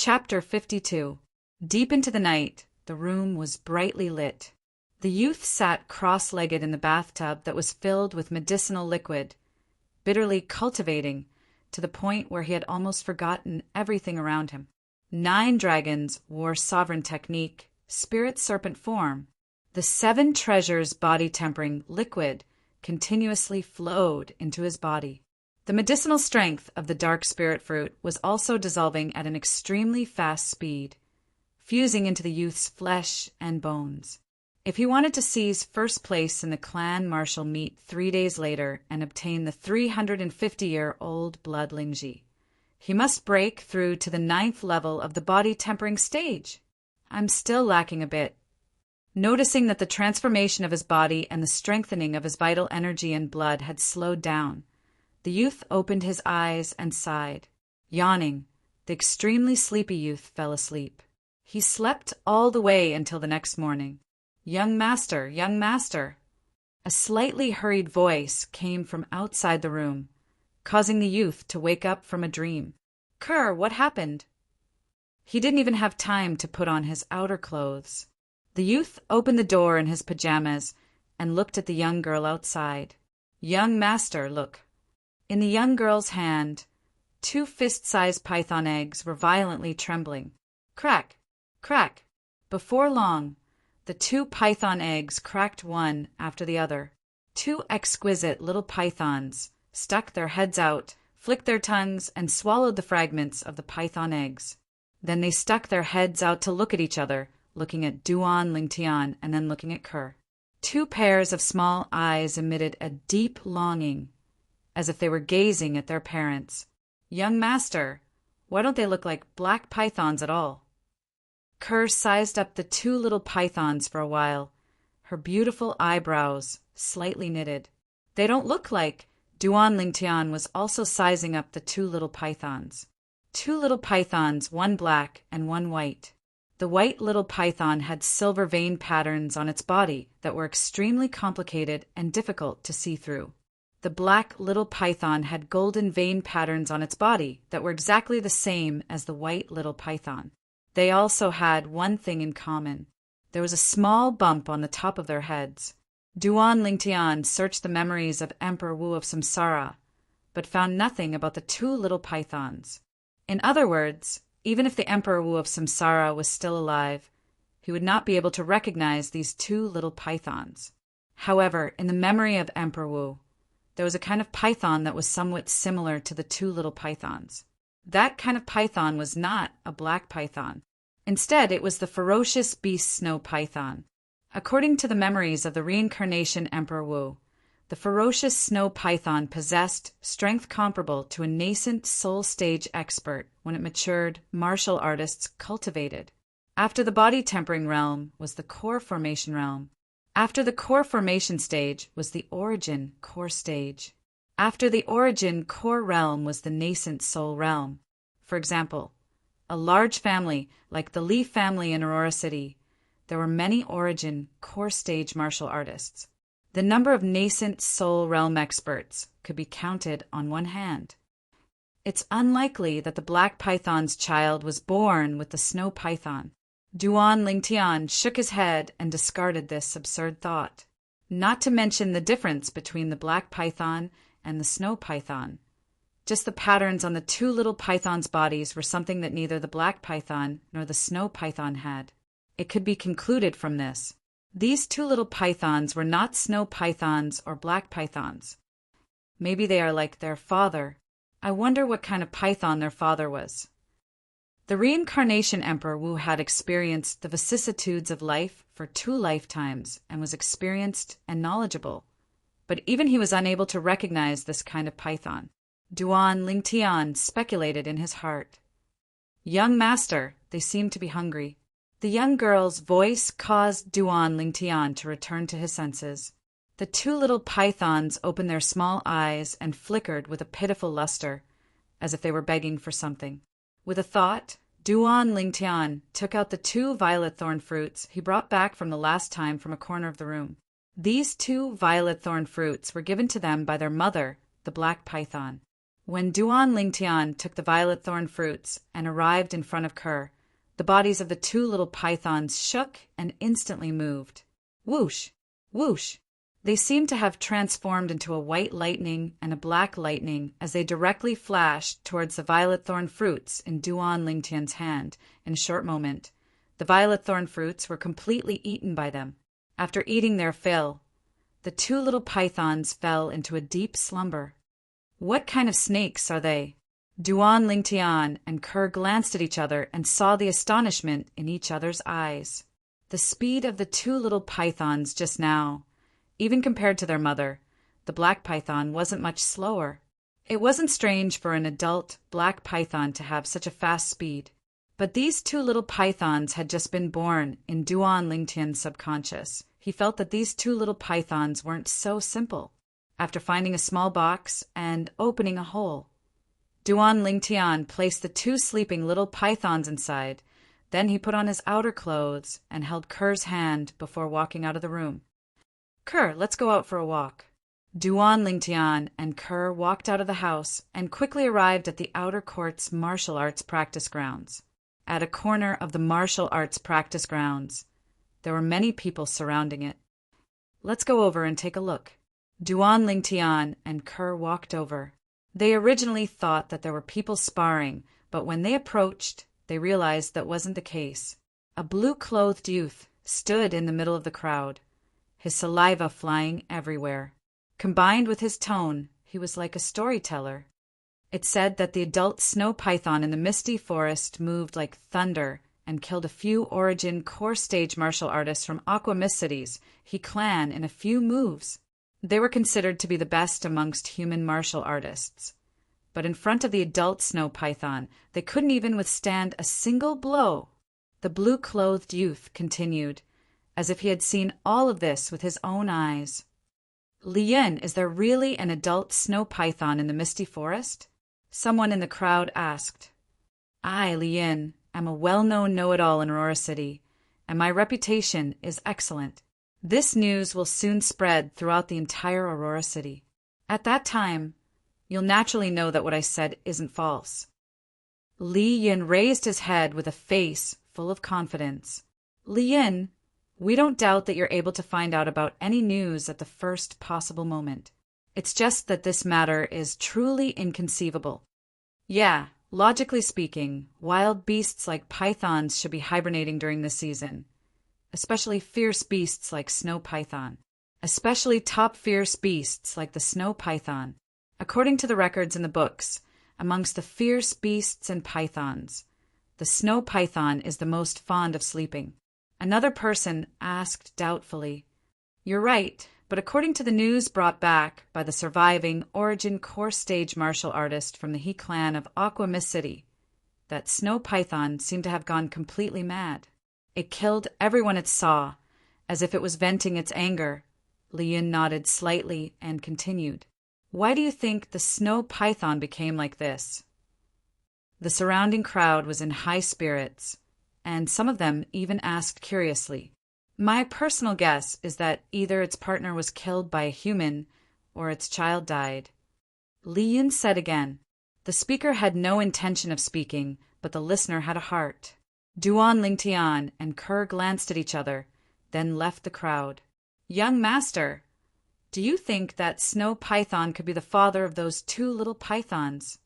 Chapter 52. Deep into the night, the room was brightly lit. The youth sat cross-legged in the bathtub that was filled with medicinal liquid, bitterly cultivating, to the point where he had almost forgotten everything around him. 9 dragons wore sovereign technique, spirit serpent form. The 7 treasures body-tempering liquid continuously flowed into his body. The medicinal strength of the dark spirit fruit was also dissolving at an extremely fast speed, fusing into the youth's flesh and bones. If he wanted to seize first place in the clan martial meet 3 days later and obtain the 350-year-old blood Lingji, he must break through to the 9th level of the body-tempering stage. I'm still lacking a bit. Noticing that the transformation of his body and the strengthening of his vital energy and blood had slowed down, the youth opened his eyes and sighed. Yawning, the extremely sleepy youth fell asleep. He slept all the way until the next morning. "Young master, young master!" A slightly hurried voice came from outside the room, causing the youth to wake up from a dream. "Kerr, what happened?" He didn't even have time to put on his outer clothes. The youth opened the door in his pajamas and looked at the young girl outside. "Young master, look." In the young girl's hand, 2 fist-sized python eggs were violently trembling. Crack! Crack! Before long, the 2 python eggs cracked one after the other. 2 exquisite little pythons stuck their heads out, flicked their tongues, and swallowed the fragments of the python eggs. Then they stuck their heads out to look at each other, looking at Duan Lingtian and then looking at Kerr. 2 pairs of small eyes emitted a deep longing, as if they were gazing at their parents. "Young master, why don't they look like black pythons at all?" Kerr sized up the 2 little pythons for a while, her beautiful eyebrows slightly knitted. "They don't look like—" Duan Lingtian was also sizing up the 2 little pythons. 2 little pythons, one black and one white. The white little python had silver vein patterns on its body that were extremely complicated and difficult to see through. The black little python had golden vein patterns on its body that were exactly the same as the white little python. They also had one thing in common. There was a small bump on the top of their heads. Duan Lingtian searched the memories of Emperor Wu of Samsara, but found nothing about the 2 little pythons. In other words, even if the Emperor Wu of Samsara was still alive, he would not be able to recognize these 2 little pythons. However, in the memory of Emperor Wu, there was a kind of python that was somewhat similar to the 2 little pythons. That kind of python was not a black python. Instead, it was the ferocious beast snow python. According to the memories of the reincarnation Emperor Wu, the ferocious snow python possessed strength comparable to a nascent soul stage expert when it matured, martial artists cultivated. After the body tempering realm was the core formation realm. After the core formation stage was the origin core stage. After the origin core realm was the nascent soul realm. For example, a large family like the Lee family in Aurora City, there were many origin core stage martial artists. The number of nascent soul realm experts could be counted on one hand. It's unlikely that the black python's child was born with the snow python. Duan Lingtian shook his head and discarded this absurd thought. Not to mention the difference between the black python and the snow python. Just the patterns on the 2 little pythons' bodies were something that neither the black python nor the snow python had. It could be concluded from this. These 2 little pythons were not snow pythons or black pythons. Maybe they are like their father. I wonder what kind of python their father was. The reincarnation Emperor Wu had experienced the vicissitudes of life for 2 lifetimes and was experienced and knowledgeable. But even he was unable to recognize this kind of python. Duan Lingtian speculated in his heart. "Young master, they seem to be hungry." The young girl's voice caused Duan Lingtian to return to his senses. The 2 little pythons opened their small eyes and flickered with a pitiful luster, as if they were begging for something. With a thought, Duan Lingtian took out the 2 violet thorn fruits he brought back from the last time from a corner of the room. These 2 violet thorn fruits were given to them by their mother, the black python. When Duan Lingtian took the violet thorn fruits and arrived in front of Kerr, the bodies of the two little pythons shook and instantly moved. Whoosh! Whoosh! They seemed to have transformed into a white lightning and a black lightning as they directly flashed towards the violet thorn fruits in Duan Lingtian's hand in a short moment. The violet thorn fruits were completely eaten by them. After eating their fill, the two little pythons fell into a deep slumber. What kind of snakes are they? Duan Lingtian and Kerr glanced at each other and saw the astonishment in each other's eyes. The speed of the two little pythons just now, even compared to their mother, the black python wasn't much slower. It wasn't strange for an adult black python to have such a fast speed. But these two little pythons had just been born in Duan Lingtian's subconscious. He felt that these two little pythons weren't so simple. After finding a small box and opening a hole, Duan Lingtian placed the two sleeping little pythons inside. Then he put on his outer clothes and held Kerr's hand before walking out of the room. Kerr, let's go out for a walk. Duan Lingtian and Kerr walked out of the house and quickly arrived at the outer court's martial arts practice grounds. At a corner of the martial arts practice grounds, there were many people surrounding it. Let's go over and take a look. Duan Lingtian and Kerr walked over. They originally thought that there were people sparring, but when they approached, they realized that wasn't the case. A blue-clothed youth stood in the middle of the crowd, his saliva flying everywhere. Combined with his tone, he was like a storyteller. It said that the adult snow python in the misty forest moved like thunder and killed a few Origin core stage martial artists from Aqua Mist City's He clan in a few moves. They were considered to be the best amongst human martial artists. But in front of the adult snow python, they couldn't even withstand a single blow. The blue-clothed youth continued, as if he had seen all of this with his own eyes. Lian, is there really an adult snow python in the misty forest? Someone in the crowd asked. I, Lian, am a well-known know-it-all in Aurora City, and my reputation is excellent. This news will soon spread throughout the entire Aurora City. At that time, you'll naturally know that what I said isn't false. Li Yin raised his head with a face full of confidence. Li Yin, we don't doubt that you're able to find out about any news at the first possible moment. It's just that this matter is truly inconceivable. Yeah, logically speaking, wild beasts like pythons should be hibernating during this season. Especially fierce beasts like snow python. Especially top fierce beasts like the snow python. According to the records in the books, amongst the fierce beasts and pythons, the snow python is the most fond of sleeping. Another person asked doubtfully, You're right, but according to the news brought back by the surviving Origin core stage martial artist from the He clan of Aqua Mist City, that snow python seemed to have gone completely mad. It killed everyone it saw, as if it was venting its anger. Lian nodded slightly and continued. Why do you think the snow python became like this? The surrounding crowd was in high spirits, and some of them even asked curiously. My personal guess is that either its partner was killed by a human or its child died. Lian said again. The speaker had no intention of speaking, but the listener had a heart. Duan Lingtian and Kerr glanced at each other, then left the crowd. Young master, do you think that snow python could be the father of those two little pythons?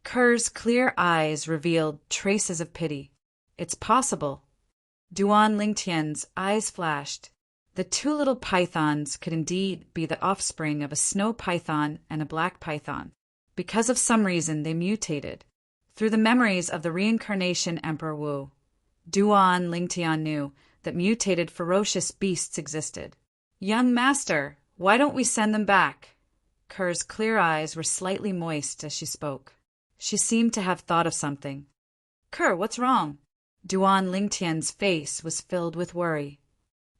Kerr's clear eyes revealed traces of pity. It's possible. Duan Lingtian's eyes flashed. The two little pythons could indeed be the offspring of a snow python and a black python. Because of some reason they mutated. Through the memories of the reincarnation Emperor Wu, Duan Lingtian knew that mutated ferocious beasts existed. Young master, why don't we send them back? Kerr's clear eyes were slightly moist as she spoke. She seemed to have thought of something. Kerr, what's wrong? Duan Lingtian's face was filled with worry.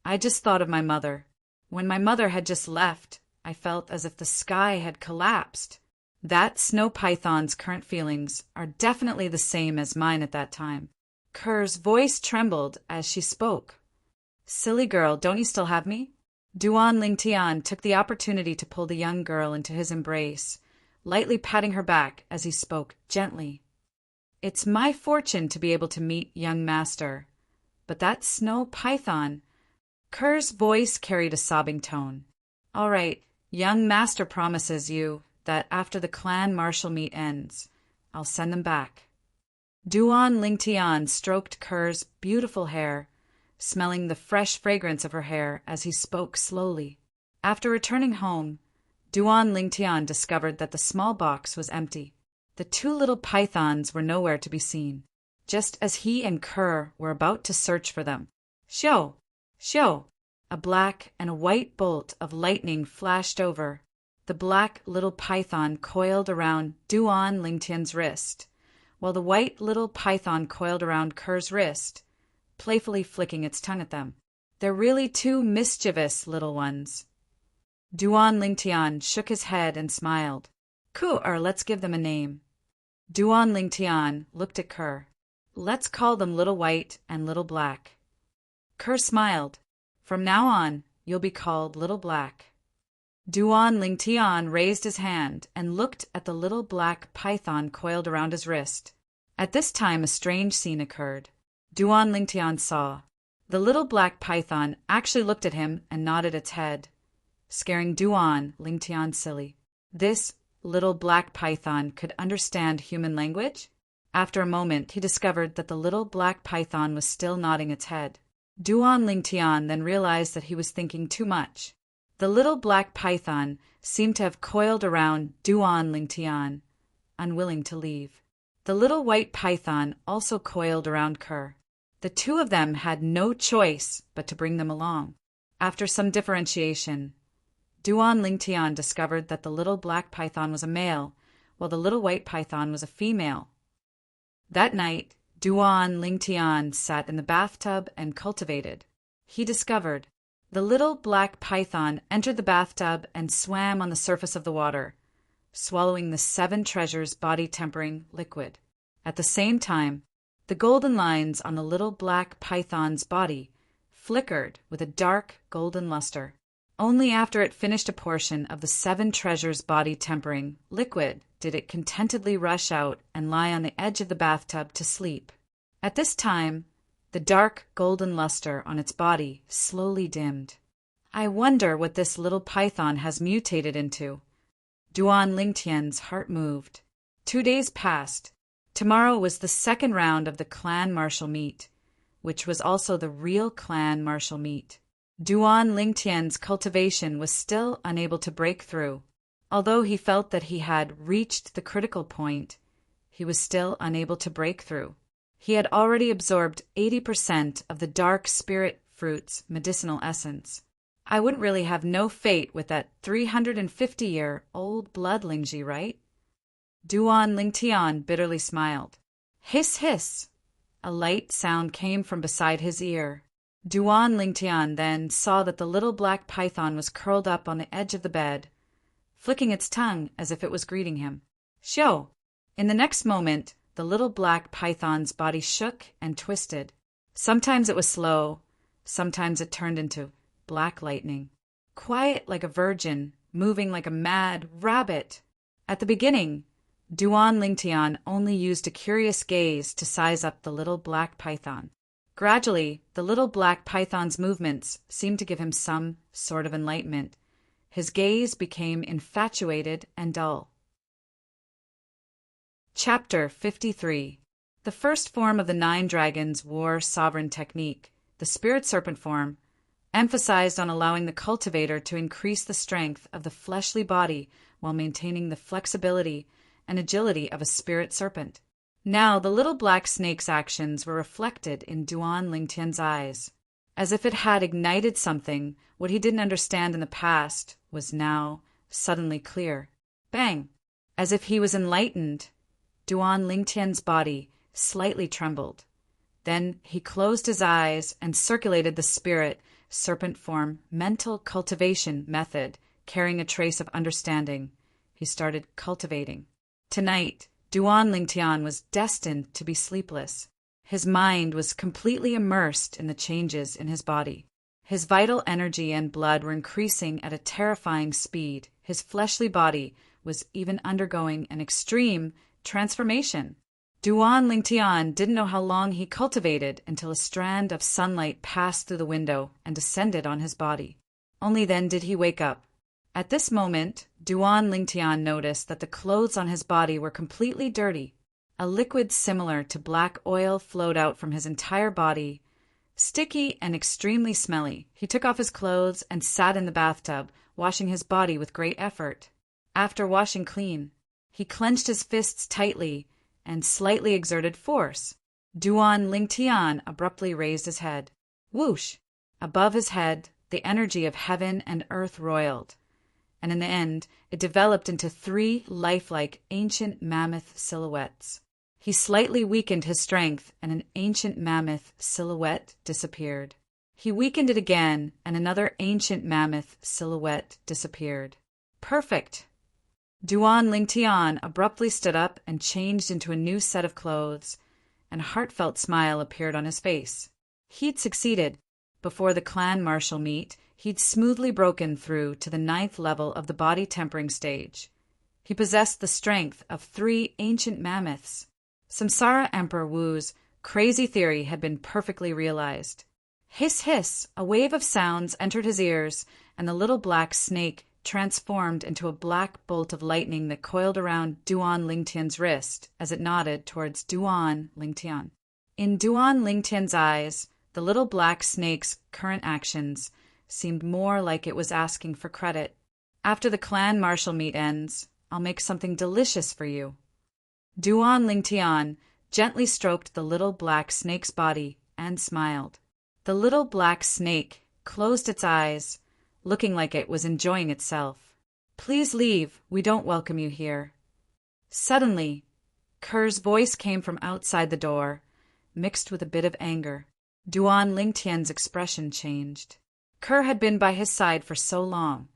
I just thought of my mother. When my mother had just left, I felt as if the sky had collapsed. That snow python's current feelings are definitely the same as mine at that time. Kerr's voice trembled as she spoke. Silly girl, don't you still have me? Duan Lingtian took the opportunity to pull the young girl into his embrace, lightly patting her back as he spoke gently. "It's my fortune to be able to meet young master. But that snow python—" Kerr's voice carried a sobbing tone. "All right, young master promises you that after the clan martial meet ends, I'll send them back." Duan Lingtian stroked Kerr's beautiful hair, smelling the fresh fragrance of her hair as he spoke slowly. After returning home, Duan Lingtian discovered that the small box was empty. The two little pythons were nowhere to be seen, just as he and Kerr were about to search for them. Shoo! Shoo! A black and a white bolt of lightning flashed over. The black little python coiled around Duan Lingtian's wrist, while the white little python coiled around Kerr's wrist, playfully flicking its tongue at them. "They're really two mischievous little ones." Duan Lingtian shook his head and smiled. Let's give them a name." Duan Lingtian looked at Kerr. "Let's call them Little White and Little Black." Kerr smiled. "From now on, you'll be called Little Black." Duan Lingtian raised his hand and looked at the little black python coiled around his wrist. At this time a strange scene occurred. Duan Lingtian saw. The little black python actually looked at him and nodded its head, scaring Duan Lingtian silly. This little black python could understand human language? After a moment, he discovered that the little black python was still nodding its head. Duan Lingtian then realized that he was thinking too much. The little black python seemed to have coiled around Duan Lingtian, unwilling to leave. The little white python also coiled around Kerr. The two of them had no choice but to bring them along. After some differentiation, Duan Lingtian discovered that the little black python was a male, while the little white python was a female. That night, Duan Lingtian sat in the bathtub and cultivated. He discovered the little black python entered the bathtub and swam on the surface of the water, swallowing the 7 treasures body-tempering liquid. At the same time, the golden lines on the little black python's body flickered with a dark golden luster. Only after it finished a portion of the 7 treasures body-tempering liquid did it contentedly rush out and lie on the edge of the bathtub to sleep. At this time, the dark golden luster on its body slowly dimmed. "I wonder what this little python has mutated into." Duan Lingtian's heart moved. 2 days passed. Tomorrow was the second round of the clan martial meet, which was also the real clan martial meet. Duan Lingtian's cultivation was still unable to break through. Although he felt that he had reached the critical point, he was still unable to break through. He had already absorbed 80% of the dark spirit fruit's medicinal essence. "I wouldn't really have no fate with that 350-year-old blood Lingji, right?" Duan Lingtian bitterly smiled. Hiss, hiss! A light sound came from beside his ear. Duan Lingtian then saw that the little black python was curled up on the edge of the bed, flicking its tongue as if it was greeting him. "Shoo!" In the next moment, the little black python's body shook and twisted. Sometimes it was slow, sometimes it turned into black lightning. Quiet like a virgin, moving like a mad rabbit. At the beginning, Duan Lingtian only used a curious gaze to size up the little black python. Gradually, the little black python's movements seemed to give him some sort of enlightenment. His gaze became infatuated and dull. Chapter 53. The first form of the 9 dragons' war sovereign technique, the spirit serpent form, emphasized on allowing the cultivator to increase the strength of the fleshly body while maintaining the flexibility and agility of a spirit serpent. Now the little black snake's actions were reflected in Duan Lingtian's eyes. As if it had ignited something, what he didn't understand in the past was now suddenly clear. Bang! As if he was enlightened, Duan Lingtian's body slightly trembled. Then he closed his eyes and circulated the spirit serpent form mental cultivation method, carrying a trace of understanding. He started cultivating. Tonight, Duan Lingtian was destined to be sleepless. His mind was completely immersed in the changes in his body. His vital energy and blood were increasing at a terrifying speed. His fleshly body was even undergoing an extreme transformation. Duan Lingtian didn't know how long he cultivated until a strand of sunlight passed through the window and descended on his body. Only then did he wake up. At this moment, Duan Lingtian noticed that the clothes on his body were completely dirty. A liquid similar to black oil flowed out from his entire body, sticky and extremely smelly. He took off his clothes and sat in the bathtub, washing his body with great effort. After washing clean, he clenched his fists tightly and slightly exerted force. Duan Lingtian abruptly raised his head. Whoosh! Above his head, the energy of heaven and earth roiled, and in the end, it developed into 3 lifelike ancient mammoth silhouettes. He slightly weakened his strength, and an ancient mammoth silhouette disappeared. He weakened it again, and another ancient mammoth silhouette disappeared. Perfect! Duan Lingtian abruptly stood up and changed into a new set of clothes, and a heartfelt smile appeared on his face. He'd succeeded. Before the clan martial meet, he'd smoothly broken through to the 9th level of the body tempering stage. He possessed the strength of 3 ancient mammoths. Samsara Emperor Wu's crazy theory had been perfectly realized. Hiss, hiss! A wave of sounds entered his ears, and the little black snake transformed into a black bolt of lightning that coiled around Duan Lingtian's wrist as it nodded towards Duan Lingtian. In Duan Lingtian's eyes, the little black snake's current actions seemed more like it was asking for credit. After the clan martial meet ends, I'll make something delicious for you. Duan Lingtian gently stroked the little black snake's body and smiled. The little black snake closed its eyes, looking like it was enjoying itself. Please leave, we don't welcome you here. Suddenly, Kerr's voice came from outside the door, mixed with a bit of anger. Duan Lingtian's expression changed. Kerr had been by his side for so long,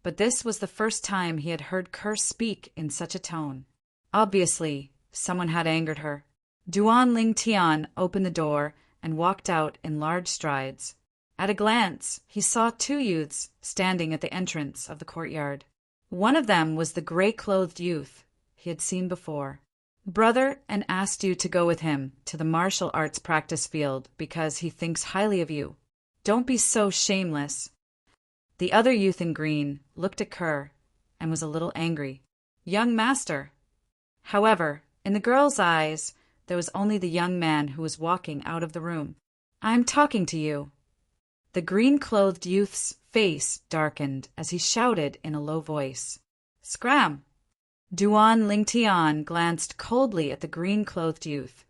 but this was the first time he had heard Kerr speak in such a tone. Obviously, someone had angered her. Duan Lingtian opened the door and walked out in large strides. At a glance, he saw 2 youths standing at the entrance of the courtyard. One of them was the gray-clothed youth he had seen before. Brother, and asked you to go with him to the martial arts practice field because he thinks highly of you. Don't be so shameless. The other youth in green looked at Kerr and was a little angry. Young master. However, in the girl's eyes, there was only the young man who was walking out of the room. I'm talking to you. The green-clothed youth's face darkened as he shouted in a low voice. Scram! Duan Lingtian glanced coldly at the green-clothed youth,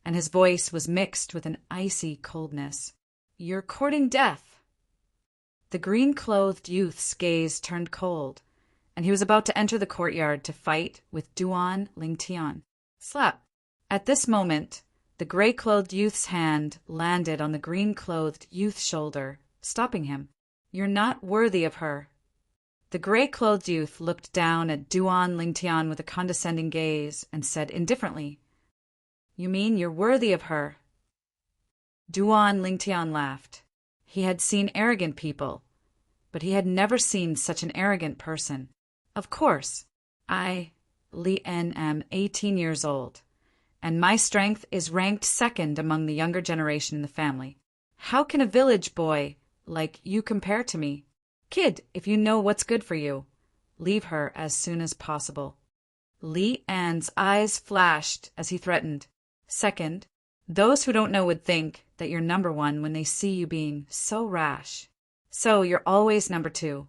and his voice was mixed with an icy coldness. You're courting death. The green-clothed youth's gaze turned cold, and he was about to enter the courtyard to fight with Duan Lingtian. Slap! At this moment, the gray-clothed youth's hand landed on the green-clothed youth's shoulder, stopping him. You're not worthy of her. The gray-clothed youth looked down at Duan Lingtian with a condescending gaze and said indifferently, You mean you're worthy of her? Duan Lingtian laughed. He had seen arrogant people, but he had never seen such an arrogant person. Of course, I, Li-En, am 18 years old, and my strength is ranked 2nd among the younger generation in the family. How can a village boy like you compare to me? Kid, if you know what's good for you, leave her as soon as possible. Li-En's eyes flashed as he threatened. Second, those who don't know would think that you're number 1 when they see you being so rash. So you're always number 2.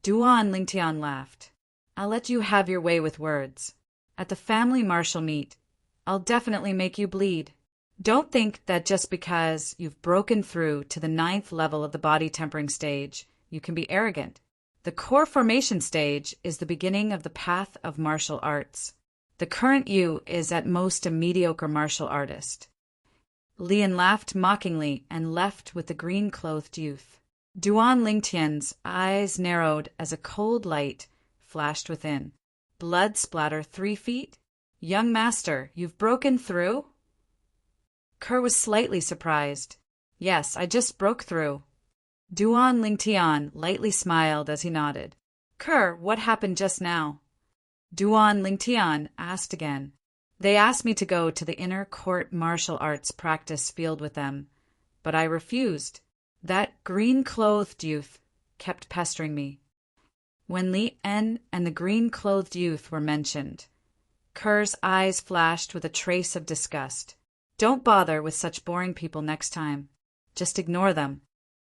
Duan Lingtian laughed. I'll let you have your way with words. At the family martial meet, I'll definitely make you bleed. Don't think that just because you've broken through to the 9th level of the body tempering stage, you can be arrogant. The core formation stage is the beginning of the path of martial arts. The current you is at most a mediocre martial artist. Lian laughed mockingly and left with the green-clothed youth. Duan Lingtian's eyes narrowed as a cold light flashed within. Blood splatter 3 feet? Young master, you've broken through? Kerr was slightly surprised. Yes, I just broke through. Duan Lingtian lightly smiled as he nodded. Kerr, what happened just now? Duan Lingtian asked again. They asked me to go to the inner court martial arts practice field with them, but I refused. That green-clothed youth kept pestering me. When Li En and the green-clothed youth were mentioned, Kerr's eyes flashed with a trace of disgust. Don't bother with such boring people next time. Just ignore them.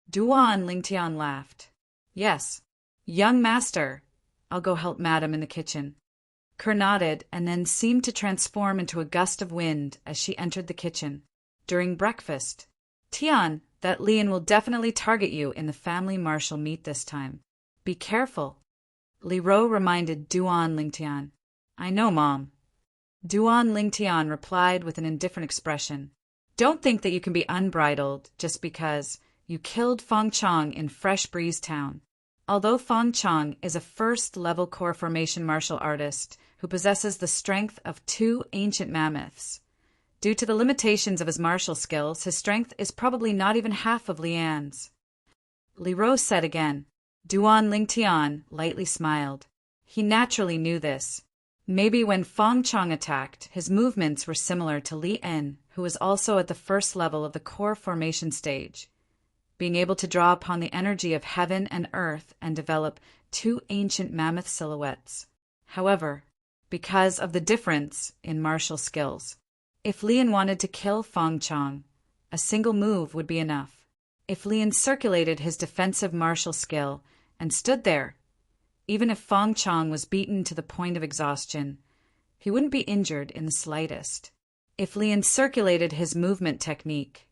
Duan Lingtian laughed. Yes, young master. I'll go help madam in the kitchen. Kerr nodded and then seemed to transform into a gust of wind as she entered the kitchen. During breakfast, Tian, that Lian will definitely target you in the family martial meet this time. Be careful. Li Ro reminded Duan Lingtian. I know, Mom. Duan Lingtian replied with an indifferent expression. Don't think that you can be unbridled just because you killed Feng Chong in Fresh Breeze Town. Although Feng Chong is a first-level core formation martial artist who possesses the strength of 2 ancient mammoths, due to the limitations of his martial skills, his strength is probably not even half of Lian's. Li Ro said again. Duan Lingtian lightly smiled. He naturally knew this. Maybe when Feng Chong attacked, his movements were similar to Li En, who was also at the first level of the core formation stage, being able to draw upon the energy of heaven and earth and develop 2 ancient mammoth silhouettes. However, because of the difference in martial skills, if Lian wanted to kill Feng Chong, a single move would be enough. If Lian circulated his defensive martial skill and stood there, even if Feng Chong was beaten to the point of exhaustion, he wouldn't be injured in the slightest. If Lian circulated his movement technique,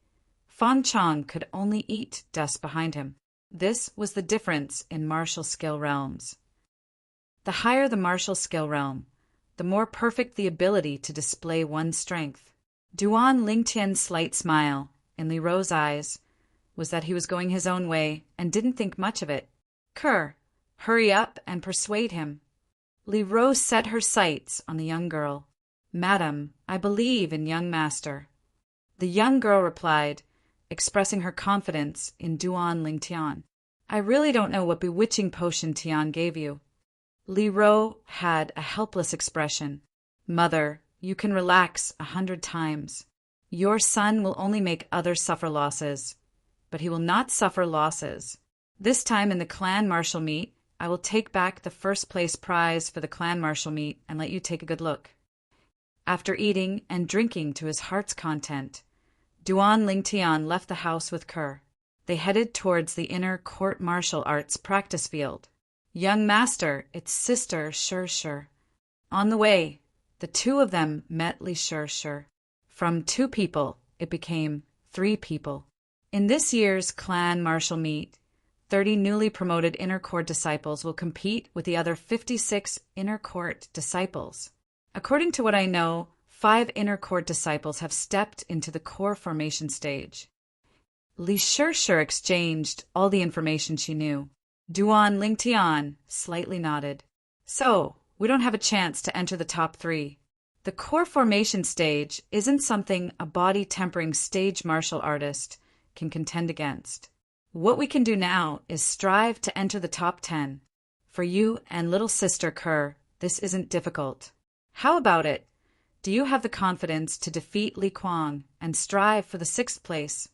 Feng Chong could only eat dust behind him. This was the difference in martial skill realms. The higher the martial skill realm, the more perfect the ability to display one's strength. Duan Lingtian's slight smile, in Li Ro's eyes, was that he was going his own way and didn't think much of it. Kerr, hurry up and persuade him. Li Ro set her sights on the young girl. Madam, I believe in young master. The young girl replied, expressing her confidence in Duan Lingtian. I really don't know what bewitching potion Tian gave you. Li Ro had a helpless expression. Mother, you can relax 100 times. Your son will only make others suffer losses, but he will not suffer losses. This time in the clan martial meet, I will take back the first place prize for the clan martial meet and let you take a good look. After eating and drinking to his heart's content, Duan Lingtian left the house with Kerr. They headed towards the inner court martial arts practice field. Young master, it's sister Shir. On the way, the 2 of them met Li Shir. From 2 people, it became 3 people. In this year's clan martial meet, 30 newly promoted inner court disciples will compete with the other 56 inner court disciples. According to what I know, 5 inner court disciples have stepped into the core formation stage. Li Shir exchanged all the information she knew. Duan Lingtian slightly nodded. So, we don't have a chance to enter the top 3. The core formation stage isn't something a body-tempering stage martial artist can contend against. What we can do now is strive to enter the top 10. For you and little sister Kerr, this isn't difficult. How about it? Do you have the confidence to defeat Li Kuang and strive for the 6th place?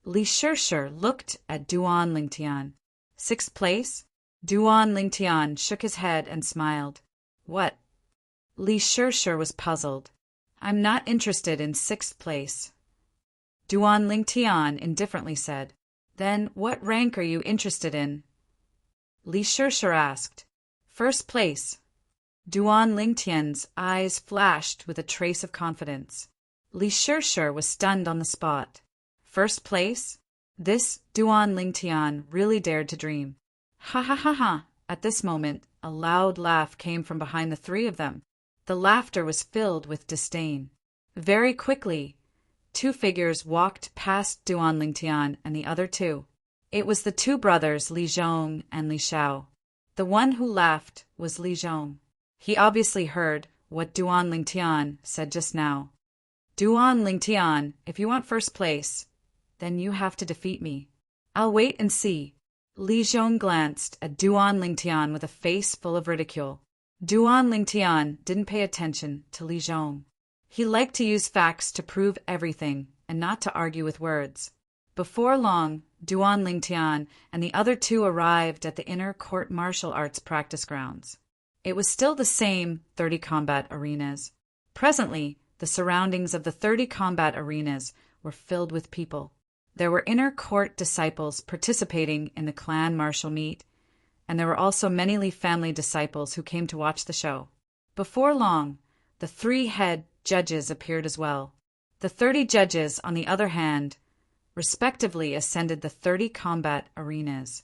Li Shir looked at Duan Lingtian. 6th place? Duan Lingtian shook his head and smiled. What? Li Shir was puzzled. I'm not interested in 6th place. Duan Lingtian indifferently said. Then what rank are you interested in? Li Shir asked. 1st place. Duan Lingtian's eyes flashed with a trace of confidence. Li Shir was stunned on the spot. 1st place? This Duan Lingtian really dared to dream. Ha ha ha ha! At this moment, a loud laugh came from behind the 3 of them. The laughter was filled with disdain. Very quickly, 2 figures walked past Duan Lingtian and the other 2. It was the 2 brothers Li Zhong and Li Xiao. The one who laughed was Li Zhong. He obviously heard what Duan Lingtian said just now. Duan Lingtian, if you want 1st place, then you have to defeat me. I'll wait and see. Li Zhong glanced at Duan Lingtian with a face full of ridicule. Duan Lingtian didn't pay attention to Li Zhong. He liked to use facts to prove everything and not to argue with words. Before long, Duan Lingtian and the other two arrived at the inner court martial arts practice grounds. It was still the same 30 combat arenas. Presently, the surroundings of the 30 combat arenas were filled with people. There were inner court disciples participating in the clan martial meet, and there were also many Li family disciples who came to watch the show. Before long, the 3 head judges appeared as well. The 30 judges, on the other hand, respectively ascended the 30 combat arenas.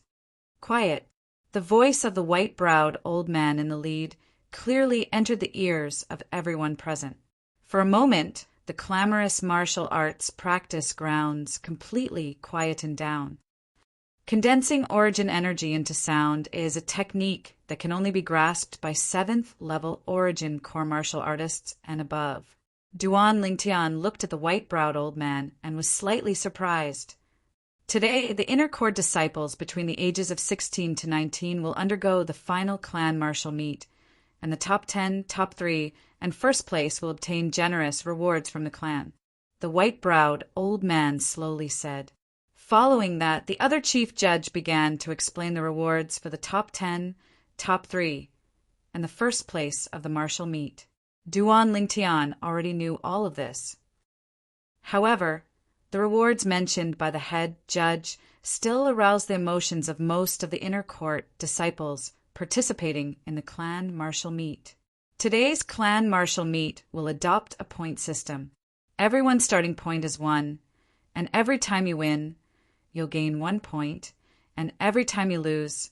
Quiet. The voice of the white-browed old man in the lead clearly entered the ears of everyone present. For a moment, the clamorous martial arts practice grounds completely quietened down. Condensing origin energy into sound is a technique that can only be grasped by 7th-level origin core martial artists and above. Duan Lingtian looked at the white-browed old man and was slightly surprised. Today, the inner core disciples between the ages of 16 to 19 will undergo the final clan martial meet, and the top 10, top 3, and first place will obtain generous rewards from the clan. The white-browed old man slowly said. Following that, the other chief judge began to explain the rewards for the top 10, top 3, and the first place of the martial meet. Duan Lingtian already knew all of this. However, the rewards mentioned by the head judge still aroused the emotions of most of the inner court disciples participating in the clan martial meet. Today's clan martial meet will adopt a point system. Everyone's starting point is 1, and every time you win, you'll gain 1 point, and every time you lose,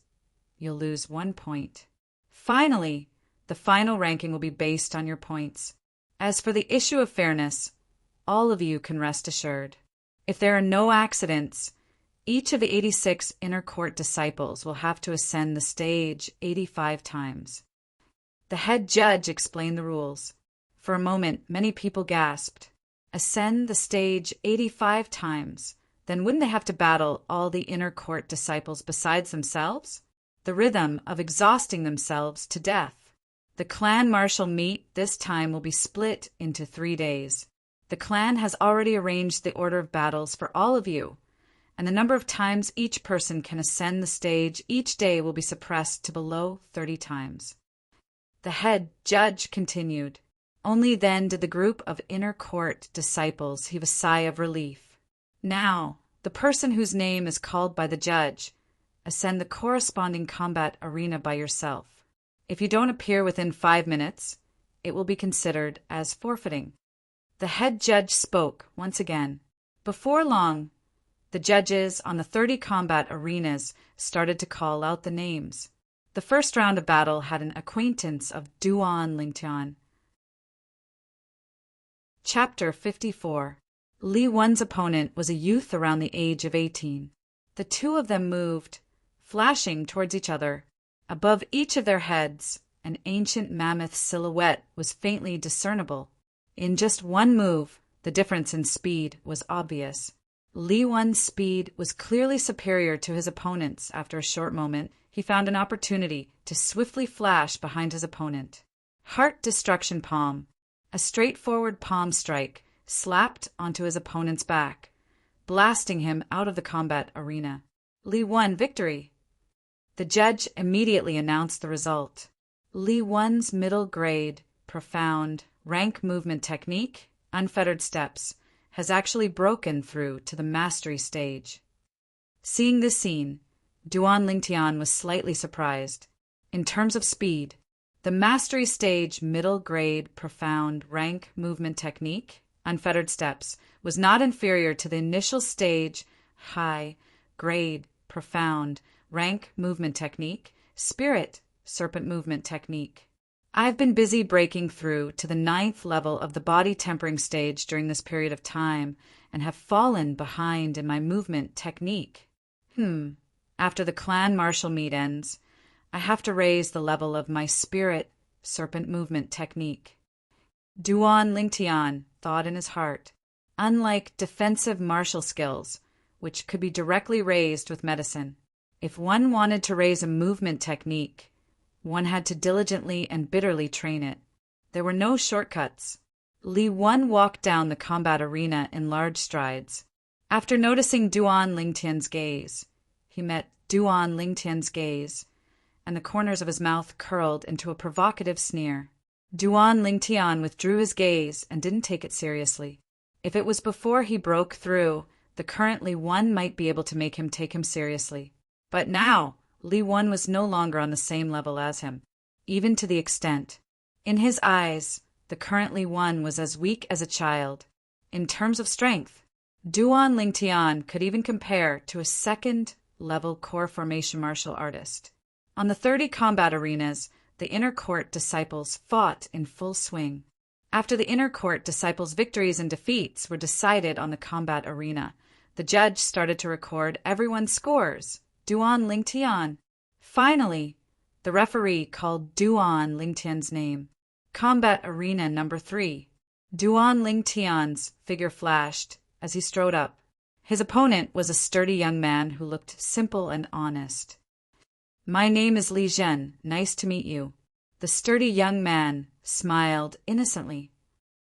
you'll lose 1 point. Finally, the final ranking will be based on your points. As for the issue of fairness, all of you can rest assured. If there are no accidents, each of the 86 inner court disciples will have to ascend the stage 85 times. The head judge explained the rules. For a moment, many people gasped. Ascend the stage 85 times. Then wouldn't they have to battle all the inner court disciples besides themselves? The rhythm of exhausting themselves to death. The clan martial meet this time will be split into 3 days. The clan has already arranged the order of battles for all of you, and the number of times each person can ascend the stage each day will be suppressed to below 30 times. The head judge continued. Only then did the group of inner court disciples heave a sigh of relief. Now, the person whose name is called by the judge, ascend the corresponding combat arena by yourself. If you don't appear within 5 minutes, it will be considered as forfeiting. The head judge spoke once again. Before long, the judges on the 30 combat arenas started to call out the names. The first round of battle had an acquaintance of Duan Lingtian. Chapter 54. Li Wen's opponent was a youth around the age of 18. The two of them moved, flashing towards each other. Above each of their heads, an ancient mammoth silhouette was faintly discernible. In just one move, the difference in speed was obvious. Li Wen's speed was clearly superior to his opponent's. After a short moment, he found an opportunity to swiftly flash behind his opponent. Heart Destruction Palm, a straightforward palm strike, slapped onto his opponent's back, blasting him out of the combat arena. Li won victory. The judge immediately announced the result. Li Wen's middle grade, profound, rank movement technique, unfettered steps, has actually broken through to the mastery stage. Seeing this scene, Duan Lingtian was slightly surprised. In terms of speed, the mastery stage middle grade, profound, rank movement technique, unfettered steps, was not inferior to the initial stage, high, grade, profound, rank movement technique, spirit, serpent movement technique. I've been busy breaking through to the 9th level of the body tempering stage during this period of time and have fallen behind in my movement technique. After the clan martial meet ends, I have to raise the level of my spirit, serpent movement technique. Duan Lingtian thought in his heart. Unlike defensive martial skills, which could be directly raised with medicine, if one wanted to raise a movement technique, One had to diligently and bitterly train it. There were no shortcuts. Li Wen walked down the combat arena in large strides. After noticing Duan Lingtian's gaze, he met Duan Lingtian's gaze, and the corners of his mouth curled into a provocative sneer. Duan Lingtian withdrew his gaze and didn't take it seriously. If it was before he broke through, the current Li Wen might be able to make him take him seriously. But now, Li Wen was no longer on the same level as him, even to the extent. In his eyes, the current Li Wen was as weak as a child. In terms of strength, Duan Lingtian could even compare to a second-level core formation martial artist. On the 30 combat arenas, the inner court disciples fought in full swing. After the inner court disciples' victories and defeats were decided on the combat arena, the judge started to record everyone's scores. Duan Lingtian. Finally, the referee called Duan Lingtian's name. Combat arena number 3. Duan Lingtian's figure flashed as he strode up. His opponent was a sturdy young man who looked simple and honest. "My name is Li Zhen. Nice to meet you." The sturdy young man smiled innocently.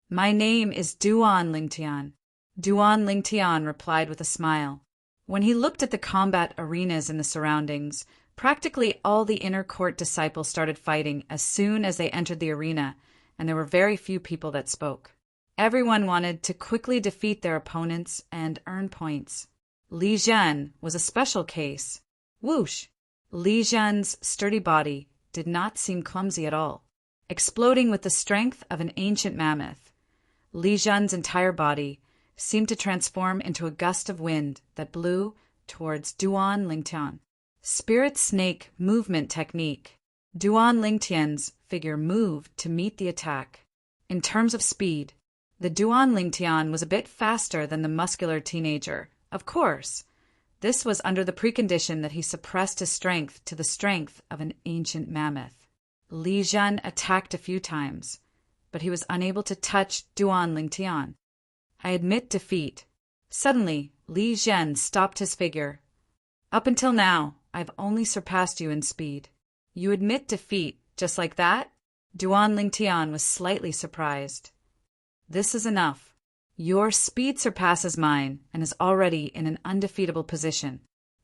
"My name is Duan Lingtian." Duan Lingtian replied with a smile. When he looked at the combat arenas in the surroundings, practically all the inner court disciples started fighting as soon as they entered the arena, and there were very few people that spoke. Everyone wanted to quickly defeat their opponents and earn points. Li Zhen was a special case. Whoosh! Li Zhen's sturdy body did not seem clumsy at all. Exploding with the strength of an ancient mammoth, Li Zhen's entire body seemed to transform into a gust of wind that blew towards Duan Lingtian. Spirit snake movement technique. Duan Lingtian's figure moved to meet the attack. In terms of speed, the Duan Lingtian was a bit faster than the muscular teenager. Of course, this was under the precondition that he suppressed his strength to the strength of an ancient mammoth. Li Zhen attacked a few times, but he was unable to touch Duan Lingtian. "I admit defeat." Suddenly, Li Zhen stopped his figure. "Up until now, I've only surpassed you in speed." "You admit defeat, just like that?" Duan Lingtian was slightly surprised. "This is enough. Your speed surpasses mine and is already in an undefeatable position.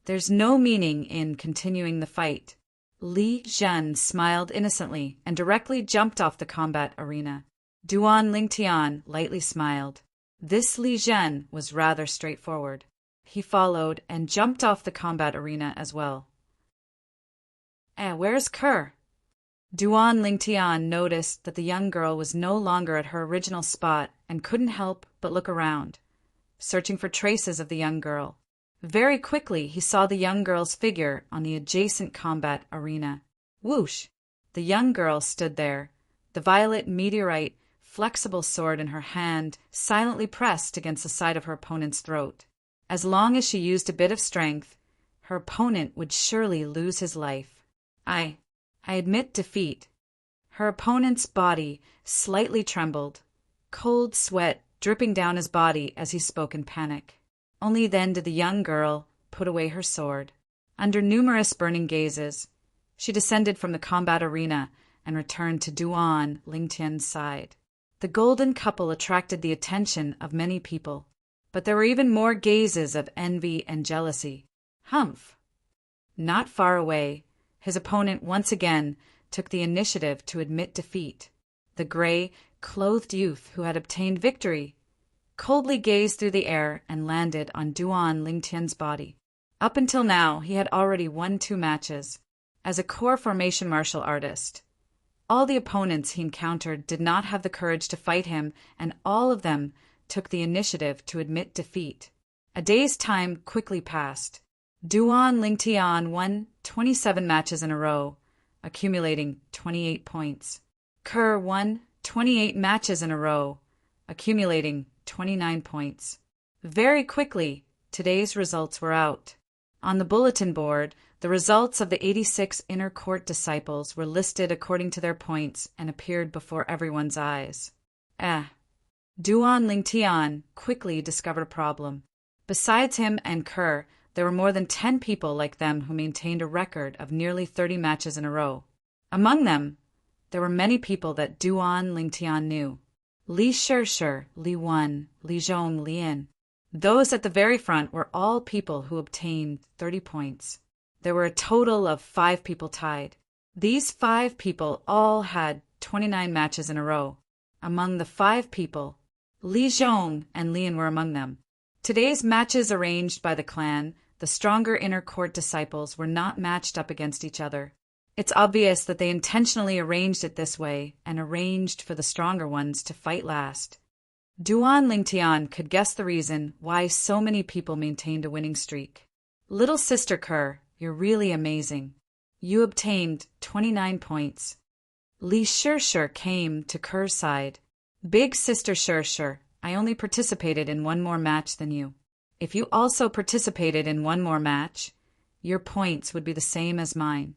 There's no meaning in continuing the fight." Li Zhen smiled innocently and directly jumped off the combat arena. Duan Lingtian lightly smiled. This Li Zhen was rather straightforward. He followed and jumped off the combat arena as well. Where's Kerr?" Duan Lingtian noticed that the young girl was no longer at her original spot and couldn't help but look around, searching for traces of the young girl. Very quickly, he saw the young girl's figure on the adjacent combat arena. Whoosh! The young girl stood there, the violet meteorite flexible sword in her hand silently pressed against the side of her opponent's throat. As long as she used a bit of strength, her opponent would surely lose his life. I admit defeat." Her opponent's body slightly trembled, cold sweat dripping down his body as he spoke in panic. Only then did the young girl put away her sword. Under numerous burning gazes, she descended from the combat arena and returned to Duan Lingtian's side. The golden couple attracted the attention of many people, but there were even more gazes of envy and jealousy. Humph! Not far away, his opponent once again took the initiative to admit defeat. The gray, clothed youth who had obtained victory coldly gazed through the air and landed on Duan Lingtian's body. Up until now, he had already won 2 matches. As a core formation martial artist, all the opponents he encountered did not have the courage to fight him, and all of them took the initiative to admit defeat. A day's time quickly passed. Duan Lingtian won 27 matches in a row, accumulating 28 points. Kerr won 28 matches in a row, accumulating 29 points. Very quickly, today's results were out. On the bulletin board, the results of the 86 inner court disciples were listed according to their points and appeared before everyone's eyes. Duan Lingtian quickly discovered a problem. Besides him and Kerr, there were more than 10 people like them who maintained a record of nearly 30 matches in a row. Among them, there were many people that Duan Lingtian knew. Li Shishir, Li Wen, Li Zhong, Li Yin. Those at the very front were all people who obtained 30 points. There were a total of 5 people tied. These 5 people all had 29 matches in a row. Among the 5 people, Li Zhong and Li Yin were among them. Today's matches arranged by the clan, the stronger inner court disciples were not matched up against each other. It's obvious that they intentionally arranged it this way and arranged for the stronger ones to fight last. Duan Lingtian could guess the reason why so many people maintained a winning streak. Little sister Kerr, you're really amazing. You obtained 29 points. Li Shishir came to Kerr's side. Big sister Shishir, I only participated in one more match than you. If you also participated in one more match, your points would be the same as mine.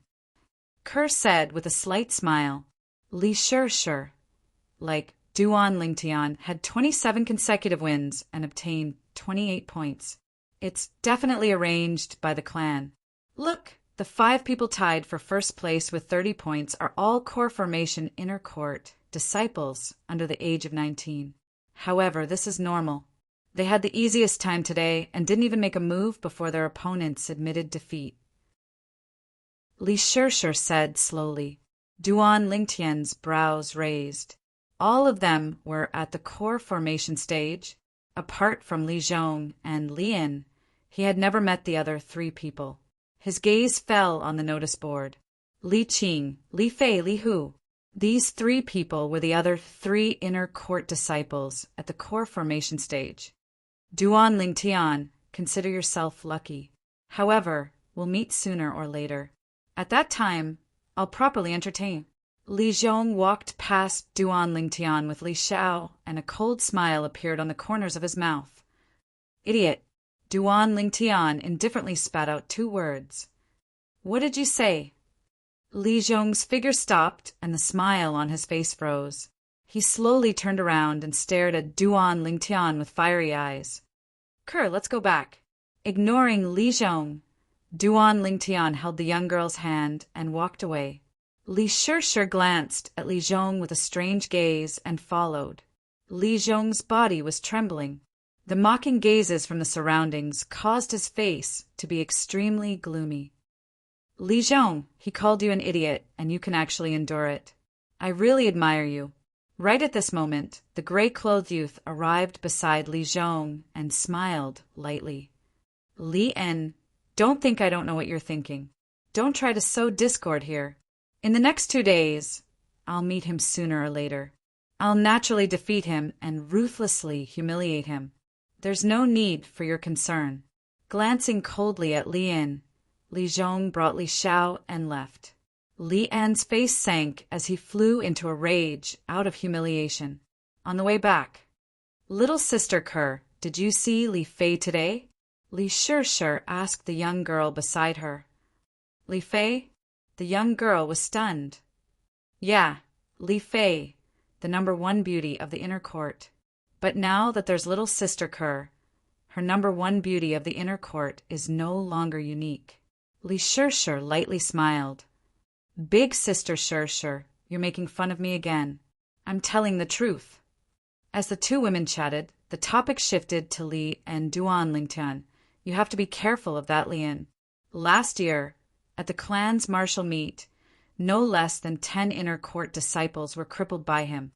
Kerr said with a slight smile. Li Shishir, like Duan Lingtian, had 27 consecutive wins and obtained 28 points. It's definitely arranged by the clan. Look, the 5 people tied for first place with 30 points are all core formation inner court disciples under the age of 19. However, this is normal. They had the easiest time today and didn't even make a move before their opponents admitted defeat. Li Shishir said slowly. Duan Lingtian's brows raised. All of them were at the core formation stage. Apart from Li Zhong and Li Yin, he had never met the other 3 people. His gaze fell on the notice board. Li Qing, Li Fei, Li Hu. These 3 people were the other 3 inner court disciples at the core formation stage. Duan Lingtian, consider yourself lucky. However, we'll meet sooner or later. At that time, I'll properly entertain. Li Zhong walked past Duan Lingtian with Li Xiao, and a cold smile appeared on the corners of his mouth. Idiot! Duan Lingtian indifferently spat out 2 words. What did you say? Li Zhong's figure stopped, and the smile on his face froze. He slowly turned around and stared at Duan Lingtian with fiery eyes. Kerr, let's go back. Ignoring Li Zhong, Duan Lingtian held the young girl's hand and walked away. Li Shishir glanced at Li Zhong with a strange gaze and followed. Li Zhong's body was trembling. The mocking gazes from the surroundings caused his face to be extremely gloomy. Li Zhong, he called you an idiot, and you can actually endure it. I really admire you. Right at this moment, the gray-clothed youth arrived beside Li Zhong and smiled lightly. Li En, don't think I don't know what you're thinking. Don't try to sow discord here. In the next 2 days, I'll meet him sooner or later. I'll naturally defeat him and ruthlessly humiliate him. There's no need for your concern. Glancing coldly at Li En, Li Zhong brought Li Xiao and left. Li En's face sank as he flew into a rage out of humiliation. On the way back, Little sister Kerr, did you see Li Fei today? Li Shishir asked the young girl beside her. Li Fei? The young girl was stunned. Yeah, Li Fei, the number 1 beauty of the inner court. But now that there's little sister Kerr, her number 1 beauty of the inner court is no longer unique. Li Shishir lightly smiled. Big sister Shishir, you're making fun of me again. I'm telling the truth. As the 2 women chatted, the topic shifted to Li and Duan Lingtian. You have to be careful of that, Li En. Last year, at the clan's martial meet, no less than 10 inner court disciples were crippled by him.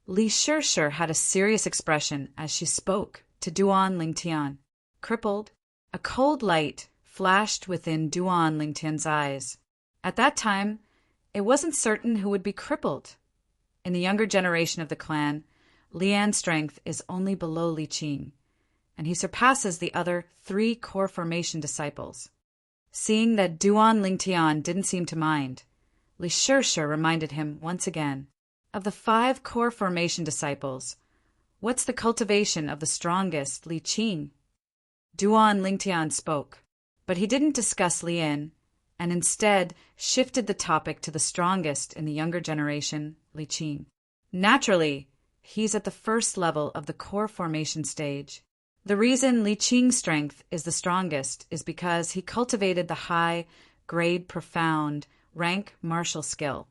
Li Shishir had a serious expression as she spoke to Duan Lingtian. Crippled? A cold light flashed within Duan Lingtian's eyes. At that time, it wasn't certain who would be crippled. In the younger generation of the clan, Li An's strength is only below Li Qing, and he surpasses the other 3 core formation disciples. Seeing that Duan Lingtian didn't seem to mind, Li Shishir reminded him once again. Of the 5 core formation disciples, what's the cultivation of the strongest, Li Qing? Duan Lingtian spoke, but he didn't discuss Li En, and instead shifted the topic to the strongest in the younger generation, Li Qing. Naturally, he's at the first level of the core formation stage. The reason Li Qing's strength is the strongest is because he cultivated the high-grade profound rank martial skill,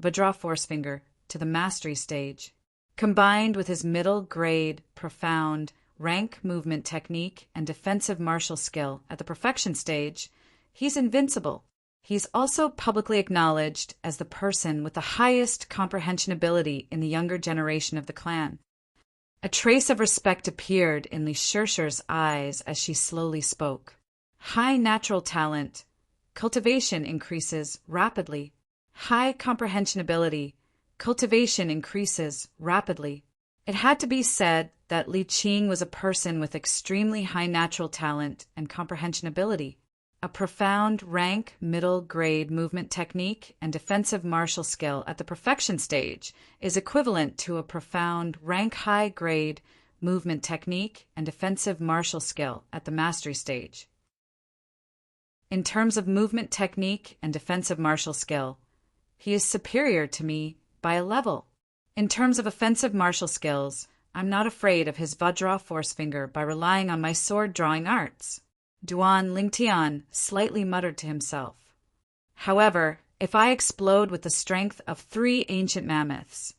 Vajra force finger, to the mastery stage. Combined with his middle grade, profound, rank movement technique and defensive martial skill at the perfection stage, he's invincible. He's also publicly acknowledged as the person with the highest comprehension ability in the younger generation of the clan. A trace of respect appeared in Li Shirshir's eyes as she slowly spoke. High natural talent. Cultivation increases rapidly. High comprehension ability. Cultivation increases rapidly. It had to be said that Li Qing was a person with extremely high natural talent and comprehension ability. A profound rank middle grade movement technique and defensive martial skill at the perfection stage is equivalent to a profound rank high grade movement technique and defensive martial skill at the mastery stage. In terms of movement technique and defensive martial skill, he is superior to me by a level. In terms of offensive martial skills, I'm not afraid of his Vajra force finger by relying on my sword drawing arts. Duan Lingtian slightly muttered to himself. However, if I explode with the strength of 3 ancient mammoths,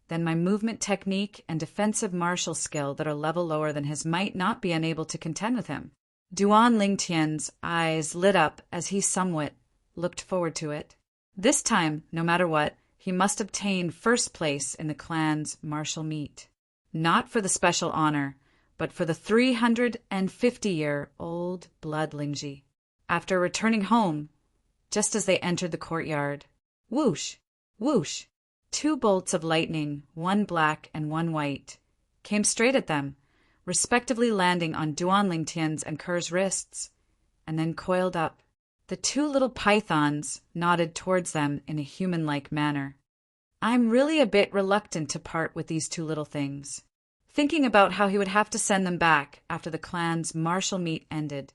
then my movement technique and defensive martial skill that are level lower than his might not be unable to contend with him. Duan Lingtian's eyes lit up as he somewhat looked forward to it. This time, no matter what, he must obtain first place in the clan's martial meet. Not for the special honor, but for the 350-year-old blood Lingji. After returning home, just as they entered the courtyard, whoosh, whoosh, 2 bolts of lightning, one black and one white, came straight at them, respectively landing on Duan Lingtian's and Ker's wrists, and then coiled up. The 2 little pythons nodded towards them in a human-like manner. I'm really a bit reluctant to part with these 2 little things. Thinking about how he would have to send them back after the clan's martial meet ended,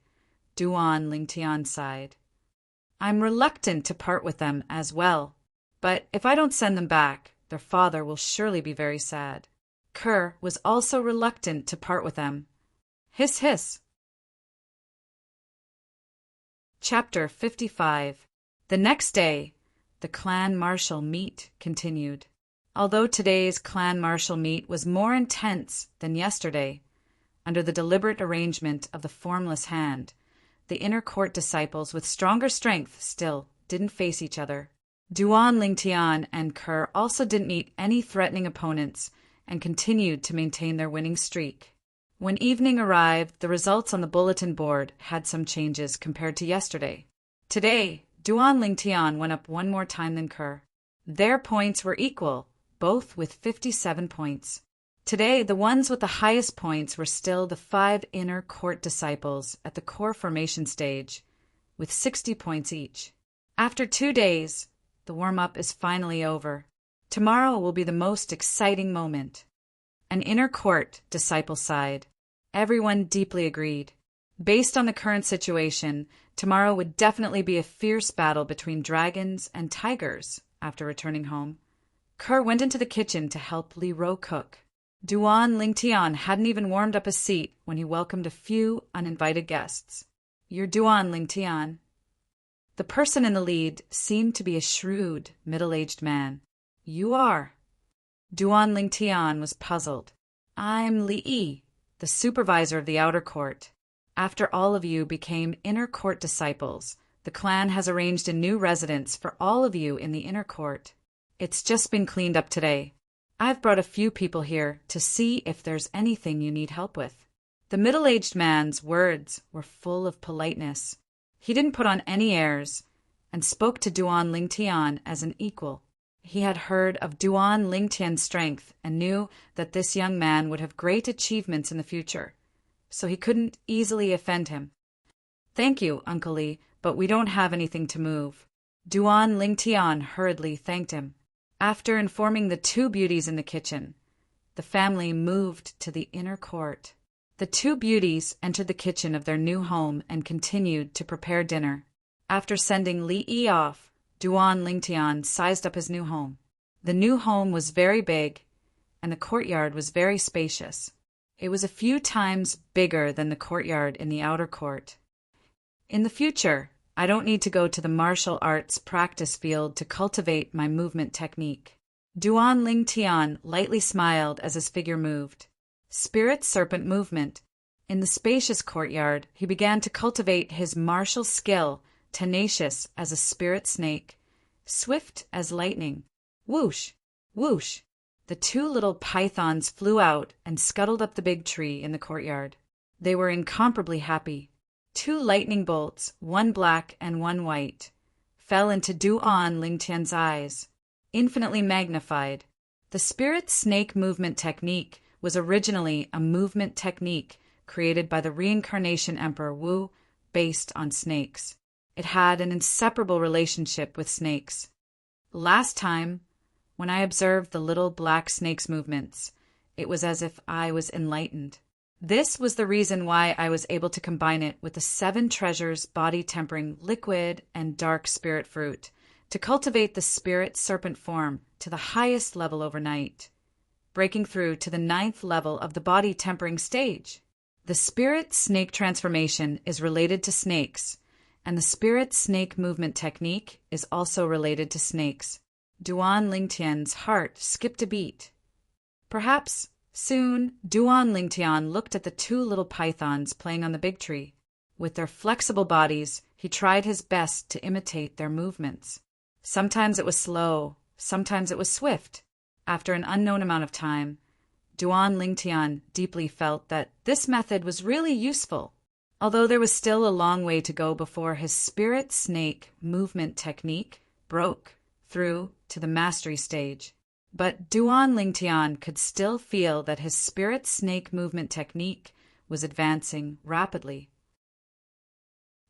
Duan Lingtian sighed. I'm reluctant to part with them as well, but if I don't send them back, their father will surely be very sad. Ker was also reluctant to part with them. Hiss, hiss. Chapter 55. The next day, the clan martial meet continued. Although today's clan martial meet was more intense than yesterday, under the deliberate arrangement of the formless hand, the inner court disciples with stronger strength still didn't face each other. Duan Lingtian and Ker also didn't meet any threatening opponents and continued to maintain their winning streak. When evening arrived, the results on the bulletin board had some changes compared to yesterday. Today, Duan Lingtian went up 1 more time than Ker. Their points were equal, both with 57 points. Today, the ones with the highest points were still the 5 inner court disciples at the core formation stage, with 60 points each. After 2 days, the warm-up is finally over. Tomorrow will be the most exciting moment. An inner court disciple sighed. Everyone deeply agreed. Based on the current situation, tomorrow would definitely be a fierce battle between dragons and tigers after returning home. Ker went into the kitchen to help Li Ro cook. Duan Lingtian hadn't even warmed up a seat when he welcomed a few uninvited guests. You're Duan Lingtian. The person in the lead seemed to be a shrewd, middle-aged man. You are. Duan Lingtian was puzzled. I'm Li Yi, the supervisor of the outer court. After all of you became inner court disciples, the clan has arranged a new residence for all of you in the inner court. It's just been cleaned up today. I've brought a few people here to see if there's anything you need help with. The middle-aged man's words were full of politeness. He didn't put on any airs and spoke to Duan Lingtian as an equal. He had heard of Duan Lingtian's strength and knew that this young man would have great achievements in the future, so he couldn't easily offend him. Thank you, Uncle Li, but we don't have anything to move. Duan Lingtian hurriedly thanked him. After informing the 2 beauties in the kitchen, the family moved to the inner court. The 2 beauties entered the kitchen of their new home and continued to prepare dinner. After sending Li Yi off, Duan Lingtian sized up his new home. The new home was very big, and the courtyard was very spacious. It was a few times bigger than the courtyard in the outer court. In the future, I don't need to go to the martial arts practice field to cultivate my movement technique. Duan Ling Tian lightly smiled as his figure moved. Spirit serpent movement. In the spacious courtyard, he began to cultivate his martial skill, tenacious as a spirit snake, swift as lightning. Whoosh! Whoosh! The two little pythons flew out and scuttled up the big tree in the courtyard. They were incomparably happy. Two lightning bolts, one black and one white, fell into Duan Lingtian's eyes, infinitely magnified. The spirit snake movement technique was originally a movement technique created by the reincarnation Emperor Wu, based on snakes. It had an inseparable relationship with snakes. Last time, when I observed the little black snake's movements, it was as if I was enlightened. This was the reason why I was able to combine it with the 7 treasures body-tempering liquid and dark spirit fruit to cultivate the spirit serpent form to the highest level overnight, breaking through to the 9th level of the body-tempering stage. The spirit snake transformation is related to snakes, and the spirit snake movement technique is also related to snakes. Duan Lingtian's heart skipped a beat. Perhaps soon Duan Lingtian looked at the 2 little pythons playing on the big tree. With their flexible bodies, he tried his best to imitate their movements. Sometimes it was slow, sometimes it was swift. After an unknown amount of time, Duan Lingtian deeply felt that this method was really useful, although there was still a long way to go before his spirit snake movement technique broke through to the mastery stage. But Duan Lingtian could still feel that his spirit snake movement technique was advancing rapidly.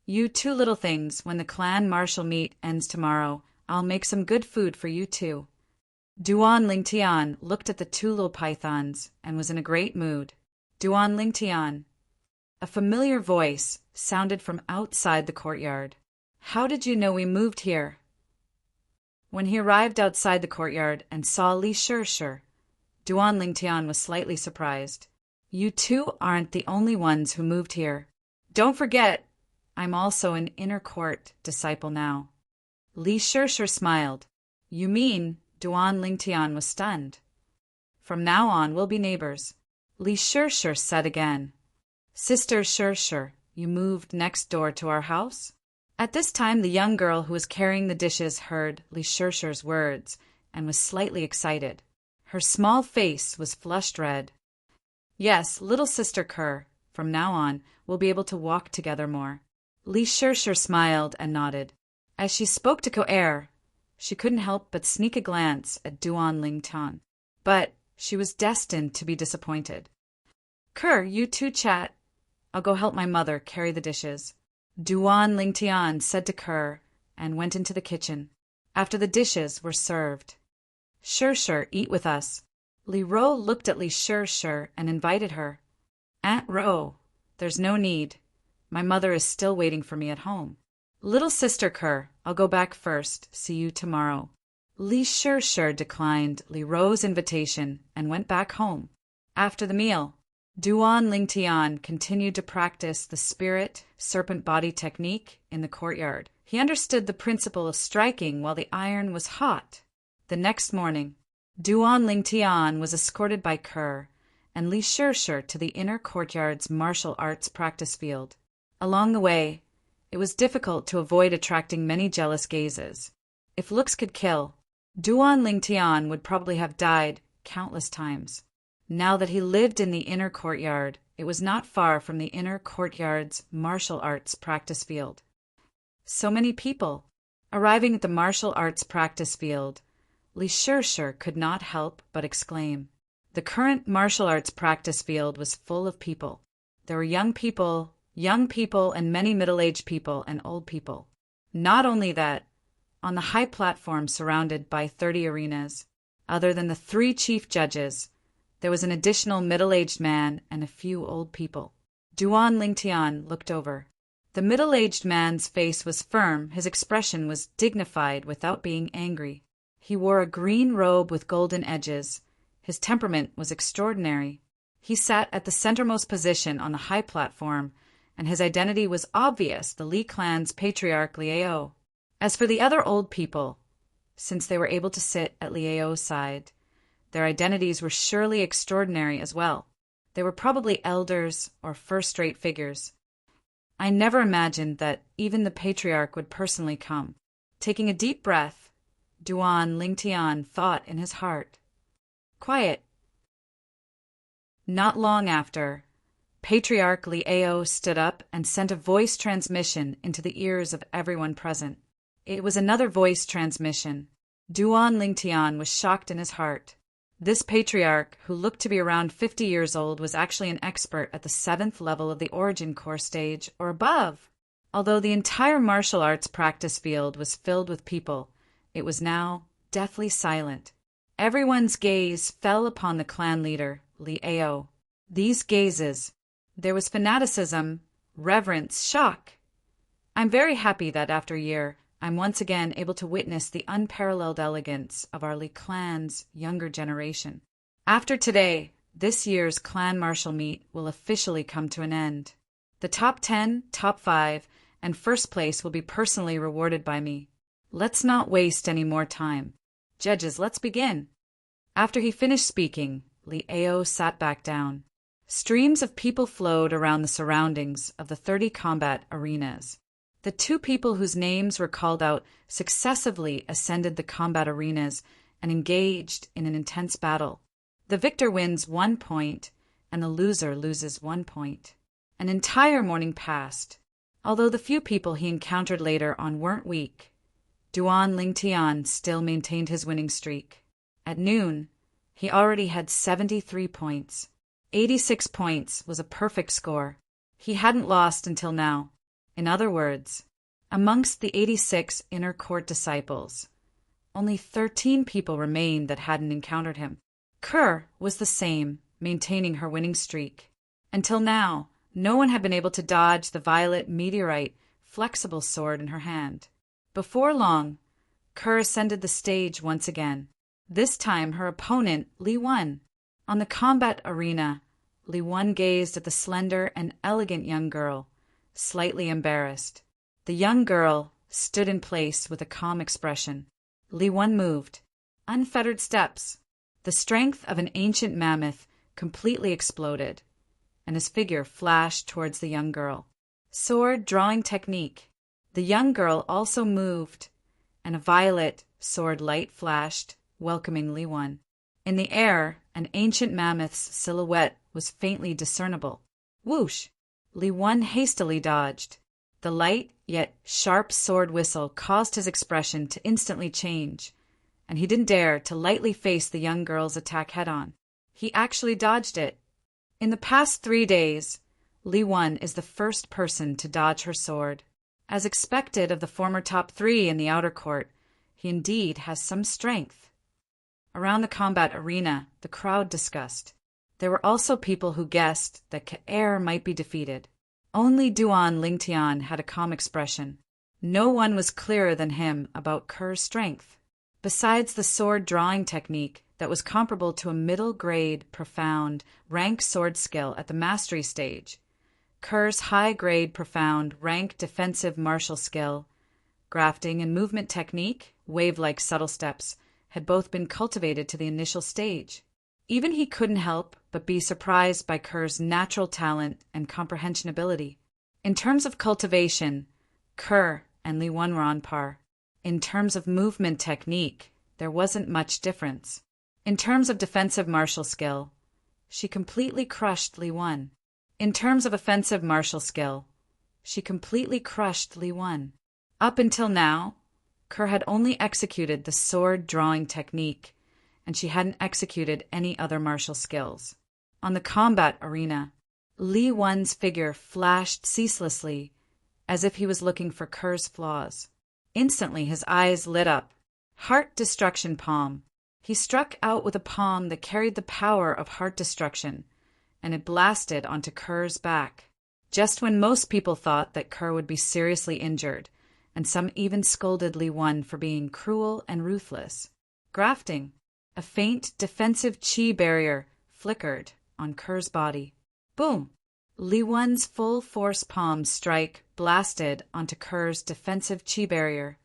You 2 little things, when the clan martial meet ends tomorrow, I'll make some good food for you too. Duan Lingtian looked at the 2 little pythons and was in a great mood. Duan Lingtian. A familiar voice sounded from outside the courtyard. How did you know we moved here? When he arrived outside the courtyard and saw Li Shishir, Duan Lingtian was slightly surprised. You 2 aren't the only ones who moved here. Don't forget, I'm also an inner court disciple now. Li Shishir smiled. You mean? Duan Lingtian was stunned. From now on, we'll be neighbors. Li Shishir said again. Sister Shishir, you moved next door to our house? At this time, the young girl who was carrying the dishes heard Li Shishir's words and was slightly excited. Her small face was flushed red. Yes, little sister Kerr, from now on, we'll be able to walk together more. Li Shishir smiled and nodded. As she spoke to Ko'er, she couldn't help but sneak a glance at Duan Lingtian, but she was destined to be disappointed. Kerr, you 2 chat. I'll go help my mother carry the dishes. Duan Lingtian said to Kerr and went into the kitchen. After the dishes were served, Shishir, eat with us. Li Ro looked at Li Shishir and invited her. Aunt Ro, there's no need. My mother is still waiting for me at home. Little sister Kerr, I'll go back first. See you tomorrow. Li Shishir declined Li Ro's invitation and went back home. After the meal, Duan Lingtian continued to practice the spirit serpent body technique in the courtyard. He understood the principle of striking while the iron was hot. The next morning, Duan Lingtian was escorted by Kerr and Li Shishir to the inner courtyard's martial arts practice field. Along the way, it was difficult to avoid attracting many jealous gazes. If looks could kill, Duan Lingtian would probably have died countless times. Now that he lived in the inner courtyard, it was not far from the inner courtyard's martial arts practice field. So many people. Arriving at the martial arts practice field, Li Shishir could not help but exclaim. The current martial arts practice field was full of people. There were young people and many middle-aged people and old people. Not only that, on the high platform surrounded by 30 arenas, other than the 3 chief judges, there was an additional middle-aged man and a few old people. Duan Lingtian looked over. The middle-aged man's face was firm, his expression was dignified without being angry. He wore a green robe with golden edges. His temperament was extraordinary. He sat at the centermost position on the high platform and his identity was obvious, the Li clan's patriarch Liao. As for the other old people, since they were able to sit at Liao's side, their identities were surely extraordinary as well. They were probably elders or first-rate figures. I never imagined that even the patriarch would personally come. Taking a deep breath, Duan Lingtian thought in his heart, "Quiet." Not long after, Patriarch Liao stood up and sent a voice transmission into the ears of everyone present. It was another voice transmission. Duan Lingtian was shocked in his heart. This patriarch, who looked to be around 50 years old, was actually an expert at the 7th level of the Origin Core stage or above. Although the entire martial arts practice field was filled with people, it was now deathly silent. Everyone's gaze fell upon the clan leader, Liao. These gazes, there was fanaticism, reverence, shock. I'm very happy that after a year, I'm once again able to witness the unparalleled elegance of our Li clan's younger generation. After today, this year's clan martial meet will officially come to an end. The top 10, top 5, and first place will be personally rewarded by me. Let's not waste any more time. Judges, let's begin. After he finished speaking, Liao sat back down. Streams of people flowed around the surroundings of the 30 combat arenas. The 2 people whose names were called out successively ascended the combat arenas and engaged in an intense battle. The victor wins 1 point, and the loser loses 1 point. An entire morning passed. Although the few people he encountered later on weren't weak, Duan Lingtian still maintained his winning streak. At noon, he already had 73 points. 86 points was a perfect score. He hadn't lost until now. In other words, amongst the 86 inner court disciples, only 13 people remained that hadn't encountered him. Kerr was the same, maintaining her winning streak. Until now, no one had been able to dodge the violet meteorite flexible sword in her hand. Before long, Kerr ascended the stage once again. This time her opponent, Li Wen. On the combat arena, Li Wen gazed at the slender and elegant young girl, slightly embarrassed. The young girl stood in place with a calm expression. Li Wen moved. Unfettered steps. The strength of an ancient mammoth completely exploded, and his figure flashed towards the young girl. Sword drawing technique. The young girl also moved, and a violet sword light flashed, welcoming Li Wen. In the air, an ancient mammoth's silhouette was faintly discernible. Whoosh! Li Wen hastily dodged. The light yet sharp sword whistle caused his expression to instantly change, and he didn't dare to lightly face the young girl's attack head-on. He actually dodged it. In the past 3 days, Li Wen is the first person to dodge her sword. As expected of the former top 3 in the outer court, he indeed has some strength. Around the combat arena, the crowd discussed. There were also people who guessed that Kaer might be defeated. Only Duan Lingtian had a calm expression. No one was clearer than him about Kerr's strength. Besides the sword drawing technique that was comparable to a middle-grade, profound, rank sword skill at the mastery stage, Kerr's high-grade, profound, rank defensive martial skill, grafting and movement technique, wave-like subtle steps, had both been cultivated to the initial stage. Even he couldn't help but be surprised by Kerr's natural talent and comprehension ability. In terms of cultivation, Kerr and Li Wen were on par. In terms of movement technique, there wasn't much difference. In terms of defensive martial skill, she completely crushed Li Wen. In terms of offensive martial skill, she completely crushed Li Wen. Up until now, Kerr had only executed the sword drawing technique, and she hadn't executed any other martial skills. On the combat arena, Li Wen's figure flashed ceaselessly, as if he was looking for Kerr's flaws. Instantly his eyes lit up. Heart destruction palm. He struck out with a palm that carried the power of heart destruction, and it blasted onto Kerr's back. Just when most people thought that Kerr would be seriously injured, and some even scolded Li Wen for being cruel and ruthless. Grafting. A faint defensive chi barrier flickered on Kerr's body. Boom! Li Wen's full-force palm strike blasted onto Kerr's defensive chi barrier.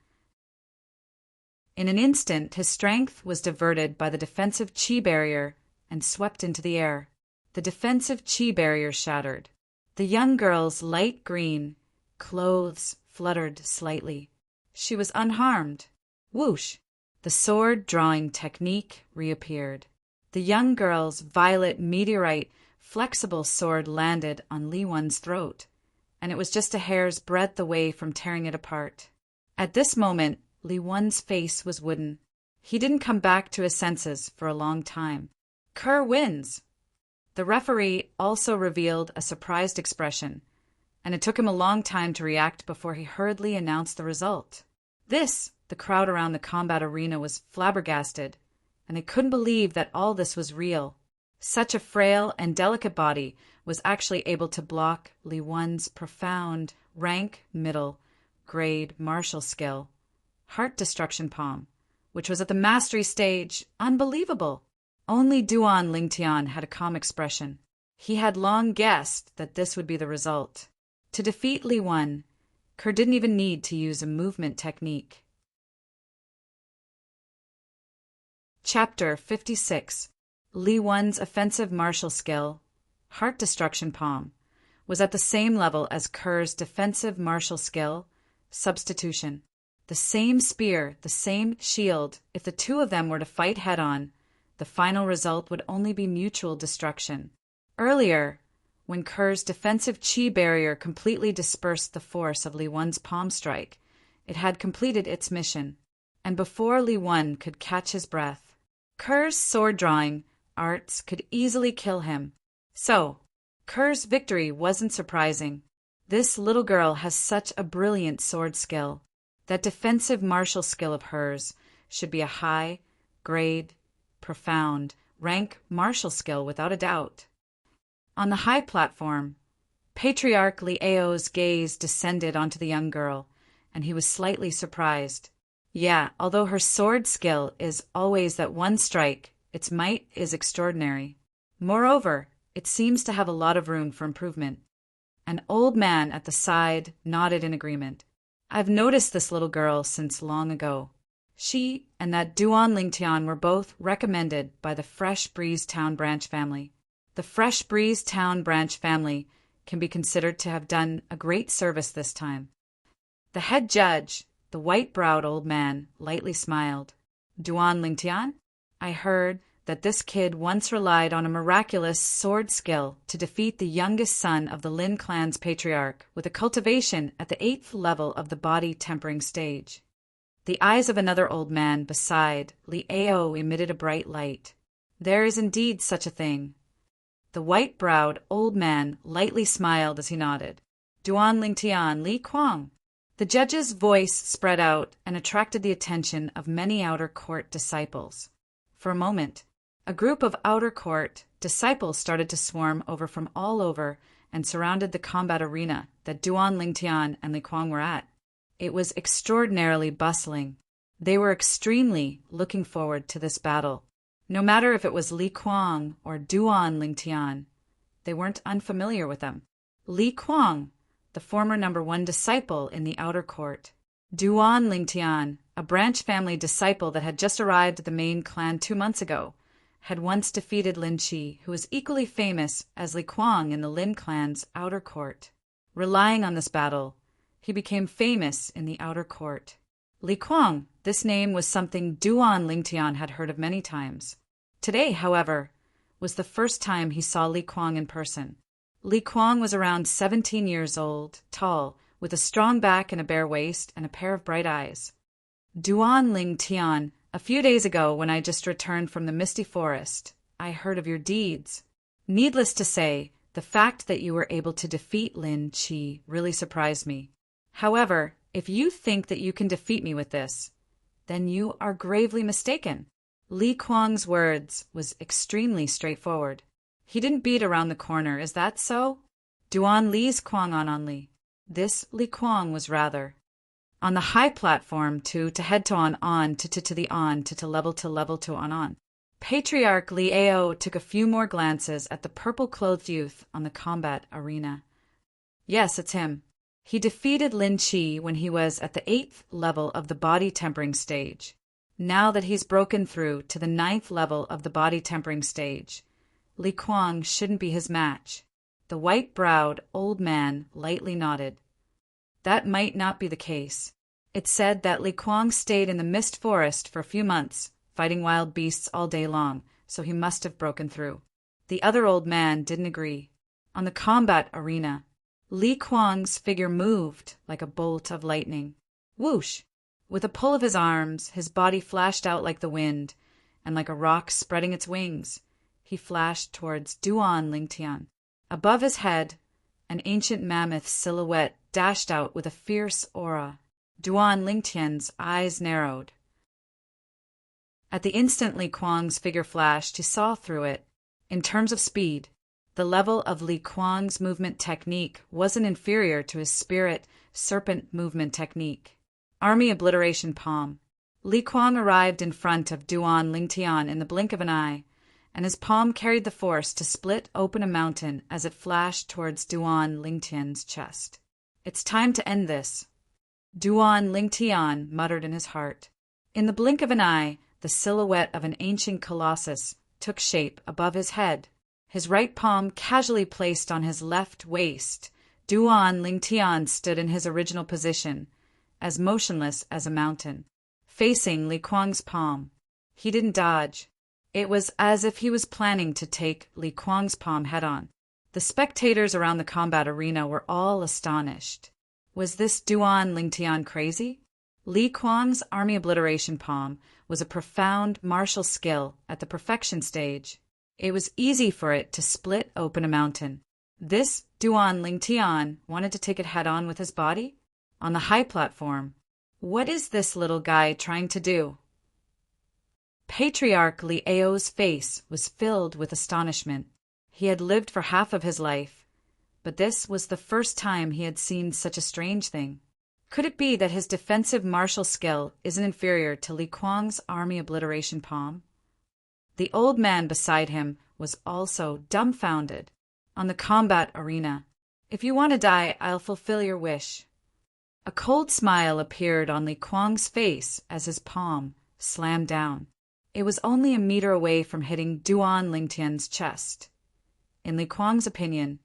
In an instant, his strength was diverted by the defensive chi barrier and swept into the air. The defensive chi barrier shattered. The young girl's light green clothes fluttered slightly. She was unharmed. Whoosh! The sword-drawing technique reappeared. The young girl's violet meteorite flexible sword landed on Li Wen's throat, and it was just a hair's breadth away from tearing it apart. At this moment, Li Wen's face was wooden. He didn't come back to his senses for a long time. Kerr wins! The referee also revealed a surprised expression, and it took him a long time to react before he hurriedly announced the result. The crowd around the combat arena was flabbergasted, and they couldn't believe that all this was real. Such a frail and delicate body was actually able to block Li Wen's profound, rank, middle, grade martial skill, Heart Destruction Palm, which was at the mastery stage. Unbelievable! Only Duan Lingtian had a calm expression. He had long guessed that this would be the result. To defeat Li Wen, Kerr didn't even need to use a movement technique. Chapter 56. Li Wen's offensive martial skill, Heart Destruction Palm, was at the same level as Kerr's defensive martial skill, Substitution. The same spear, the same shield. If the two of them were to fight head-on, the final result would only be mutual destruction. Earlier, when Kerr's defensive chi barrier completely dispersed the force of Li Wen's palm strike, it had completed its mission, and before Li Wen could catch his breath, Kerr's sword-drawing arts could easily kill him. So, Kerr's victory wasn't surprising. This little girl has such a brilliant sword skill. That defensive martial skill of hers should be a high, grade, profound, rank martial skill without a doubt. On the high platform, Patriarch Lieo's gaze descended onto the young girl, and he was slightly surprised. Yeah, although her sword skill is always that one strike, its might is extraordinary. Moreover, it seems to have a lot of room for improvement. An old man at the side nodded in agreement. I've noticed this little girl since long ago. She and that Duan Lingtian were both recommended by the Fresh Breeze Town branch family. The Fresh Breeze Town branch family can be considered to have done a great service this time. The head judge, the white-browed old man, lightly smiled. Duan Lingtian, I heard that this kid once relied on a miraculous sword skill to defeat the youngest son of the Lin clan's patriarch with a cultivation at the 8th level of the body tempering stage. The eyes of another old man beside Lieo emitted a bright light. There is indeed such a thing. The white-browed old man lightly smiled as he nodded. Duan Lingtian, Li Kuang. The judge's voice spread out and attracted the attention of many outer court disciples. For a moment, a group of outer court disciples started to swarm over from all over and surrounded the combat arena that Duan Lingtian and Li Kuang were at. It was extraordinarily bustling. They were extremely looking forward to this battle. No matter if it was Li Kuang or Duan Lingtian, they weren't unfamiliar with them. Li Kuang, the former #1 disciple in the outer court. Duan Lingtian, a branch family disciple that had just arrived at the main clan 2 months ago, had once defeated Lin Qi, who was equally famous as Li Kuang in the Lin clan's outer court. Relying on this battle, he became famous in the outer court. Li Kuang, this name was something Duan Lingtian had heard of many times. Today, however, was the first time he saw Li Kuang in person. Li Kuang was around 17 years old, tall, with a strong back and a bare waist and a pair of bright eyes. Duan Lingtian, a few days ago when I just returned from the Misty Forest, I heard of your deeds. Needless to say, the fact that you were able to defeat Lin Qi really surprised me. However, if you think that you can defeat me with this, then you are gravely mistaken. Li Kuang's words was extremely straightforward. He didn't beat around the corner, is that so? Duan Li's Kuang on Li. This Li Kuang was rather. On the high platform to head to on to the on to level to level to on. Patriarch Liao took a few more glances at the purple-clothed youth on the combat arena. Yes, it's him. He defeated Lin Qi when he was at the 8th level of the body tempering stage. Now that he's broken through to the 9th level of the body tempering stage, Li Kuang shouldn't be his match. The white-browed old man lightly nodded. That might not be the case. It said that Li Kuang stayed in the mist forest for a few months, fighting wild beasts all day long, so he must have broken through. The other old man didn't agree. On the combat arena, Li Kuang's figure moved like a bolt of lightning. Whoosh! With a pull of his arms, his body flashed out like the wind, and like a rock spreading its wings, he flashed towards Duan Lingtian. Above his head, an ancient mammoth silhouette dashed out with a fierce aura. Duan Lingtian's eyes narrowed. At the instant Li Kuang's figure flashed, he saw through it. In terms of speed, the level of Li Kuang's movement technique wasn't inferior to his spirit serpent movement technique. Army obliteration palm. Li Kuang arrived in front of Duan Lingtian in the blink of an eye, and his palm carried the force to split open a mountain as it flashed towards Duan Lingtian's chest. It's time to end this, Duan Lingtian muttered in his heart. In the blink of an eye, the silhouette of an ancient colossus took shape above his head. His right palm casually placed on his left waist, Duan Lingtian stood in his original position, as motionless as a mountain, facing Li Kuang's palm. He didn't dodge. It was as if he was planning to take Li Kuang's palm head-on. The spectators around the combat arena were all astonished. Was this Duan Lingtian crazy? Li Kuang's army obliteration palm was a profound martial skill at the perfection stage. It was easy for it to split open a mountain. This Duan Lingtian wanted to take it head-on with his body? On the high platform. What is this little guy trying to do? Patriarch Liao's face was filled with astonishment. He had lived for half of his life, but this was the first time he had seen such a strange thing. Could it be that his defensive martial skill isn't inferior to Li Kuang's army obliteration palm? The old man beside him was also dumbfounded. On the combat arena, if you want to die, I'll fulfill your wish. A cold smile appeared on Li Kuang's face as his palm slammed down. It was only a meter away from hitting Duan Lingtian's chest. In Li Kuang's opinion,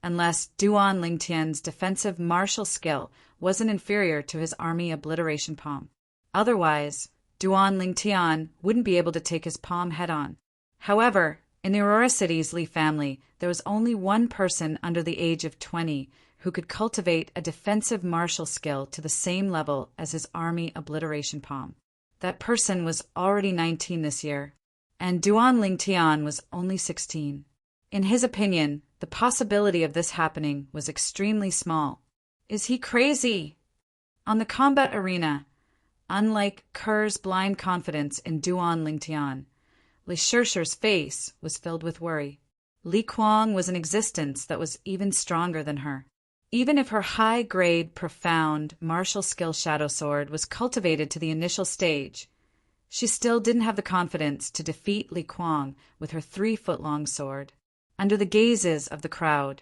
unless Duan Lingtian's defensive martial skill wasn't inferior to his army obliteration palm. Otherwise, Duan Lingtian wouldn't be able to take his palm head-on. However, in the Aurora City's Li family, there was only one person under the age of 20 who could cultivate a defensive martial skill to the same level as his army obliteration palm. That person was already 19 this year, and Duan Lingtian was only 16. In his opinion, the possibility of this happening was extremely small. Is he crazy? On the combat arena, unlike Kerr's blind confidence in Duan Lingtian, Li Shishir's face was filled with worry. Li Kuang was an existence that was even stronger than her. Even if her high-grade, profound, martial skill shadow sword was cultivated to the initial stage, she still didn't have the confidence to defeat Li Kuang with her 3-foot-long sword. Under the gazes of the crowd,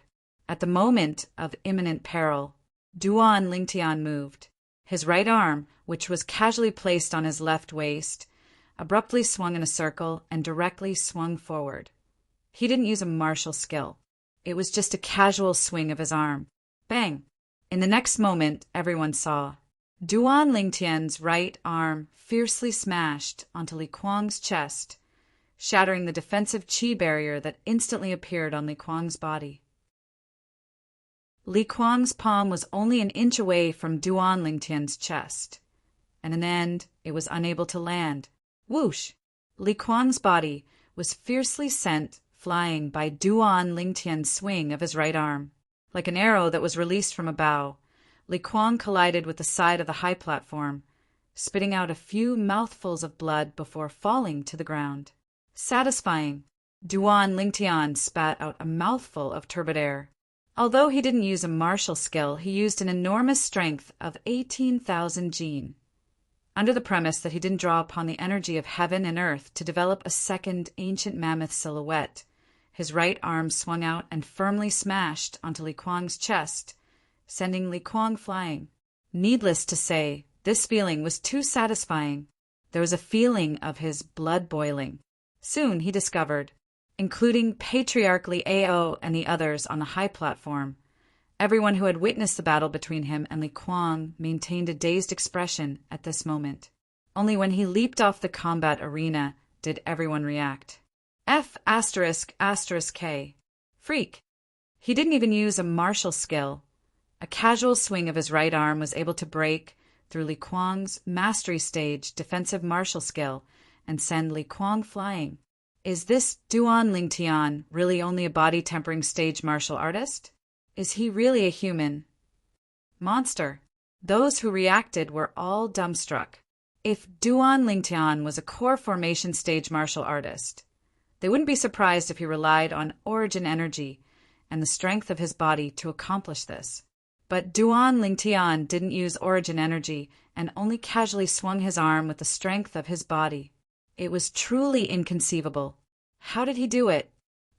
at the moment of imminent peril, Duan Lingtian moved. His right arm, which was casually placed on his left waist, abruptly swung in a circle and directly swung forward. He didn't use a martial skill. It was just a casual swing of his arm. Bang! In the next moment, everyone saw. Duan Lingtian's right arm fiercely smashed onto Li Kuang's chest, shattering the defensive qi barrier that instantly appeared on Li Kuang's body. Li Kuang's palm was only an inch away from Duan Lingtian's chest, and in the end, it was unable to land. Whoosh! Li Kuang's body was fiercely sent flying by Duan Lingtian's swing of his right arm. Like an arrow that was released from a bow, Li Kuang collided with the side of the high platform, spitting out a few mouthfuls of blood before falling to the ground. Satisfying. Duan Lingtian spat out a mouthful of turbid air. Although he didn't use a martial skill, he used an enormous strength of 18,000 jin. under the premise that he didn't draw upon the energy of heaven and earth to develop a second ancient mammoth silhouette. His right arm swung out and firmly smashed onto Li Kuang's chest, sending Li Kuang flying. Needless to say, this feeling was too satisfying. There was a feeling of his blood boiling. Soon, he discovered, including Patriarch Li Ao and the others on the high platform, everyone who had witnessed the battle between him and Li Kuang maintained a dazed expression at this moment. Only when he leaped off the combat arena did everyone react. F***K. Freak. He didn't even use a martial skill. A casual swing of his right arm was able to break through Li Kuang's mastery stage defensive martial skill and send Li Kuang flying. Is this Duan Lingtian really only a body-tempering stage martial artist? Is he really a human monster? Those who reacted were all dumbstruck. If Duan Lingtian was a core formation stage martial artist, they wouldn't be surprised if he relied on origin energy and the strength of his body to accomplish this. But Duan Lingtian didn't use origin energy and only casually swung his arm with the strength of his body. It was truly inconceivable. How did he do it?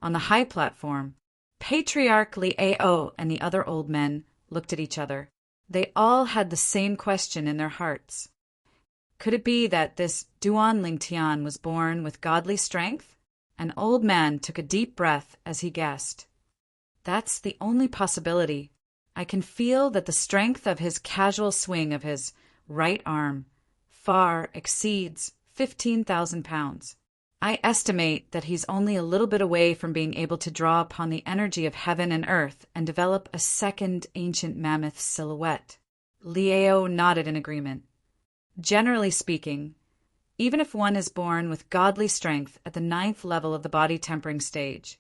On the high platform, Patriarch Li Ao and the other old men looked at each other. They all had the same question in their hearts. Could it be that this Duan Lingtian was born with godly strength? An old man took a deep breath as he guessed. That's the only possibility. I can feel that the strength of his casual swing of his right arm far exceeds 15,000 pounds. I estimate that he's only a little bit away from being able to draw upon the energy of heaven and earth and develop a second ancient mammoth silhouette. Liao nodded in agreement. Generally speaking, even if one is born with godly strength at the 9th level of the body-tempering stage,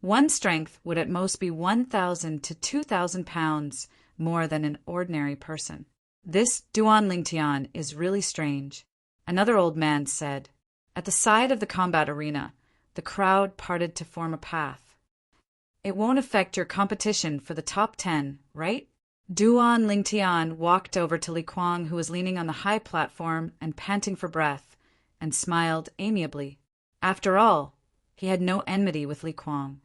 one's strength would at most be 1,000 to 2,000 pounds more than an ordinary person. This Duan Lingtian is really strange, another old man said. At the side of the combat arena, the crowd parted to form a path. It won't affect your competition for the top 10, right? Duan Lingtian walked over to Li Kuang, who was leaning on the high platform and panting for breath, and smiled amiably. After all, he had no enmity with Li Kuang.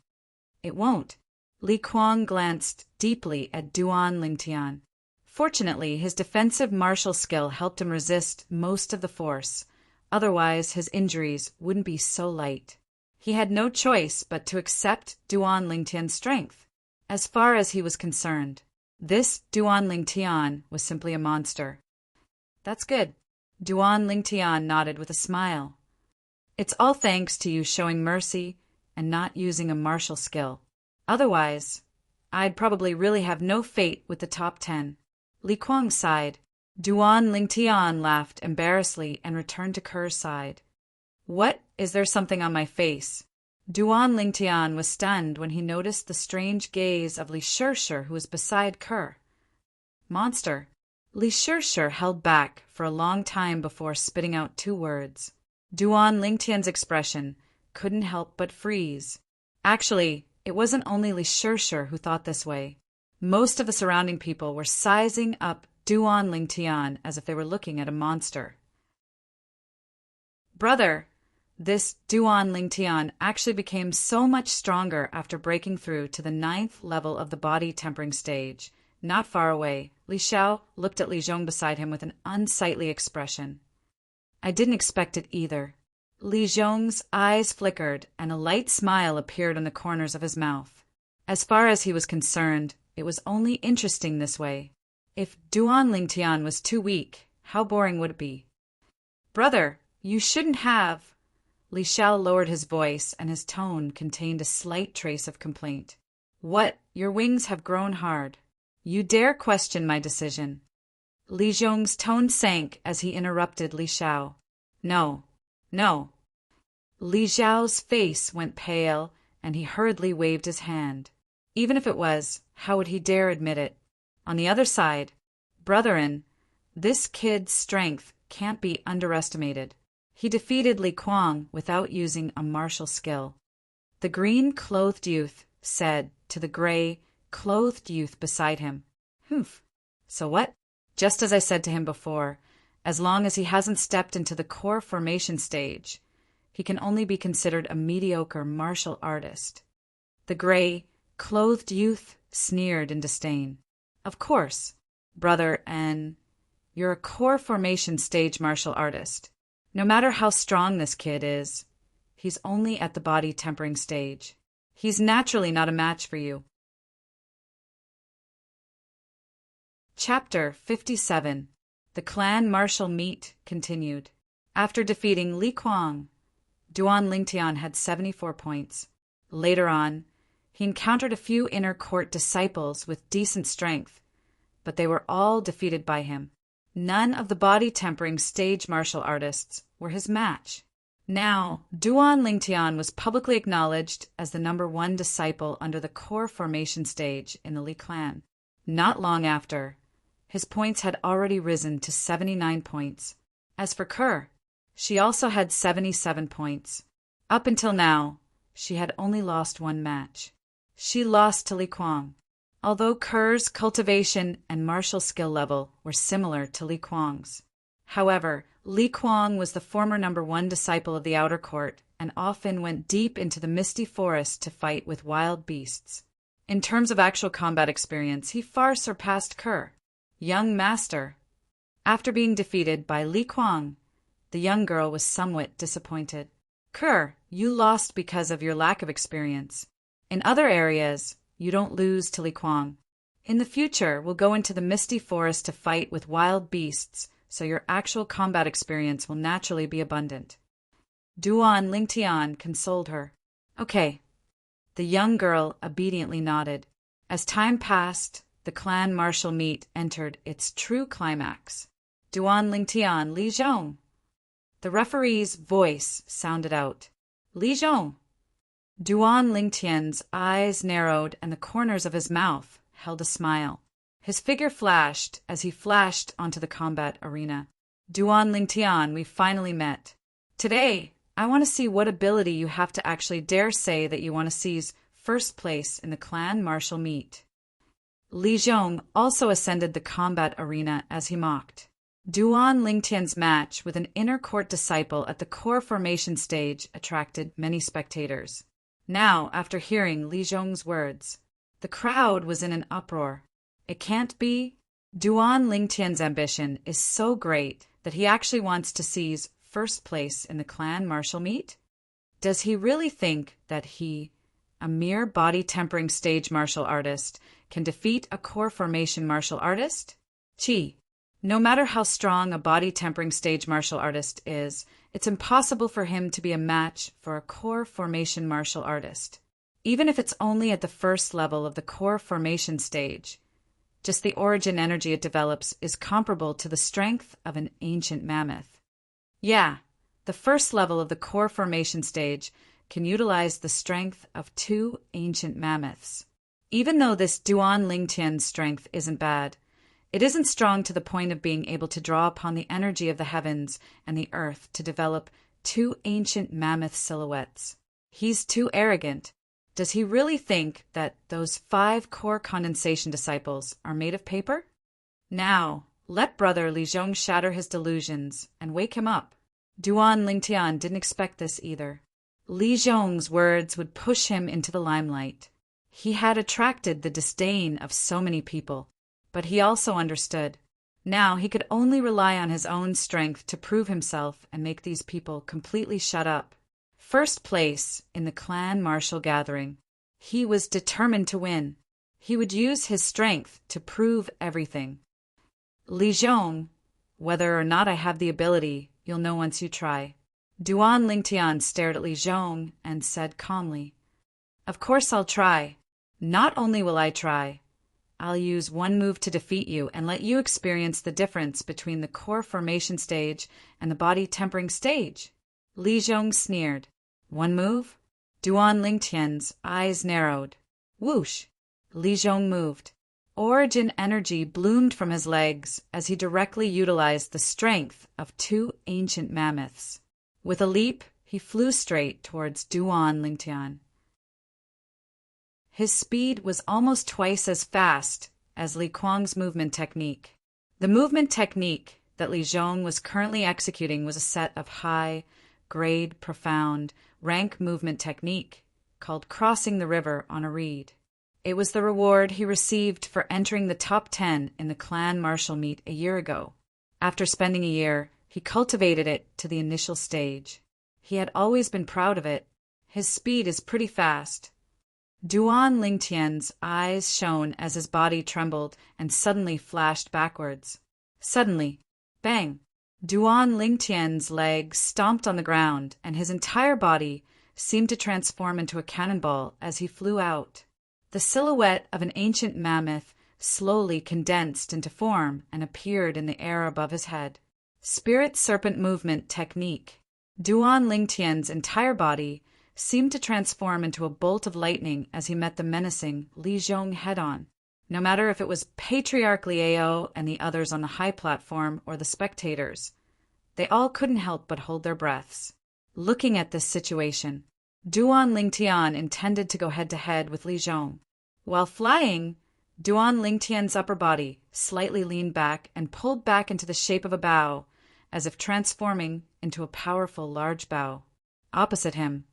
It won't. Li Kuang glanced deeply at Duan Lingtian. Fortunately, his defensive martial skill helped him resist most of the force. Otherwise, his injuries wouldn't be so light. He had no choice but to accept Duan Lingtian's strength. As far as he was concerned, this Duan Lingtian was simply a monster. That's good. Duan Lingtian nodded with a smile. It's all thanks to you showing mercy and not using a martial skill. Otherwise, I'd probably really have no fate with the top 10. Li Kuang sighed. Duan Lingtian laughed embarrassedly and returned to Ker's side. What? Is there something on my face? Duan Lingtian was stunned when he noticed the strange gaze of Li Shishir, who was beside Ker. Monster. Li Shishir held back for a long time before spitting out 2 words. Duan Lingtian's expression couldn't help but freeze. Actually, it wasn't only Li Shishir who thought this way. Most of the surrounding people were sizing up Duan Lingtian as if they were looking at a monster. Brother, this Duan Lingtian actually became so much stronger after breaking through to the 9th level of the body-tempering stage. Not far away, Li Xiao looked at Li Zhong beside him with an unsightly expression. I didn't expect it either. Li Zhong's eyes flickered and a light smile appeared on the corners of his mouth. As far as he was concerned, it was only interesting this way. If Duan Lingtian was too weak, how boring would it be? Brother, you shouldn't have. Li Xiao lowered his voice, and his tone contained a slight trace of complaint. What? Your wings have grown hard. You dare question my decision? Li Zhong's tone sank as he interrupted Li Xiao. No. Li Xiao's face went pale, and he hurriedly waved his hand. Even if it was, how would he dare admit it? On the other side, Brotherin, this kid's strength can't be underestimated. He defeated Li Kuang without using a martial skill. The green-clothed youth said to the gray-clothed youth beside him. Humph. So what? Just as I said to him before, As long as he hasn't stepped into the core formation stage, he can only be considered a mediocre martial artist. The gray, clothed youth sneered in disdain. Of course, brother N, you're a core formation stage martial artist. No matter how strong this kid is, he's only at the body tempering stage. He's naturally not a match for you. Chapter 57. The clan martial meet continued. After defeating Li Kuang, Duan Lingtian had 74 points. Later on, he encountered a few inner court disciples with decent strength, but they were all defeated by him. None of the body-tempering stage martial artists were his match. Now, Duan Lingtian was publicly acknowledged as the #1 disciple under the core formation stage in the Li clan. Not long after, his points had already risen to 79 points. As for Kerr, she also had 77 points. Up until now, she had only lost one match. She lost to Li Kuang. Although Kerr's cultivation and martial skill level were similar to Li Kuang's. However, Li Kuang was the former #1 disciple of the outer court and often went deep into the misty forest to fight with wild beasts. In terms of actual combat experience, he far surpassed Kerr. Young master. After being defeated by Li Kuang, the young girl was somewhat disappointed. Kerr, you lost because of your lack of experience. In other areas, you don't lose to Li Kuang. In the future, we'll go into the misty forest to fight with wild beasts, so your actual combat experience will naturally be abundant. Duan Lingtian consoled her. Okay. The young girl obediently nodded. As time passed, the clan martial meet entered its true climax. Duan Lingtian, Li Zhong. The referee's voice sounded out. Li Zhong. Duan Lingtian's eyes narrowed and the corners of his mouth held a smile. His figure flashed as he flashed onto the combat arena. Duan Lingtian, we finally met. Today, I want to see what ability you have to actually dare say that you want to seize first place in the clan martial meet. Li Zhong also ascended the combat arena as he mocked. Duan Lingtian's match with an inner court disciple at the core formation stage attracted many spectators. Now, after hearing Li Zhong's words, the crowd was in an uproar. It can't be. Duan Lingtian's ambition is so great that he actually wants to seize first place in the clan martial meet? Does he really think that he, a mere body-tempering stage martial artist, can defeat a core formation martial artist? Chi. No matter how strong a body-tempering stage martial artist is, it's impossible for him to be a match for a core formation martial artist. Even if it's only at the first level of the core formation stage, just the origin energy it develops is comparable to the strength of an ancient mammoth. Yeah, the first level of the core formation stage can utilize the strength of 2 ancient mammoths. Even though this Duan Lingtian's strength isn't bad, it isn't strong to the point of being able to draw upon the energy of the heavens and the earth to develop 2 ancient mammoth silhouettes. He's too arrogant. Does he really think that those 5 core condensation disciples are made of paper? Now, let brother Li Zhong shatter his delusions and wake him up. Duan Lingtian didn't expect this either. Li Zhong's words would push him into the limelight. He had attracted the disdain of so many people, but he also understood. Now he could only rely on his own strength to prove himself and make these people completely shut up. First place in the clan martial gathering. He was determined to win. He would use his strength to prove everything. Li Zhong, whether or not I have the ability, you'll know once you try. Duan Lingtian stared at Li Zhong and said calmly, Of course I'll try. Not only will I try, I'll use one move to defeat you and let you experience the difference between the core formation stage and the body tempering stage. Li Zhong sneered. One move? Duan Lingtian's eyes narrowed. Whoosh! Li Zhong moved. Origin energy bloomed from his legs as he directly utilized the strength of 2 ancient mammoths. With a leap, he flew straight towards Duan Lingtian. His speed was almost twice as fast as Li Kuang's movement technique. The movement technique that Li Zhong was currently executing was a set of high-grade, profound, rank movement technique called crossing the river on a reed. It was the reward he received for entering the top 10 in the clan martial meet a year ago. After spending a year, he cultivated it to the initial stage. He had always been proud of it. His speed is pretty fast. Duan Lingtian's eyes shone as his body trembled and suddenly flashed backwards. Suddenly, bang! Duan Lingtian's legs stomped on the ground, and his entire body seemed to transform into a cannonball as he flew out. The silhouette of an ancient mammoth slowly condensed into form and appeared in the air above his head. Spirit serpent movement technique. Duan Lingtian's entire body seemed to transform into a bolt of lightning as he met the menacing Li Zhong head-on. No matter if it was Patriarch Liao and the others on the high platform or the spectators, they all couldn't help but hold their breaths. Looking at this situation, Duan Lingtian intended to go head-to-head with Li Zhong. While flying, Duan Lingtian's upper body slightly leaned back and pulled back into the shape of a bow, as if transforming into a powerful large bow. Opposite him,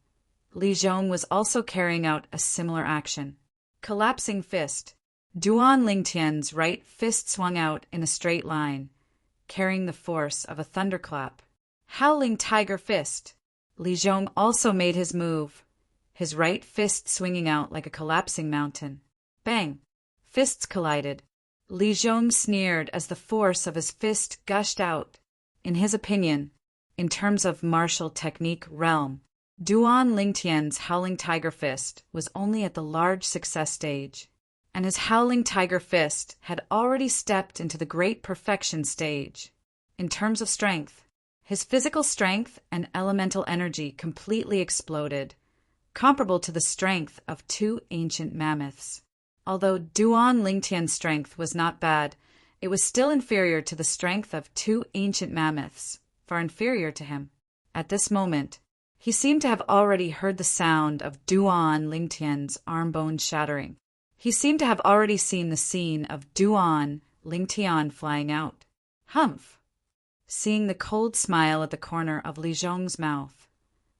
Li Zhong was also carrying out a similar action. Collapsing fist. Duan Lingtian's right fist swung out in a straight line, carrying the force of a thunderclap. Howling tiger fist. Li Zhong also made his move, his right fist swinging out like a collapsing mountain. Bang! Fists collided. Li Zhong sneered as the force of his fist gushed out. In his opinion, in terms of martial technique realm, Duan Lingtian's Howling Tiger Fist was only at the large success stage, and his Howling Tiger Fist had already stepped into the Great Perfection stage. In terms of strength, his physical strength and elemental energy completely exploded, comparable to the strength of 2 ancient mammoths. Although Duan Lingtian's strength was not bad, it was still inferior to the strength of 2 ancient mammoths, far inferior to him. At this moment, he seemed to have already heard the sound of Duan Lingtian's arm bone shattering. He seemed to have already seen the scene of Duan Lingtian flying out. Humph! Seeing the cold smile at the corner of Li Zhong's mouth.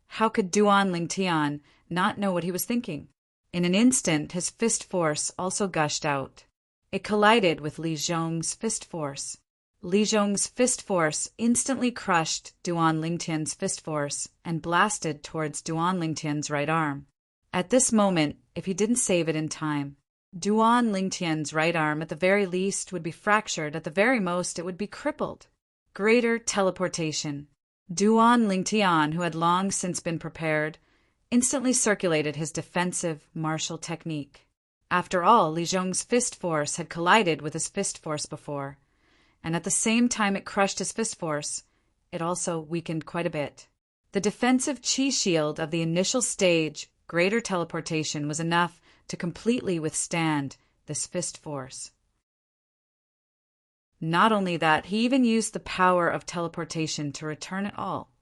How could Duan Lingtian not know what he was thinking? In an instant, his fist force also gushed out. It collided with Li Zhong's fist force. Li Zhong's fist force instantly crushed Duan Lingtian's fist force and blasted towards Duan Lingtian's right arm. At this moment, if he didn't save it in time, Duan Lingtian's right arm at the very least would be fractured, at the very most it would be crippled. Greater teleportation. Duan Lingtian, who had long since been prepared, instantly circulated his defensive martial technique. After all, Li Zhong's fist force had collided with his fist force before, and at the same time it crushed his fist force, it also weakened quite a bit. The defensive chi shield of the initial stage, greater teleportation, was enough to completely withstand this fist force. Not only that, he even used the power of teleportation to return it all,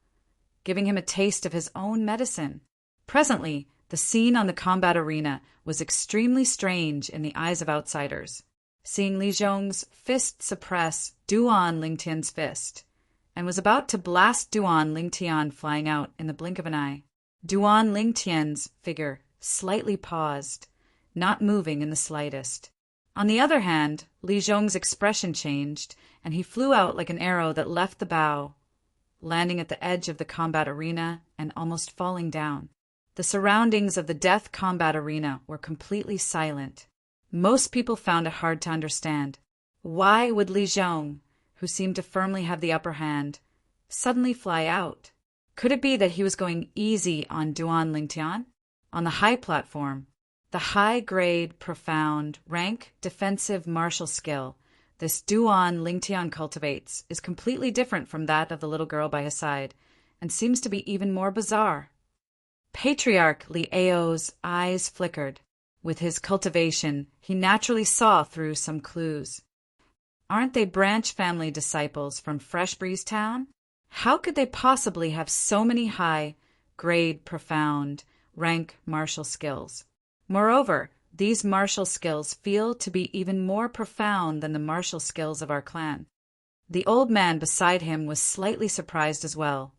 giving him a taste of his own medicine. Presently, the scene on the combat arena was extremely strange in the eyes of outsiders. Seeing Li Zhong's fist suppress Duan Lingtian's fist, and was about to blast Duan Lingtian flying out in the blink of an eye. Duan Lingtian's figure slightly paused, not moving in the slightest. On the other hand, Li Zhong's expression changed, and he flew out like an arrow that left the bow, landing at the edge of the combat arena and almost falling down. The surroundings of the death combat arena were completely silent. Most people found it hard to understand. Why would Li Zhong, who seemed to firmly have the upper hand, suddenly fly out? Could it be that he was going easy on Duan Lingtian? On the high platform, the high-grade, profound, rank, defensive martial skill this Duan Lingtian cultivates is completely different from that of the little girl by his side, and seems to be even more bizarre. Patriarch Liao's eyes flickered. With his cultivation, he naturally saw through some clues. Aren't they branch family disciples from Fresh Breeze Town? How could they possibly have so many high-grade, profound, rank martial skills? Moreover, these martial skills feel to be even more profound than the martial skills of our clan. The old man beside him was slightly surprised as well.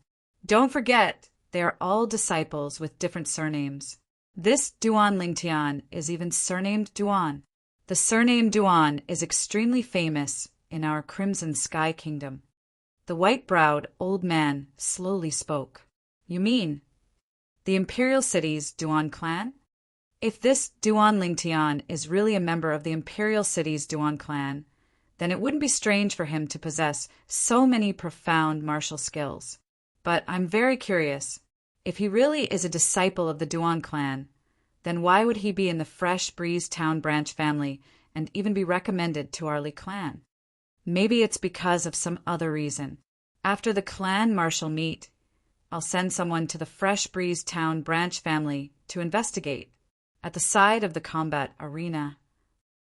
Don't forget, they are all disciples with different surnames. This Duan Lingtian is even surnamed Duan. The surname Duan is extremely famous in our Crimson Sky Kingdom. The white-browed old man slowly spoke. You mean the Imperial City's Duan clan? If this Duan Lingtian is really a member of the Imperial City's Duan clan, then it wouldn't be strange for him to possess so many profound martial skills. But I'm very curious. If he really is a disciple of the Duan clan, then why would he be in the Fresh Breeze Town branch family and even be recommended to our Li clan? Maybe it's because of some other reason. After the clan martial meet, I'll send someone to the Fresh Breeze Town branch family to investigate at the side of the combat arena.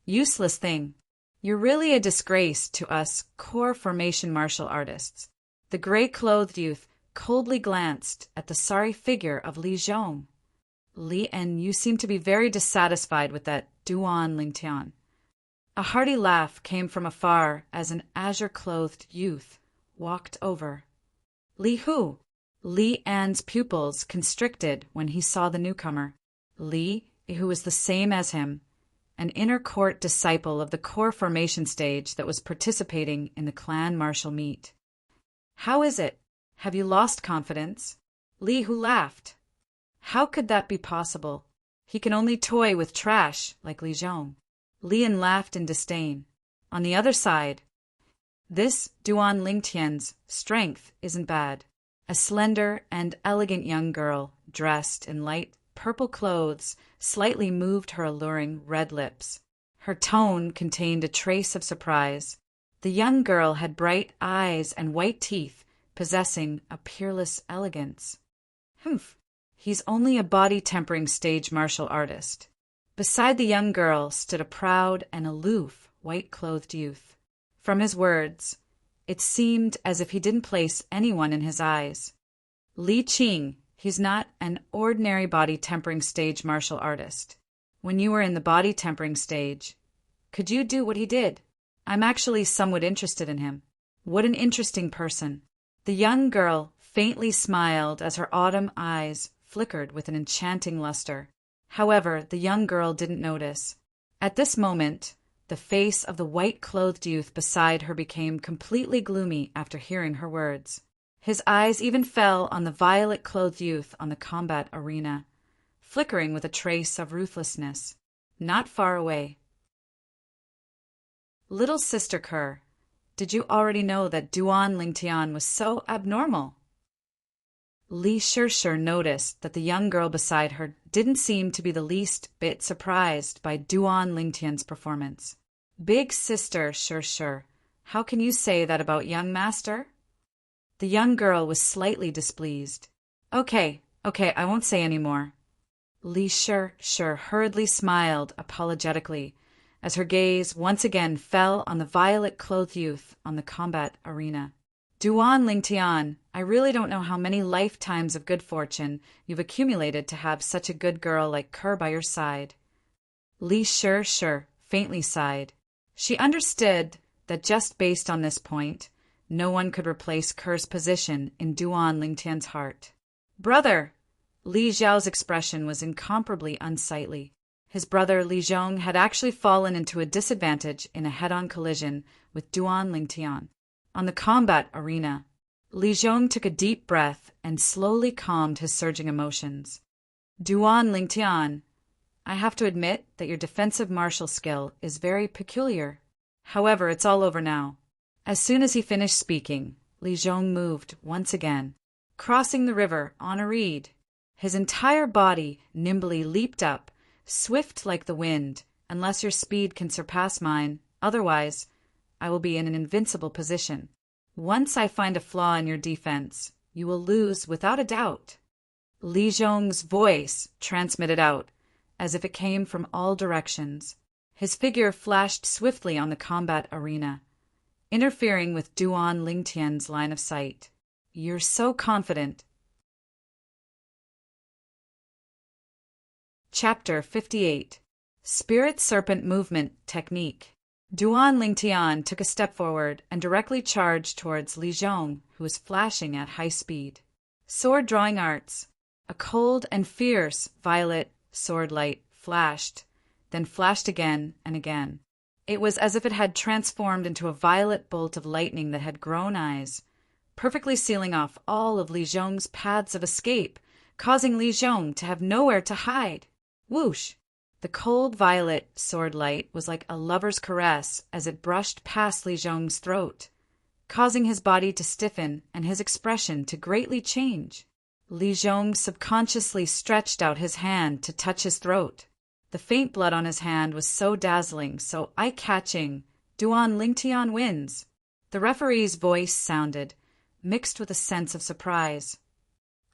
Useless thing. You're really a disgrace to us core formation martial artists. The gray-clothed youth coldly glanced at the sorry figure of Li Zhong. Li, and you seem to be very dissatisfied with that Duan Lingtian. A hearty laugh came from afar as an azure-clothed youth walked over. Li who? Li An's pupils constricted when he saw the newcomer. Li, who was the same as him, an inner court disciple of the core formation stage that was participating in the clan martial meet. How is it? Have you lost confidence? Li who laughed. How could that be possible? He can only toy with trash like Li Zhong. Lian laughed in disdain. On the other side, this Duan Lingtian's strength isn't bad. A slender and elegant young girl, dressed in light purple clothes, slightly moved her alluring red lips. Her tone contained a trace of surprise. The young girl had bright eyes and white teeth, possessing a peerless elegance. Humph, he's only a body-tempering stage martial artist. Beside the young girl stood a proud and aloof white-clothed youth. From his words, it seemed as if he didn't place anyone in his eyes. Li Qing, he's not an ordinary body-tempering stage martial artist. When you were in the body-tempering stage, could you do what he did? I'm actually somewhat interested in him. What an interesting person. The young girl faintly smiled as her autumn eyes flickered with an enchanting luster. However, the young girl didn't notice. At this moment, the face of the white-clothed youth beside her became completely gloomy after hearing her words. His eyes even fell on the violet-clothed youth on the combat arena, flickering with a trace of ruthlessness. Not far away. Little Sister Kerr, did you already know that Duan Lingtian was so abnormal? Li Shishir noticed that the young girl beside her didn't seem to be the least bit surprised by Duan Lingtian's performance. Big Sister Shishir, how can you say that about young master? The young girl was slightly displeased. Okay, I won't say any more. Li Shishir hurriedly smiled apologetically as her gaze once again fell on the violet-clothed youth on the combat arena. Duan Lingtian, I really don't know how many lifetimes of good fortune you've accumulated to have such a good girl like Kerr by your side. Li Shishir faintly sighed. She understood that just based on this point, no one could replace Kerr's position in Duan Lingtian's heart. Brother! Li Zhao's expression was incomparably unsightly. His brother Li Zhong had actually fallen into a disadvantage in a head-on collision with Duan Lingtian. On the combat arena, Li Zhong took a deep breath and slowly calmed his surging emotions. Duan Lingtian, I have to admit that your defensive martial skill is very peculiar. However, it's all over now. As soon as he finished speaking, Li Zhong moved once again, crossing the river on a reed. His entire body nimbly leaped up, swift like the wind, unless your speed can surpass mine. Otherwise, I will be in an invincible position. Once I find a flaw in your defense, you will lose without a doubt. Li Zhong's voice transmitted out, as if it came from all directions. His figure flashed swiftly on the combat arena, interfering with Duan Lingtian's line of sight. You're so confident. Chapter 58. Spirit Serpent Movement Technique. Duan Lingtian took a step forward and directly charged towards Li Zhong, who was flashing at high speed. Sword drawing arts. A cold and fierce violet sword light flashed, then flashed again and again. It was as if it had transformed into a violet bolt of lightning that had grown eyes, perfectly sealing off all of Li Zhong's paths of escape, causing Li Zhong to have nowhere to hide. Whoosh! The cold violet sword light was like a lover's caress as it brushed past Li Zhong's throat, causing his body to stiffen and his expression to greatly change. Li Zhong subconsciously stretched out his hand to touch his throat. The faint blood on his hand was so dazzling, so eye-catching. Duan Lingtian wins. The referee's voice sounded, mixed with a sense of surprise.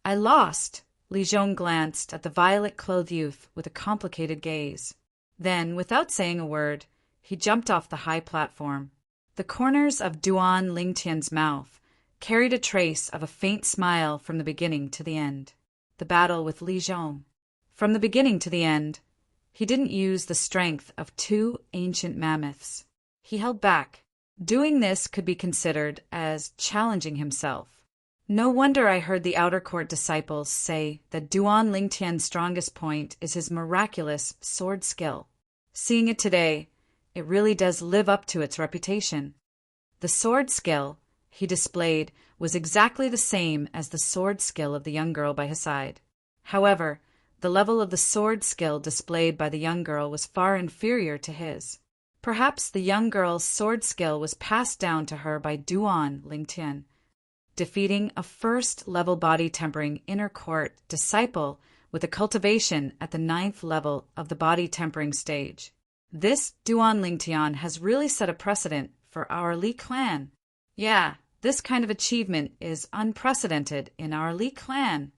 I lost. Li Zhong glanced at the violet-clothed youth with a complicated gaze. Then, without saying a word, he jumped off the high platform. The corners of Duan Lingtian's mouth carried a trace of a faint smile from the beginning to the end. The battle with Li Zhong. From the beginning to the end, he didn't use the strength of two ancient mammoths. He held back. Doing this could be considered as challenging himself. No wonder I heard the outer court disciples say that Duan Lingtian's strongest point is his miraculous sword skill. Seeing it today, it really does live up to its reputation. The sword skill he displayed was exactly the same as the sword skill of the young girl by his side. However, the level of the sword skill displayed by the young girl was far inferior to his. Perhaps the young girl's sword skill was passed down to her by Duan Lingtian, defeating a first-level body-tempering inner court disciple with a cultivation at the 9th level of the body-tempering stage. This Duan Lingtian has really set a precedent for our Li clan. Yeah, this kind of achievement is unprecedented in our Li clan.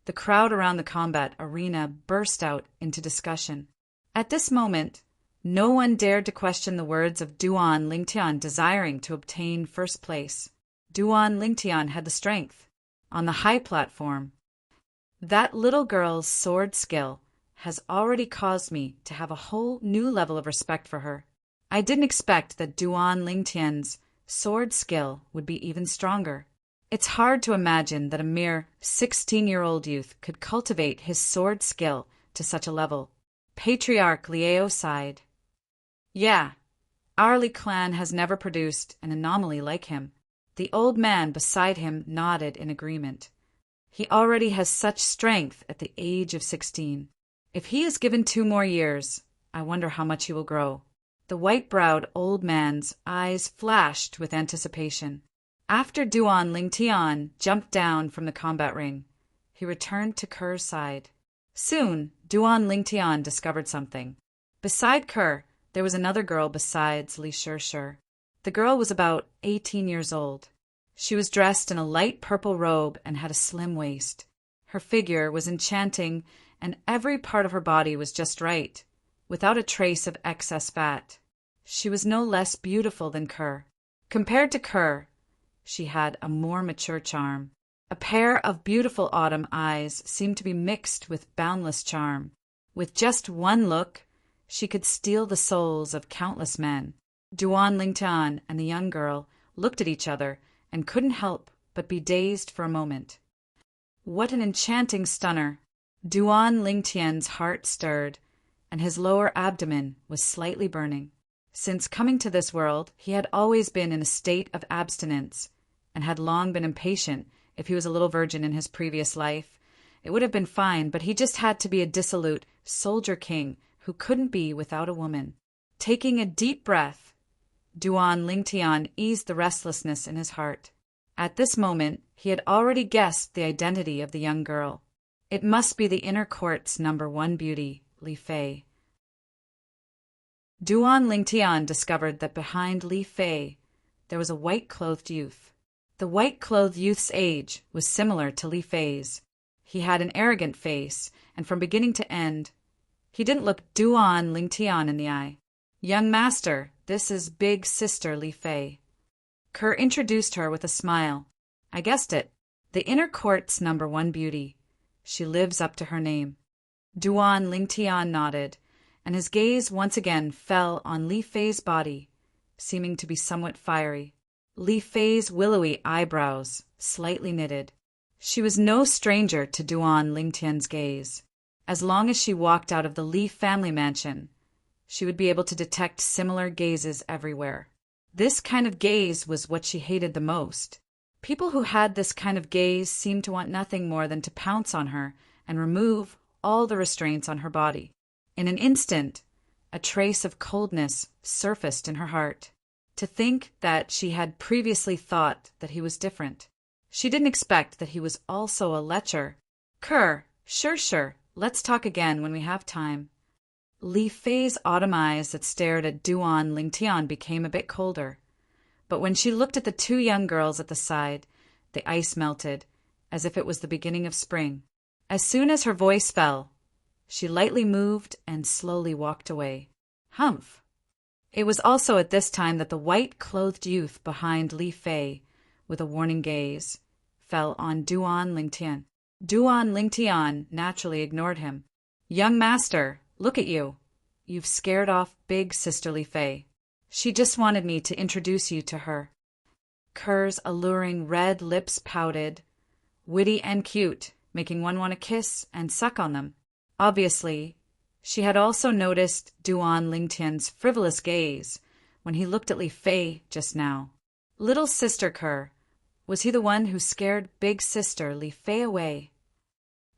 The crowd around the combat arena burst out into discussion. At this moment, no one dared to question the words of Duan Lingtian desiring to obtain first place. Duan Lingtian had the strength. On the high platform, that little girl's sword skill has already caused me to have a whole new level of respect for her. I didn't expect that Duan Lingtian's sword skill would be even stronger. It's hard to imagine that a mere 16-year-old youth could cultivate his sword skill to such a level. Patriarch Liao sighed. Yeah, our Li clan has never produced an anomaly like him. The old man beside him nodded in agreement. He already has such strength at the age of 16. If he is given 2 more years, I wonder how much he will grow. The white-browed old man's eyes flashed with anticipation. After Duan Lingtian jumped down from the combat ring, he returned to Ker's side. Soon, Duan Lingtian discovered something. Beside Ker, there was another girl besides Li Shishir. The girl was about 18 years old. She was dressed in a light purple robe and had a slim waist. Her figure was enchanting, and every part of her body was just right, without a trace of excess fat. She was no less beautiful than Ker. Compared to Ker, she had a more mature charm. A pair of beautiful autumn eyes seemed to be mixed with boundless charm. With just one look, she could steal the souls of countless men. Duan Lingtian and the young girl looked at each other and couldn't help but be dazed for a moment. What an enchanting stunner! Duan Lingtian's heart stirred, and his lower abdomen was slightly burning. Since coming to this world, he had always been in a state of abstinence, and had long been impatient. If he was a little virgin in his previous life, it would have been fine, but he just had to be a dissolute soldier king who couldn't be without a woman. Taking a deep breath, Duan Lingtian eased the restlessness in his heart. At this moment, he had already guessed the identity of the young girl. It must be the inner court's #1 beauty, Li Fei. Duan Lingtian discovered that behind Li Fei there was a white-clothed youth. The white-clothed youth's age was similar to Li Fei's. He had an arrogant face, and from beginning to end, he didn't look Duan Lingtian in the eye. Young master, this is big sister Li Fei. Ker introduced her with a smile. I guessed it. The inner court's #1 beauty. She lives up to her name. Duan Lingtian nodded, and his gaze once again fell on Li Fei's body, seeming to be somewhat fiery. Li Fei's willowy eyebrows slightly knitted. She was no stranger to Duan Lingtian's gaze. As long as she walked out of the Li family mansion, she would be able to detect similar gazes everywhere. This kind of gaze was what she hated the most. People who had this kind of gaze seemed to want nothing more than to pounce on her and remove all the restraints on her body. In an instant, a trace of coldness surfaced in her heart. To think that she had previously thought that he was different. She didn't expect that he was also a lecher. Sure, let's talk again when we have time. Li Fei's autumn eyes that stared at Duan Lingtian became a bit colder. But when she looked at the two young girls at the side, the ice melted, as if it was the beginning of spring. As soon as her voice fell, she lightly moved and slowly walked away. Humph! It was also at this time that the white-clothed youth behind Li Fei, with a warning gaze, fell on Duan Lingtian. Duan Lingtian naturally ignored him. Young master, look at you. You've scared off big sister Li Fei. She just wanted me to introduce you to her. Ker's alluring red lips pouted, witty and cute, making one want to kiss and suck on them. Obviously, she had also noticed Duan Lingtian's frivolous gaze when he looked at Li Fei just now. Little sister Ker, was he the one who scared big sister Li Fei away?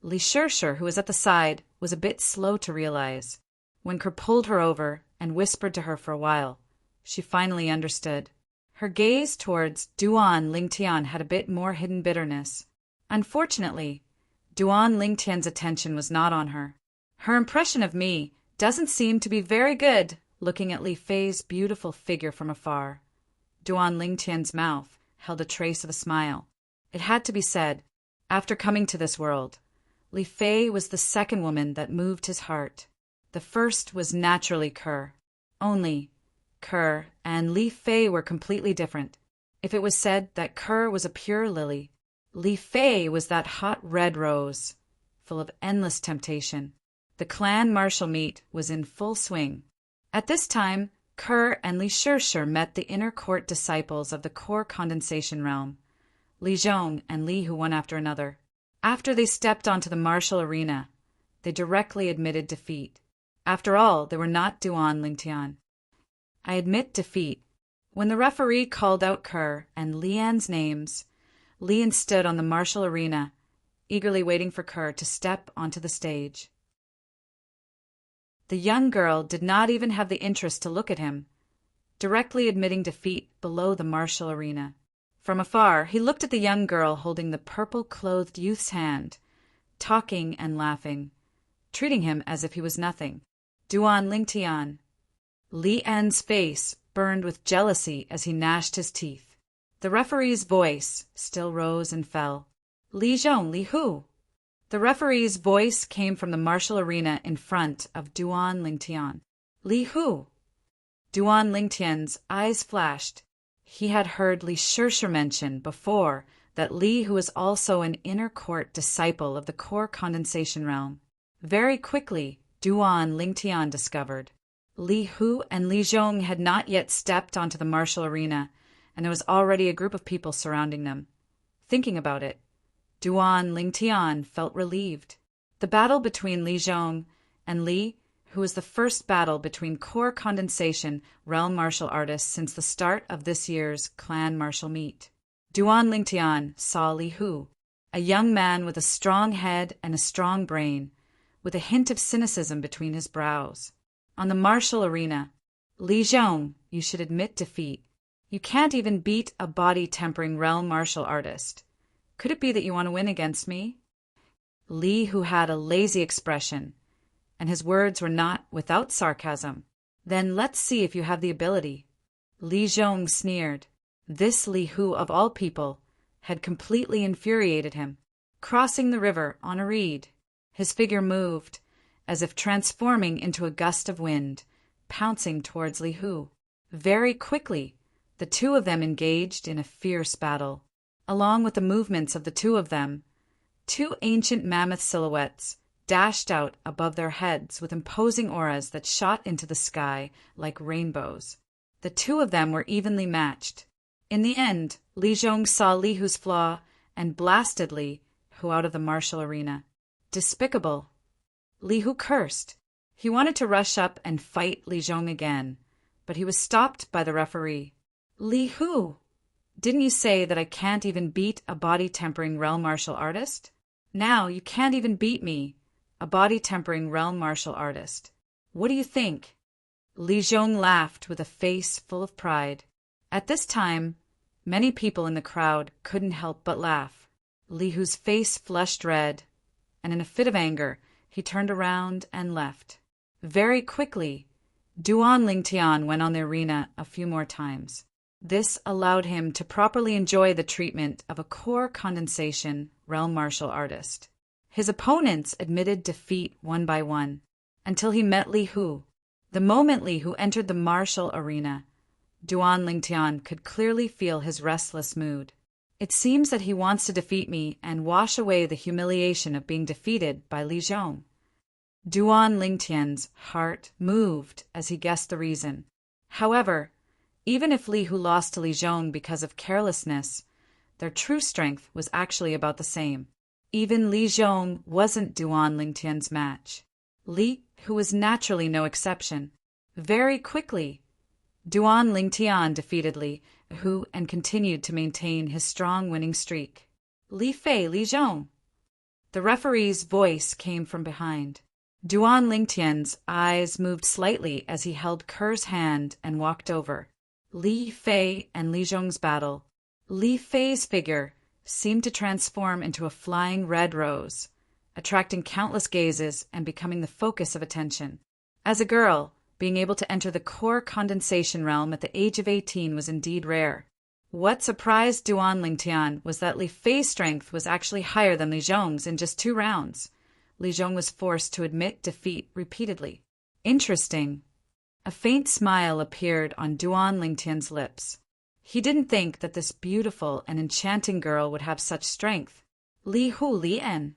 Li Shirshir, who was at the side, was a bit slow to realize. When Ker pulled her over and whispered to her for a while, she finally understood. Her gaze towards Duan Lingtian had a bit more hidden bitterness. Unfortunately, Duan Lingtian's attention was not on her. Her impression of me doesn't seem to be very good, looking at Li Fei's beautiful figure from afar. Duan Lingtian's mouth held a trace of a smile. It had to be said, after coming to this world, Li Fei was the second woman that moved his heart. The first was naturally Ker. Only, Ker and Li Fei were completely different. If it was said that Ker was a pure lily, Li Fei was that hot red rose, full of endless temptation. The clan martial meet was in full swing. At this time, Ker and Li Shirshir met the inner court disciples of the core condensation realm, Li Zhong and Li Hu one after another. After they stepped onto the martial arena, they directly admitted defeat. After all, they were not Duan Lingtian. I admit defeat. When the referee called out Ker and Lian's names, Lian stood on the martial arena, eagerly waiting for Ker to step onto the stage. The young girl did not even have the interest to look at him, directly admitting defeat below the martial arena. From afar, he looked at the young girl holding the purple-clothed youth's hand, talking and laughing, treating him as if he was nothing. Duan Lingtian. Li En's face burned with jealousy as he gnashed his teeth. The referee's voice still rose and fell. Li Zhong, Li Hu. The referee's voice came from the martial arena in front of Duan Lingtian. Li Hu. Duan Lingtian's eyes flashed. He had heard Li Shirshir mention before that Li Hu was also an inner court disciple of the core condensation realm. Very quickly, Duan Lingtian discovered. Li Hu and Li Zhong had not yet stepped onto the martial arena, and there was already a group of people surrounding them. Thinking about it, Duan Lingtian felt relieved. The battle between Li Zhong and Li, who was the first battle between core condensation realm martial artists since the start of this year's clan martial meet. Duan Lingtian saw Li Hu, a young man with a strong head and a strong brain, with a hint of cynicism between his brows. On the martial arena, Li Zhong, you should admit defeat. You can't even beat a body-tempering realm martial artist. Could it be that you want to win against me? Li, who had a lazy expression, and his words were not without sarcasm. Then let's see if you have the ability. Li Zhong sneered. This Li Hu, of all people, had completely infuriated him. Crossing the river on a reed, his figure moved, as if transforming into a gust of wind, pouncing towards Li Hu. Very quickly, the two of them engaged in a fierce battle. Along with the movements of the two of them, two ancient mammoth silhouettes dashed out above their heads with imposing auras that shot into the sky like rainbows. The two of them were evenly matched. In the end, Li Zhong saw Li Hu's flaw and blasted Li Hu out of the martial arena. Despicable. Li Hu cursed. He wanted to rush up and fight Li Zhong again, but he was stopped by the referee. Li Hu, didn't you say that I can't even beat a body-tempering realm martial artist? Now you can't even beat me, a body-tempering realm martial artist. What do you think? Li Zhong laughed with a face full of pride. At this time, many people in the crowd couldn't help but laugh. Li Hu's face flushed red, and in a fit of anger, he turned around and left. Very quickly, Duan Lingtian went on the arena a few more times. This allowed him to properly enjoy the treatment of a core condensation realm martial artist. His opponents admitted defeat one by one, until he met Li Hu. The moment Li Hu entered the martial arena, Duan Lingtian could clearly feel his restless mood. It seems that he wants to defeat me and wash away the humiliation of being defeated by Li Zhong. Duan Lingtian's heart moved as he guessed the reason. However, even if Li Hu lost to Li Zhong because of carelessness, their true strength was actually about the same. Even Li Zhong wasn't Duan Lingtian's match. Li Hu was naturally no exception. Very quickly, Duan Lingtian defeated Li Hu and continued to maintain his strong winning streak. Li Fei, Li Zhong. The referee's voice came from behind. Duan Lingtian's eyes moved slightly as he held Ker's hand and walked over. Li Fei and Li Zhong's battle. Li Fei's figure seemed to transform into a flying red rose, attracting countless gazes and becoming the focus of attention. As a girl, being able to enter the core condensation realm at the age of 18 was indeed rare. What surprised Duan Lingtian was that Li Fei's strength was actually higher than Li Zhong's in just 2 rounds. Li Zhong was forced to admit defeat repeatedly. Interesting. A faint smile appeared on Duan Lingtian's lips. He didn't think that this beautiful and enchanting girl would have such strength. Li Hu, Li En.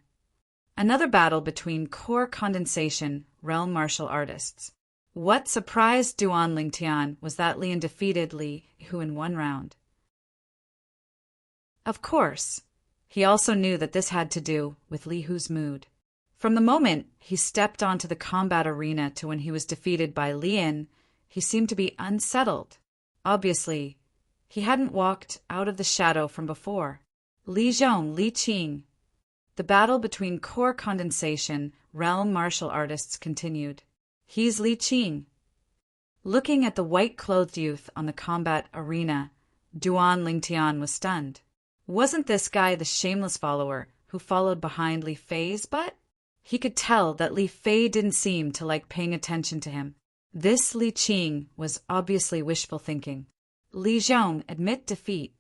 Another battle between core condensation realm martial artists. What surprised Duan Lingtian was that Li En defeated Li Hu in 1 round. Of course, he also knew that this had to do with Li Hu's mood. From the moment he stepped onto the combat arena to when he was defeated by Li En, he seemed to be unsettled. Obviously, he hadn't walked out of the shadow from before. Li Zhong, Li Qing. The battle between core condensation realm martial artists continued. He's Li Qing. Looking at the white-clothed youth on the combat arena, Duan Lingtian was stunned. Wasn't this guy the shameless follower who followed behind Li Fei's butt? He could tell that Li Fei didn't seem to like paying attention to him. This Li Qing was obviously wishful thinking. Li Zhong admit defeat.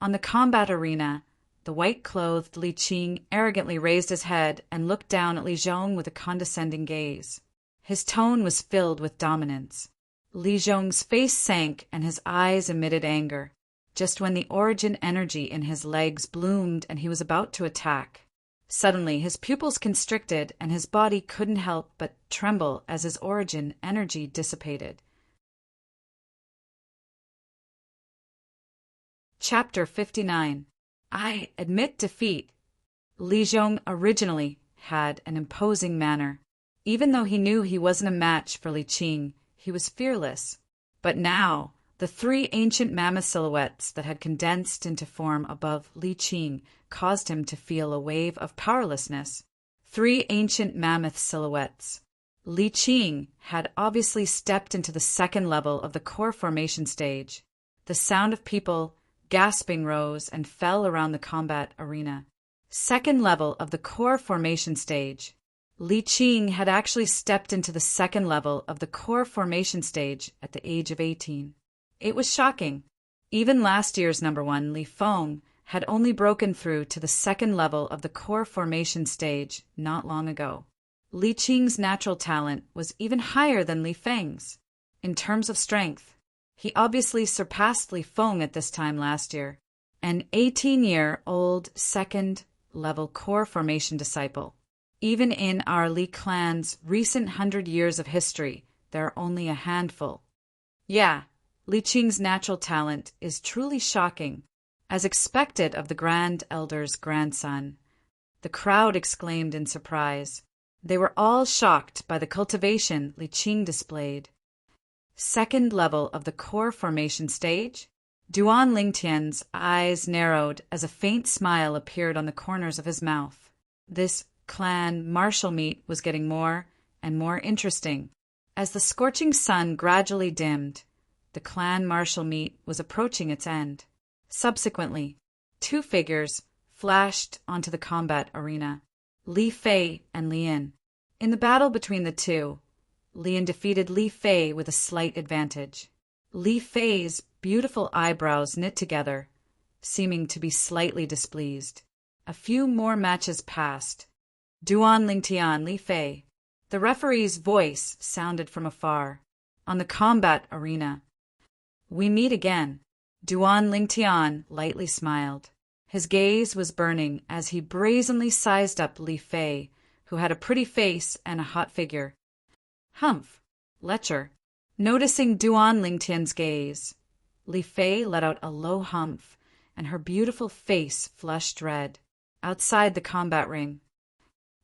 On the combat arena, the white-clothed Li Qing arrogantly raised his head and looked down at Li Zhong with a condescending gaze. His tone was filled with dominance. Li Zhong's face sank and his eyes emitted anger, just when the origin energy in his legs bloomed and he was about to attack. Suddenly, his pupils constricted and his body couldn't help but tremble as his origin energy dissipated. Chapter 59. I admit defeat. Li Zhong originally had an imposing manner. Even though he knew he wasn't a match for Li Qing, he was fearless. But now, the 3 ancient mammoth silhouettes that had condensed into form above Li Qing caused him to feel a wave of powerlessness. 3 ancient mammoth silhouettes. Li Qing had obviously stepped into the 2nd level of the core formation stage. The sound of people gasping rose and fell around the combat arena. 2nd level of the core formation stage. Li Qing had actually stepped into the 2nd level of the core formation stage at the age of 18. It was shocking. Even last year's number 1, Li Feng, had only broken through to the 2nd level of the core formation stage not long ago. Li Qing's natural talent was even higher than Li Feng's. In terms of strength, he obviously surpassed Li Feng at this time last year, an 18-year-old 2nd level core formation disciple. Even in our Li clan's recent 100 years of history, there are only a handful. Yeah, Li Qing's natural talent is truly shocking. As expected of the Grand Elder's grandson, the crowd exclaimed in surprise. They were all shocked by the cultivation Li Qing displayed. Second level of the core formation stage? Duan Lingtian's eyes narrowed as a faint smile appeared on the corners of his mouth. This clan martial meet was getting more and more interesting. As the scorching sun gradually dimmed, the clan martial meet was approaching its end. Subsequently, two figures flashed onto the combat arena, Li Fei and Lian. In the battle between the two, Lian defeated Li Fei with a slight advantage. Li Fei's beautiful eyebrows knit together, seeming to be slightly displeased. A few more matches passed. Duan Lingtian, Li Fei. The referee's voice sounded from afar, on the combat arena. We meet again. Duan Lingtian lightly smiled. His gaze was burning as he brazenly sized up Li Fei, who had a pretty face and a hot figure. Humph! Lecher. Noticing Duan Lingtian's gaze, Li Fei let out a low humph, and her beautiful face flushed red. Outside the combat ring.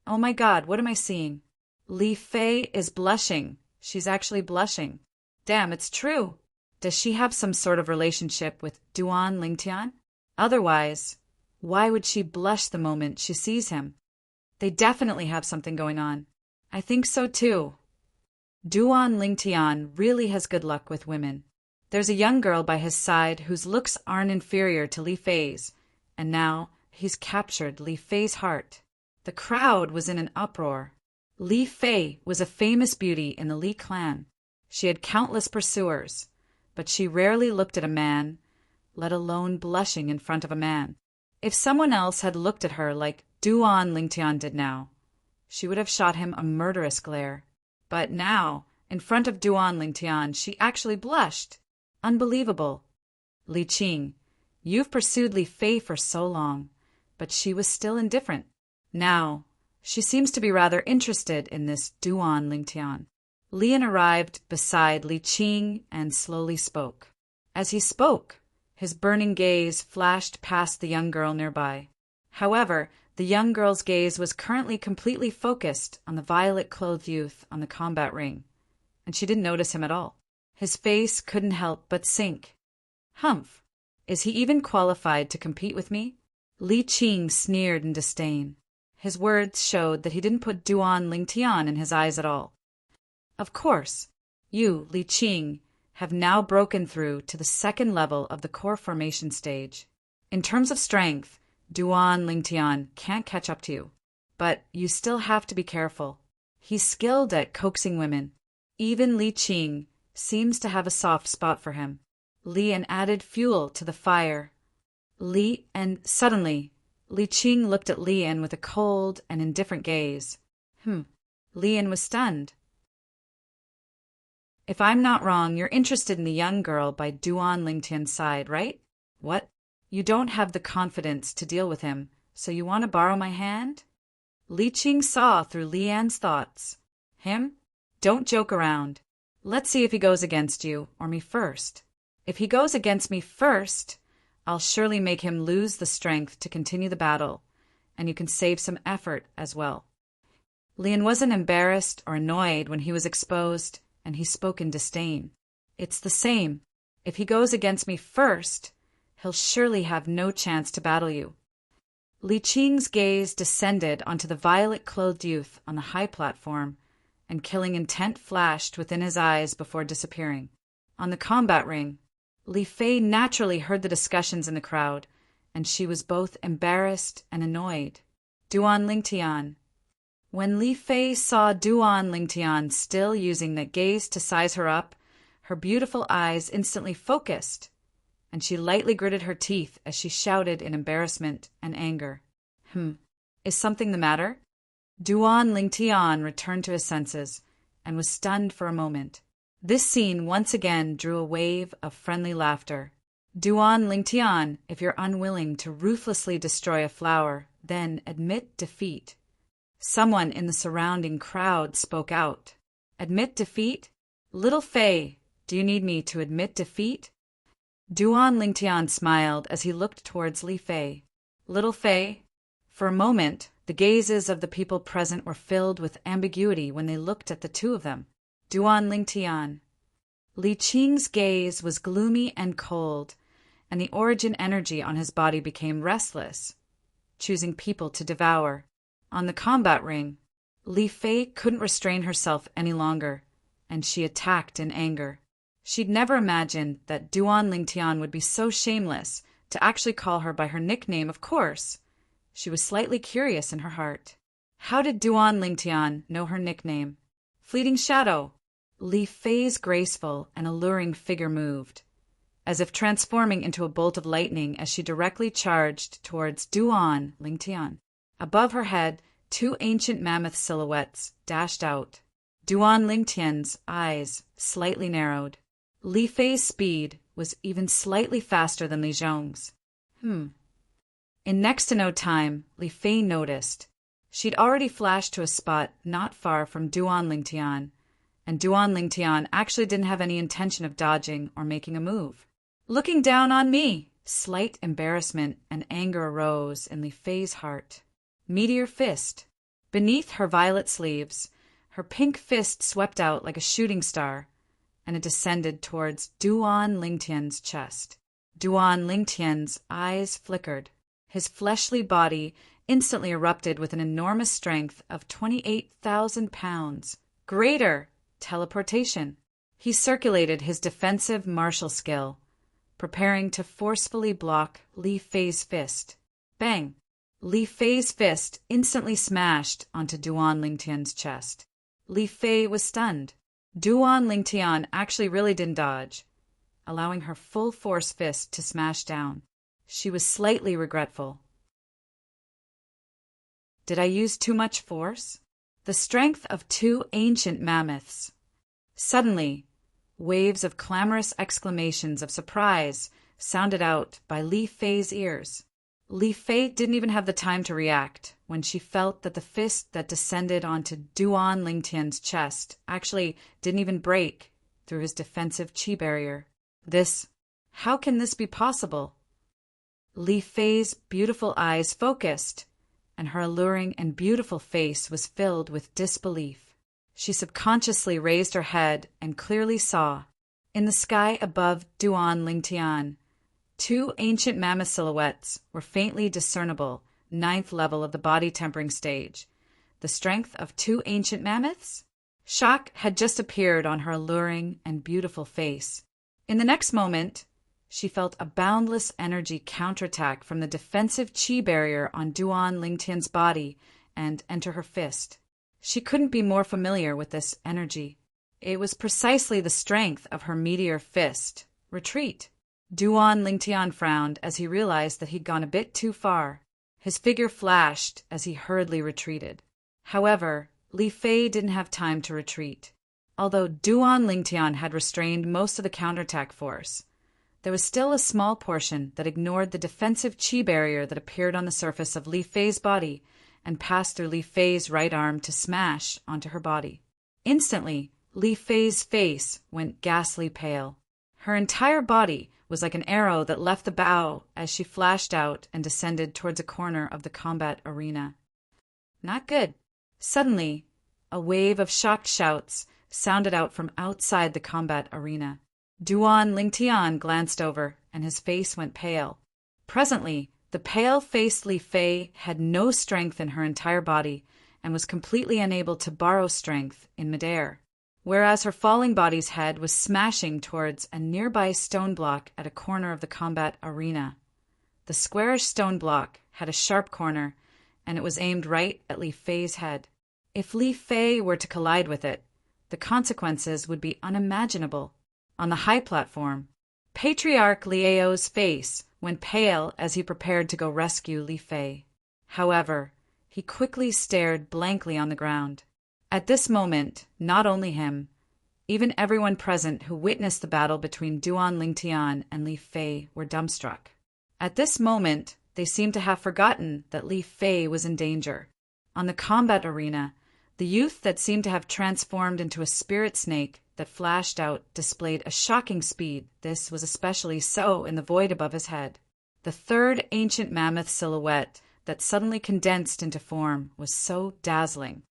Oh my God, what am I seeing? Li Fei is blushing. She's actually blushing. Damn, it's true. Does she have some sort of relationship with Duan Lingtian? Otherwise, why would she blush the moment she sees him? They definitely have something going on. I think so too. Duan Lingtian really has good luck with women. There's a young girl by his side whose looks aren't inferior to Li Fei's, and now he's captured Li Fei's heart. The crowd was in an uproar. Li Fei was a famous beauty in the Li clan. She had countless pursuers, but she rarely looked at a man, let alone blushing in front of a man. If someone else had looked at her like Duan Lingtian did now, she would have shot him a murderous glare. But now, in front of Duan Lingtian, she actually blushed. Unbelievable. Li Qing, you've pursued Li Fei for so long, but she was still indifferent. Now, she seems to be rather interested in this Duan Lingtian. Lian arrived beside Li Qing and slowly spoke. As he spoke, his burning gaze flashed past the young girl nearby. However, the young girl's gaze was currently completely focused on the violet-clothed youth on the combat ring, and she didn't notice him at all. His face couldn't help but sink. Humph! Is he even qualified to compete with me? Li Qing sneered in disdain. His words showed that he didn't put Duan Lingtian in his eyes at all. Of course, you, Li Qing, have now broken through to the second level of the core formation stage. In terms of strength, Duan Lingtian can't catch up to you, but you still have to be careful. He's skilled at coaxing women. Even Li Qing seems to have a soft spot for him. Lian added fuel to the fire. Suddenly, Li Qing looked at Lian with a cold and indifferent gaze. Lian was stunned. If I'm not wrong, you're interested in the young girl by Duan Lingtian's side, right? What? You don't have the confidence to deal with him, so you want to borrow my hand? Li Qing saw through Lian's thoughts. Him? Don't joke around. Let's see if he goes against you, or me first. If he goes against me first, I'll surely make him lose the strength to continue the battle, and you can save some effort as well. Lian wasn't embarrassed or annoyed when he was exposed, and he spoke in disdain. It's the same. If he goes against me first, he'll surely have no chance to battle you. Li Qing's gaze descended onto the violet-clothed youth on the high platform, and killing intent flashed within his eyes before disappearing. On the combat ring, Li Fei naturally heard the discussions in the crowd, and she was both embarrassed and annoyed. Duan Lingtian. When Li Fei saw Duan Lingtian still using that gaze to size her up, her beautiful eyes instantly focused, and she lightly gritted her teeth as she shouted in embarrassment and anger. Is something the matter? Duan Lingtian returned to his senses and was stunned for a moment. This scene once again drew a wave of friendly laughter. Duan Lingtian, if you're unwilling to ruthlessly destroy a flower, then admit defeat. Someone in the surrounding crowd spoke out. Admit defeat? Little Fei, do you need me to admit defeat? Duan Lingtian smiled as he looked towards Li Fei. Little Fei? For a moment, the gazes of the people present were filled with ambiguity when they looked at the two of them. Duan Lingtian. Li Qing's gaze was gloomy and cold, and the origin energy on his body became restless, choosing people to devour. On the combat ring, Li Fei couldn't restrain herself any longer, and she attacked in anger. She'd never imagined that Duan Lingtian would be so shameless to actually call her by her nickname, of course. She was slightly curious in her heart. How did Duan Lingtian know her nickname? Fleeting Shadow. Li Fei's graceful and alluring figure moved, as if transforming into a bolt of lightning as she directly charged towards Duan Lingtian. Above her head, two ancient mammoth silhouettes dashed out. Duan Lingtian's eyes slightly narrowed. Li Fei's speed was even slightly faster than Li Zhong's. In next to no time, Li Fei noticed. She'd already flashed to a spot not far from Duan Lingtian, and Duan Lingtian actually didn't have any intention of dodging or making a move. Looking down on me! Slight embarrassment and anger arose in Li Fei's heart. Meteor fist. Beneath her violet sleeves, her pink fist swept out like a shooting star, and it descended towards Duan Lingtian's chest. Duan Lingtian's eyes flickered. His fleshly body instantly erupted with an enormous strength of 28,000 pounds. Greater teleportation. He circulated his defensive martial skill, preparing to forcefully block Li Fei's fist. Bang! Li Fei's fist instantly smashed onto Duan Lingtian's chest. Li Fei was stunned. Duan Lingtian actually really didn't dodge, allowing her full force fist to smash down. She was slightly regretful. Did I use too much force? The strength of two ancient mammoths. Suddenly, waves of clamorous exclamations of surprise sounded out by Li Fei's ears. Li Fei didn't even have the time to react when she felt that the fist that descended onto Duan Lingtian's chest actually didn't even break through his defensive chi barrier. How can this be possible? Li Fei's beautiful eyes focused, and her alluring and beautiful face was filled with disbelief. She subconsciously raised her head and clearly saw, in the sky above Duan Lingtian, two ancient mammoth silhouettes were faintly discernible, 9th level of the body tempering stage. The strength of two ancient mammoths? Shock had just appeared on her alluring and beautiful face. In the next moment, she felt a boundless energy counterattack from the defensive chi barrier on Duan Lingtian's body and enter her fist. She couldn't be more familiar with this energy. It was precisely the strength of her meteor fist. Retreat. Duan Lingtian frowned as he realized that he'd gone a bit too far. His figure flashed as he hurriedly retreated. However, Li Fei didn't have time to retreat. Although Duan Lingtian had restrained most of the counterattack force, there was still a small portion that ignored the defensive chi barrier that appeared on the surface of Li Fei's body and passed through Li Fei's right arm to smash onto her body. Instantly, Li Fei's face went ghastly pale. Her entire body was like an arrow that left the bow as she flashed out and descended towards a corner of the combat arena. Not good. Suddenly, a wave of shocked shouts sounded out from outside the combat arena. Duan Lingtian glanced over, and his face went pale. Presently, the pale-faced Li Fei had no strength in her entire body and was completely unable to borrow strength in midair, whereas her falling body's head was smashing towards a nearby stone block at a corner of the combat arena. The squarish stone block had a sharp corner, and it was aimed right at Li Fei's head. If Li Fei were to collide with it, the consequences would be unimaginable. On the high platform, Patriarch Lieo's face went pale as he prepared to go rescue Li Fei. However, he quickly stared blankly on the ground. At this moment, not only him, even everyone present who witnessed the battle between Duan Lingtian and Li Fei were dumbstruck. At this moment, they seemed to have forgotten that Li Fei was in danger. On the combat arena, the youth that seemed to have transformed into a spirit snake that flashed out displayed a shocking speed. This was especially so in the void above his head. The third ancient mammoth silhouette that suddenly condensed into form was so dazzling.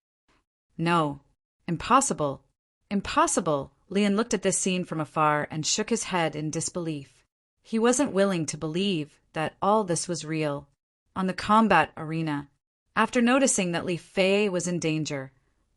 No. Impossible. Impossible. Leon looked at this scene from afar and shook his head in disbelief. He wasn't willing to believe that all this was real. On the combat arena, after noticing that Li Fei was in danger,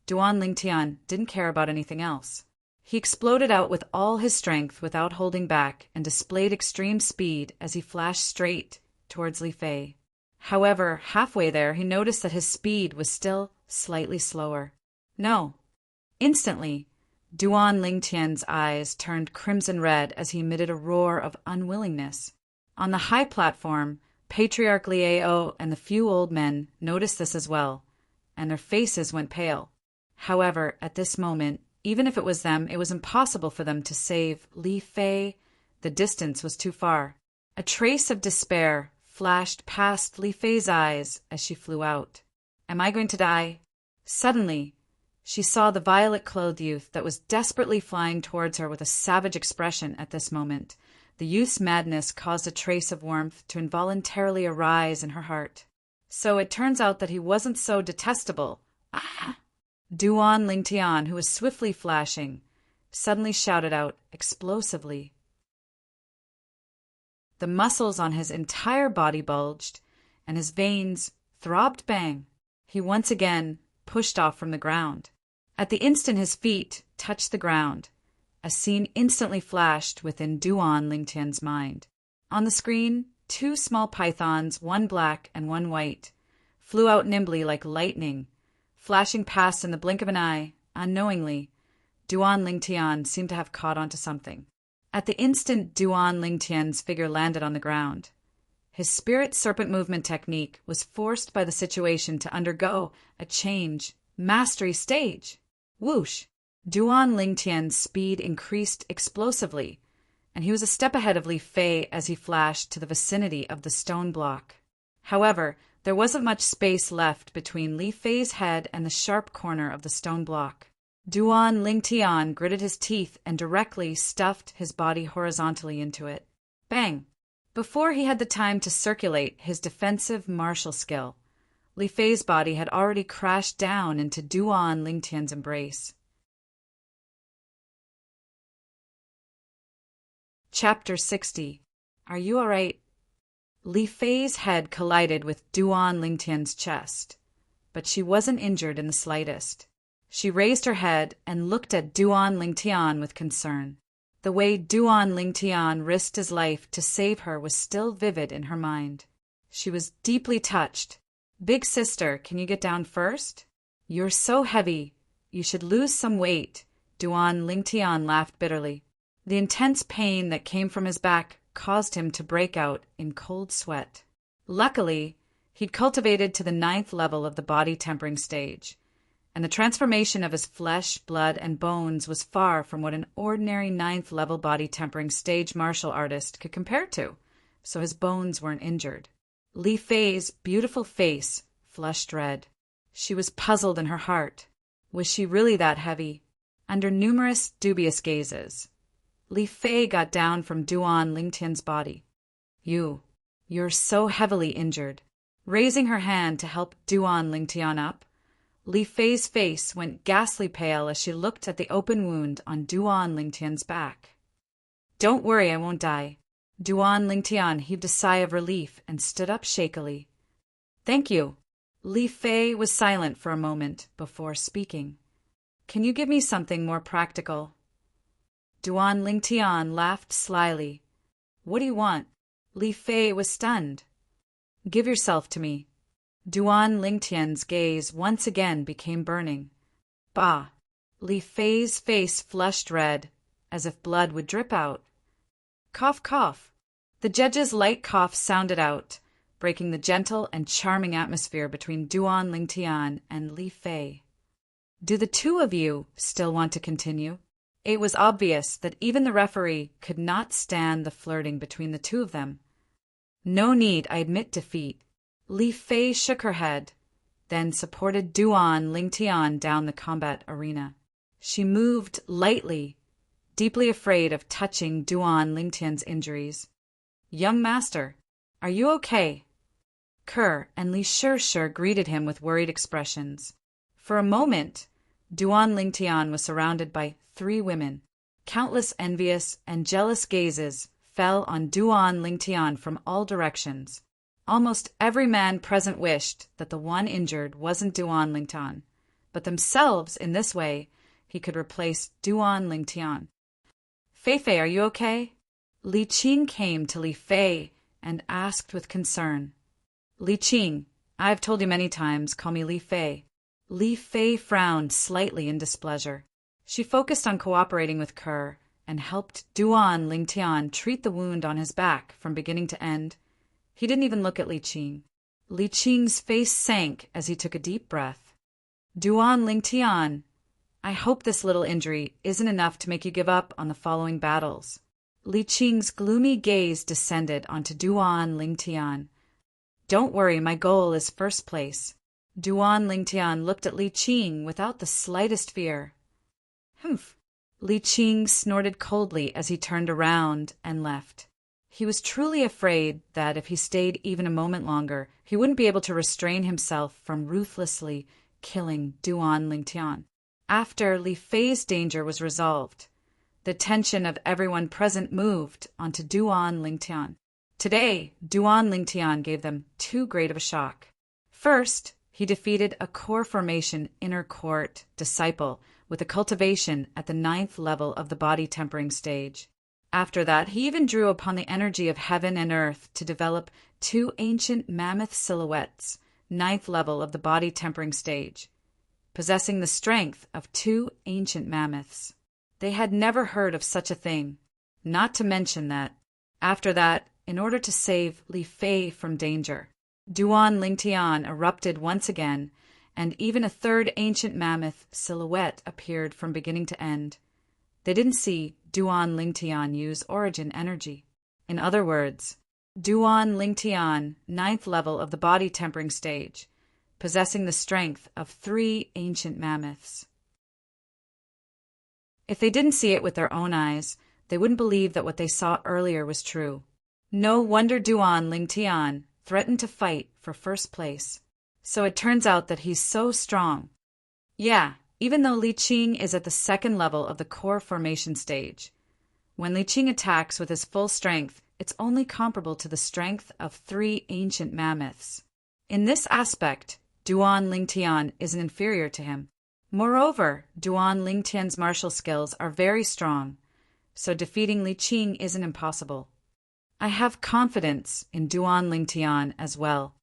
Duan Lingtian didn't care about anything else. He exploded out with all his strength without holding back and displayed extreme speed as he flashed straight towards Li Fei. However, halfway there he noticed that his speed was still slightly slower. No. Instantly, Duan Lingtian's eyes turned crimson red as he emitted a roar of unwillingness. On the high platform, Patriarch Liao and the few old men noticed this as well, and their faces went pale. However, at this moment, even if it was them, it was impossible for them to save Li Fei. The distance was too far. A trace of despair flashed past Li Fei's eyes as she flew out. Am I going to die? Suddenly, she saw the violet-clothed youth that was desperately flying towards her with a savage expression at this moment. The youth's madness caused a trace of warmth to involuntarily arise in her heart. So it turns out that he wasn't so detestable. Ah! Duan Lingtian, who was swiftly flashing, suddenly shouted out explosively. The muscles on his entire body bulged, and his veins throbbed. Bang! He once again pushed off from the ground. At the instant his feet touched the ground, a scene instantly flashed within Duan Lingtian's mind. On the screen, two small pythons, one black and one white, flew out nimbly like lightning, flashing past in the blink of an eye. Unknowingly, Duan Lingtian seemed to have caught onto something. At the instant Duan Lingtian's figure landed on the ground, his spirit serpent movement technique was forced by the situation to undergo a change. Mastery stage! Whoosh! Duan Lingtian's speed increased explosively, and he was a step ahead of Li Fei as he flashed to the vicinity of the stone block. However, there wasn't much space left between Li Fei's head and the sharp corner of the stone block. Duan Lingtian gritted his teeth and directly stuffed his body horizontally into it. Bang! Before he had the time to circulate his defensive martial skill, Li Fei's body had already crashed down into Duan Lingtian's embrace. Chapter 60. Are you all right? Li Fei's head collided with Duan Lingtian's chest, but she wasn't injured in the slightest. She raised her head and looked at Duan Lingtian with concern. The way Duan Lingtian risked his life to save her was still vivid in her mind. She was deeply touched. Big sister, can you get down first? You're so heavy. You should lose some weight. Duan Lingtian laughed bitterly. The intense pain that came from his back caused him to break out in cold sweat. Luckily, he'd cultivated to the 9th level of the body tempering stage, and the transformation of his flesh, blood, and bones was far from what an ordinary 9th level body tempering stage martial artist could compare to, so his bones weren't injured. Li Fei's beautiful face flushed red. She was puzzled in her heart. Was she really that heavy? Under numerous dubious gazes, Li Fei got down from Duan Lingtian's body. You're so heavily injured. Raising her hand to help Duan Lingtian up, Li Fei's face went ghastly pale as she looked at the open wound on Duan Lingtian's back. Don't worry, I won't die. Duan Lingtian heaved a sigh of relief and stood up shakily. Thank you. Li Fei was silent for a moment before speaking. Can you give me something more practical? Duan Lingtian laughed slyly. What do you want? Li Fei was stunned. Give yourself to me. Duan Lingtian's gaze once again became burning. Bah! Li Fei's face flushed red, as if blood would drip out. Cough, cough. The judge's light cough sounded out, breaking the gentle and charming atmosphere between Duan Lingtian and Li Fei. Do the two of you still want to continue? It was obvious that even the referee could not stand the flirting between the two of them. No need, I admit defeat. Li Fei shook her head. then supported Duan Lingtian down the combat arena. She moved lightly, deeply afraid of touching Duan Lingtian's injuries. "Young master, are you okay?" Kerr and Li Shishir greeted him with worried expressions. For a moment, Duan Lingtian was surrounded by 3 women. Countless envious and jealous gazes fell on Duan Lingtian from all directions. Almost every man present wished that the one injured wasn't Duan Lingtian, but themselves in this way he could replace Duan Lingtian. "Fei, are you okay?" Li Qing came to Li Fei and asked with concern. "Li Qing, I've told you many times, call me Li Fei." Li Fei frowned slightly in displeasure. She focused on cooperating with Kerr and helped Duan Lingtian treat the wound on his back from beginning to end. He didn't even look at Li Qing. Li Qing's face sank as he took a deep breath. "Duan Lingtian, I hope this little injury isn't enough to make you give up on the following battles." Li Qing's gloomy gaze descended onto Duan Lingtian. "Don't worry, my goal is first place." Duan Lingtian looked at Li Qing without the slightest fear. "Humph." Li Qing snorted coldly as he turned around and left. He was truly afraid that if he stayed even a moment longer, he wouldn't be able to restrain himself from ruthlessly killing Duan Lingtian. After Li Fei's danger was resolved, the tension of everyone present moved onto Duan Lingtian. Today, Duan Lingtian gave them too great of a shock. First, he defeated a core formation inner court disciple with a cultivation at the 9th level of the body tempering stage. After that, he even drew upon the energy of heaven and earth to develop 2 ancient mammoth silhouettes, 9th level of the body tempering stage, possessing the strength of 2 ancient mammoths. They had never heard of such a thing, not to mention that, after that, in order to save Li Fei from danger, Duan Lingtian erupted once again, and even a 3rd ancient mammoth silhouette appeared from beginning to end. They didn't see Duan Lingtian use origin energy. In other words, Duan Lingtian, 9th level of the body tempering stage, possessing the strength of 3 ancient mammoths. If they didn't see it with their own eyes, they wouldn't believe that what they saw earlier was true. No wonder Duan Lingtian threatened to fight for first place. So it turns out that he's so strong. Yeah, even though Li Qing is at the 2nd level of the core formation stage, when Li Qing attacks with his full strength, it's only comparable to the strength of 3 ancient mammoths. In this aspect, Duan Lingtian isn't inferior to him. Moreover, Duan Lingtian's martial skills are very strong, so defeating Li Qing isn't impossible. I have confidence in Duan Lingtian as well.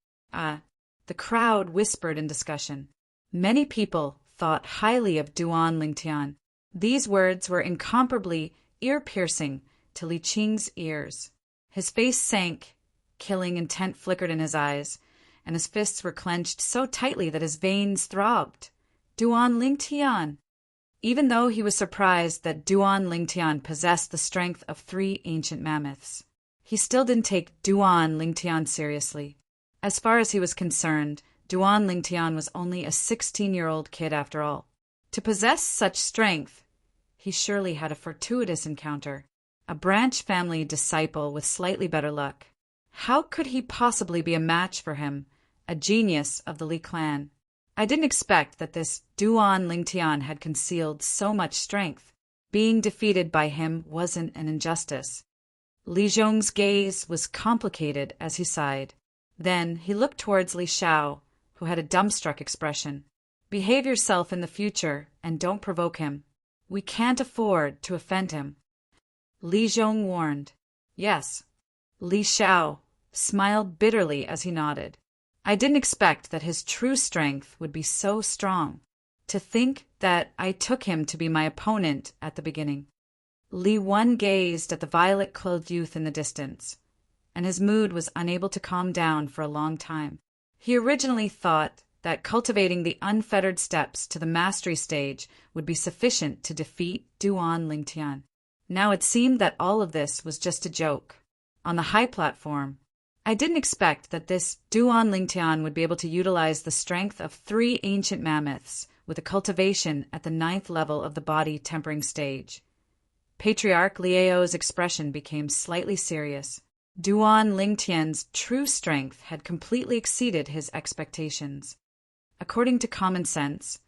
The crowd whispered in discussion. Many people thought highly of Duan Lingtian. These words were incomparably ear-piercing to Li Qing's ears. His face sank, killing intent flickered in his eyes, and his fists were clenched so tightly that his veins throbbed. Duan Lingtian! Even though he was surprised that Duan Lingtian possessed the strength of 3 ancient mammoths, he still didn't take Duan Lingtian seriously. As far as he was concerned, Duan Lingtian was only a 16-year-old kid after all. To possess such strength, he surely had a fortuitous encounter, a branch family disciple with slightly better luck. How could he possibly be a match for him, a genius of the Li clan? I didn't expect that this Duan Lingtian had concealed so much strength. Being defeated by him wasn't an injustice. Li Zhong's gaze was complicated as he sighed. Then he looked towards Li Xiao, who had a dumbstruck expression. "Behave yourself in the future and don't provoke him. We can't afford to offend him." Li Zhong warned. "Yes." Li Xiao smiled bitterly as he nodded. "I didn't expect that his true strength would be so strong. To think that I took him to be my opponent at the beginning." Li Wen gazed at the violet-clothed youth in the distance, and his mood was unable to calm down for a long time. He originally thought that cultivating the unfettered steps to the mastery stage would be sufficient to defeat Duan Lingtian. Now it seemed that all of this was just a joke. On the high platform, I didn't expect that this Duan Lingtian would be able to utilize the strength of 3 ancient mammoths with a cultivation at the 9th level of the body tempering stage. Patriarch Lieo's expression became slightly serious. Duan Lingtian's true strength had completely exceeded his expectations. According to common sense,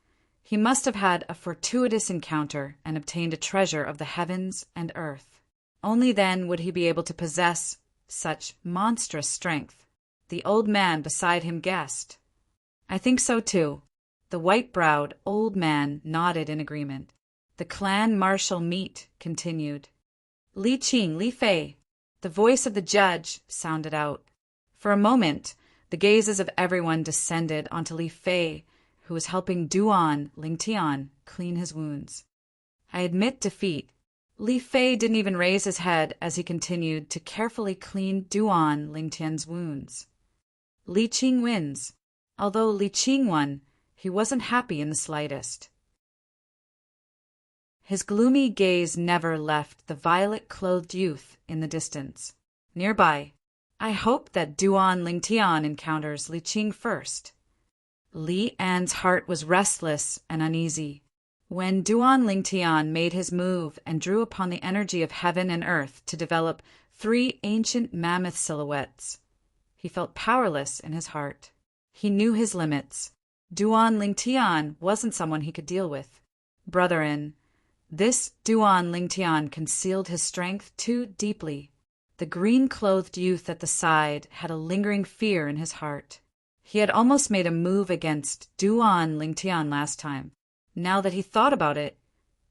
he must have had a fortuitous encounter and obtained a treasure of the heavens and earth. Only then would he be able to possess such monstrous strength. The old man beside him guessed. I think so too. The white-browed old man nodded in agreement. The clan martial meet continued. Li Qing, Li Fei. The voice of the judge sounded out. For a moment, the gazes of everyone descended onto Li Fei, who was helping Duan Lingtian clean his wounds. I admit defeat. Li Fei didn't even raise his head as he continued to carefully clean Duan Lingtian's wounds. Li Qing wins. Although Li Qing won, he wasn't happy in the slightest. His gloomy gaze never left the violet-clothed youth in the distance. Nearby, I hope that Duan Lingtian encounters Li Qing first. Li An's heart was restless and uneasy. When Duan Lingtian made his move and drew upon the energy of heaven and earth to develop 3 ancient mammoth silhouettes, he felt powerless in his heart. He knew his limits. Duan Lingtian wasn't someone he could deal with. Brethren, this Duan Lingtian concealed his strength too deeply. The green-clothed youth at the side had a lingering fear in his heart. He had almost made a move against Duan Lingtian last time. Now that he thought about it,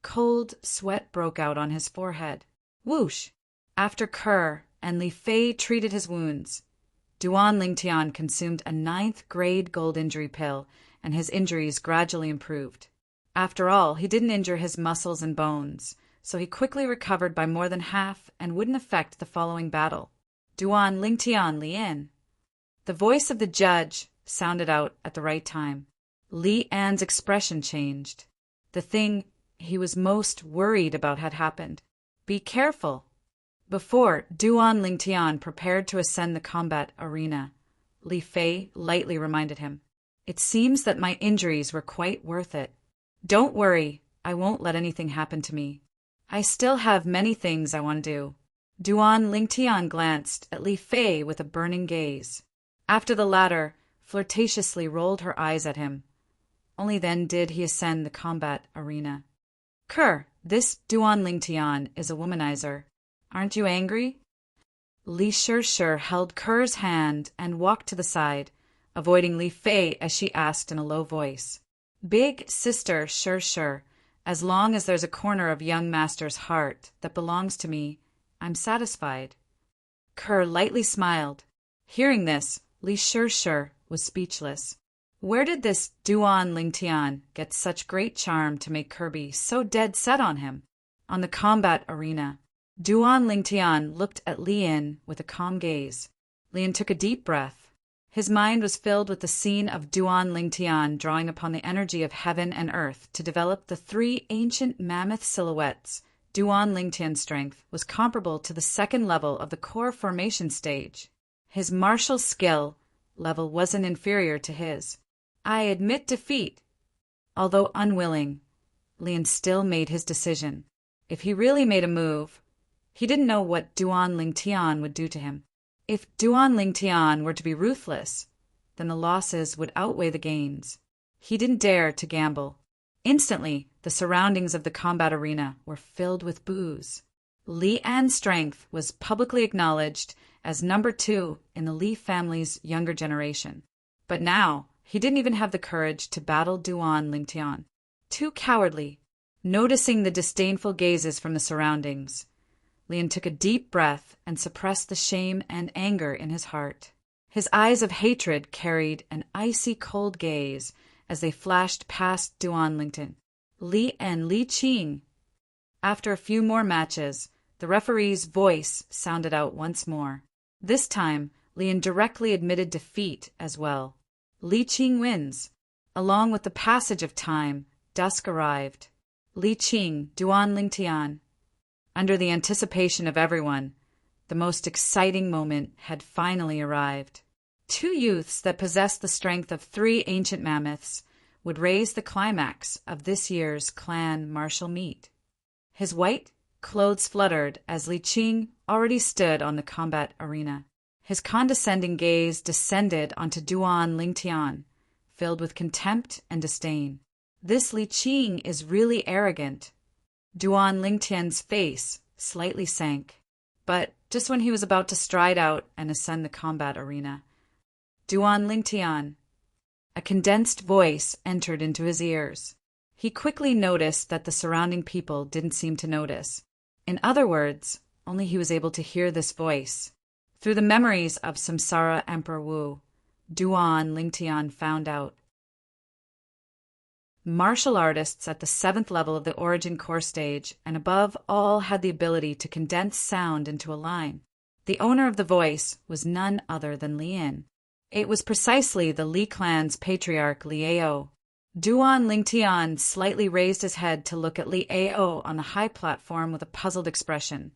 cold sweat broke out on his forehead. Whoosh! After Kerr and Li Fei treated his wounds, Duan Lingtian consumed a 9th-grade gold injury pill, and his injuries gradually improved. After all, he didn't injure his muscles and bones, so he quickly recovered by more than half and wouldn't affect the following battle. Duan Lingtian Lian. The voice of the judge sounded out at the right time. Li An's expression changed. The thing he was most worried about had happened. Be careful. Before Duan Lingtian prepared to ascend the combat arena, Li Fei lightly reminded him. It seems that my injuries were quite worth it. Don't worry, I won't let anything happen to me. I still have many things I want to do. Duan Lingtian glanced at Li Fei with a burning gaze. After the latter flirtatiously rolled her eyes at him. Only then did he ascend the combat arena. Kerr, this Duan Lingtian is a womanizer. Aren't you angry? Li Shishir held Kerr's hand and walked to the side, avoiding Li Fei as she asked in a low voice. Big sister Shishir, as long as there's a corner of young master's heart that belongs to me, I'm satisfied. Kerr lightly smiled. Hearing this, Li Shishir was speechless. Where did this Duan Lingtian get such great charm to make Kirby so dead set on him? On the combat arena, Duan Lingtian looked at Lian with a calm gaze. Lian took a deep breath. His mind was filled with the scene of Duan Lingtian drawing upon the energy of heaven and earth to develop the 3 ancient mammoth silhouettes. Duan Lingtian's strength was comparable to the 2nd level of the core formation stage. His martial skill level wasn't inferior to his. I admit defeat. Although unwilling, Lian still made his decision. If he really made a move, he didn't know what Duan Lingtian would do to him. If Duan Lingtian were to be ruthless, then the losses would outweigh the gains. He didn't dare to gamble. Instantly, the surroundings of the combat arena were filled with boos. Li An's strength was publicly acknowledged as number 2 in the Li family's younger generation. But now, he didn't even have the courage to battle Duan Lingtian. Too cowardly. Noticing the disdainful gazes from the surroundings, Lian took a deep breath and suppressed the shame and anger in his heart. His eyes of hatred carried an icy cold gaze as they flashed past Duan Lingtian. Li and Li Qing. After a few more matches, the referee's voice sounded out once more. This time, Lian directly admitted defeat as well. Li Qing wins. Along with the passage of time, dusk arrived. Li Qing, Duan Lingtian. Under the anticipation of everyone, The most exciting moment had finally arrived. Two youths that possessed the strength of 3 ancient mammoths would raise the climax of this year's clan martial meet. His white clothes fluttered as Li Qing already stood on the combat arena. His condescending gaze descended onto Duan Lingtian, filled with contempt and disdain. This Li Qing is really arrogant. Duan Lingtian's face slightly sank, but just when he was about to stride out and ascend the combat arena, Duan Lingtian, a condensed voice entered into his ears. He quickly noticed that the surrounding people didn't seem to notice. In other words, only he was able to hear this voice. Through the memories of Samsara Emperor Wu, Duan Lingtian found out. Martial artists at the 7th level of the Origin Core stage and above all had the ability to condense sound into a line. The owner of the voice was none other than Lian. It was precisely the Li clan's patriarch Liao. Duan Lingtian slightly raised his head to look at Liao on the high platform with a puzzled expression,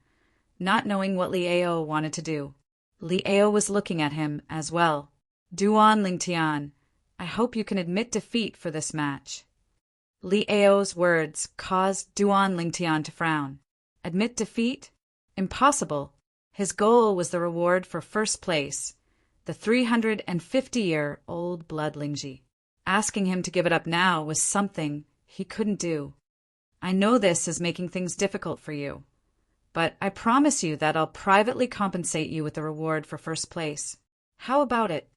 not knowing what Liao wanted to do. Liao was looking at him as well. Duan Lingtian, I hope you can admit defeat for this match. Liao's words caused Duan Lingtian to frown. Admit defeat? Impossible. His goal was the reward for first place, the 350-year-old blood Lingji. Asking him to give it up now was something he couldn't do. I know this is making things difficult for you, but I promise you that I'll privately compensate you with the reward for first place. How about it?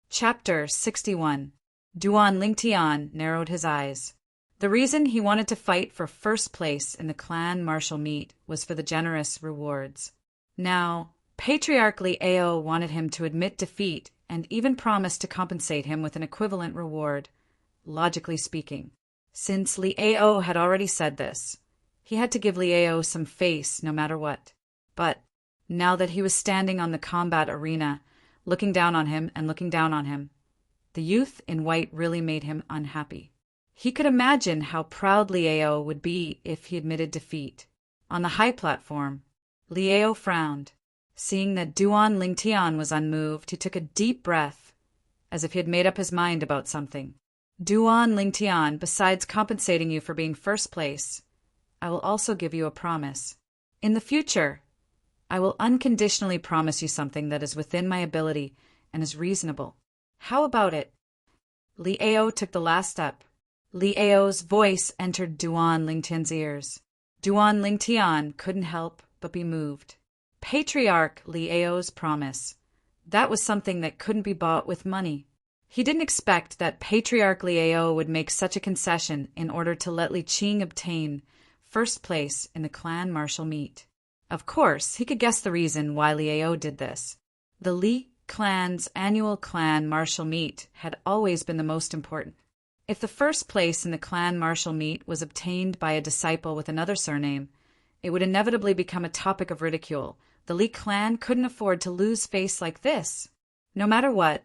Chapter 61. Duan Lingtian narrowed his eyes. The reason he wanted to fight for first place in the clan martial meet was for the generous rewards. Now, Patriarch Liao wanted him to admit defeat and even promised to compensate him with an equivalent reward, logically speaking. Since Liao had already said this, he had to give Liao some face no matter what. But now that he was standing on the combat arena, looking down on him and looking down on him, the youth in white really made him unhappy. He could imagine how proud Liao would be if he admitted defeat. On the high platform, Liao frowned. Seeing that Duan Lingtian was unmoved, he took a deep breath, as if he had made up his mind about something. Duan Lingtian, besides compensating you for being first place, I will also give you a promise. In the future, I will unconditionally promise you something that is within my ability and is reasonable. How about it? Liao took the last step. Liao's voice entered Duan Lingtian's ears. Duan Lingtian couldn't help but be moved. Patriarch Liao's promise. That was something that couldn't be bought with money. He didn't expect that Patriarch Liao would make such a concession in order to let Li Qing obtain first place in the clan martial meet. Of course, he could guess the reason why Liao did this. The Li clan's annual clan martial meet had always been the most important. If the first place in the clan martial meet was obtained by a disciple with another surname, it would inevitably become a topic of ridicule. The Li clan couldn't afford to lose face like this. No matter what,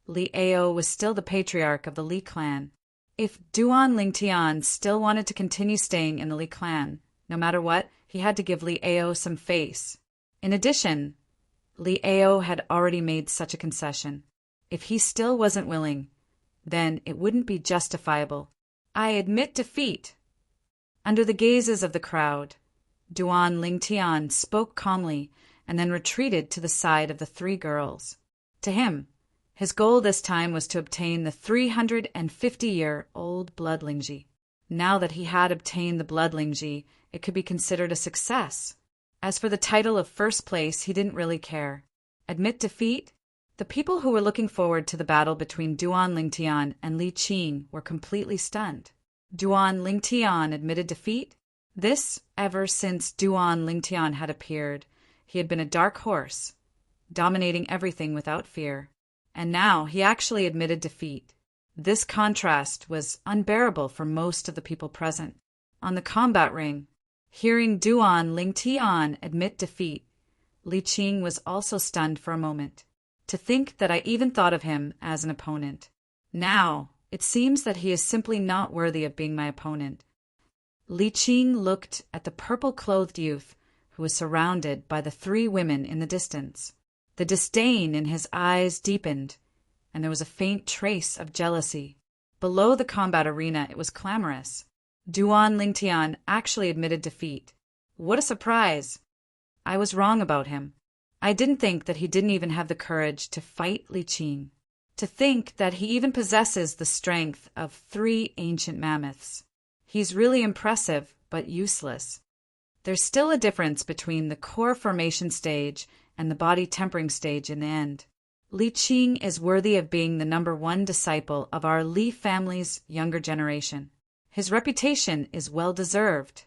Liao was still the patriarch of the Li clan. If Duan Lingtian still wanted to continue staying in the Li clan, no matter what, he had to give Liao some face. In addition, Liao had already made such a concession. If he still wasn't willing, then it wouldn't be justifiable. I admit defeat. Under the gazes of the crowd, Duan Lingtian spoke calmly and then retreated to the side of the 3 girls. To him, his goal this time was to obtain the 350-year-old blood Lingji. Now that he had obtained the blood Lingji, it could be considered a success. As for the title of first place, he didn't really care. Admit defeat? The people who were looking forward to the battle between Duan Lingtian and Li Qing were completely stunned. Duan Lingtian admitted defeat? This, ever since Duan Lingtian had appeared, he had been a dark horse, dominating everything without fear. And now he actually admitted defeat. This contrast was unbearable for most of the people present. On the combat ring, hearing Duan Lingtian admit defeat, Li Qing was also stunned for a moment. To think that I even thought of him as an opponent. Now, it seems that he is simply not worthy of being my opponent. Li Qing looked at the purple-clothed youth who was surrounded by the 3 women in the distance. The disdain in his eyes deepened, and there was a faint trace of jealousy. Below the combat arena it was clamorous. Duan Lingtian actually admitted defeat. What a surprise! I was wrong about him. I didn't think that he didn't even have the courage to fight Li Qing. To think that he even possesses the strength of 3 ancient mammoths. He's really impressive, but useless. There's still a difference between the core formation stage and the body tempering stage in the end. Li Qing is worthy of being the #1 disciple of our Li family's younger generation. His reputation is well-deserved.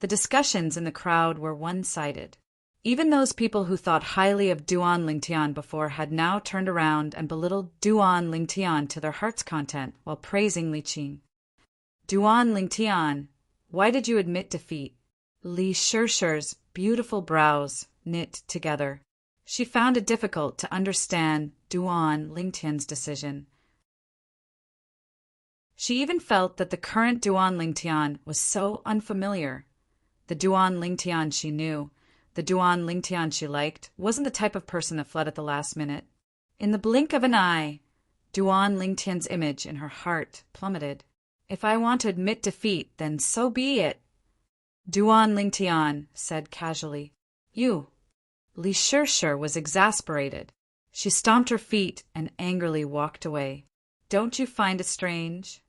The discussions in the crowd were one-sided. Even those people who thought highly of Duan Lingtian before had now turned around and belittled Duan Lingtian to their heart's content while praising Li Qing. Duan Lingtian, why did you admit defeat? Li Shirshi's beautiful brows knit together. She found it difficult to understand Duan Lingtian's decision. She even felt that the current Duan Lingtian was so unfamiliar. The Duan Lingtian she knew, the Duan Lingtian she liked, wasn't the type of person that fled at the last minute. In the blink of an eye, Duan Lingtian's image in her heart plummeted. If I want to admit defeat, then so be it. Duan Lingtian said casually. You. Li Shirshir was exasperated. She stomped her feet and angrily walked away. Don't you find it strange?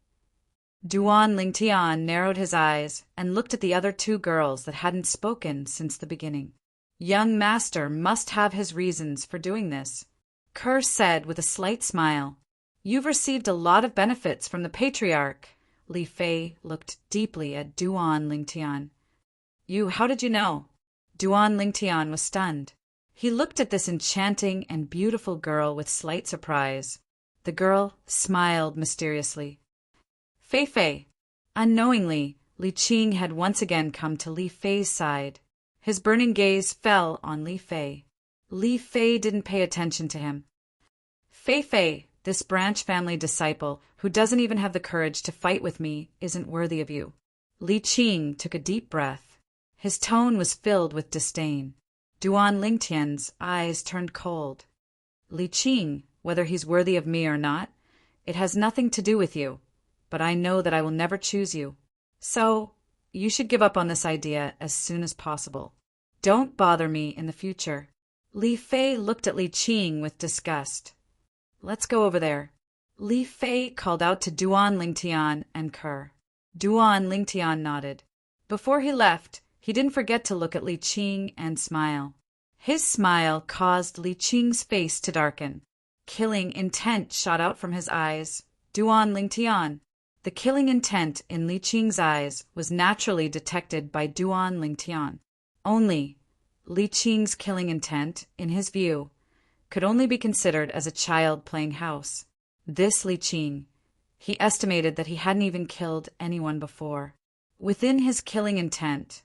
Duan Lingtian narrowed his eyes and looked at the other 2 girls that hadn't spoken since the beginning. Young master must have his reasons for doing this. Kerr said with a slight smile. You've received a lot of benefits from the patriarch. Li Fei looked deeply at Duan Lingtian. How did you know? Duan Lingtian was stunned. He looked at this enchanting and beautiful girl with slight surprise. The girl smiled mysteriously. Fei Fei. Unknowingly, Li Qing had once again come to Li Fei's side. His burning gaze fell on Li Fei. Li Fei didn't pay attention to him. Fei Fei, this branch family disciple who doesn't even have the courage to fight with me, isn't worthy of you. Li Qing took a deep breath. His tone was filled with disdain. Duan Lingtian's eyes turned cold. Li Qing, whether he's worthy of me or not, it has nothing to do with you. But I know that I will never choose you. So, you should give up on this idea as soon as possible. Don't bother me in the future. Li Fei looked at Li Qing with disgust. Let's go over there. Li Fei called out to Duan Lingtian and Kerr. Duan Lingtian nodded. Before he left, he didn't forget to look at Li Qing and smile. His smile caused Li Qing's face to darken. Killing intent shot out from his eyes. Duan Lingtian. The killing intent in Li Qing's eyes was naturally detected by Duan Lingtian. Only, Li Qing's killing intent, in his view, could only be considered as a child playing house. This Li Qing, he estimated that he hadn't even killed anyone before. Within his killing intent,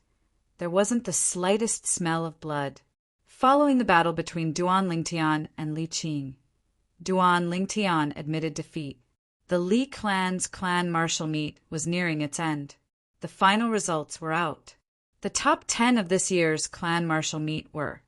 there wasn't the slightest smell of blood. Following the battle between Duan Lingtian and Li Qing, Duan Lingtian admitted defeat. The Li clan's clan martial meet was nearing its end. The final results were out. The top 10 of this year's clan martial meet were: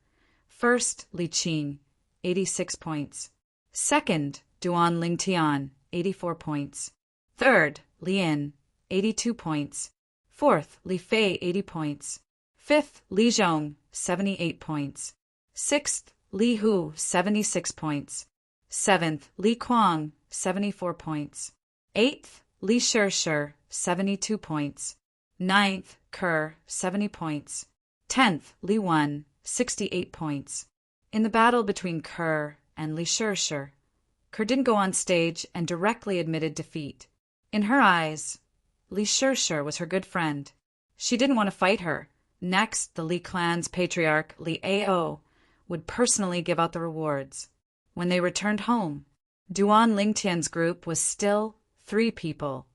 first, Li Qing, 86 points. Second, Duan Lingtian, 84 points. Third, Li Yin, 82 points. Fourth, Li Fei, 80 points. Fifth, Li Zhong, 78 points. Sixth, Li Hu, 76 points. Seventh, Li Kuang, 74 points. Eighth, Li Shirshir, 72 points. Ninth, Kerr, 70 points. 10th, Li Wen, 68 points. In the battle between Kerr and Li Shirshir, Kerr didn't go on stage and directly admitted defeat. In her eyes, Li Shirshir was her good friend. She didn't want to fight her. Next, the Li clan's patriarch, Li Ao, would personally give out the rewards. When they returned home, Duan Lingtian's group was still 3 people,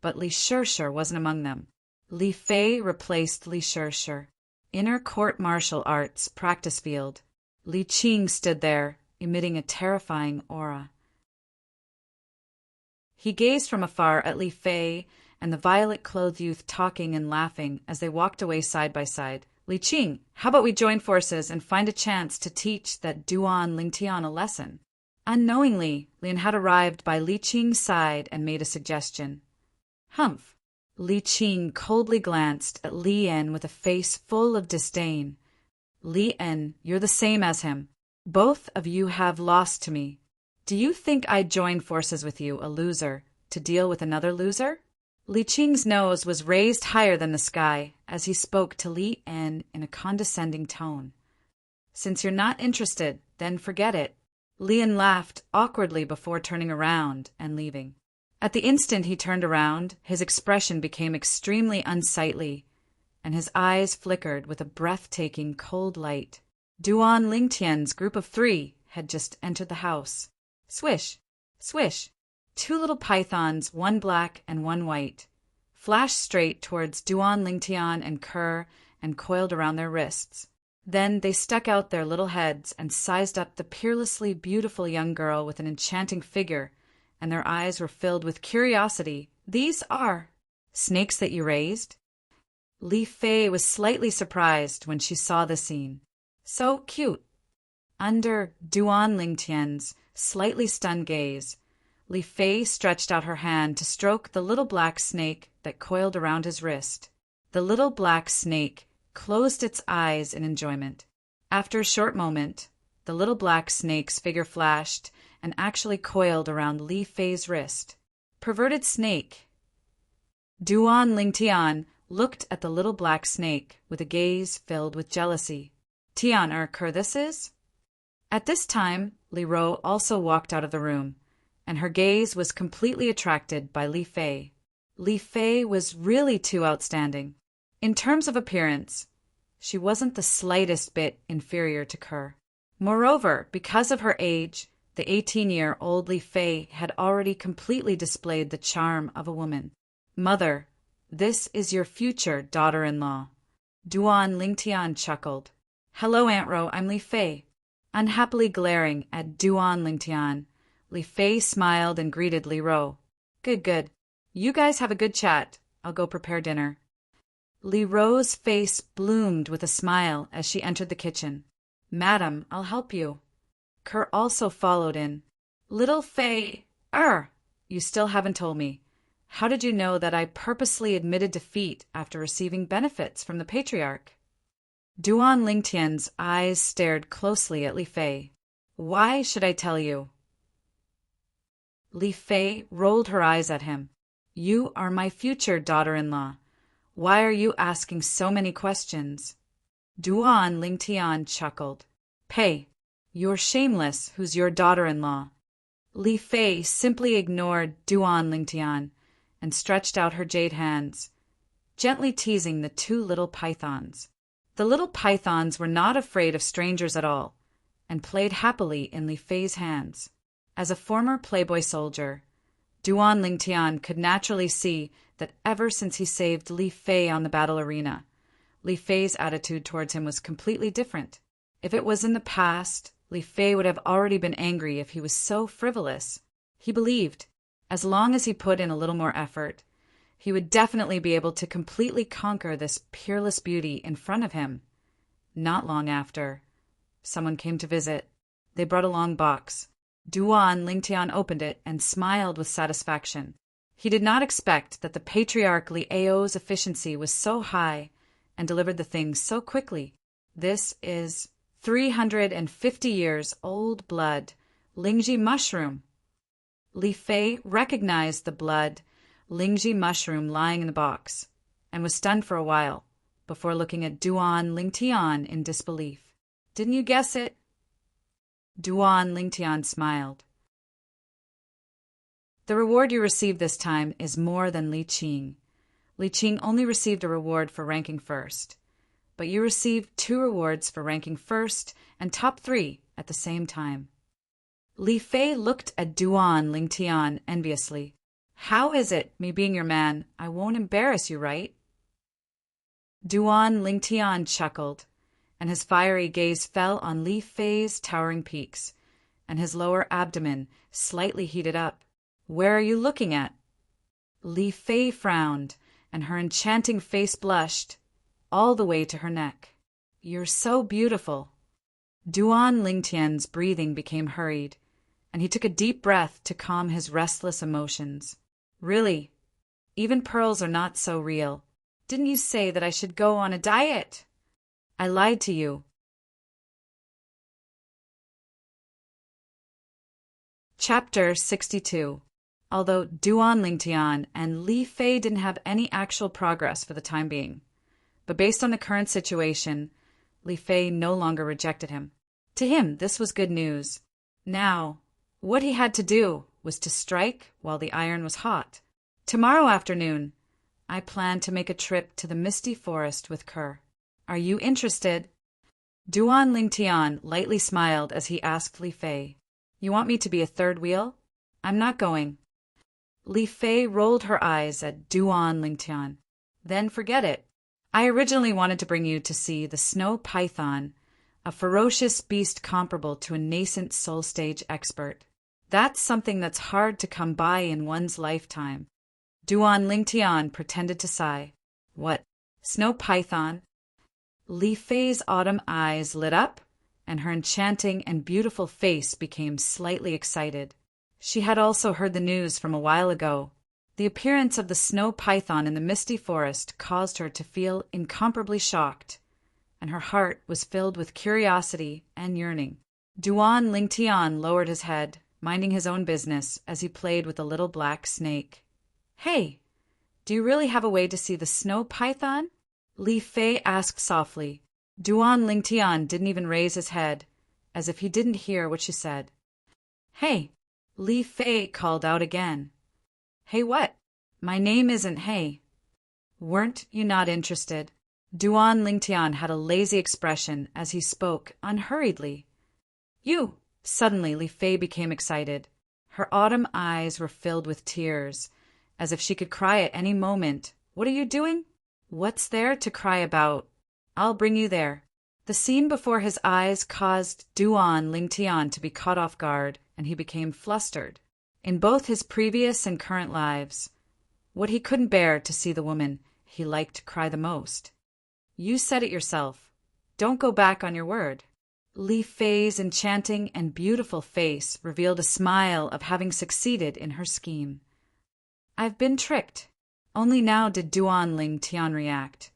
but Li Shirshir wasn't among them. Li Fei replaced Li Shirshir. In her court martial arts practice field, Li Qing stood there, emitting a terrifying aura. He gazed from afar at Li Fei and the violet-clothed youth talking and laughing as they walked away side by side. "Li Qing, how about we join forces and find a chance to teach that Duan Lingtian a lesson?" Unknowingly, Lin had arrived by Li Qing's side and made a suggestion. "Humph." Li Qing coldly glanced at Li En with a face full of disdain. "Li En, you're the same as him. Both of you have lost to me. Do you think I'd join forces with you, a loser, to deal with another loser?" Li Qing's nose was raised higher than the sky as he spoke to Li En in a condescending tone. "Since you're not interested, then forget it." Li En laughed awkwardly before turning around and leaving. At the instant he turned around, his expression became extremely unsightly, and his eyes flickered with a breathtaking cold light. Duan Lingtian's group of 3 had just entered the house. Swish! Swish! 2 little pythons, one black and one white, flashed straight towards Duan Lingtian and Kerr and coiled around their wrists. Then they stuck out their little heads and sized up the peerlessly beautiful young girl with an enchanting figure, and their eyes were filled with curiosity. "These are snakes that you raised?" Li Fei was slightly surprised when she saw the scene. So cute. Under Duan Lingtian's slightly stunned gaze, Li Fei stretched out her hand to stroke the little black snake that coiled around his wrist. The little black snake closed its eyes in enjoyment. After a short moment, the little black snake's figure flashed and actually coiled around Li Fei's wrist. Perverted snake. Duan Lingtian looked at the little black snake with a gaze filled with jealousy. "Tian Kerr, this is?" At this time, Li Ro also walked out of the room, and her gaze was completely attracted by Li Fei. Li Fei was really too outstanding. In terms of appearance, she wasn't the slightest bit inferior to Kerr. Moreover, because of her age, the 18-year-old Li Fei had already completely displayed the charm of a woman. "Mother, this is your future daughter-in-law." Duan Lingtian chuckled. "Hello, Aunt Ro, I'm Li Fei." Unhappily glaring at Duan Lingtian, Li Fei smiled and greeted Li Ro. "Good, good. You guys have a good chat. I'll go prepare dinner." Li Ro's face bloomed with a smile as she entered the kitchen. "Madam, I'll help you." Kerr also followed in. "Little Fei, you still haven't told me. How did you know that I purposely admitted defeat after receiving benefits from the patriarch?" Duan Lingtian's eyes stared closely at Li Fei. "Why should I tell you?" Li Fei rolled her eyes at him. "You are my future daughter-in-law. Why are you asking so many questions?" Duan Lingtian chuckled. "Pei, you're shameless, who's your daughter-in-law." Li Fei simply ignored Duan Lingtian and stretched out her jade hands, gently teasing the 2 little pythons. The little pythons were not afraid of strangers at all, and played happily in Li Fei's hands. As a former playboy soldier, Duan Lingtian could naturally see that ever since he saved Li Fei on the battle arena, Li Fei's attitude towards him was completely different. If it was in the past, Li Fei would have already been angry if he was so frivolous. He believed, as long as he put in a little more effort, he would definitely be able to completely conquer this peerless beauty in front of him. Not long after, someone came to visit. They brought a long box. Duan Lingtian opened it and smiled with satisfaction. He did not expect that the patriarch Li Ao's efficiency was so high and delivered the thing so quickly. "This is 350 years old blood, Lingji mushroom." Li Fei recognized the blood Lingji mushroom lying in the box, and was stunned for a while, before looking at Duan Lingtian in disbelief. "Didn't you guess it?" Duan Lingtian smiled. "The reward you received this time is more than Li Qing. Li Qing only received a reward for ranking first, but you received 2 rewards for ranking first and top 3 at the same time." Li Fei looked at Duan Lingtian enviously. "How is it, me being your man, I won't embarrass you, right?" Duan Lingtian chuckled, and his fiery gaze fell on Li Fei's towering peaks, and his lower abdomen slightly heated up. "Where are you looking at?" Li Fei frowned, and her enchanting face blushed all the way to her neck. "You're so beautiful." Duan Lingtian's breathing became hurried, and he took a deep breath to calm his restless emotions. "Really? Even pearls are not so real. Didn't you say that I should go on a diet?" "I lied to you." Chapter 62. Although Duan Lingtian and Li Fei didn't have any actual progress for the time being, but based on the current situation, Li Fei no longer rejected him. To him, this was good news. Now, what he had to do was to strike while the iron was hot. "Tomorrow afternoon, I plan to make a trip to the misty forest with Kerr. Are you interested?" Duan Lingtian lightly smiled as he asked Li Fei, "You want me to be a third wheel? I'm not going." Li Fei rolled her eyes at Duan Lingtian. "Then forget it. I originally wanted to bring you to see the snow python, a ferocious beast comparable to a nascent soul stage expert. That's something that's hard to come by in one's lifetime." Duan Lingtian pretended to sigh. "What? Snow python?" Li Fei's autumn eyes lit up, and her enchanting and beautiful face became slightly excited. She had also heard the news from a while ago. The appearance of the snow python in the misty forest caused her to feel incomparably shocked, and her heart was filled with curiosity and yearning. Duan Lingtian lowered his head, minding his own business as he played with the little black snake. "Hey, do you really have a way to see the snow python?" Li Fei asked softly. Duan Lingtian didn't even raise his head, as if he didn't hear what she said. "Hey," Li Fei called out again. "Hey what? My name isn't Hey." "Weren't you not interested?" Duan Lingtian had a lazy expression as he spoke unhurriedly. "You!" Suddenly Li Fei became excited. Her autumn eyes were filled with tears, as if she could cry at any moment. "What are you doing?" "What's there to cry about? I'll bring you there." The scene before his eyes caused Duan Lingtian to be caught off guard, and he became flustered. In both his previous and current lives, what he couldn't bear to see the woman he liked to cry the most. "You said it yourself. Don't go back on your word." Li Fei's enchanting and beautiful face revealed a smile of having succeeded in her scheme. "I've been tricked." Only now did Duan Lingtian react,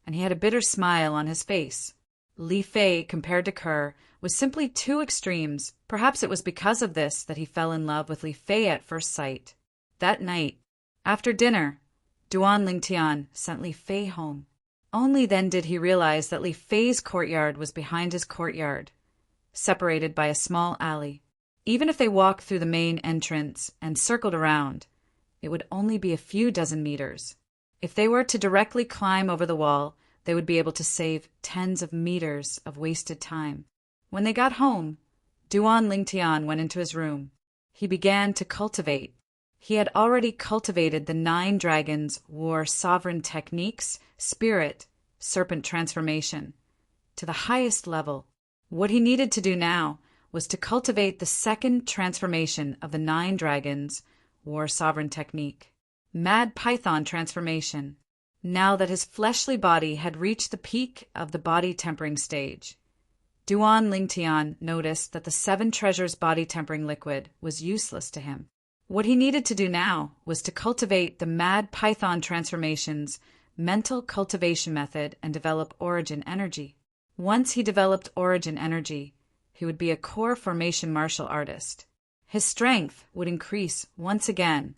and he had a bitter smile on his face. Li Fei, compared to Kerr, was simply two extremes. Perhaps it was because of this that he fell in love with Li Fei at first sight. That night, after dinner, Duan Lingtian sent Li Fei home. Only then did he realize that Li Fei's courtyard was behind his courtyard, separated by a small alley. Even if they walked through the main entrance and circled around, it would only be a few dozen meters. If they were to directly climb over the wall, they would be able to save tens of meters of wasted time. When they got home, Duan Lingtian went into his room. He began to cultivate. He had already cultivated the 9 dragons' war sovereign techniques, spirit, serpent transformation, to the highest level. What he needed to do now was to cultivate the second transformation of the 9 dragons' war sovereign technique, mad python transformation. Now that his fleshly body had reached the peak of the body tempering stage, Duan Lingtian noticed that the 7 treasures body tempering liquid was useless to him. What he needed to do now was to cultivate the mad python transformation's mental cultivation method and develop origin energy. Once he developed origin energy, he would be a core formation martial artist. His strength would increase once again.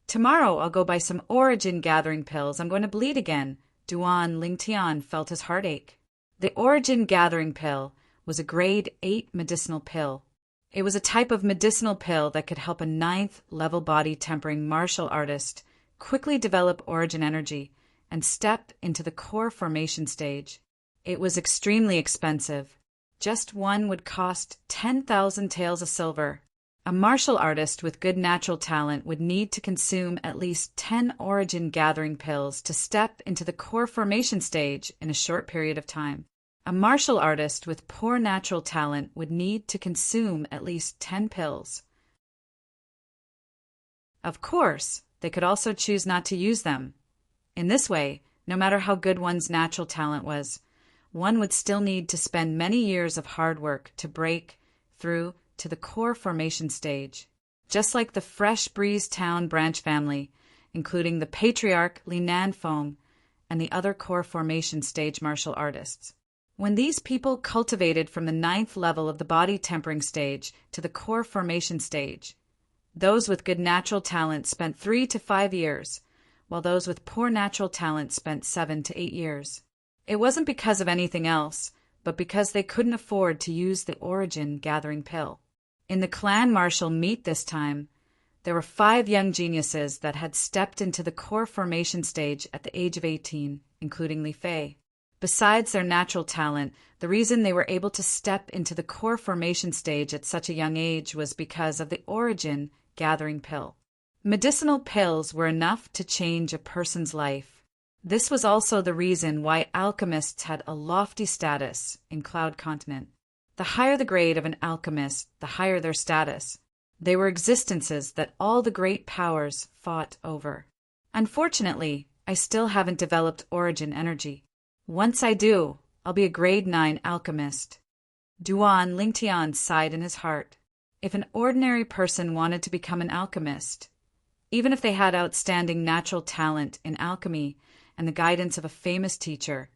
"Tomorrow I'll go buy some origin gathering pills. I'm going to bleed again." Duan Lingtian felt his heart ache. The origin gathering pill was a grade 8 medicinal pill. It was a type of medicinal pill that could help a 9th level body tempering martial artist quickly develop origin energy and step into the core formation stage. It was extremely expensive. Just one would cost 10,000 taels of silver. A martial artist with good natural talent would need to consume at least 10 origin gathering pills to step into the core formation stage in a short period of time. A martial artist with poor natural talent would need to consume at least 10 pills. Of course, they could also choose not to use them. In this way, no matter how good one's natural talent was, one would still need to spend many years of hard work to break through to the core formation stage. Just like the Fresh Breeze Town branch family, including the patriarch Li Nanfeng and the other core formation stage martial artists. When these people cultivated from the 9th level of the body tempering stage to the core formation stage, those with good natural talent spent 3 to 5 years, while those with poor natural talent spent 7 to 8 years. It wasn't because of anything else, but because they couldn't afford to use the origin gathering pill. In the clan martial meet this time, there were 5 young geniuses that had stepped into the core formation stage at the age of 18, including Li Fei. Besides their natural talent, the reason they were able to step into the core formation stage at such a young age was because of the origin gathering pill. Medicinal pills were enough to change a person's life. This was also the reason why alchemists had a lofty status in Cloud Continent. The higher the grade of an alchemist, the higher their status. They were existences that all the great powers fought over. Unfortunately, I still haven't developed origin energy. Once I do, I'll be a grade 9 alchemist. Duan Lingtian sighed in his heart. If an ordinary person wanted to become an alchemist, even if they had outstanding natural talent in alchemy and the guidance of a famous teacher,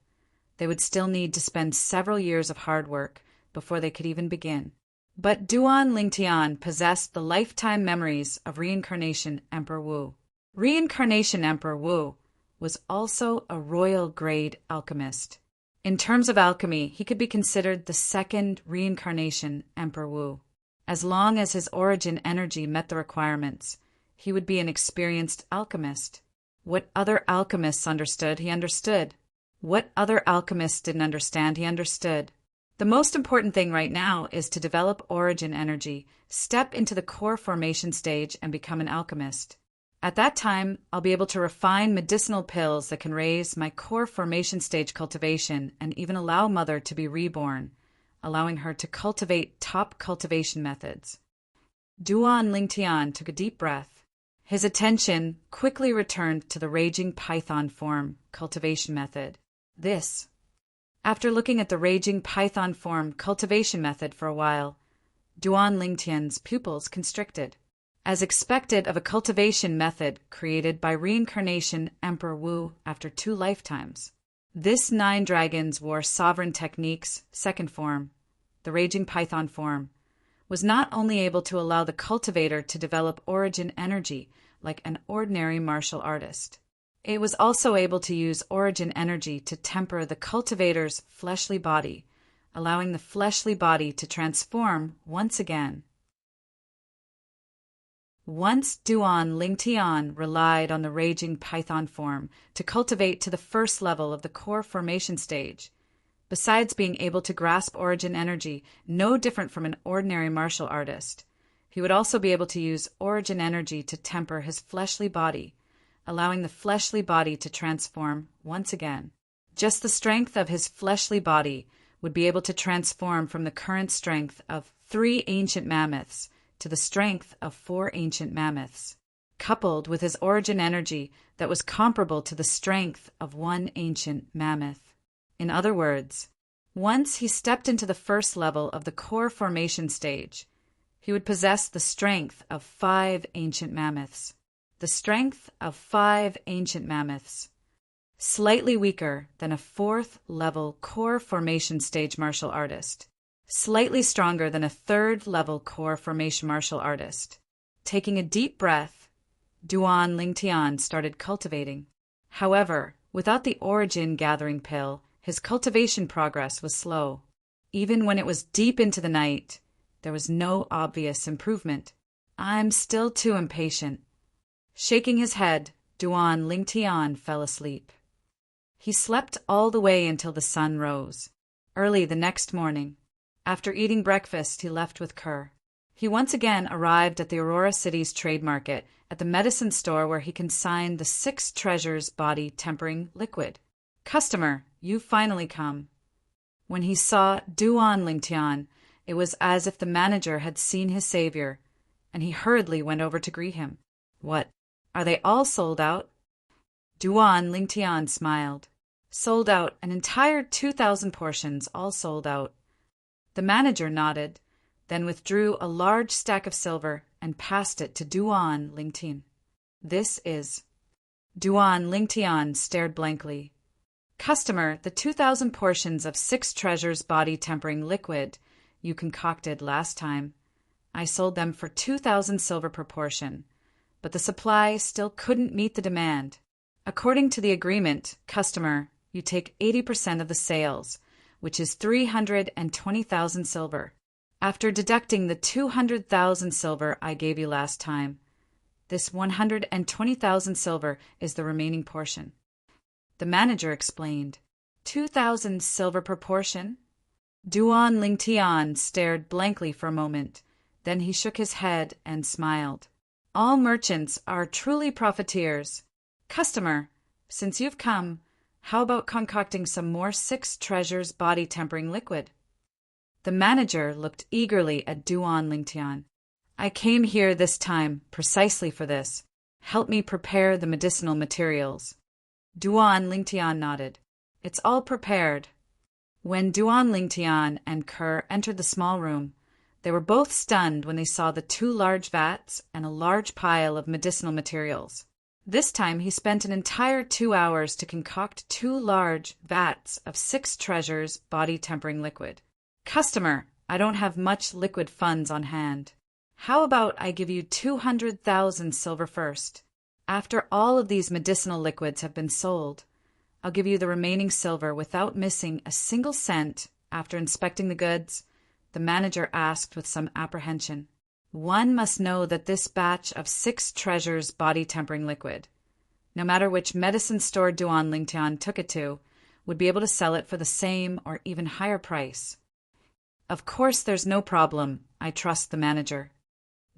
they would still need to spend several years of hard work before they could even begin. But Duan Lingtian possessed the lifetime memories of Reincarnation Emperor Wu. Reincarnation Emperor Wu was also a royal grade alchemist. In terms of alchemy, he could be considered the second Reincarnation Emperor Wu. As long as his origin energy met the requirements, he would be an experienced alchemist. What other alchemists understood, he understood. What other alchemists didn't understand, he understood. The most important thing right now is to develop origin energy, step into the core formation stage, and become an alchemist. At that time, I'll be able to refine medicinal pills that can raise my core formation stage cultivation and even allow Mother to be reborn, allowing her to cultivate top cultivation methods. Duan Lingtian took a deep breath. His attention quickly returned to the Raging Python form cultivation method. After looking at the Raging Python form cultivation method for a while, Duan Lingtian's pupils constricted. As expected of a cultivation method created by Reincarnation Emperor Wu after 2 lifetimes, this 9 Dragons War Sovereign Technique's second form, the Raging Python form, was not only able to allow the cultivator to develop origin energy like an ordinary martial artist. It was also able to use origin energy to temper the cultivator's fleshly body, allowing the fleshly body to transform once again. Once Duan Lingtian relied on the Raging Python form to cultivate to the first level of the core formation stage, besides being able to grasp origin energy no different from an ordinary martial artist, he would also be able to use origin energy to temper his fleshly body, allowing the fleshly body to transform once again. Just the strength of his fleshly body would be able to transform from the current strength of 3 ancient mammoths to the strength of 4 ancient mammoths, coupled with his origin energy that was comparable to the strength of 1 ancient mammoth. In other words, once he stepped into the first level of the core formation stage, he would possess the strength of 5 ancient mammoths. The strength of 5 ancient mammoths, slightly weaker than a 4th level core formation stage martial artist, slightly stronger than a 3rd level core formation martial artist. Taking a deep breath, Duan Lingtian started cultivating. However, without the origin gathering pill, his cultivation progress was slow. Even when it was deep into the night, there was no obvious improvement. I'm still too impatient. Shaking his head, Duan Lingtian fell asleep. He slept all the way until the sun rose. Early the next morning, after eating breakfast, he left with Kerr. He once again arrived at the Aurora City's trade market at the medicine store where he consigned the 6 treasures body tempering liquid. "Customer, you've finally come." When he saw Duan Lingtian, it was as if the manager had seen his savior, and he hurriedly went over to greet him. "What, Are they all sold out? Duan Lingtian smiled. Sold out, an entire 2,000 portions, all sold out. The manager nodded, then withdrew a large stack of silver and passed it to Duan Lingtian. This is. Duan Lingtian stared blankly. Customer, the 2,000 portions of 6 treasures body tempering liquid you concocted last time. I sold them for 2,000 silver per portion, but the supply still couldn't meet the demand. According to the agreement, customer, you take 80% of the sales, which is 320,000 silver. After deducting the 200,000 silver I gave you last time, this 120,000 silver is the remaining portion. The manager explained. 2,000 silver per portion? Duan Lingtian stared blankly for a moment. Then he shook his head and smiled. All merchants are truly profiteers. Customer, since you've come, how about concocting some more 6 treasures body tempering liquid? The manager looked eagerly at Duan Lingtian. I came here this time precisely for this. Help me prepare the medicinal materials. Duan Lingtian nodded. It's all prepared. When Duan Lingtian and Kerr entered the small room, they were both stunned when they saw the 2 large vats and a large pile of medicinal materials. This time he spent an entire 2 hours to concoct 2 large vats of 6 treasures body tempering liquid. Customer, I don't have much liquid funds on hand. How about I give you 200,000 silver first? After all of these medicinal liquids have been sold, I'll give you the remaining silver without missing a single cent. After inspecting the goods, the manager asked with some apprehension. One must know that this batch of 6 treasures body tempering liquid, no matter which medicine store Duan Lingtian took it to, would be able to sell it for the same or even higher price. Of course there's no problem. I trust the manager.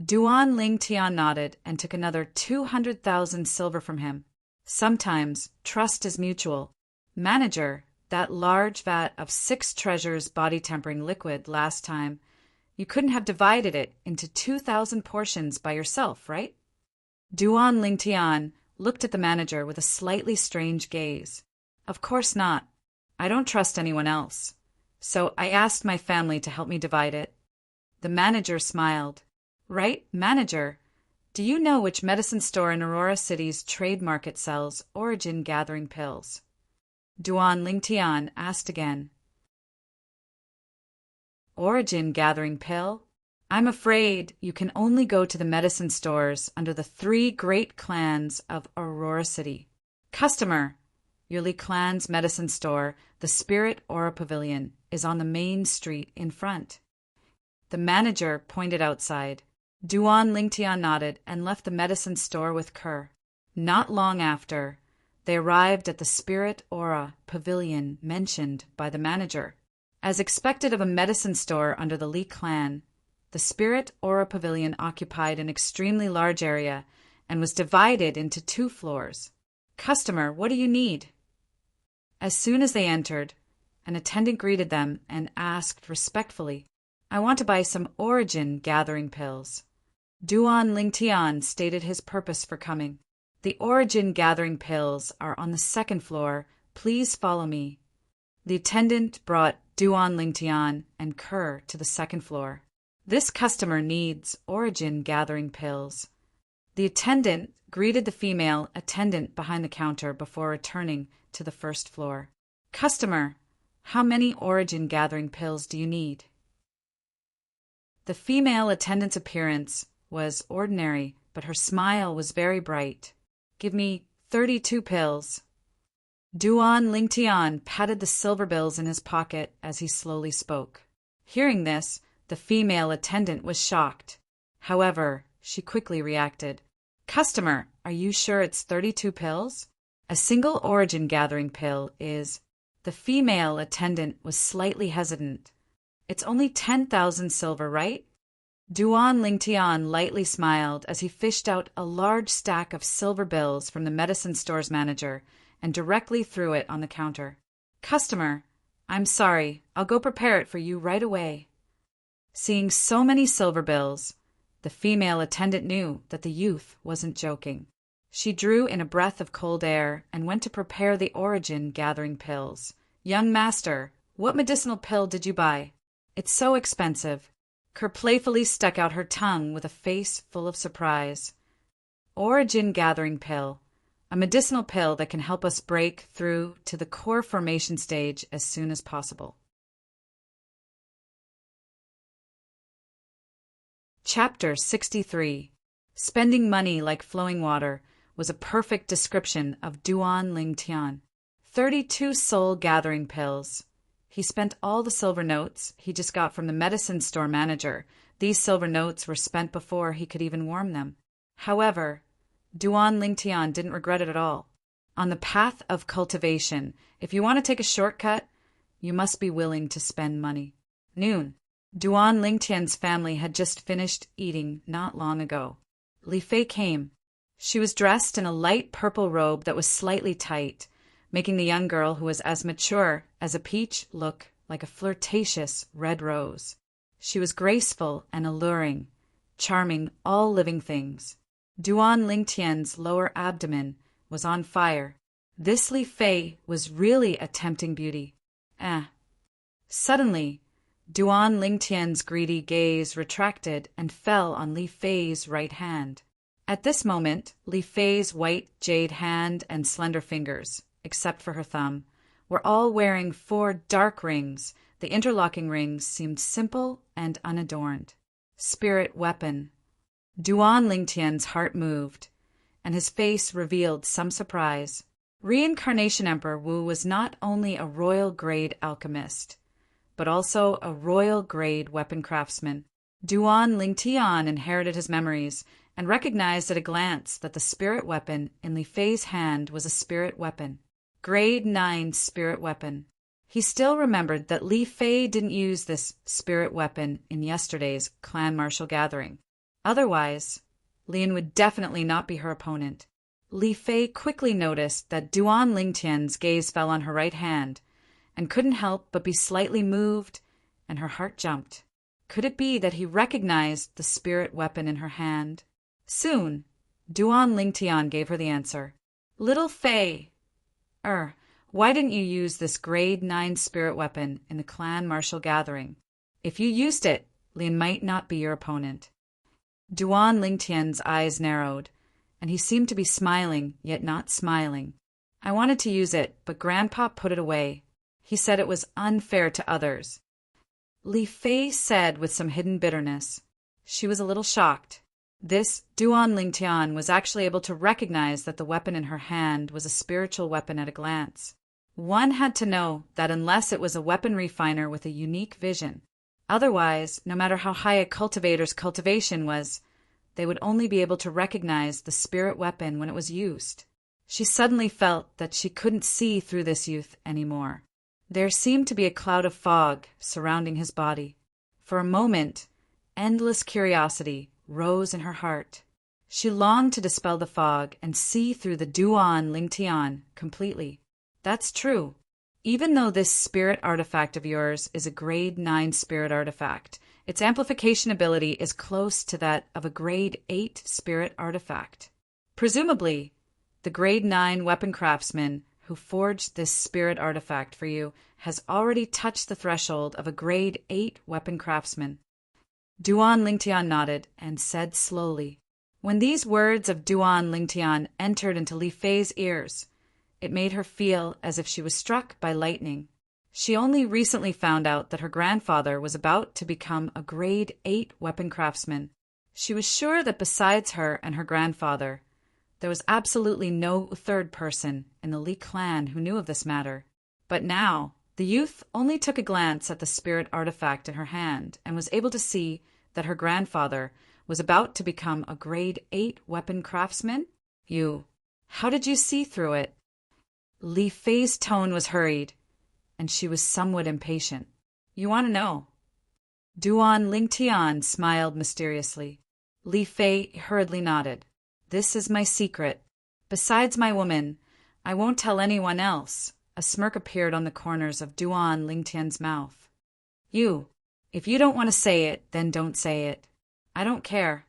Duan Lingtian nodded and took another 200,000 silver from him. Sometimes trust is mutual. Manager, that large vat of 6 treasures body tempering liquid last time, you couldn't have divided it into 2,000 portions by yourself, right? Duan Lingtian looked at the manager with a slightly strange gaze. Of course not. I don't trust anyone else. So I asked my family to help me divide it. The manager smiled. Right, manager. Do you know which medicine store in Aurora City's trade market sells origin gathering pills? Duan Lingtian asked again. Origin gathering pill? I'm afraid you can only go to the medicine stores under the 3 great clans of Aurora City. Customer, your Li clan's medicine store, the Spirit Aura Pavilion, is on the main street in front. The manager pointed outside. Duan Lingtian nodded and left the medicine store with Kerr. Not long after, they arrived at the Spirit Aura Pavilion mentioned by the manager. As expected of a medicine store under the Li clan, the Spirit Aura Pavilion occupied an extremely large area and was divided into 2 floors. Customer, what do you need? As soon as they entered, an attendant greeted them and asked respectfully, I want to buy some origin gathering pills. Duan Lingtian stated his purpose for coming. The origin gathering pills are on the 2nd floor. Please follow me. The attendant brought Duan Lingtian and Kerr to the 2nd floor. This customer needs origin gathering pills. The attendant greeted the female attendant behind the counter before returning to the 1st floor. Customer, how many origin gathering pills do you need? The female attendant's appearance was ordinary, but her smile was very bright. Give me 32 pills. Duan Lingtian patted the silver bills in his pocket as he slowly spoke. Hearing this, the female attendant was shocked. However, she quickly reacted. Customer, are you sure it's 32 pills? A single origin gathering pill is... The female attendant was slightly hesitant. It's only 10,000 silver, right? Duan Lingtian lightly smiled as he fished out a large stack of silver bills from the medicine store's manager and directly threw it on the counter. Customer, I'm sorry, I'll go prepare it for you right away. Seeing so many silver bills, the female attendant knew that the youth wasn't joking. She drew in a breath of cold air and went to prepare the origin-gathering pills. "Young master, what medicinal pill did you buy? It's so expensive." Kerr playfully stuck out her tongue with a face full of surprise. "Origin-gathering pill. A medicinal pill that can help us break through to the core formation stage as soon as possible." Chapter 63. Spending money like flowing water was a perfect description of Duan Lingtian. 32 soul-gathering pills. He spent all the silver notes he just got from the medicine store manager. These silver notes were spent before he could even warm them. However, Duan Lingtian didn't regret it at all. On the path of cultivation, if you want to take a shortcut, you must be willing to spend money. Noon. Duan Lingtian's family had just finished eating not long ago. Li Fei came. She was dressed in a light purple robe that was slightly tight, making the young girl, who was as mature as a peach, look like a flirtatious red rose. She was graceful and alluring, charming all living things. Duan Lingtian's lower abdomen was on fire. This Li Fei was really a tempting beauty. Suddenly, Duan Lingtian's greedy gaze retracted and fell on Li Fei's right hand. At this moment, Li Fei's white jade hand and slender fingers, except for her thumb, were all wearing 4 dark rings. The interlocking rings seemed simple and unadorned. Spirit weapon. Duan Lingtian's heart moved, and his face revealed some surprise. Reincarnation Emperor Wu was not only a royal-grade alchemist, but also a royal-grade weapon craftsman. Duan Lingtian inherited his memories and recognized at a glance that the spirit weapon in Li Fei's hand was a spirit weapon. Grade 9 spirit weapon. He still remembered that Li Fei didn't use this spirit weapon in yesterday's clan martial gathering. Otherwise, Lian would definitely not be her opponent. Li Fei quickly noticed that Duan Lingtian's gaze fell on her right hand, and couldn't help but be slightly moved, and her heart jumped. Could it be that he recognized the spirit weapon in her hand? Soon, Duan Lingtian gave her the answer. "Little Fei, why didn't you use this grade 9 spirit weapon in the clan martial gathering? If you used it, Lian might not be your opponent." Duan Lingtian's eyes narrowed, and he seemed to be smiling, yet not smiling. "I wanted to use it, but Grandpa put it away. He said it was unfair to others," Li Fei said with some hidden bitterness. She was a little shocked. This Duan Lingtian was actually able to recognize that the weapon in her hand was a spiritual weapon at a glance. One had to know that unless it was a weapon refiner with a unique vision. Otherwise, no matter how high a cultivator's cultivation was, they would only be able to recognize the spirit weapon when it was used. She suddenly felt that she couldn't see through this youth anymore. There seemed to be a cloud of fog surrounding his body. For a moment, endless curiosity rose in her heart. She longed to dispel the fog and see through the Duan Lingtian completely. "That's true. Even though this spirit artifact of yours is a grade 9 spirit artifact, its amplification ability is close to that of a grade 8 spirit artifact. Presumably, the grade 9 weapon craftsman who forged this spirit artifact for you has already touched the threshold of a grade 8 weapon craftsman." Duan Lingtian nodded and said slowly. When these words of Duan Lingtian entered into Li Fei's ears, it made her feel as if she was struck by lightning. She only recently found out that her grandfather was about to become a grade 8 weapon craftsman. She was sure that besides her and her grandfather, there was absolutely no third person in the Li clan who knew of this matter. But now, the youth only took a glance at the spirit artifact in her hand and was able to see that her grandfather was about to become a grade 8 weapon craftsman. How did you see through it?" Li Fei's tone was hurried, and she was somewhat impatient. "You want to know?" Duan Lingtian smiled mysteriously. Li Fei hurriedly nodded. "This is my secret. Besides my woman, I won't tell anyone else." A smirk appeared on the corners of Duan Lingtian's mouth. If you don't want to say it, then don't say it. I don't care."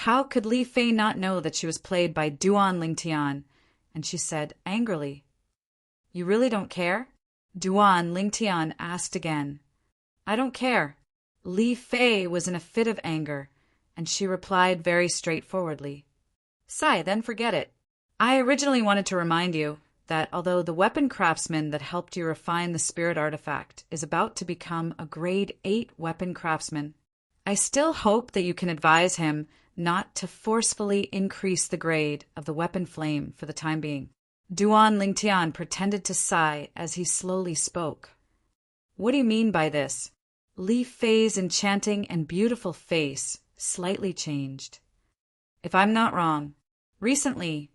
How could Li Fei not know that she was played by Duan Lingtian? And she said angrily, "You really don't care?" Duan Lingtian asked again. "I don't care." Li Fei was in a fit of anger, and she replied very straightforwardly, "Sai, then forget it. I originally wanted to remind you that although the weapon craftsman that helped you refine the spirit artifact is about to become a grade 8 weapon craftsman, I still hope that you can advise him not to forcefully increase the grade of the weapon flame for the time being." Duan Lingtian pretended to sigh as he slowly spoke. "What do you mean by this?" Li Fei's enchanting and beautiful face slightly changed. "If I'm not wrong, recently,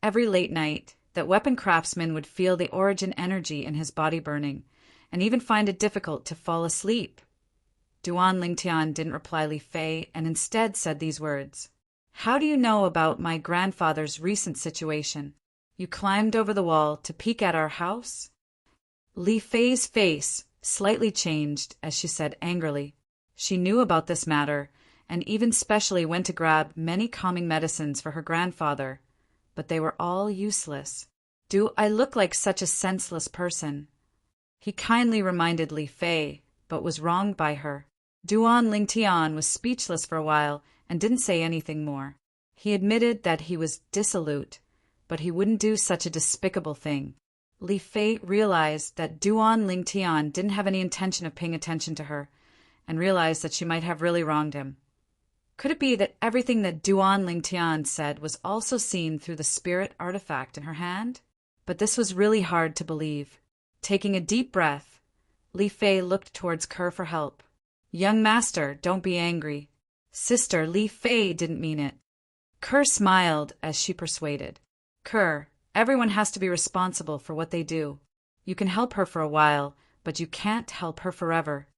every late night, that weapon craftsman would feel the origin energy in his body burning, and even find it difficult to fall asleep." Duan Lingtian didn't reply Li Fei, and instead said these words. "How do you know about my grandfather's recent situation? You climbed over the wall to peek at our house?" Li Fei's face slightly changed as she said angrily. She knew about this matter, and even specially went to grab many calming medicines for her grandfather, but they were all useless. "Do I look like such a senseless person?" He kindly reminded Li Fei, but was wronged by her. Duan Lingtian was speechless for a while and didn't say anything more. He admitted that he was dissolute, but he wouldn't do such a despicable thing. Li Fei realized that Duan Lingtian didn't have any intention of paying attention to her, and realized that she might have really wronged him. Could it be that everything that Duan Lingtian said was also seen through the spirit artifact in her hand? But this was really hard to believe. Taking a deep breath, Li Fei looked towards Kerr for help. "Young master, don't be angry. Sister, Li Fei didn't mean it." Kerr smiled as she persuaded. "Kerr, everyone has to be responsible for what they do. You can help her for a while, but you can't help her forever."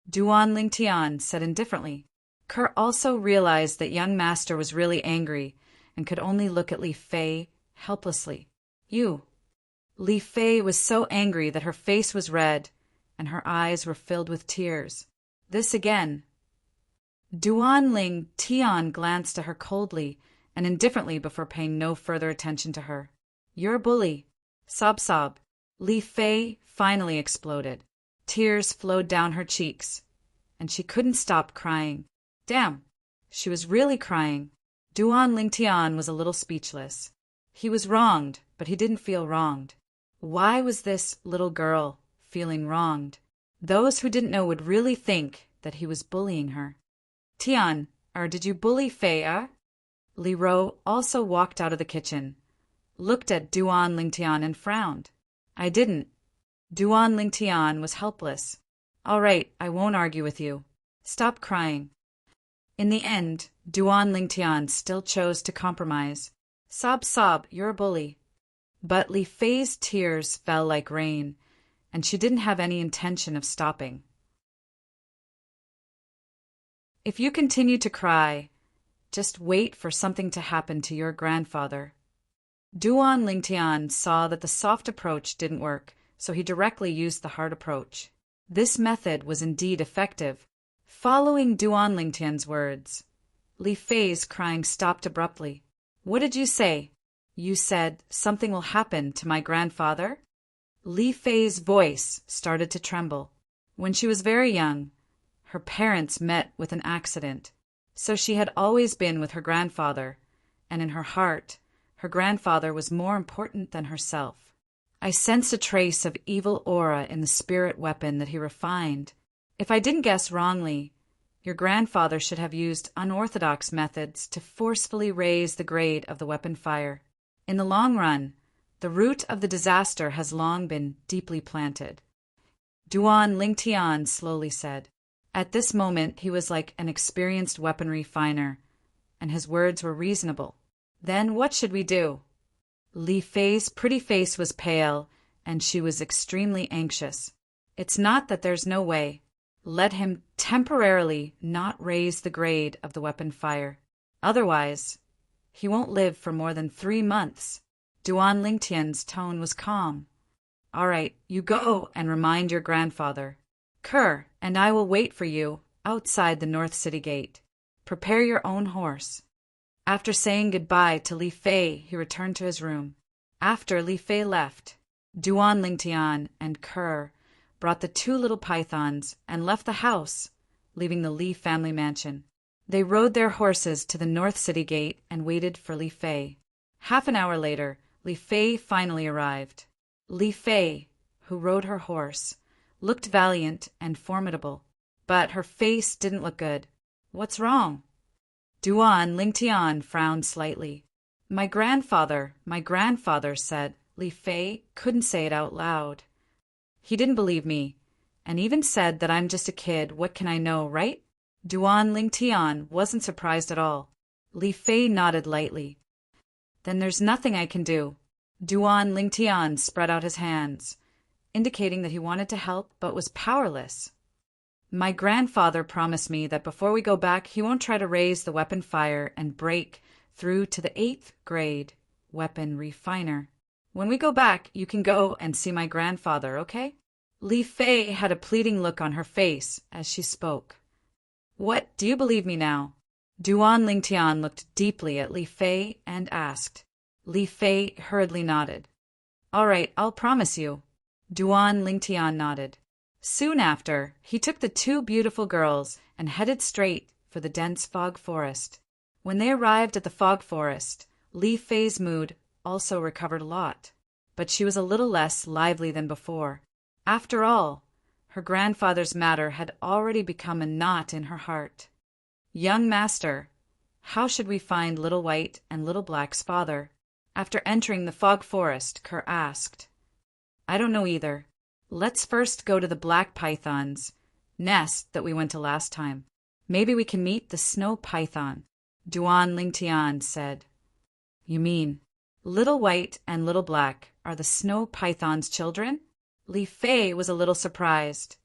Duan Lingtian said indifferently. Kerr also realized that young master was really angry and could only look at Li Fei helplessly. "You." Li Fei was so angry that her face was red and her eyes were filled with tears. "This again." Duan Lingtian glanced at her coldly and indifferently before paying no further attention to her. "You're a bully." Sob sob. Li Fei finally exploded. Tears flowed down her cheeks, and she couldn't stop crying. Damn, she was really crying. Duan Lingtian was a little speechless. He was wronged, but he didn't feel wronged. Why was this little girl feeling wronged? Those who didn't know would really think that he was bullying her. "Tian, or did you bully Fei? Li Ro also walked out of the kitchen, looked at Duan Lingtian and frowned. "I didn't." Duan Lingtian was helpless. "All right, I won't argue with you. Stop crying." In the end, Duan Lingtian still chose to compromise. "Sob sob, you're a bully." But Li Fei's tears fell like rain, and she didn't have any intention of stopping. If you continue to cry, just wait for something to happen to your grandfather. Duan Lingtian saw that the soft approach didn't work, so he directly used the hard approach. This method was indeed effective. Following Duan Lingtian's words, Li Fei's crying stopped abruptly. "What did you say? You said something will happen to my grandfather?" Li Fei's voice started to tremble. When she was very young, her parents met with an accident, so she had always been with her grandfather, and in her heart, her grandfather was more important than herself. "I sense a trace of evil aura in the spirit weapon that he refined. If I didn't guess wrongly, your grandfather should have used unorthodox methods to forcefully raise the grade of the weapon fire. In the long run, the root of the disaster has long been deeply planted." Duan Lingtian slowly said. At this moment, he was like an experienced weapon refiner, and his words were reasonable. "Then what should we do?" Li Fei's pretty face was pale, and she was extremely anxious. "It's not that there's no way. Let him temporarily not raise the grade of the weapon fire. Otherwise, he won't live for more than 3 months. Duan Lingtian's tone was calm. "All right, you go and remind your grandfather. Kerr and I will wait for you outside the North City Gate." Prepare your own horse." After saying goodbye to Li Fei, he returned to his room. After Li Fei left, Duan Lingtian and Kerr brought the two little pythons and left the house, leaving the Li family mansion. They rode their horses to the North City gate and waited for Li Fei. Half an hour later, Li Fei finally arrived. Li Fei, who rode her horse, looked valiant and formidable, but her face didn't look good. "What's wrong?" Duan Lingtian frowned slightly. My grandfather," said. Li Fei couldn't say it out loud. "He didn't believe me, and even said that I'm just a kid, what can I know, right?" Duan Lingtian wasn't surprised at all. Li Fei nodded lightly. "Then there's nothing I can do." Duan Lingtian spread out his hands, indicating that he wanted to help but was powerless. "My grandfather promised me that before we go back he won't try to raise the weapon fire and break through to the 8th grade weapon refiner. When we go back, you can go and see my grandfather, okay?" Li Fei had a pleading look on her face as she spoke. "What, do you believe me now?" Duan Lingtian looked deeply at Li Fei and asked. Li Fei hurriedly nodded. "All right, I'll promise you." Duan Lingtian nodded. Soon after, he took the two beautiful girls and headed straight for the dense fog forest. When they arrived at the fog forest, Li Fei's mood also recovered a lot, but she was a little less lively than before. After all, her grandfather's matter had already become a knot in her heart. "Young master, how should we find Little White and Little Black's father?" After entering the fog forest, Kerr asked. "I don't know either. Let's first go to the black python's nest that we went to last time. Maybe we can meet the snow python," Duan Lingtian said. "You mean Little White and Little Black are the snow python's children?" Li Fei was a little surprised.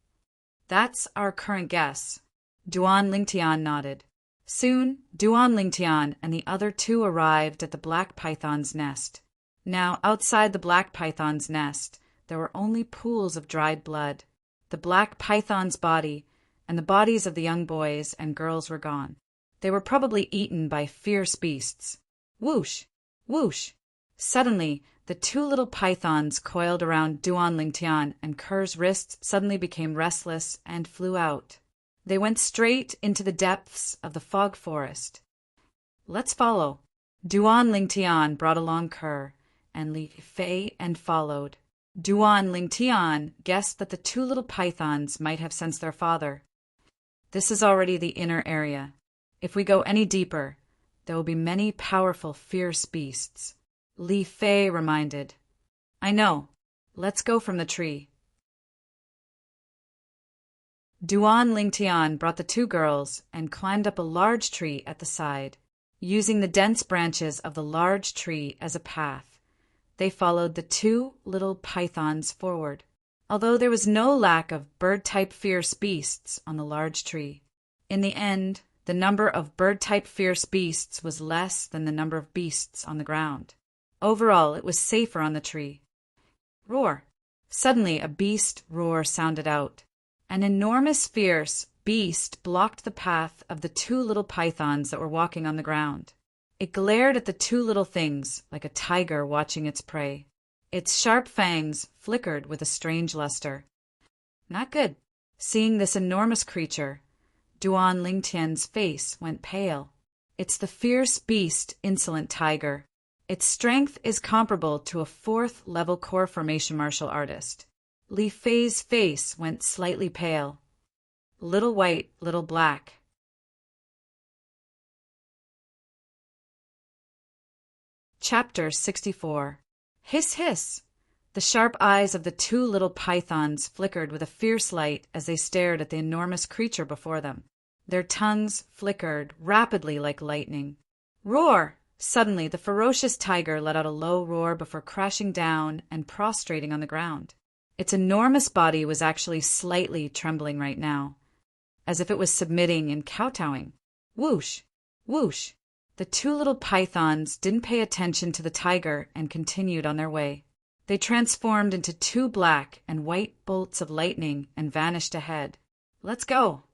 "That's our current guess." Duan Lingtian nodded. Soon, Duan Lingtian and the other two arrived at the black python's nest. Now, outside the black python's nest, there were only pools of dried blood. The black python's body and the bodies of the young boys and girls were gone. They were probably eaten by fierce beasts. Whoosh! Whoosh! Suddenly, the two little pythons coiled around Duan Lingtian, and Kerr's wrists suddenly became restless and flew out. They went straight into the depths of the fog forest. "Let's follow." Duan Lingtian brought along Kerr and Li Fei and followed. Duan Lingtian guessed that the two little pythons might have sensed their father. "This is already the inner area. If we go any deeper, there will be many powerful, fierce beasts," Li Fei reminded. "I know. Let's go from the tree." Duan Lingtian brought the two girls and climbed up a large tree at the side. Using the dense branches of the large tree as a path, they followed the two little pythons forward, although there was no lack of bird-type fierce beasts on the large tree. In the end, the number of bird-type fierce beasts was less than the number of beasts on the ground. Overall, it was safer on the tree. Roar! Suddenly, a beast roar sounded out. An enormous fierce beast blocked the path of the two little pythons that were walking on the ground. It glared at the two little things like a tiger watching its prey. Its sharp fangs flickered with a strange luster. Not good. Seeing this enormous creature, Duan Lingtian's face went pale. "It's the fierce beast, insolent tiger. Its strength is comparable to a 4th-level core formation martial artist." Li Fei's face went slightly pale. "Little White, Little Black." Chapter 64. Hiss, hiss! The sharp eyes of the two little pythons flickered with a fierce light as they stared at the enormous creature before them. Their tongues flickered rapidly like lightning. Roar! Suddenly, the ferocious tiger let out a low roar before crashing down and prostrating on the ground. Its enormous body was actually slightly trembling right now, as if it was submitting and kowtowing. Whoosh! Whoosh! The two little pythons didn't pay attention to the tiger and continued on their way. They transformed into two black and white bolts of lightning and vanished ahead. "Let's go!"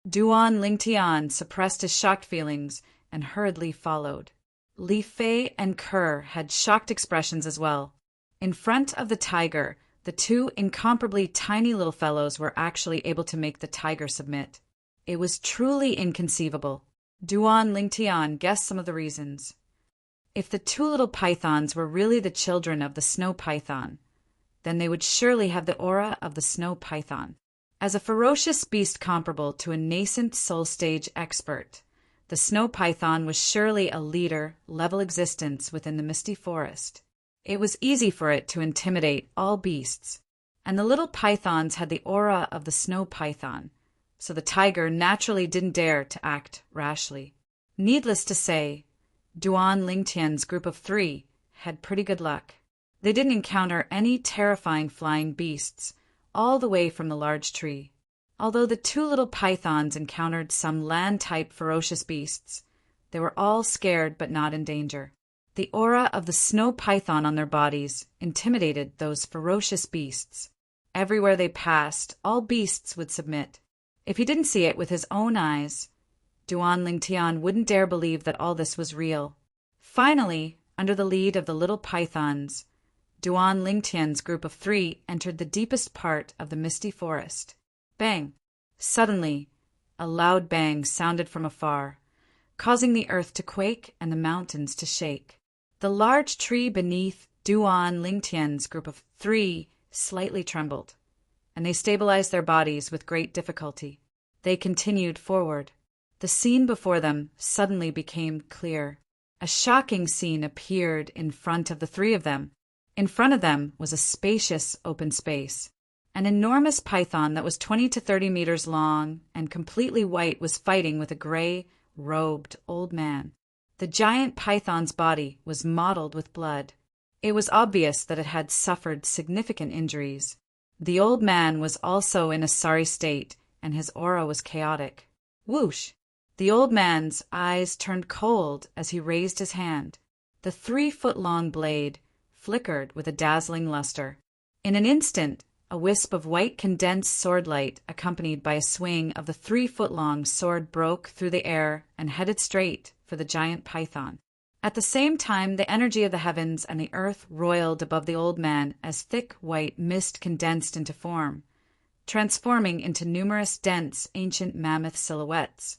Duan Lingtian suppressed his shocked feelings and hurriedly followed. Li Fei and Kerr had shocked expressions as well. In front of the tiger, the two incomparably tiny little fellows were actually able to make the tiger submit. It was truly inconceivable. Duan Lingtian guessed some of the reasons. If the two little pythons were really the children of the snow python, then they would surely have the aura of the snow python. As a ferocious beast comparable to a nascent soul stage expert, the snow python was surely a leader-level existence within the misty forest. It was easy for it to intimidate all beasts, and the little pythons had the aura of the snow python, so the tiger naturally didn't dare to act rashly. Needless to say, Duan Lingtian's group of 3 had pretty good luck. They didn't encounter any terrifying flying beasts all the way from the large tree. Although the two little pythons encountered some land-type ferocious beasts, they were all scared but not in danger. The aura of the snow python on their bodies intimidated those ferocious beasts. Everywhere they passed, all beasts would submit. If he didn't see it with his own eyes, Duan Lingtian wouldn't dare believe that all this was real. Finally, under the lead of the little pythons, Duan Lingtian's group of 3 entered the deepest part of the misty forest. Bang! Suddenly, a loud bang sounded from afar, causing the earth to quake and the mountains to shake. The large tree beneath Duan Lingtian's group of 3 slightly trembled, and they stabilized their bodies with great difficulty. They continued forward. The scene before them suddenly became clear. A shocking scene appeared in front of the 3 of them. In front of them was a spacious open space. An enormous python that was 20 to 30 meters long and completely white was fighting with a gray-robed old man. The giant python's body was mottled with blood. It was obvious that it had suffered significant injuries. The old man was also in a sorry state, and his aura was chaotic. Whoosh! The old man's eyes turned cold as he raised his hand. The 3-foot-long blade flickered with a dazzling luster. In an instant, a wisp of white condensed sword light, accompanied by a swing of the 3-foot-long sword, broke through the air and headed straight for the giant python. At the same time, the energy of the heavens and the earth roiled above the old man as thick white mist condensed into form, transforming into numerous dense ancient mammoth silhouettes.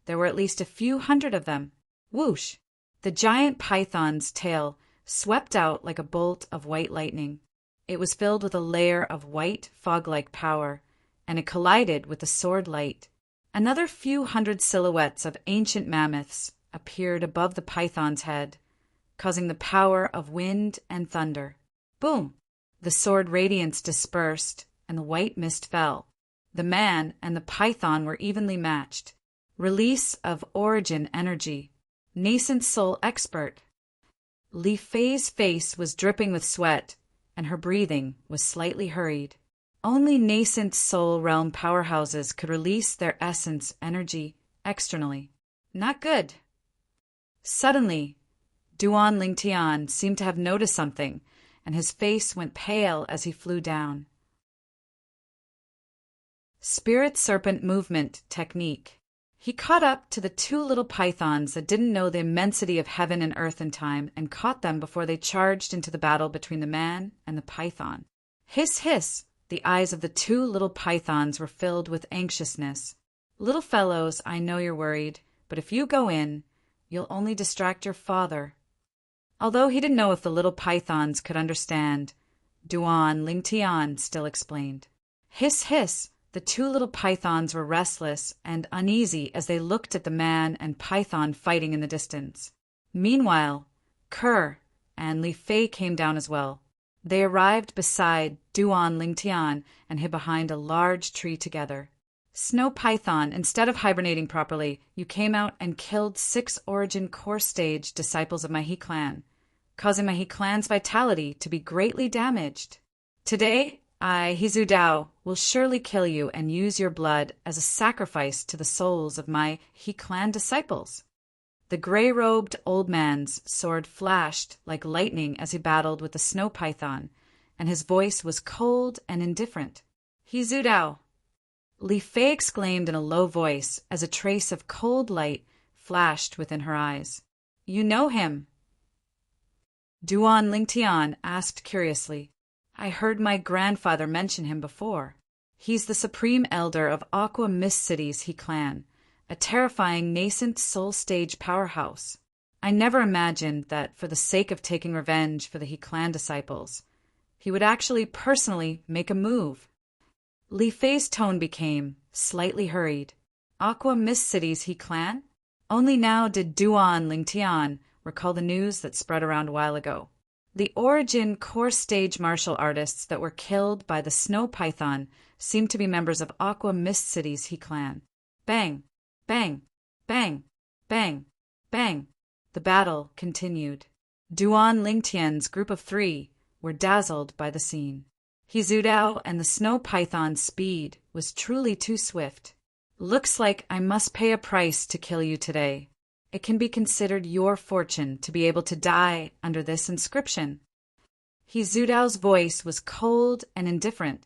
There were at least a few hundred of them. Whoosh! The giant python's tail swept out like a bolt of white lightning. It was filled with a layer of white fog-like power, and it collided with the sword light. Another few hundred silhouettes of ancient mammoths appeared above the python's head, causing the power of wind and thunder. Boom! The sword radiance dispersed, and the white mist fell. The man and the python were evenly matched. Release of origin energy. Nascent soul expert. Li Fei's face was dripping with sweat, and her breathing was slightly hurried. Only nascent soul realm powerhouses could release their essence energy externally. Not good. Suddenly, Duan Lingtian seemed to have noticed something, and his face went pale as he flew down. Spirit Serpent Movement Technique. He caught up to the 2 little pythons that didn't know the immensity of heaven and earth and time, and caught them before they charged into the battle between the man and the python. Hiss, hiss! The eyes of the 2 little pythons were filled with anxiousness. Little fellows, I know you're worried, but if you go in, you'll only distract your father. Although he didn't know if the little pythons could understand, Duan Lingtian still explained. Hiss, hiss! The 2 little pythons were restless and uneasy as they looked at the man and python fighting in the distance. Meanwhile, Kerr and Li Fei came down as well. They arrived beside Duan Lingtian and hid behind a large tree together. Snow Python, instead of hibernating properly, you came out and killed 6 Origin Core Stage disciples of my He clan, causing my He clan's vitality to be greatly damaged. Today, I, Hizu Dao, will surely kill you and use your blood as a sacrifice to the souls of my He clan disciples. The gray-robed old man's sword flashed like lightning as he battled with the snow python, and his voice was cold and indifferent. Hizu Dao, Li Fei exclaimed in a low voice as a trace of cold light flashed within her eyes. "You know him?" Duan Lingtian asked curiously. "I heard my grandfather mention him before. He's the supreme elder of Aqua Mist City's He clan, a terrifying nascent soul stage powerhouse. I never imagined that for the sake of taking revenge for the He clan disciples, he would actually personally make a move." Li Fei's tone became slightly hurried. Aqua Mist City's He clan? Only now did Duan Lingtian recall the news that spread around a while ago. The origin core stage martial artists that were killed by the snow python seemed to be members of Aqua Mist City's He clan. Bang! Bang! Bang! Bang! Bang! The battle continued. Duan Lingtian's group of 3 were dazzled by the scene. He Zudao and the snow python's speed was truly too swift. "Looks like I must pay a price to kill you today. It can be considered your fortune to be able to die under this inscription." He Zudao's voice was cold and indifferent,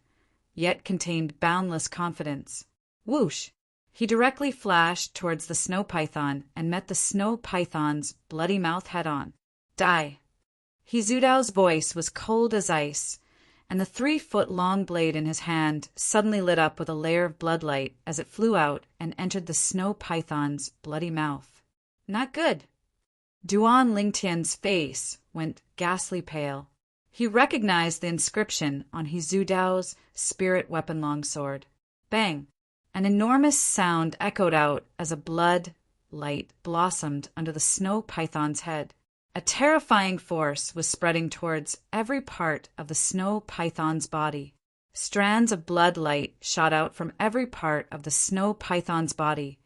yet contained boundless confidence. Whoosh! He directly flashed towards the snow python and met the snow python's bloody mouth head-on. "Die!" He Zudao's voice was cold as ice, and the 3-foot-long blade in his hand suddenly lit up with a layer of bloodlight as it flew out and entered the snow python's bloody mouth. Not good. Duan Lingtian's face went ghastly pale. He recognized the inscription on He Zudao's spirit weapon longsword. Bang! An enormous sound echoed out as a blood light blossomed under the snow python's head. A terrifying force was spreading towards every part of the snow python's body. Strands of blood light shot out from every part of the snow python's body,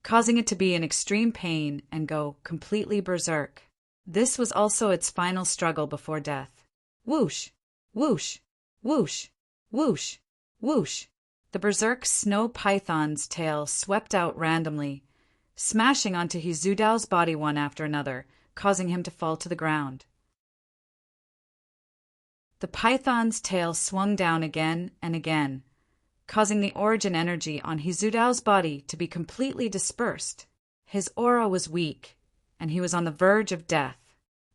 causing it to be in extreme pain and go completely berserk. This was also its final struggle before death. Whoosh! Whoosh! Whoosh! Whoosh! Whoosh! The berserk snow python's tail swept out randomly, smashing onto He Zudao's body one after another, causing him to fall to the ground. The python's tail swung down again and again, causing the origin energy on He Zudao's body to be completely dispersed. His aura was weak, and he was on the verge of death.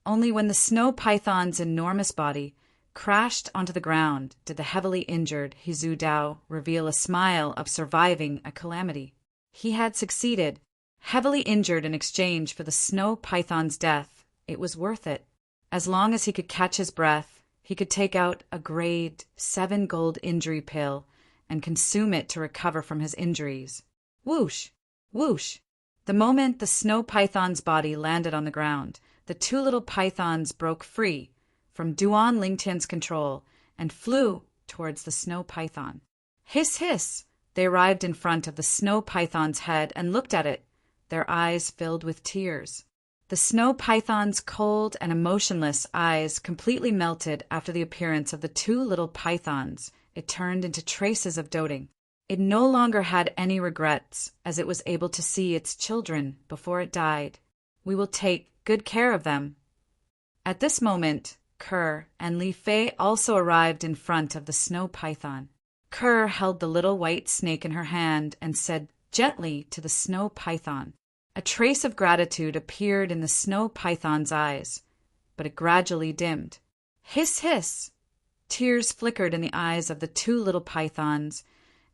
Only when the snow python's enormous body crashed onto the ground did the heavily injured He Zudao reveal a smile of surviving a calamity. He had succeeded. Heavily injured in exchange for the snow python's death, it was worth it. As long as he could catch his breath, he could take out a grade 7 gold injury pill and consume it to recover from his injuries. Whoosh! Whoosh! The moment the snow python's body landed on the ground, the 2 little pythons broke free from Duan Lingtian's control and flew towards the snow python. Hiss, hiss! They arrived in front of the snow python's head and looked at it, their eyes filled with tears. The snow python's cold and emotionless eyes completely melted after the appearance of the 2 little pythons. It turned into traces of doting. It no longer had any regrets, as it was able to see its children before it died. "We will take good care of them." At this moment, Kerr and Li Fei also arrived in front of the snow python. Kerr held the little white snake in her hand and said gently to the snow python. A trace of gratitude appeared in the snow python's eyes, but it gradually dimmed. Hiss, hiss! Tears flickered in the eyes of the 2 little pythons,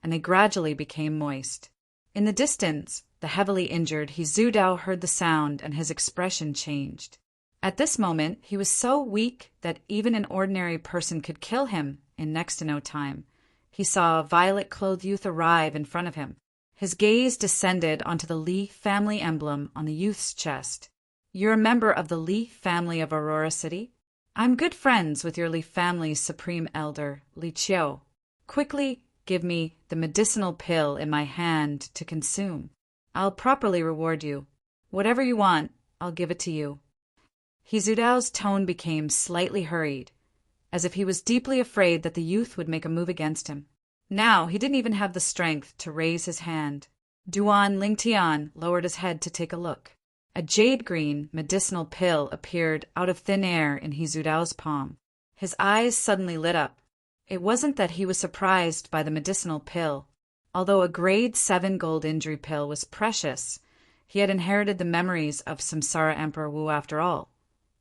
and they gradually became moist. In the distance, the heavily injured He Zudao heard the sound and his expression changed. At this moment, he was so weak that even an ordinary person could kill him in next to no time. He saw a violet-clothed youth arrive in front of him. His gaze descended onto the Li family emblem on the youth's chest. "You're a member of the Li family of Aurora City? I'm good friends with your Li family's supreme elder, Li Qiu. Quickly give me the medicinal pill in my hand to consume. I'll properly reward you. Whatever you want, I'll give it to you." He Zudao's tone became slightly hurried, as if he was deeply afraid that the youth would make a move against him. Now he didn't even have the strength to raise his hand. Duan Lingtian lowered his head to take a look. A jade-green medicinal pill appeared out of thin air in He Zudao's palm. His eyes suddenly lit up. It wasn't that he was surprised by the medicinal pill, Although a grade 7 gold injury pill was precious, he had inherited the memories of Samsara Emperor Wu after all.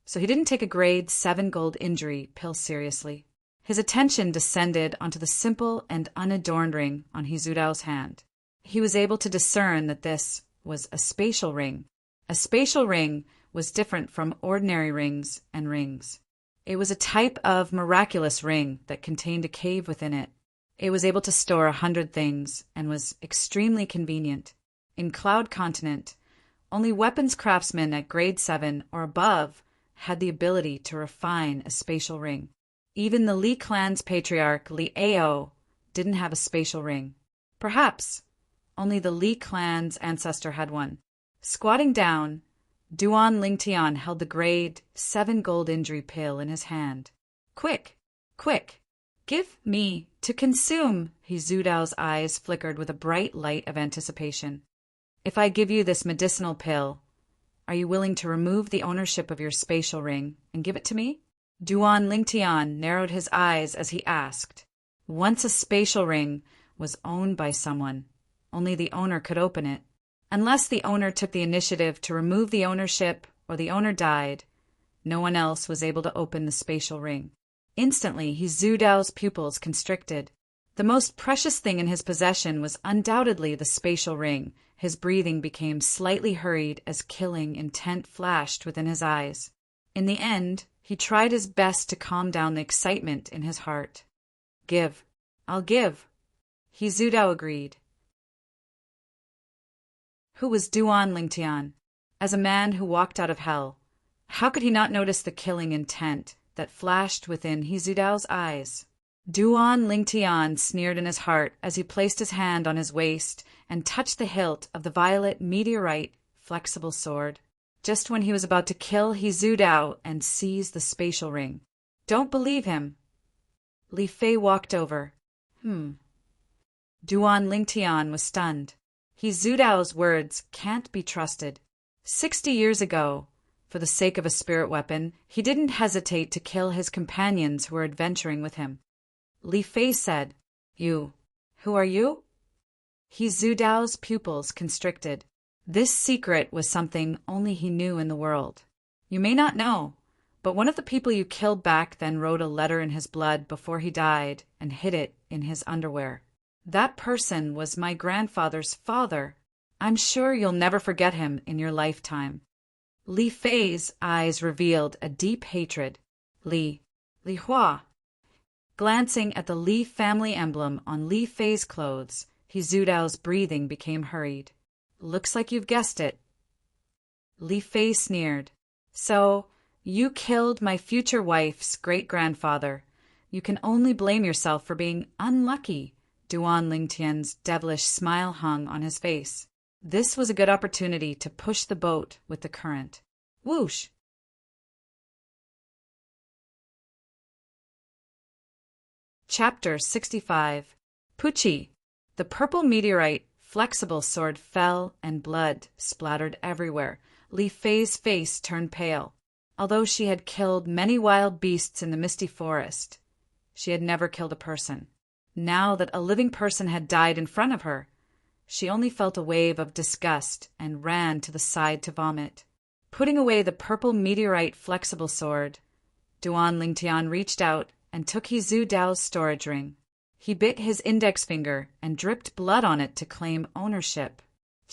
So he didn't take a grade 7 gold injury pill seriously. His attention descended onto the simple and unadorned ring on Hizudao's hand. He was able to discern that this was a spatial ring. A spatial ring was different from ordinary rings and rings. It was a type of miraculous ring that contained a cave within it. It was able to store 100 things and was extremely convenient. In Cloud Continent, only weapons craftsmen at grade 7 or above had the ability to refine a spatial ring. Even the Li clan's patriarch, Li Ao, didn't have a spatial ring. Perhaps only the Li clan's ancestor had one. Squatting down, Duan Lingtian held the grade 7 gold injury pill in his hand. Quick! Quick! Give me to consume! Hizudao's eyes flickered with a bright light of anticipation. If I give you this medicinal pill, are you willing to remove the ownership of your spatial ring and give it to me? Duan Lingtian narrowed his eyes as he asked. Once a spatial ring was owned by someone, only the owner could open it. Unless the owner took the initiative to remove the ownership or the owner died, no one else was able to open the spatial ring. Instantly, Hizudao's pupils constricted. The most precious thing in his possession was undoubtedly the spatial ring. His breathing became slightly hurried as killing intent flashed within his eyes. In the end, he tried his best to calm down the excitement in his heart. Give. I'll give. Hizudao agreed. Who was Duan Lingtian? As a man who walked out of hell, how could he not notice the killing intent that flashed within Hizudao's eyes? Duan Lingtian sneered in his heart as he placed his hand on his waist and touched the hilt of the violet meteorite flexible sword, just when he was about to kill Hizudao and seize the spatial ring. Don't believe him. Li Fei walked over. Duan Lingtian was stunned. Hizudao's words can't be trusted. 60 years ago, for the sake of a spirit weapon, he didn't hesitate to kill his companions who were adventuring with him. Li Fei said, You. Who are you? Hizudao's pupils constricted. This secret was something only he knew in the world. You may not know, but one of the people you killed back then wrote a letter in his blood before he died and hid it in his underwear. That person was my grandfather's father. I'm sure you'll never forget him in your lifetime. Li Fei's eyes revealed a deep hatred. Li Hua. Glancing at the Li family emblem on Li Fei's clothes, Hizudao's breathing became hurried. Looks like you've guessed it. Li Fei sneered. So, you killed my future wife's great-grandfather. You can only blame yourself for being unlucky. Duan Lingtian's devilish smile hung on his face. This was a good opportunity to push the boat with the current. Whoosh! Chapter 65. Pucci. The purple meteorite flexible sword fell and blood splattered everywhere. Li Fei's face turned pale. Although she had killed many wild beasts in the misty forest, she had never killed a person. Now that a living person had died in front of her, she only felt a wave of disgust and ran to the side to vomit. Putting away the purple meteorite flexible sword, Duan Lingtian reached out and took Hizudao's storage ring. He bit his index finger and dripped blood on it to claim ownership.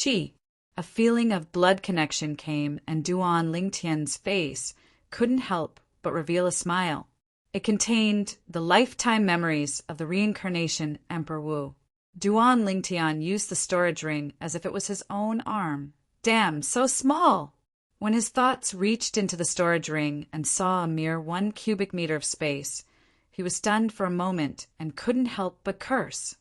Chi! A feeling of blood connection came, and Duan Lingtian's face couldn't help but reveal a smile. It contained the lifetime memories of the reincarnation Emperor Wu. Duan Lingtian used the storage ring as if it was his own arm. Damn, so small! When his thoughts reached into the storage ring and saw a mere 1 cubic meter of space, he was stunned for a moment and couldn't help but curse.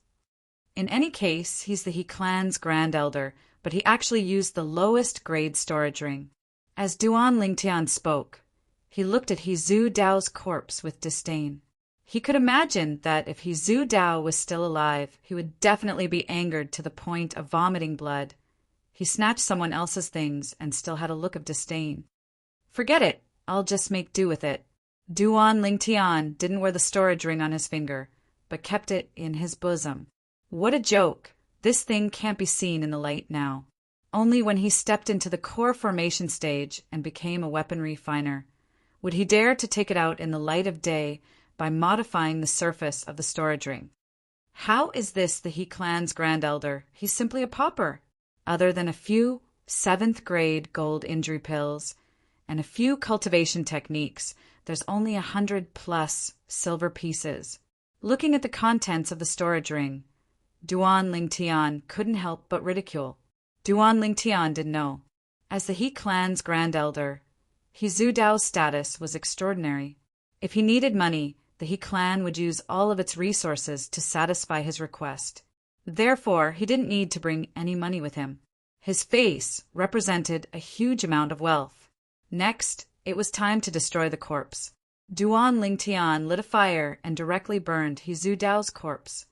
In any case, he's the He clan's grand elder, but he actually used the lowest grade storage ring. As Duan Lingtian spoke, he looked at Hizudao's corpse with disdain. He could imagine that if Hizudao was still alive, he would definitely be angered to the point of vomiting blood. He snatched someone else's things and still had a look of disdain. Forget it, I'll just make do with it. Duan Lingtian didn't wear the storage ring on his finger, but kept it in his bosom. What a joke! This thing can't be seen in the light now. Only when he stepped into the core formation stage and became a weapon refiner would he dare to take it out in the light of day by modifying the surface of the storage ring. How is this the He clan's Grand Elder? He's simply a pauper. Other than a few 7th-grade gold injury pills and a few cultivation techniques, there's only 100+ silver pieces. Looking at the contents of the storage ring, Duan Lingtian couldn't help but ridicule. Duan Lingtian didn't know. As the He clan's Grand Elder, He Zhu Dao's status was extraordinary. If he needed money, the He clan would use all of its resources to satisfy his request. Therefore, he didn't need to bring any money with him. His face represented a huge amount of wealth. Next, it was time to destroy the corpse. Duan Lingtian lit a fire and directly burned He Zhu Dao's corpse.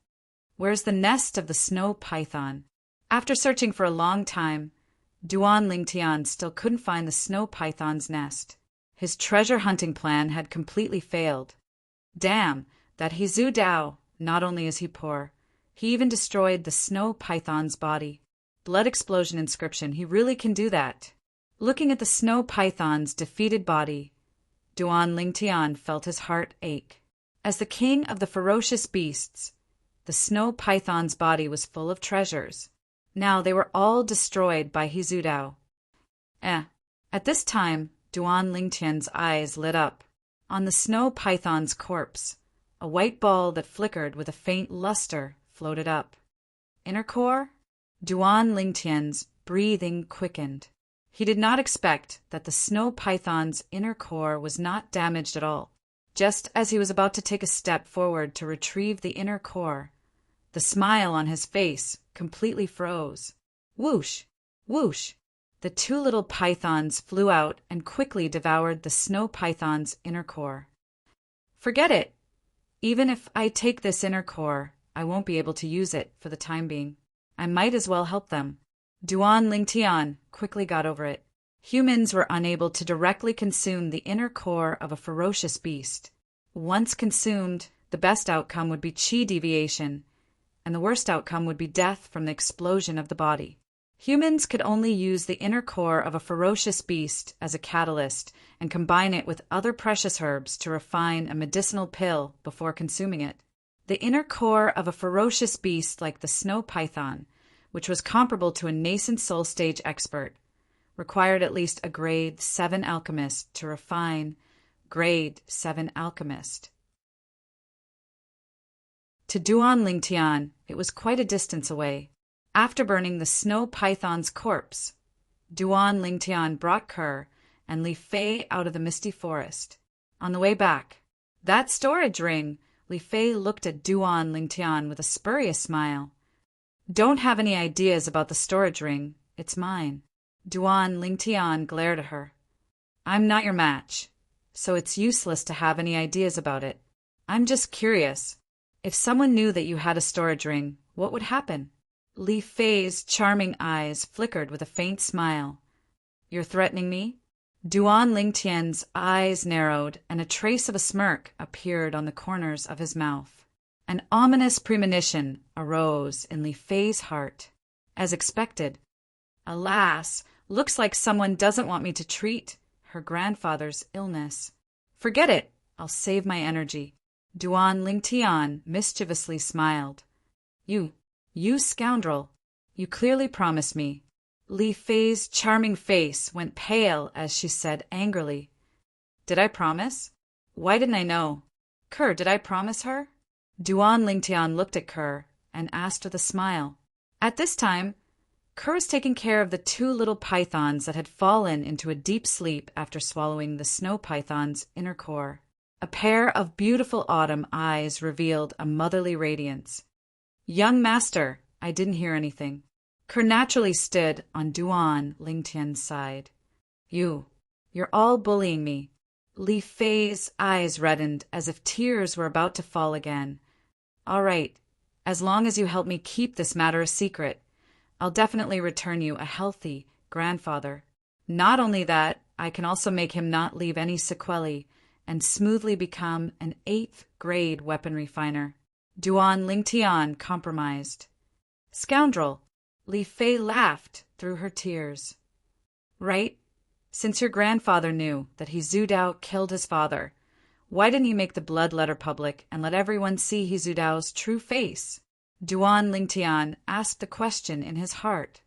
Where's the nest of the snow python? After searching for a long time, Duan Lingtian still couldn't find the snow python's nest. His treasure hunting plan had completely failed. Damn, that He Zhu Dao, not only is he poor, he even destroyed the snow python's body. Blood explosion inscription, he really can do that. Looking at the snow python's defeated body, Duan Lingtian felt his heart ache. As the king of the ferocious beasts, the snow python's body was full of treasures. Now they were all destroyed by He Zhu Dao. At this time, Duan Lingtian's eyes lit up. On the snow python's corpse, a white ball that flickered with a faint luster floated up. Inner core? Duan Lingtian's breathing quickened. He did not expect that the snow python's inner core was not damaged at all. Just as he was about to take a step forward to retrieve the inner core, the smile on his face completely froze. Whoosh! Whoosh! The two little pythons flew out and quickly devoured the snow python's inner core. Forget it! Even if I take this inner core, I won't be able to use it for the time being. I might as well help them. Duan Lingtian quickly got over it. Humans were unable to directly consume the inner core of a ferocious beast. Once consumed, the best outcome would be chi deviation, and the worst outcome would be death from the explosion of the body. Humans could only use the inner core of a ferocious beast as a catalyst and combine it with other precious herbs to refine a medicinal pill before consuming it. The inner core of a ferocious beast like the snow python, which was comparable to a nascent soul stage expert, required at least a grade 7 alchemist to refine grade 7 alchemist. To Duan Lingtian, it was quite a distance away. After burning the snow python's corpse, Duan Lingtian brought Kerr and Li Fei out of the misty forest. On the way back, that storage ring, Li Fei looked at Duan Lingtian with a spurious smile. Don't have any ideas about the storage ring. It's mine. Duan Lingtian glared at her. I'm not your match, so it's useless to have any ideas about it. I'm just curious. If someone knew that you had a storage ring, what would happen? Li Fei's charming eyes flickered with a faint smile. You're threatening me? Duan Lingtian's eyes narrowed, and a trace of a smirk appeared on the corners of his mouth. An ominous premonition arose in Li Fei's heart. As expected. Alas, looks like someone doesn't want me to treat her grandfather's illness. Forget it. I'll save my energy. Duan Lingtian mischievously smiled. You scoundrel. You clearly promised me. Li Fei's charming face went pale as she said angrily. Did I promise? Why didn't I know? Kerr, did I promise her? Duan Lingtian looked at Kerr and asked with a smile. At this time, Kerr was taking care of the two little pythons that had fallen into a deep sleep after swallowing the snow python's inner core. A pair of beautiful autumn eyes revealed a motherly radiance. Young master, I didn't hear anything. Kerr naturally stood on Duan Lingtian's side. You're all bullying me. Li Fei's eyes reddened as if tears were about to fall again. All right, as long as you help me keep this matter a secret, I'll definitely return you a healthy grandfather. Not only that, I can also make him not leave any sequelae and smoothly become an 8th grade weapon refiner. Duan Lingtian compromised. Scoundrel! Li Fei laughed through her tears. Right? Since your grandfather knew that He Zhu Dao killed his father, why didn't you make the blood letter public and let everyone see He Zhu Dao's true face? Duan Lingtian asked the question in his heart.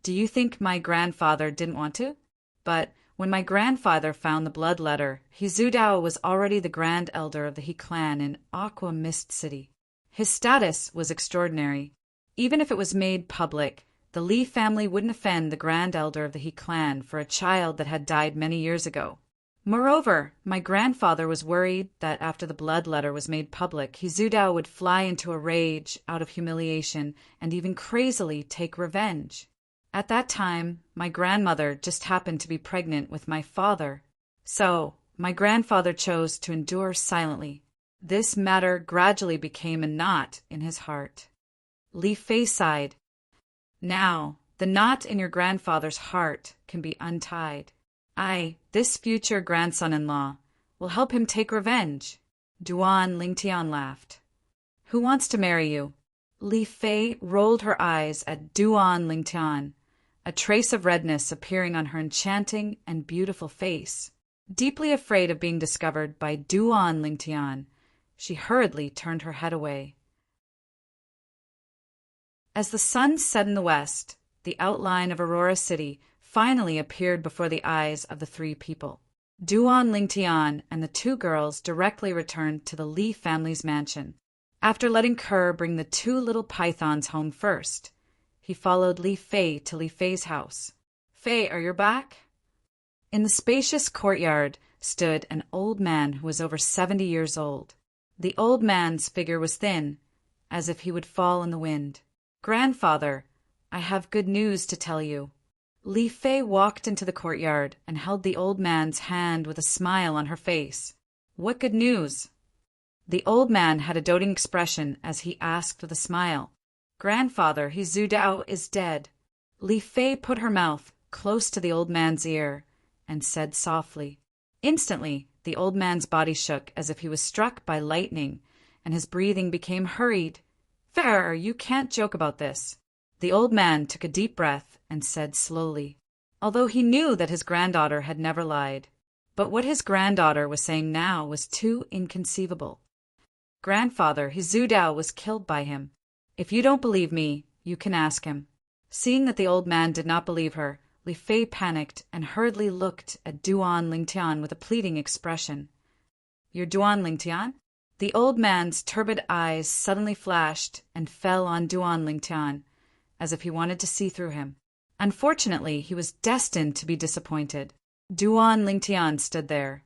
Do you think my grandfather didn't want to? But when my grandfather found the blood letter, He Zhu Dao was already the grand elder of the He clan in Aqua Mist City. His status was extraordinary. Even if it was made public, the Li family wouldn't offend the grand elder of the He clan for a child that had died many years ago. Moreover, my grandfather was worried that after the blood letter was made public, He Zhu Dao would fly into a rage out of humiliation and even crazily take revenge. At that time, my grandmother just happened to be pregnant with my father. So, my grandfather chose to endure silently. This matter gradually became a knot in his heart. Li Fei sighed. Now, the knot in your grandfather's heart can be untied. I, this future grandson-in-law, will help him take revenge. Duan Lingtian laughed. Who wants to marry you? Li Fei rolled her eyes at Duan Lingtian, a trace of redness appearing on her enchanting and beautiful face. Deeply afraid of being discovered by Duan Lingtian, she hurriedly turned her head away. As the sun set in the west, the outline of Aurora City finally appeared before the eyes of the three people. Duan Lingtian and the two girls directly returned to the Li family's mansion. After letting Kerr bring the two little pythons home first, he followed Li Fei to Li Fei's house. Fei, are you back? In the spacious courtyard stood an old man who was over 70 years old. The old man's figure was thin, as if he would fall in the wind. Grandfather, I have good news to tell you. Li Fei walked into the courtyard and held the old man's hand with a smile on her face. What good news? The old man had a doting expression as he asked with a smile. Grandfather, He Zhu Dao is dead. Li Fei put her mouth close to the old man's ear and said softly. Instantly, the old man's body shook as if he was struck by lightning, and his breathing became hurried. Fair, you can't joke about this. The old man took a deep breath and said slowly, although he knew that his granddaughter had never lied. But what his granddaughter was saying now was too inconceivable. Grandfather, He Zhu Dao was killed by him. If you don't believe me, you can ask him. Seeing that the old man did not believe her, Li Fei panicked and hurriedly looked at Duan Lingtian with a pleading expression. You're Duan Lingtian? The old man's turbid eyes suddenly flashed and fell on Duan Lingtian, as if he wanted to see through him. Unfortunately, he was destined to be disappointed. Duan Lingtian stood there,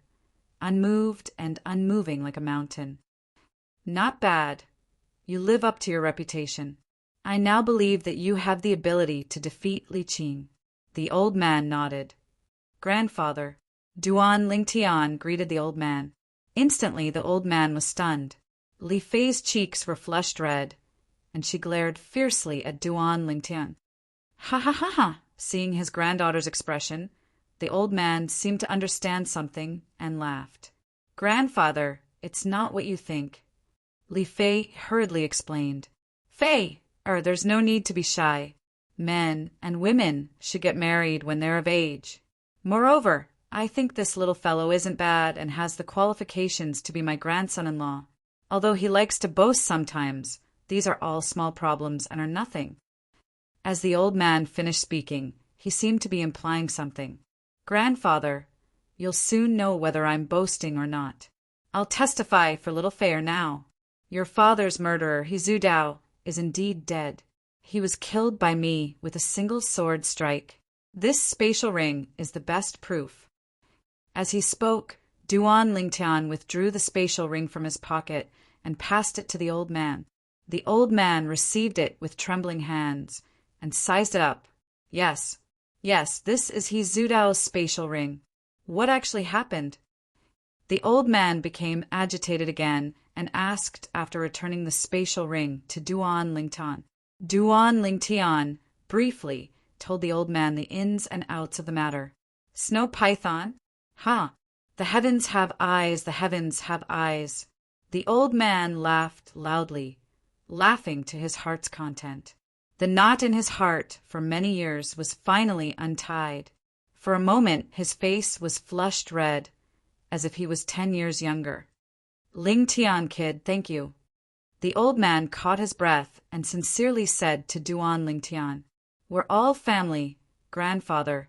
unmoved and unmoving like a mountain. Not bad. You live up to your reputation. I now believe that you have the ability to defeat Li Qing. The old man nodded. Grandfather, Duan Lingtian greeted the old man. Instantly, the old man was stunned. Li Fei's cheeks were flushed red, and she glared fiercely at Duan Lingtian. Ha ha ha ha! Seeing his granddaughter's expression, the old man seemed to understand something and laughed. Grandfather, it's not what you think. Li Fei hurriedly explained. Fei, there's no need to be shy. Men and women should get married when they're of age. Moreover, I think this little fellow isn't bad and has the qualifications to be my grandson-in-law. Although he likes to boast sometimes, these are all small problems and are nothing. As the old man finished speaking, he seemed to be implying something. Grandfather, you'll soon know whether I'm boasting or not. I'll testify for little Fei now. Your father's murderer, He Zhu Dao, is indeed dead. He was killed by me with a single sword strike. This spatial ring is the best proof. As he spoke, Duan Lingtian withdrew the spatial ring from his pocket and passed it to the old man. The old man received it with trembling hands and sized it up. Yes, this is He Zhu Dao's spatial ring. What actually happened? The old man became agitated again and asked after returning the spatial ring to Duan Lingtian. Duan Lingtian briefly told the old man the ins and outs of the matter. Snow python? Ha! The heavens have eyes, the heavens have eyes. The old man laughed loudly, laughing to his heart's content. The knot in his heart for many years was finally untied. For a moment his face was flushed red, as if he was 10 years younger. "Ling Tian, kid, thank you." The old man caught his breath and sincerely said to Duan Ling Tian, "We're all family, grandfather.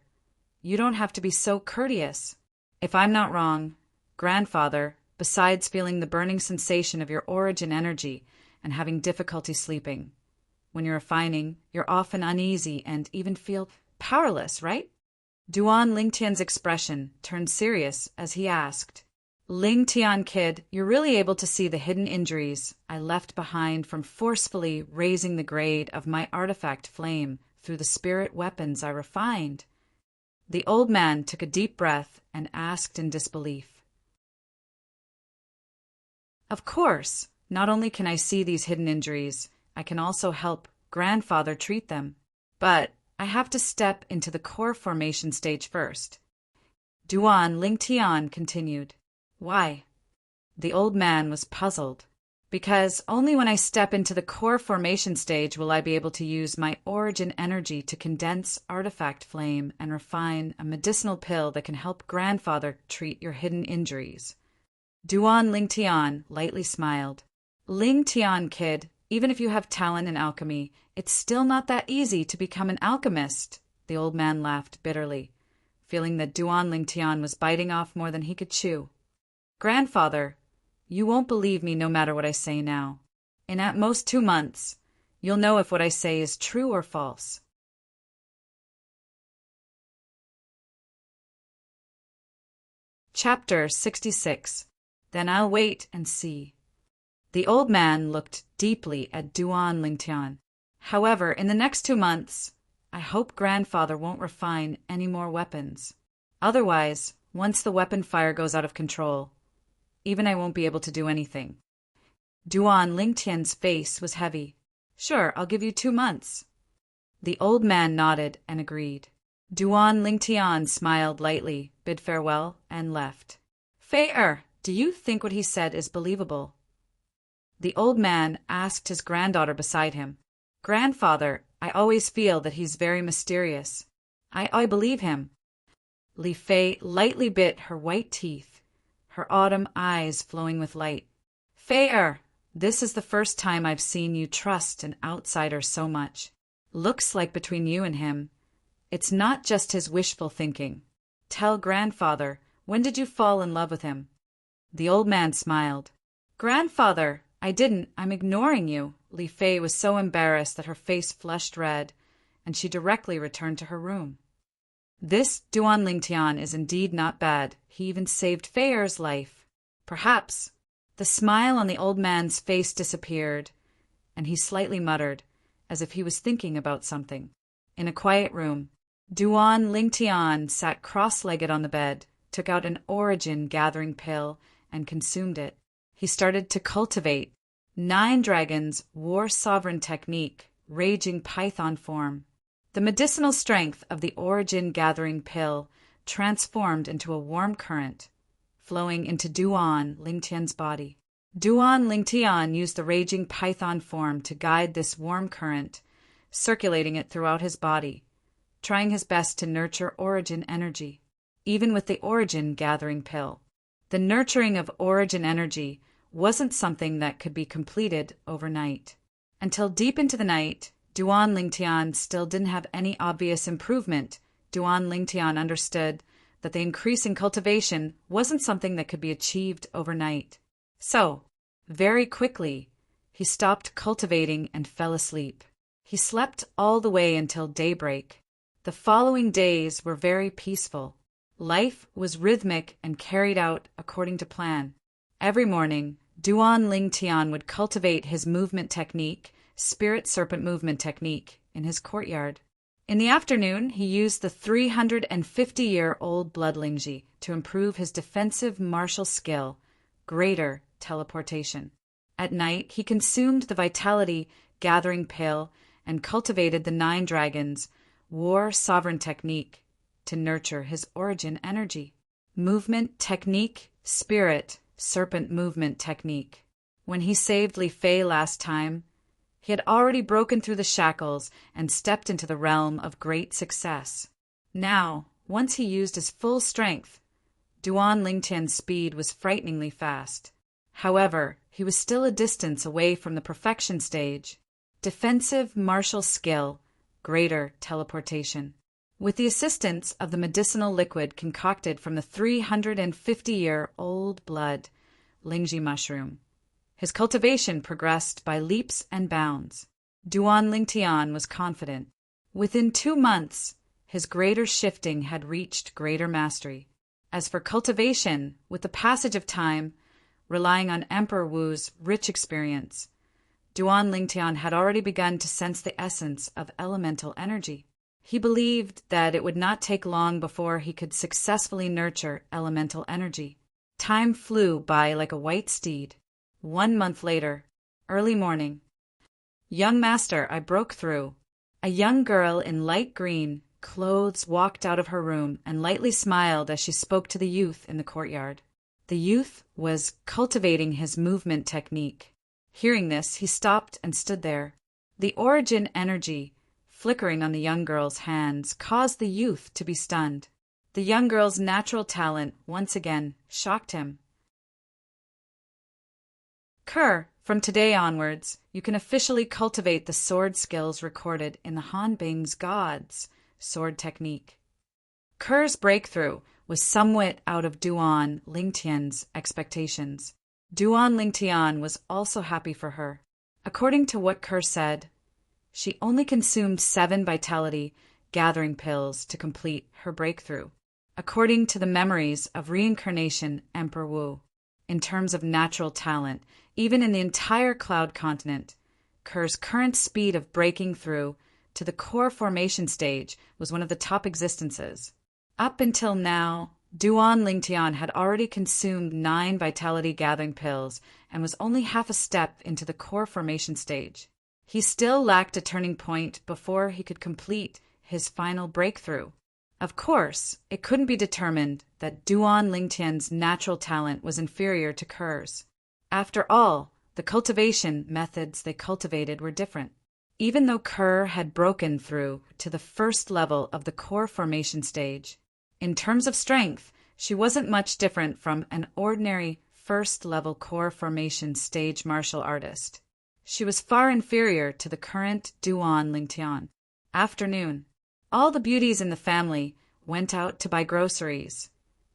You don't have to be so courteous. If I'm not wrong, grandfather, besides feeling the burning sensation of your origin energy and having difficulty sleeping, when you're refining, you're often uneasy and even feel powerless, right?" Duan Lingtian's expression turned serious as he asked, "Ling Tian, kid, you're really able to see the hidden injuries I left behind from forcefully raising the grade of my artifact flame through the spirit weapons I refined?" The old man took a deep breath and asked in disbelief. "Of course, not only can I see these hidden injuries, I can also help grandfather treat them. But I have to step into the core formation stage first." Duan Lingtian continued. "Why?" The old man was puzzled. "Because only when I step into the core formation stage will I be able to use my origin energy to condense artifact flame and refine a medicinal pill that can help grandfather treat your hidden injuries." Duan Lingtian lightly smiled. "Ling Tian, kid, even if you have talent in alchemy, it's still not that easy to become an alchemist." The old man laughed bitterly, feeling that Duan Lingtian was biting off more than he could chew. "Grandfather, you won't believe me no matter what I say now. In at most 2 months, you'll know if what I say is true or false." Chapter 66. Then I'll wait and see. The old man looked deeply at Duan Lingtian. "However, in the next 2 months, I hope grandfather won't refine any more weapons. Otherwise, once the weapon fire goes out of control, even I won't be able to do anything." Duan Lingtian's face was heavy. "Sure, I'll give you 2 months." The old man nodded and agreed. Duan Lingtian smiled lightly, bid farewell, and left. "Fei do you think what he said is believable?" The old man asked his granddaughter beside him. "Grandfather, I always feel that he's very mysterious. I believe him." Li Fei lightly bit her white teeth, her autumn eyes flowing with light. "Fei this is the first time I've seen you trust an outsider so much. Looks like between you and him, it's not just his wishful thinking. Tell grandfather, when did you fall in love with him?" The old man smiled. "Grandfather, I didn't. I'm ignoring you." Li Fei was so embarrassed that her face flushed red, and she directly returned to her room. "This Duan Lingtian is indeed not bad. He even saved Fei's life. Perhaps." The smile on the old man's face disappeared, and he slightly muttered, as if he was thinking about something. In a quiet room, Duan Lingtian sat cross-legged on the bed, took out an origin gathering pill, and consumed it. He started to cultivate 9 Dragons War Sovereign Technique, Raging Python form. The medicinal strength of the origin gathering pill transformed into a warm current, flowing into Duan Lingtian's body. Duan Lingtian used the Raging Python form to guide this warm current, circulating it throughout his body, trying his best to nurture origin energy. Even with the origin gathering pill, the nurturing of origin energy wasn't something that could be completed overnight. Until deep into the night, Duan Lingtian still didn't have any obvious improvement. Duan Lingtian understood that the increase in cultivation wasn't something that could be achieved overnight. So, very quickly, he stopped cultivating and fell asleep. He slept all the way until daybreak. The following days were very peaceful. Life was rhythmic and carried out according to plan. Every morning, Duan Lingtian would cultivate his movement technique, Spirit Serpent Movement Technique, in his courtyard. In the afternoon, he used the 350-year-old Blood Lingji to improve his defensive martial skill, Greater Teleportation. At night, he consumed the Vitality Gathering Pill and cultivated the 9 Dragons War Sovereign Technique to nurture his origin energy. Movement Technique, Spirit Serpent Movement Technique. When he saved Li Fei last time, He had already broken through the shackles and stepped into the realm of great success. Now, once he used his full strength, Duan Lingtian's speed was frighteningly fast. However, he was still a distance away from the perfection stage. Defensive martial skill, greater teleportation. With the assistance of the medicinal liquid concocted from the 350-year-old blood Lingji mushroom, his cultivation progressed by leaps and bounds. Duan Lingtian was confident. Within 2 months, his greater shifting had reached greater mastery. As for cultivation, with the passage of time, relying on Emperor Wu's rich experience, Duan Lingtian had already begun to sense the essence of elemental energy. He believed that it would not take long before he could successfully nurture elemental energy. Time flew by like a white steed. 1 month later, early morning. "Young master, I broke through." A young girl in light green clothes walked out of her room and lightly smiled as she spoke to the youth in the courtyard. The youth was cultivating his movement technique. Hearing this, he stopped and stood there. The origin energy flickering on the young girl's hands caused the youth to be stunned. The young girl's natural talent once again shocked him. "Kerr, from today onwards, you can officially cultivate the sword skills recorded in the Han Bing's Gods sword technique." Kerr's breakthrough was somewhat out of Duan Lingtian's expectations. Duan Lingtian was also happy for her. According to what Kerr said, she only consumed 7 vitality gathering pills to complete her breakthrough. According to the memories of reincarnation Emperor Wu, in terms of natural talent, even in the entire Cloud Continent, Kerr's current speed of breaking through to the core formation stage was one of the top existences. Up until now, Duan Lingtian had already consumed 9 vitality gathering pills and was only half a step into the core formation stage. He still lacked a turning point before he could complete his final breakthrough. Of course, it couldn't be determined that Duan Lingtian's natural talent was inferior to Kerr's. After all, the cultivation methods they cultivated were different. Even though Kerr had broken through to the first level of the core formation stage, in terms of strength, she wasn't much different from an ordinary first-level core formation stage martial artist. She was far inferior to the current Duan Lingtian. Afternoon. All the beauties in the family went out to buy groceries,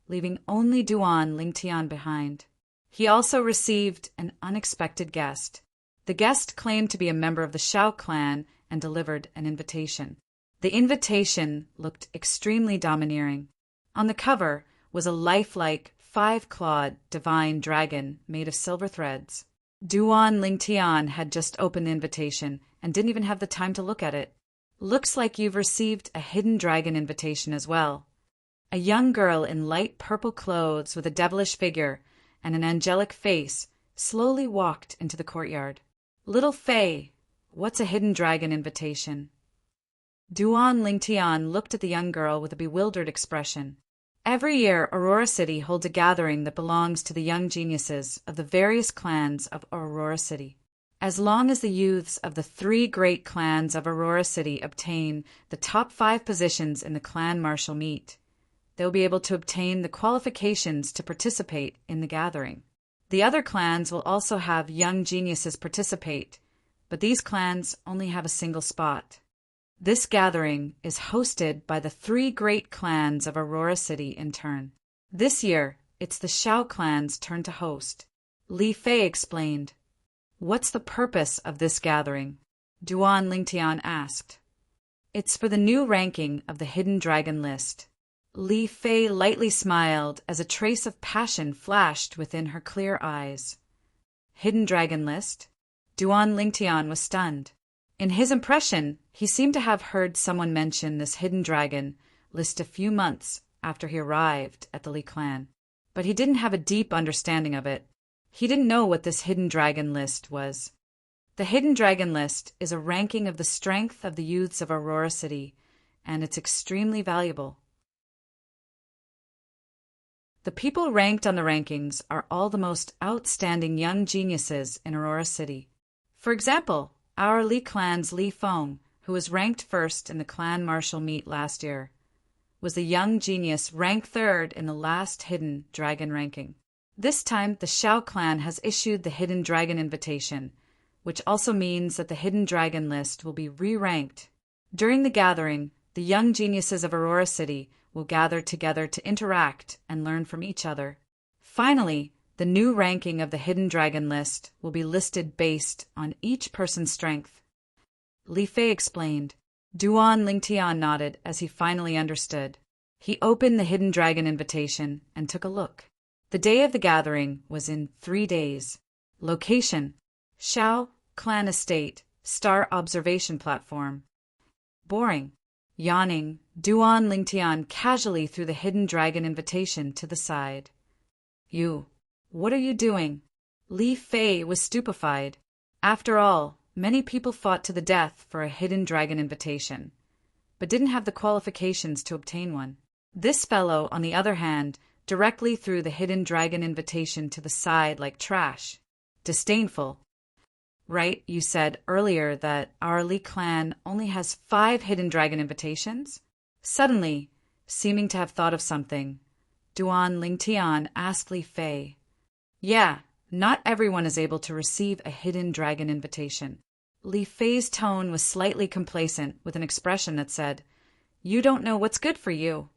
leaving only Duan Lingtian behind. He also received an unexpected guest. The guest claimed to be a member of the Shao clan and delivered an invitation. The invitation looked extremely domineering. On the cover was a lifelike 5-clawed divine dragon made of silver threads. Duan Lingtian had just opened the invitation and didn't even have the time to look at it. "Looks like you've received a hidden dragon invitation as well." A young girl in light purple clothes with a devilish figure and an angelic face slowly walked into the courtyard. "Little Fei, what's a hidden dragon invitation?" Duan Lingtian looked at the young girl with a bewildered expression. Every year, Aurora City holds a gathering that belongs to the young geniuses of the various clans of Aurora City. As long as the youths of the 3 great clans of Aurora City obtain the top 5 positions in the clan martial meet, they will be able to obtain the qualifications to participate in the gathering. The other clans will also have young geniuses participate, but these clans only have a single spot. This gathering is hosted by the 3 great clans of Aurora City in turn. This year, it's the Shao clan's turn to host. Li Fei explained. "What's the purpose of this gathering?" Duan Lingtian asked. "It's for the new ranking of the Hidden Dragon list." Li Fei lightly smiled as a trace of passion flashed within her clear eyes. "Hidden Dragon list?" Duan Lingtian was stunned. In his impression, he seemed to have heard someone mention this hidden dragon list a few months after he arrived at the Li clan, but he didn't have a deep understanding of it. He didn't know what this hidden dragon list was. The hidden dragon list is a ranking of the strength of the youths of Aurora City, and it's extremely valuable. The people ranked on the rankings are all the most outstanding young geniuses in Aurora City. For example, Our Li clan's Li Feng, who was ranked first in the clan martial meet last year, was the young genius ranked third in the last Hidden Dragon ranking. This time, the Xiao clan has issued the Hidden Dragon invitation, which also means that the Hidden Dragon list will be re-ranked. During the gathering, the young geniuses of Aurora City will gather together to interact and learn from each other. Finally, the new ranking of the Hidden Dragon list will be listed based on each person's strength. Li Fei explained. Duan Lingtian nodded as he finally understood. He opened the Hidden Dragon invitation and took a look. The day of the gathering was in 3 days. Location: Xiao Clan Estate, Star Observation Platform. Boring. Yawning, Duan Lingtian casually threw the Hidden Dragon invitation to the side. You. What are you doing? Li Fei was stupefied. After all, many people fought to the death for a Hidden Dragon invitation, but didn't have the qualifications to obtain one. This fellow, on the other hand, directly threw the Hidden Dragon invitation to the side like trash. Disdainful. Right, you said earlier that our Li clan only has 5 Hidden Dragon invitations? Suddenly, seeming to have thought of something, Duan Lingtian asked Li Fei. Yeah, not everyone is able to receive a Hidden Dragon invitation. Li Fei's tone was slightly complacent, with an expression that said, You don't know what's good for you.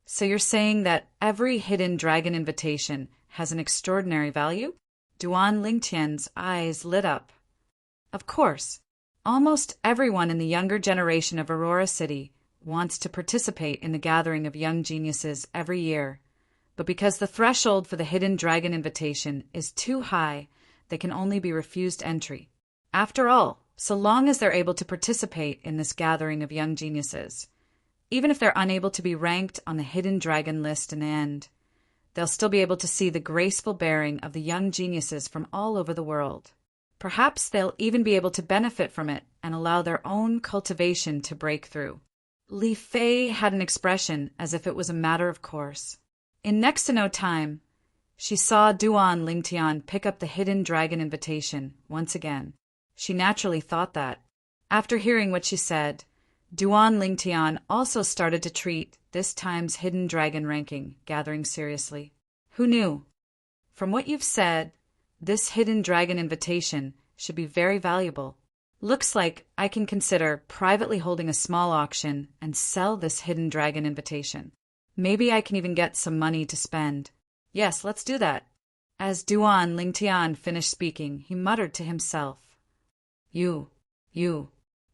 So you're saying that every Hidden Dragon invitation has an extraordinary value? Duan Lingtian's eyes lit up. Of course, almost everyone in the younger generation of Aurora City wants to participate in the gathering of young geniuses every year, but because the threshold for the Hidden Dragon invitation is too high, they can only be refused entry. After all, so long as they're able to participate in this gathering of young geniuses, even if they're unable to be ranked on the Hidden Dragon list in the end, they'll still be able to see the graceful bearing of the young geniuses from all over the world. Perhaps they'll even be able to benefit from it and allow their own cultivation to break through. Li Fei had an expression as if it was a matter of course. In next to no time, she saw Duan Lingtian pick up the Hidden Dragon invitation once again. She naturally thought that. After hearing what she said, Duan Lingtian also started to treat this time's Hidden Dragon ranking gathering seriously. Who knew? From what you've said, this Hidden Dragon invitation should be very valuable. Looks like I can consider privately holding a small auction and sell this Hidden Dragon invitation. Maybe I can even get some money to spend. Yes, let's do that. As Duan Lingtian finished speaking, he muttered to himself. You.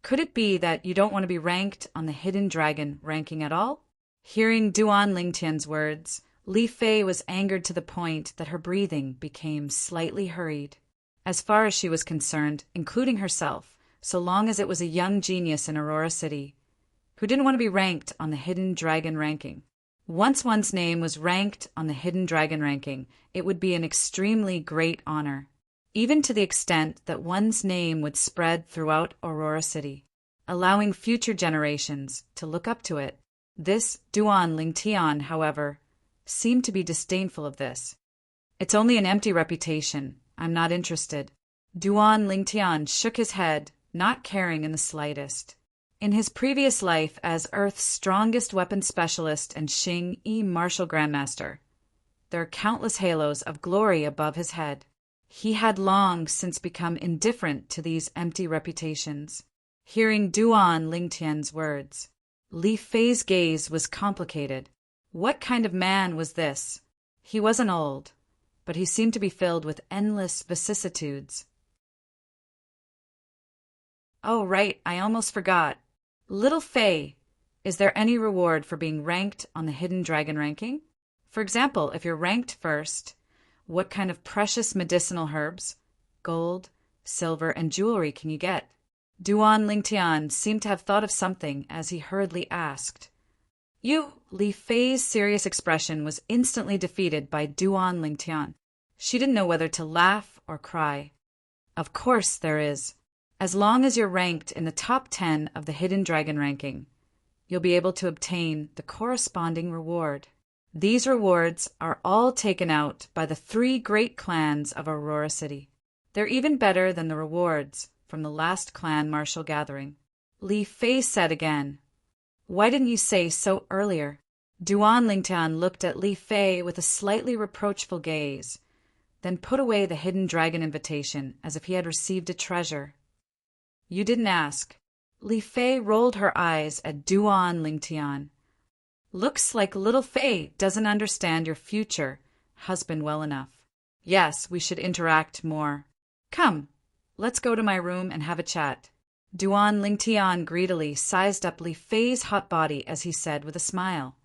Could it be that you don't want to be ranked on the Hidden Dragon ranking at all? Hearing Duan Lingtian's words, Li Fei was angered to the point that her breathing became slightly hurried. As far as she was concerned, including herself, so long as it was a young genius in Aurora City, who didn't want to be ranked on the Hidden Dragon ranking. Once one's name was ranked on the Hidden Dragon ranking, it would be an extremely great honor, even to the extent that one's name would spread throughout Aurora City, allowing future generations to look up to it. This Duan Lingtian, however, seemed to be disdainful of this. It's only an empty reputation. I'm not interested. Duan Lingtian shook his head, not caring in the slightest. In his previous life as Earth's strongest weapons specialist and Xing Yi martial grandmaster, there are countless halos of glory above his head. He had long since become indifferent to these empty reputations. Hearing Duan Lingtian's words, Li Fei's gaze was complicated. What kind of man was this? He wasn't old, but he seemed to be filled with endless vicissitudes. Oh, right, I almost forgot. Little Fei, is there any reward for being ranked on the Hidden Dragon ranking? For example, if you're ranked first, what kind of precious medicinal herbs, gold, silver, and jewelry can you get? Duan Lingtian seemed to have thought of something as he hurriedly asked. You. Li Fei's serious expression was instantly defeated by Duan Lingtian. She didn't know whether to laugh or cry. Of course there is. As long as you're ranked in the top 10 of the Hidden Dragon ranking, you'll be able to obtain the corresponding reward. These rewards are all taken out by the 3 great clans of Aurora City. They're even better than the rewards from the last clan martial gathering. Li Fei said again, "Why didn't you say so earlier?" Duan Lingtian looked at Li Fei with a slightly reproachful gaze, then put away the hidden dragon invitation as if he had received a treasure. "You didn't ask." Li Fei rolled her eyes at Duan Lingtian. "Looks like little Fei doesn't understand your future husband well enough. Yes, we should interact more. Come, let's go to my room and have a chat." Duan Lingtian greedily sized up Li Fei's hot body as he said with a smile,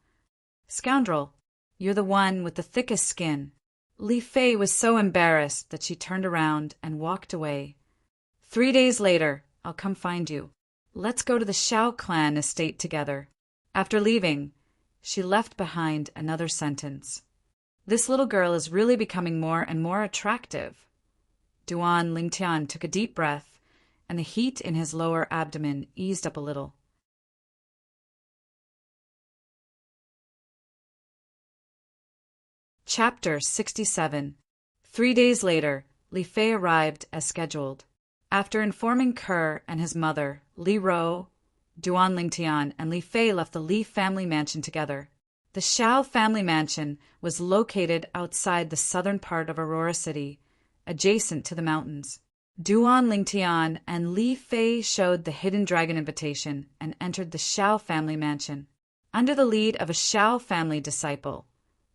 "Scoundrel, you're the one with the thickest skin." Li Fei was so embarrassed that she turned around and walked away. "3 days later, I'll come find you. Let's go to the Shao clan estate together." After leaving, she left behind another sentence. "This little girl is really becoming more and more attractive." Duan Lingtian took a deep breath, and the heat in his lower abdomen eased up a little. Chapter 67. 3 days later, Li Fei arrived as scheduled. After informing Ke and his mother, Li Ro, Duan Lingtian and Li Fei left the Li family mansion together. The Shao family mansion was located outside the southern part of Aurora City, adjacent to the mountains. Duan Lingtian and Li Fei showed the hidden dragon invitation and entered the Shao family mansion. Under the lead of a Shao family disciple,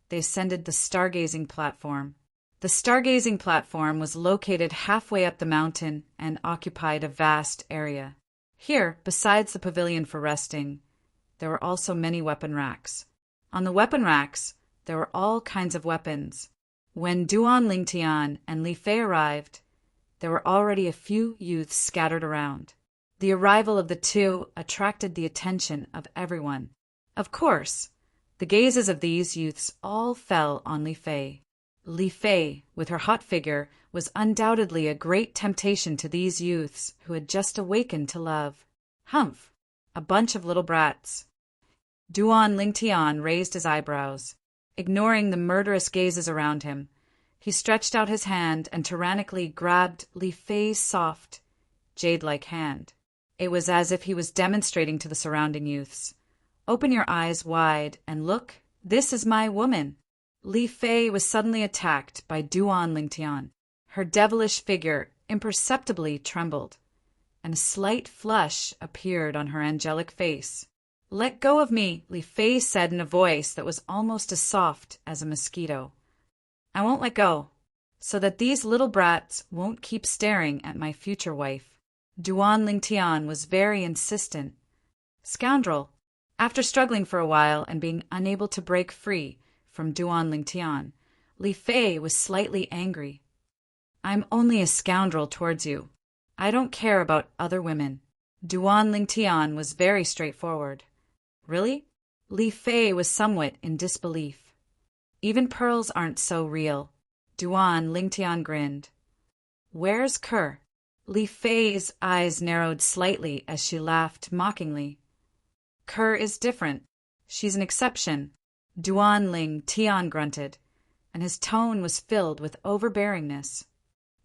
they ascended the stargazing platform. The stargazing platform was located halfway up the mountain and occupied a vast area. Here, besides the pavilion for resting, there were also many weapon racks. On the weapon racks, there were all kinds of weapons. When Duan Lingtian and Li Fei arrived, there were already a few youths scattered around. The arrival of the two attracted the attention of everyone. Of course, the gazes of these youths all fell on Li Fei. Li Fei, with her hot figure, was undoubtedly a great temptation to these youths who had just awakened to love. Humph! A bunch of little brats. Duan Lingtian raised his eyebrows. Ignoring the murderous gazes around him, he stretched out his hand and tyrannically grabbed Li Fei's soft, jade-like hand. It was as if he was demonstrating to the surrounding youths, "Open your eyes wide and look, this is my woman." Li Fei was suddenly attacked by Duan Lingtian. Her devilish figure imperceptibly trembled, and a slight flush appeared on her angelic face. "Let go of me," Li Fei said in a voice that was almost as soft as a mosquito. "I won't let go, so that these little brats won't keep staring at my future wife." Duan Lingtian was very insistent. "Scoundrel!" After struggling for a while and being unable to break free from Duan Lingtian, Li Fei was slightly angry. "I'm only a scoundrel towards you. I don't care about other women." Duan Lingtian was very straightforward. "Really?" Li Fei was somewhat in disbelief. "Even pearls aren't so real." Duan Lingtian grinned. "Where's Ke?" Li Fei's eyes narrowed slightly as she laughed mockingly. "Ke is different. She's an exception." Duan Lingtian grunted, and his tone was filled with overbearingness.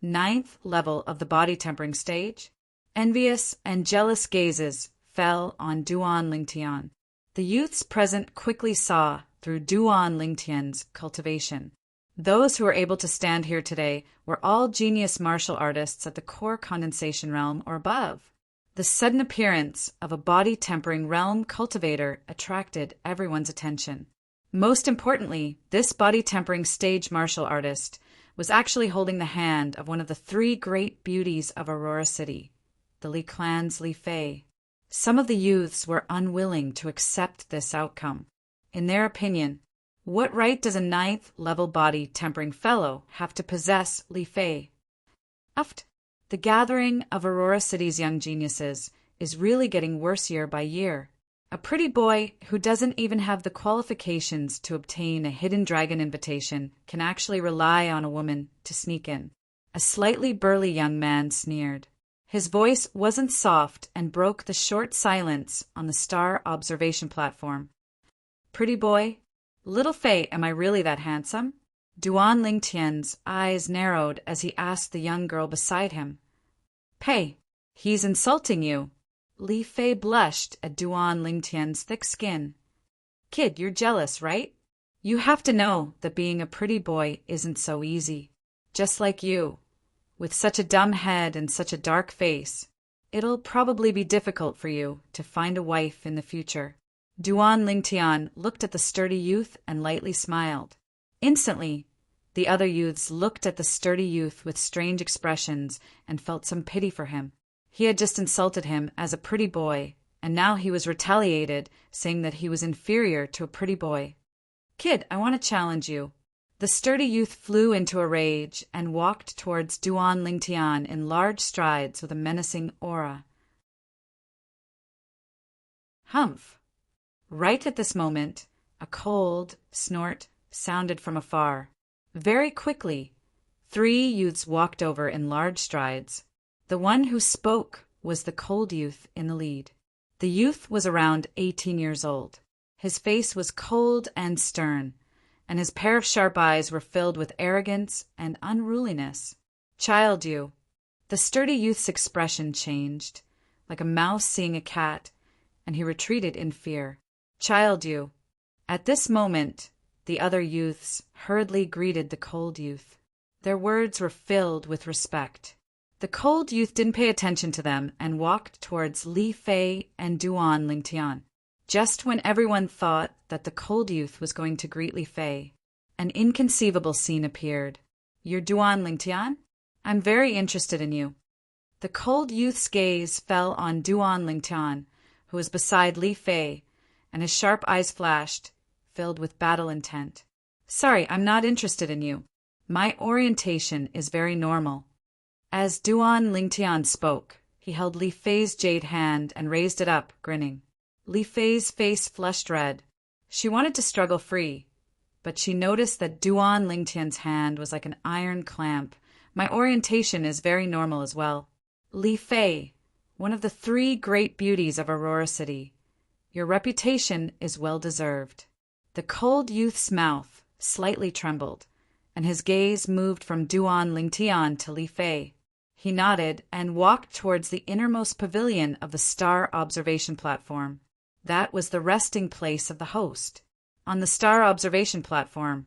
9th level of the body tempering stage. Envious and jealous gazes fell on Duan Lingtian. The youths present quickly saw through Duan Lingtian's cultivation. Those who were able to stand here today were all genius martial artists at the core condensation realm or above. The sudden appearance of a body-tempering realm cultivator attracted everyone's attention. Most importantly, this body-tempering stage martial artist was actually holding the hand of one of the 3 great beauties of Aurora City, the Li clan's Li Fei. Some of the youths were unwilling to accept this outcome. In their opinion, what right does a 9th level body tempering fellow have to possess Li Fei? Uft. The gathering of Aurora City's young geniuses is really getting worse year by year. A pretty boy who doesn't even have the qualifications to obtain a hidden dragon invitation can actually rely on a woman to sneak in. A slightly burly young man sneered. His voice wasn't soft and broke the short silence on the star observation platform. "Pretty boy? Little Fei, am I really that handsome?" Duan Lingtian's eyes narrowed as he asked the young girl beside him. "Pei, He's insulting you. Li Fei blushed at Duan Lingtian's thick skin. Kid, you're jealous, right? You have to know that being a pretty boy isn't so easy. Just like you. With such a dumb head and such a dark face, it'll probably be difficult for you to find a wife in the future. Duan Lingtian looked at the sturdy youth and lightly smiled. Instantly, the other youths looked at the sturdy youth with strange expressions and felt some pity for him. He had just insulted him as a pretty boy, and now he was retaliated, saying that he was inferior to a pretty boy. Kid, I want to challenge you. The sturdy youth flew into a rage and walked towards Duan Lingtian in large strides with a menacing aura. Humph! Right at this moment, a cold snort sounded from afar. Very quickly, 3 youths walked over in large strides. The one who spoke was the cold youth in the lead. The youth was around 18 years old. His face was cold and stern, and his pair of sharp eyes were filled with arrogance and unruliness. Child you. The sturdy youth's expression changed, like a mouse seeing a cat, and he retreated in fear. Child you. At this moment, the other youths hurriedly greeted the cold youth. Their words were filled with respect. The cold youth didn't pay attention to them and walked towards Li Fei and Duan Lingtian. Just when everyone thought that the cold youth was going to greet Li Fei, an inconceivable scene appeared. You're Duan Lingtian? I'm very interested in you. The cold youth's gaze fell on Duan Lingtian, who was beside Li Fei, and his sharp eyes flashed, filled with battle intent. Sorry, I'm not interested in you. My orientation is very normal. As Duan Lingtian spoke, he held Li Fei's jade hand and raised it up, grinning. Li Fei's face flushed red. She wanted to struggle free, but she noticed that Duan Lingtian's hand was like an iron clamp. My orientation is very normal as well. Li Fei, one of the 3 great beauties of Aurora City. Your reputation is well deserved. The cold youth's mouth slightly trembled, and his gaze moved from Duan Lingtian to Li Fei. He nodded and walked towards the innermost pavilion of the star observation platform. That was the resting place of the host. On the star observation platform,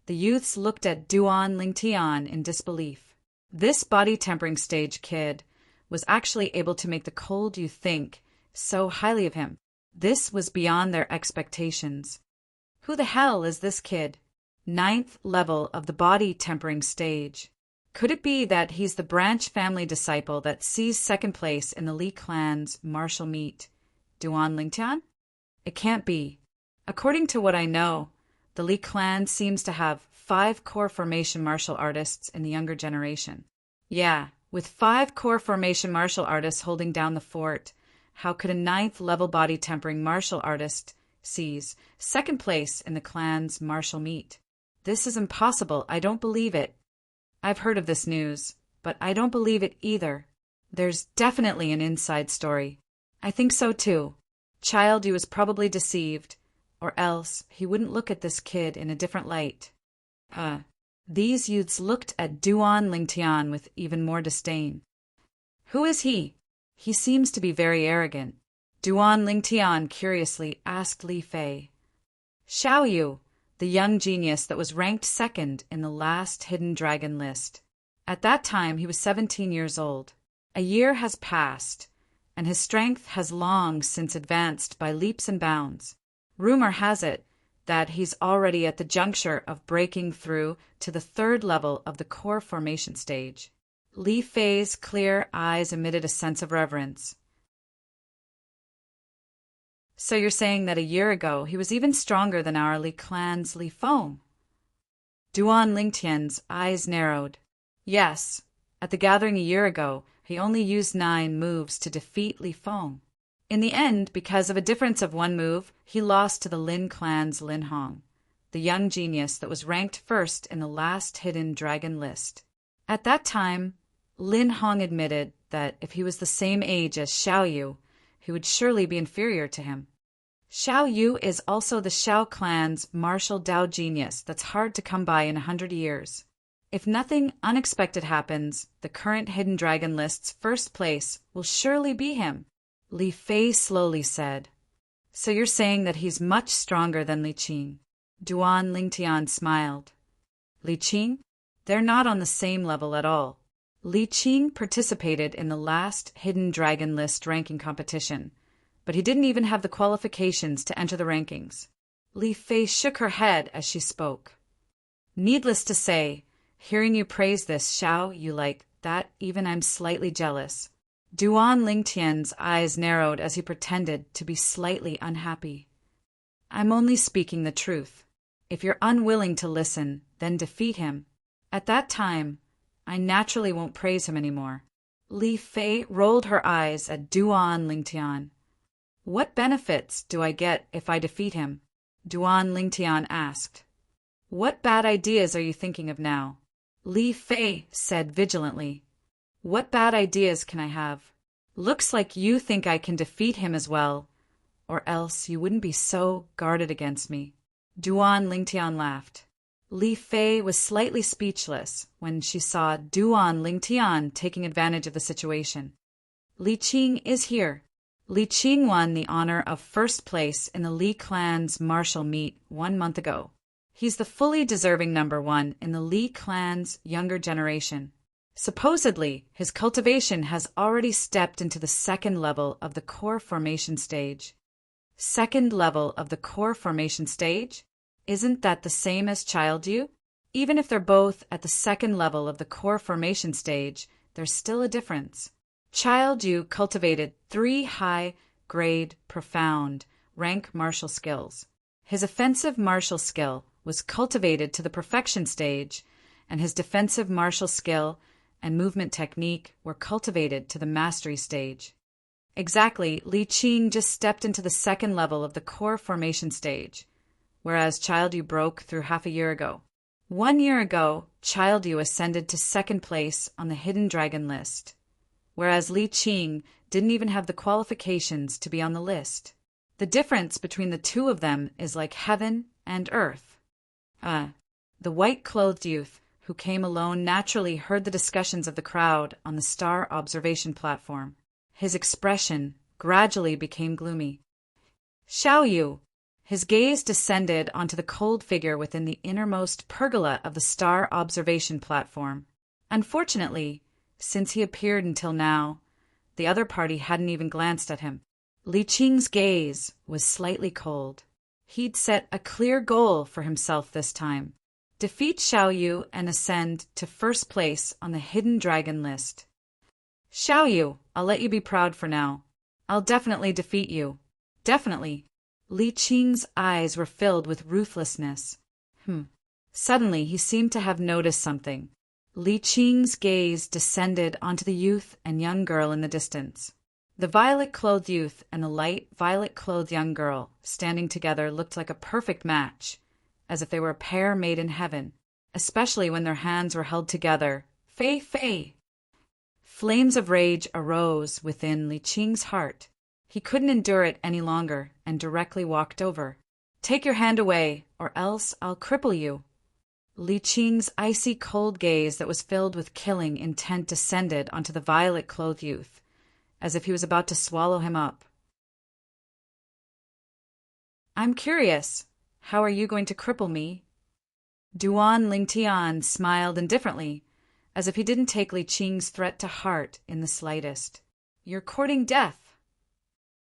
the youths looked at Duan Lingtian in disbelief. This body-tempering stage kid was actually able to make the cold youth think so highly of him. This was beyond their expectations. Who the hell is this kid? 9th level of the body-tempering stage. Could it be that he's the branch family disciple that sees 2nd place in the Li clan's martial meet? Duan Lingtian? It can't be. According to what I know, the Li clan seems to have 5 core formation martial artists in the younger generation. Yeah, with 5 core formation martial artists holding down the fort, how could a 9th level body tempering martial artist seize 2nd place in the clan's martial meet? This is impossible. I don't believe it. I've heard of this news, but I don't believe it either. There's definitely an inside story. I think so too. Child, he was probably deceived, or else he wouldn't look at this kid in a different light. These youths looked at Duan Lingtian with even more disdain. Who is he? He seems to be very arrogant. Duan Lingtian curiously asked Li Fei. Xiao Yu, the young genius that was ranked 2nd in the last hidden dragon list. At that time, he was 17 years old. A year has passed, and his strength has long since advanced by leaps and bounds. Rumor has it that he's already at the juncture of breaking through to the 3rd level of the core formation stage. Li Fei's clear eyes emitted a sense of reverence. So you're saying that a year ago he was even stronger than our Li clan's Li Feng? Duan Lingtian's eyes narrowed. Yes, at the gathering a year ago, he only used 9 moves to defeat Li Feng. In the end, because of a difference of 1 move, he lost to the Lin clan's Lin Hong, the young genius that was ranked 1st in the last hidden dragon list. At that time, Lin Hong admitted that if he was the same age as Xiao Yu, he would surely be inferior to him. Xiao Yu is also the Xiao clan's martial Dao genius that's hard to come by in 100 years. If nothing unexpected happens, the current Hidden Dragon list's first place will surely be him, Li Fei slowly said. So you're saying that he's much stronger than Li Qing? Duan Lingtian smiled. Li Qing? They're not on the same level at all. Li Qing participated in the last Hidden Dragon list ranking competition, but he didn't even have the qualifications to enter the rankings. Li Fei shook her head as she spoke. Needless to say, hearing you praise this Xiao Yu like that, even I'm slightly jealous. Duan Lingtian's eyes narrowed as he pretended to be slightly unhappy. I'm only speaking the truth. If you're unwilling to listen, then defeat him. At that time, I naturally won't praise him anymore. Li Fei rolled her eyes at Duan Lingtian. What benefits do I get if I defeat him? Duan Lingtian asked. What bad ideas are you thinking of now? Li Fei said vigilantly. What bad ideas can I have? Looks like you think I can defeat him as well, or else you wouldn't be so guarded against me. Duan Lingtian laughed. Li Fei was slightly speechless when she saw Duan Lingtian taking advantage of the situation. Li Qing is here. Li Qing won the honor of first place in the Li clan's martial meet 1 month ago. He's the fully deserving #1 in the Li clan's younger generation. Supposedly, his cultivation has already stepped into the second level of the core formation stage. Second level of the core formation stage? Isn't that the same as Child Yu? Even if they're both at the second level of the core formation stage, there's still a difference. Child Yu cultivated 3 high-grade, profound, rank martial skills. His offensive martial skill was cultivated to the perfection stage, and his defensive martial skill and movement technique were cultivated to the mastery stage. Exactly, Li Qing just stepped into the second level of the core formation stage, whereas Child Yu broke through half a year ago. 1 year ago, Child Yu ascended to second place on the Hidden Dragon list, whereas Li Qing didn't even have the qualifications to be on the list. The difference between the two of them is like heaven and earth. The white-clothed youth who came alone naturally heard the discussions of the crowd on the star observation platform. His expression gradually became gloomy. Xiao Yu! His gaze descended onto the cold figure within the innermost pergola of the star observation platform. Unfortunately, since he appeared until now, the other party hadn't even glanced at him. Li Qing's gaze was slightly cold. He'd set a clear goal for himself this time. Defeat Xiao Yu and ascend to first place on the Hidden Dragon list. Xiao Yu, I'll let you be proud for now. I'll definitely defeat you. Definitely. Li Qing's eyes were filled with ruthlessness. Suddenly he seemed to have noticed something. Li Qing's gaze descended onto the youth and young girl in the distance. The violet-clothed youth and the light violet-clothed young girl standing together looked like a perfect match, as if they were a pair made in heaven, especially when their hands were held together. Fei Fei! Flames of rage arose within Li Qing's heart. He couldn't endure it any longer and directly walked over. Take your hand away, or else I'll cripple you. Li Qing's icy cold gaze that was filled with killing intent descended onto the violet-clothed youth, as if he was about to swallow him up. I'm curious. How are you going to cripple me? Duan Lingtian smiled indifferently, as if he didn't take Li Qing's threat to heart in the slightest. You're courting death.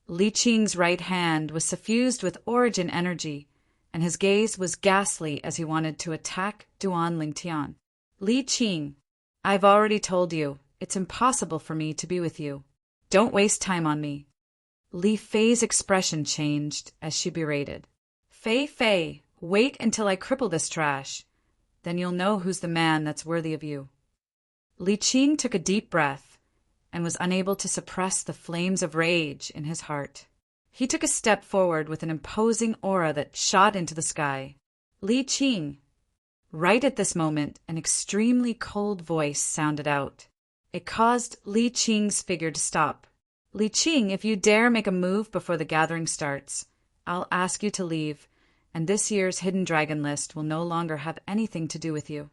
Li Qing's right hand was suffused with origin energy, and his gaze was ghastly as he wanted to attack Duan Lingtian. Li Qing, I've already told you, it's impossible for me to be with you. Don't waste time on me. Li Fei's expression changed as she berated. Fei Fei, wait until I cripple this trash. Then you'll know who's the man that's worthy of you. Li Qing took a deep breath and was unable to suppress the flames of rage in his heart. He took a step forward with an imposing aura that shot into the sky. Li Qing. Right at this moment, an extremely cold voice sounded out. It caused Li Qing's figure to stop. Li Qing, if you dare make a move before the gathering starts, I'll ask you to leave, and this year's Hidden Dragon list will no longer have anything to do with you.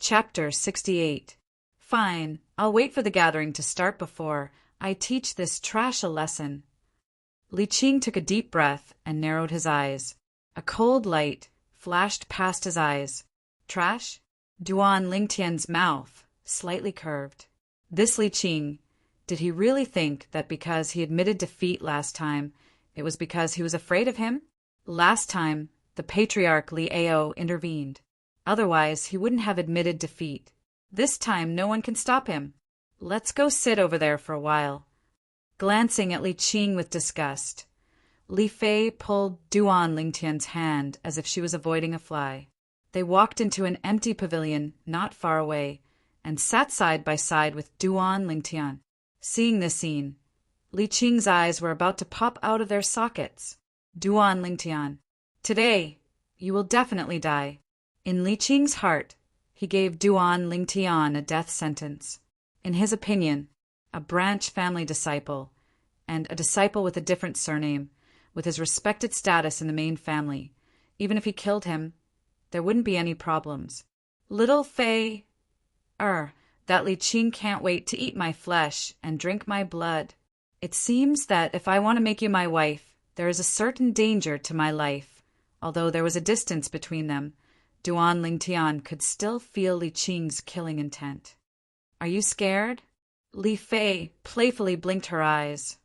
Chapter 68. Fine, I'll wait for the gathering to start before I teach this trash a lesson. Li Qing took a deep breath and narrowed his eyes. A cold light flashed past his eyes. Trash? Duan Lingtian's mouth slightly curved. This Li Qing, did he really think that because he admitted defeat last time, it was because he was afraid of him? Last time, the patriarch Li Ao intervened. Otherwise, he wouldn't have admitted defeat. This time, no one can stop him. Let's go sit over there for a while. Glancing at Li Qing with disgust, Li Fei pulled Duan Lingtian's hand as if she was avoiding a fly. They walked into an empty pavilion not far away and sat side by side with Duan Lingtian. Seeing this scene, Li Qing's eyes were about to pop out of their sockets. Duan Lingtian, today, you will definitely die. In Li Qing's heart, he gave Duan Lingtian a death sentence. In his opinion, a branch family disciple, and a disciple with a different surname, with his respected status in the main family, even if he killed him, there wouldn't be any problems. Little Fei, that Li Qing can't wait to eat my flesh and drink my blood. It seems that if I want to make you my wife, there is a certain danger to my life. Although there was a distance between them, Duan Lingtian could still feel Li Qing's killing intent. Are you scared? Li Fei playfully blinked her eyes.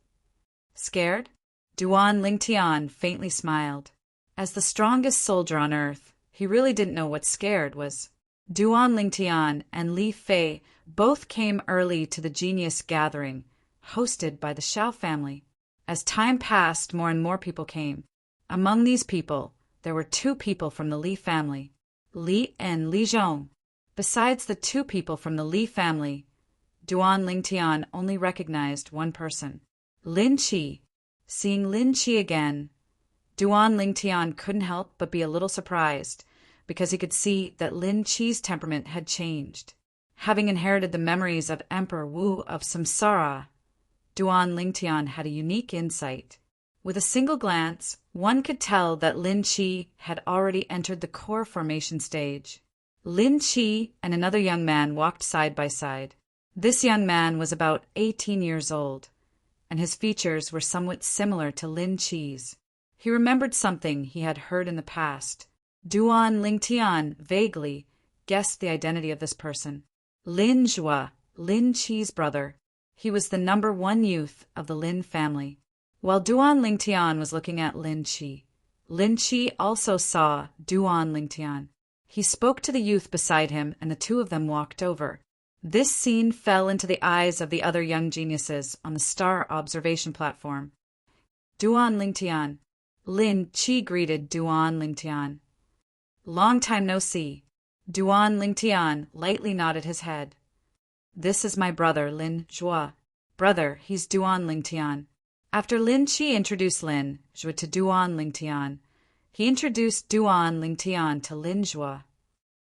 Scared? Duan Lingtian faintly smiled. As the strongest soldier on earth, he really didn't know what scared was. Duan Lingtian and Li Fei both came early to the genius gathering, hosted by the Xiao family. As time passed, more and more people came. Among these people, there were 2 people from the Li family, Li and Li Zhong. Besides the 2 people from the Li family, Duan Lingtian only recognized one person, Lin Qi. Seeing Lin Qi again, Duan Lingtian couldn't help but be a little surprised, because he could see that Lin Qi's temperament had changed. Having inherited the memories of Emperor Wu of Samsara, Duan Lingtian had a unique insight. With a single glance, one could tell that Lin Qi had already entered the core formation stage. Lin Qi and another young man walked side by side. This young man was about 18 years old, and his features were somewhat similar to Lin Qi's. He remembered something he had heard in the past. Duan Lingtian vaguely guessed the identity of this person. Lin Zhua, Lin Qi's brother. He was the number 1 youth of the Lin family. While Duan Lingtian was looking at Lin Qi also saw Duan Lingtian. He spoke to the youth beside him, and the 2 of them walked over. This scene fell into the eyes of the other young geniuses on the star observation platform. Duan Lingtian. Lin Qi greeted Duan Lingtian. Long time no see. Duan Lingtian lightly nodded his head. This is my brother, Lin Zhua. Brother, he's Duan Lingtian. After Lin Qi introduced Lin Zhua to Duan Lingtian, he introduced Duan Lingtian to Lin Zhua.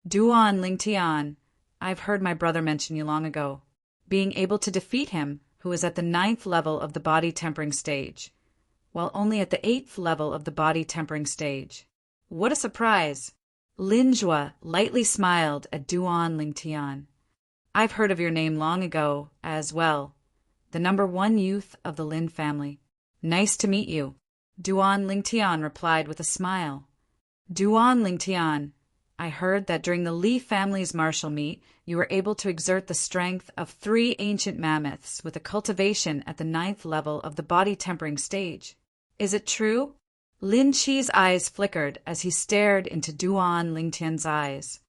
Duan Lingtian, I've heard my brother mention you long ago. Being able to defeat him, who is at the 9th level of the body tempering stage, while only at the 8th level of the body tempering stage. What a surprise! Lin Zhua lightly smiled at Duan Lingtian. I've heard of your name long ago as well. The number 1 youth of the Lin family. Nice to meet you. Duan Lingtian replied with a smile. Duan Lingtian, I heard that during the Li family's martial meet, you were able to exert the strength of 3 ancient mammoths with a cultivation at the 9th level of the body tempering stage. Is it true? Lin Qi's eyes flickered as he stared into Duan Lingtian's eyes,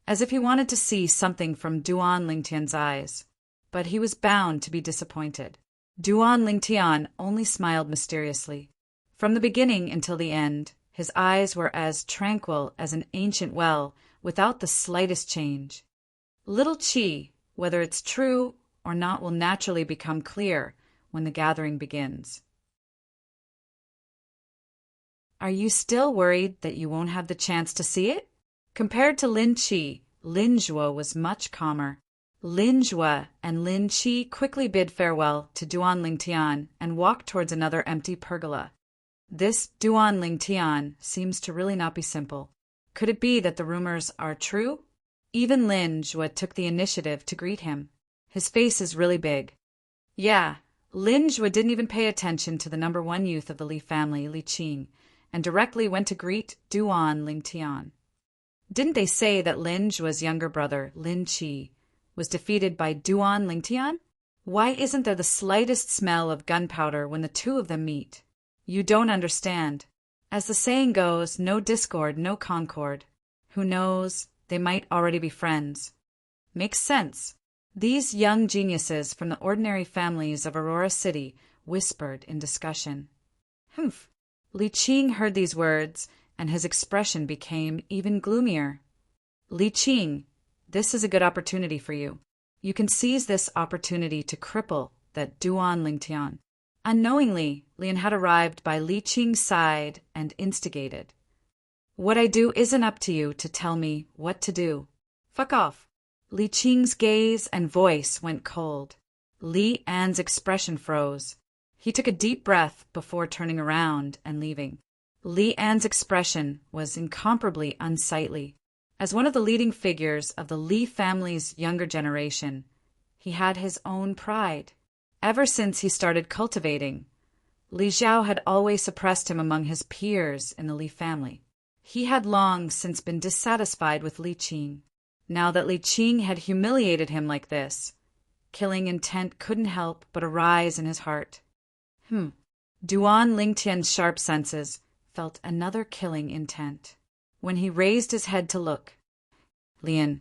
as if he wanted to see something from Duan Lingtian's eyes. But he was bound to be disappointed. Duan Lingtian only smiled mysteriously. From the beginning until the end, his eyes were as tranquil as an ancient well, without the slightest change. Little Qi, whether it's true or not, will naturally become clear when the gathering begins. Are you still worried that you won't have the chance to see it? Compared to Lin Qi, Lin Zhua was much calmer. Lin Zhua and Lin Qi quickly bid farewell to Duan Lingtian and walked towards another empty pergola. This Duan Lingtian seems to really not be simple. Could it be that the rumors are true? Even Lin Jue took the initiative to greet him. His face is really big. Yeah, Lin Jue didn't even pay attention to the number one youth of the Li family, Li Qing, and directly went to greet Duan Lingtian. Didn't they say that Lin Jue's younger brother, Lin Qi, was defeated by Duan Lingtian? Why isn't there the slightest smell of gunpowder when the two of them meet? You don't understand. As the saying goes, no discord, no concord. Who knows, they might already be friends. Makes sense. These young geniuses from the ordinary families of Aurora City whispered in discussion. Humph. Li Qing heard these words, and his expression became even gloomier. Li Qing, this is a good opportunity for you. You can seize this opportunity to cripple that Duan Lingtian. Unknowingly, Lian had arrived by Li Qing's side and instigated. What I do isn't up to you to tell me what to do. Fuck off. Li Qing's gaze and voice went cold. Li An's expression froze. He took a deep breath before turning around and leaving. Li An's expression was incomparably unsightly. As one of the leading figures of the Li family's younger generation, he had his own pride. Ever since he started cultivating, Li Xiao had always suppressed him among his peers in the Li family. He had long since been dissatisfied with Li Qing. Now that Li Qing had humiliated him like this, killing intent couldn't help but arise in his heart. Duan Lingtian's sharp senses felt another killing intent. When he raised his head to look, Duan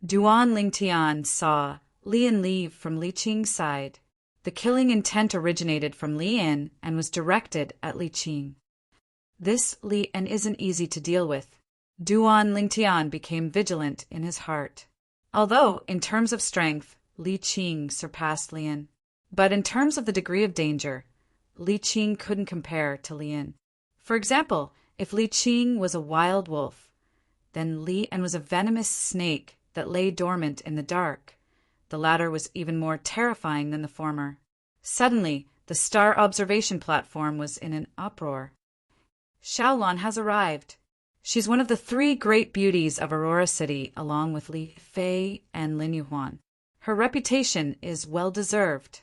Lingtian saw Lian leave from Li Qing's side. The killing intent originated from Lian and was directed at Li Qing. This Lian isn't easy to deal with. Duan Lingtian became vigilant in his heart. Although, in terms of strength, Li Qing surpassed Lian. But in terms of the degree of danger, Li Qing couldn't compare to Lian. For example, if Li Qing was a wild wolf, then Lian was a venomous snake that lay dormant in the dark. The latter was even more terrifying than the former. Suddenly, the star observation platform was in an uproar. Xiaolan has arrived. She's one of the three great beauties of Aurora City, along with Li Fei and Lin Yuhuan. Her reputation is well-deserved.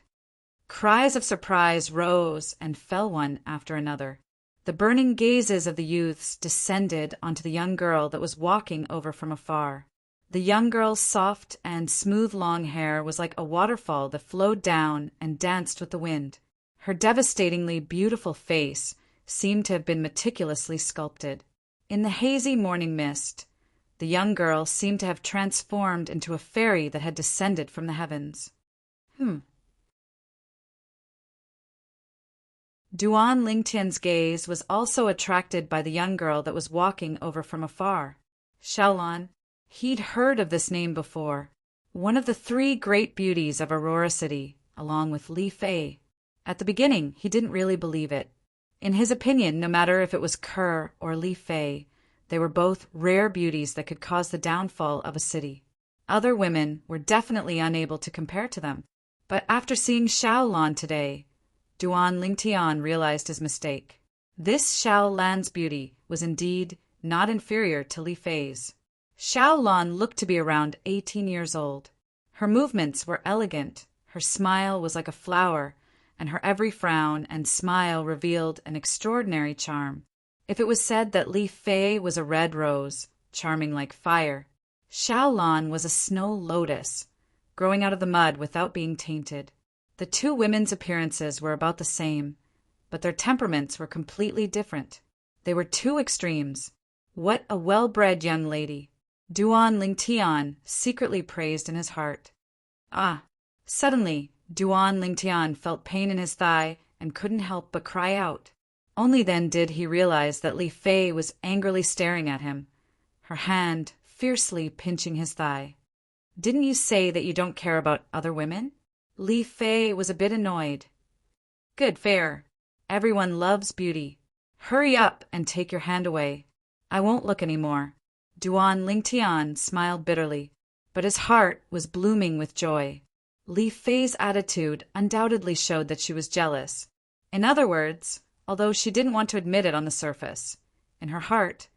Cries of surprise rose and fell one after another. The burning gazes of the youths descended onto the young girl that was walking over from afar. The young girl's soft and smooth long hair was like a waterfall that flowed down and danced with the wind. Her devastatingly beautiful face seemed to have been meticulously sculpted. In the hazy morning mist, the young girl seemed to have transformed into a fairy that had descended from the heavens. Duan Lingtian's gaze was also attracted by the young girl that was walking over from afar. Xiaolan. He'd heard of this name before. One of the three great beauties of Aurora City, along with Li Fei. At the beginning, he didn't really believe it. In his opinion, no matter if it was Ke or Li Fei, they were both rare beauties that could cause the downfall of a city. Other women were definitely unable to compare to them. But after seeing Xiaolan today, Duan Lingtian realized his mistake. This Xiaolan's beauty was indeed not inferior to Li Fei's. Xiaolan looked to be around 18 years old. Her movements were elegant, her smile was like a flower, and her every frown and smile revealed an extraordinary charm. If it was said that Li Fei was a red rose, charming like fire, Xiaolan was a snow lotus, growing out of the mud without being tainted. The two women's appearances were about the same, but their temperaments were completely different. They were two extremes. What a well-bred young lady! Duan Lingtian secretly praised in his heart. Suddenly, Duan Lingtian felt pain in his thigh and couldn't help but cry out. Only then did he realize that Li Fei was angrily staring at him, her hand fiercely pinching his thigh. Didn't you say that you don't care about other women? Li Fei was a bit annoyed. Good fare. Everyone loves beauty. Hurry up and take your hand away. I won't look any more. Duan Lingtian smiled bitterly, but his heart was blooming with joy. Li Fei's attitude undoubtedly showed that she was jealous. In other words, although she didn't want to admit it on the surface, in her heart,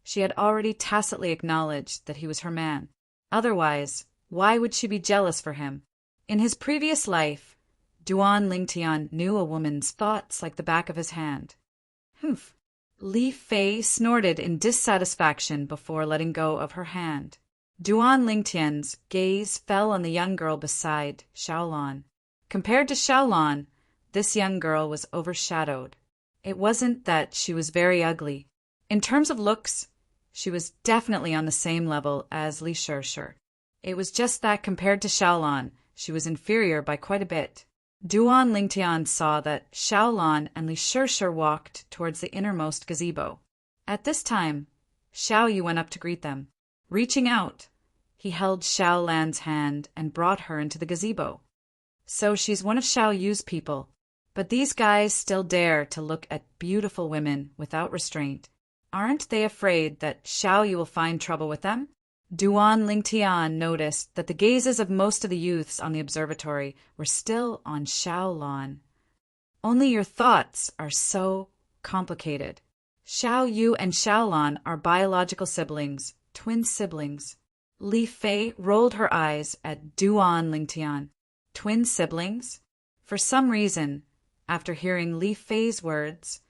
she had already tacitly acknowledged that he was her man. Otherwise, why would she be jealous for him? In his previous life, Duan Lingtian knew a woman's thoughts like the back of his hand. Humph. Li Fei snorted in dissatisfaction before letting go of her hand. Duan Lingtian's gaze fell on the young girl beside Xiaolan. Compared to Xiaolan, this young girl was overshadowed. It wasn't that she was very ugly. In terms of looks, she was definitely on the same level as Li Shishir. It was just that compared to Xiaolan, she was inferior by quite a bit. Duan Lingtian saw that Xiaolan and Li Shishir walked towards the innermost gazebo. At this time, Xiao Yu went up to greet them. Reaching out, he held Xiaolan's hand and brought her into the gazebo. So she's one of Xiao Yu's people, but these guys still dare to look at beautiful women without restraint. Aren't they afraid that Xiao Yu will find trouble with them? Duan Lingtian noticed that the gazes of most of the youths on the observatory were still on Xiaolan. Only your thoughts are so complicated. Xiao Yu and Xiaolan are biological siblings, twin siblings. Li Fei rolled her eyes at Duan Lingtian. Twin siblings? For some reason, after hearing Li Fei's words,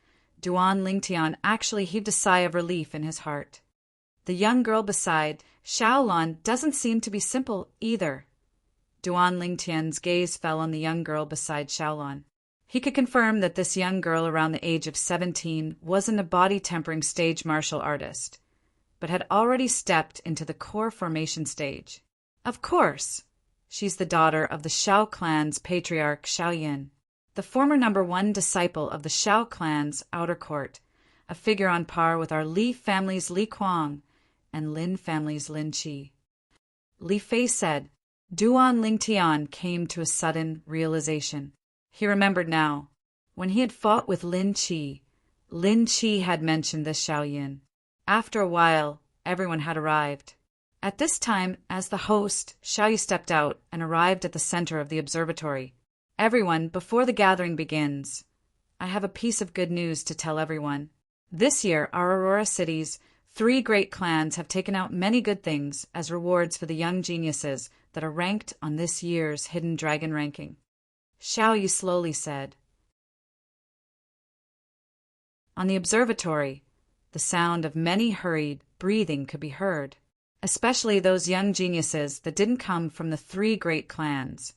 Duan Lingtian actually heaved a sigh of relief in his heart. The young girl beside Xiaolan doesn't seem to be simple either. Duan Lingtian's gaze fell on the young girl beside Xiaolan. He could confirm that this young girl around the age of 17 wasn't a body-tempering stage martial artist, but had already stepped into the core formation stage. Of course, she's the daughter of the Shao clan's patriarch Xiaoyin, the former #1 disciple of the Shao clan's outer court, a figure on par with our Li family's Li Kuang and Lin family's Lin Qi. Li Fei said. Duan Lingtian came to a sudden realization. He remembered now. When he had fought with Lin Qi had mentioned this Xiaoyin. After a while, everyone had arrived. At this time, as the host, Xiao Yu stepped out and arrived at the center of the observatory. Everyone, before the gathering begins, I have a piece of good news to tell everyone. This year, our Aurora City's 3 great clans have taken out many good things as rewards for the young geniuses that are ranked on this year's Hidden Dragon ranking. Xiao Yu slowly said. On the observatory, the sound of many hurried breathing could be heard, especially those young geniuses that didn't come from the 3 great clans.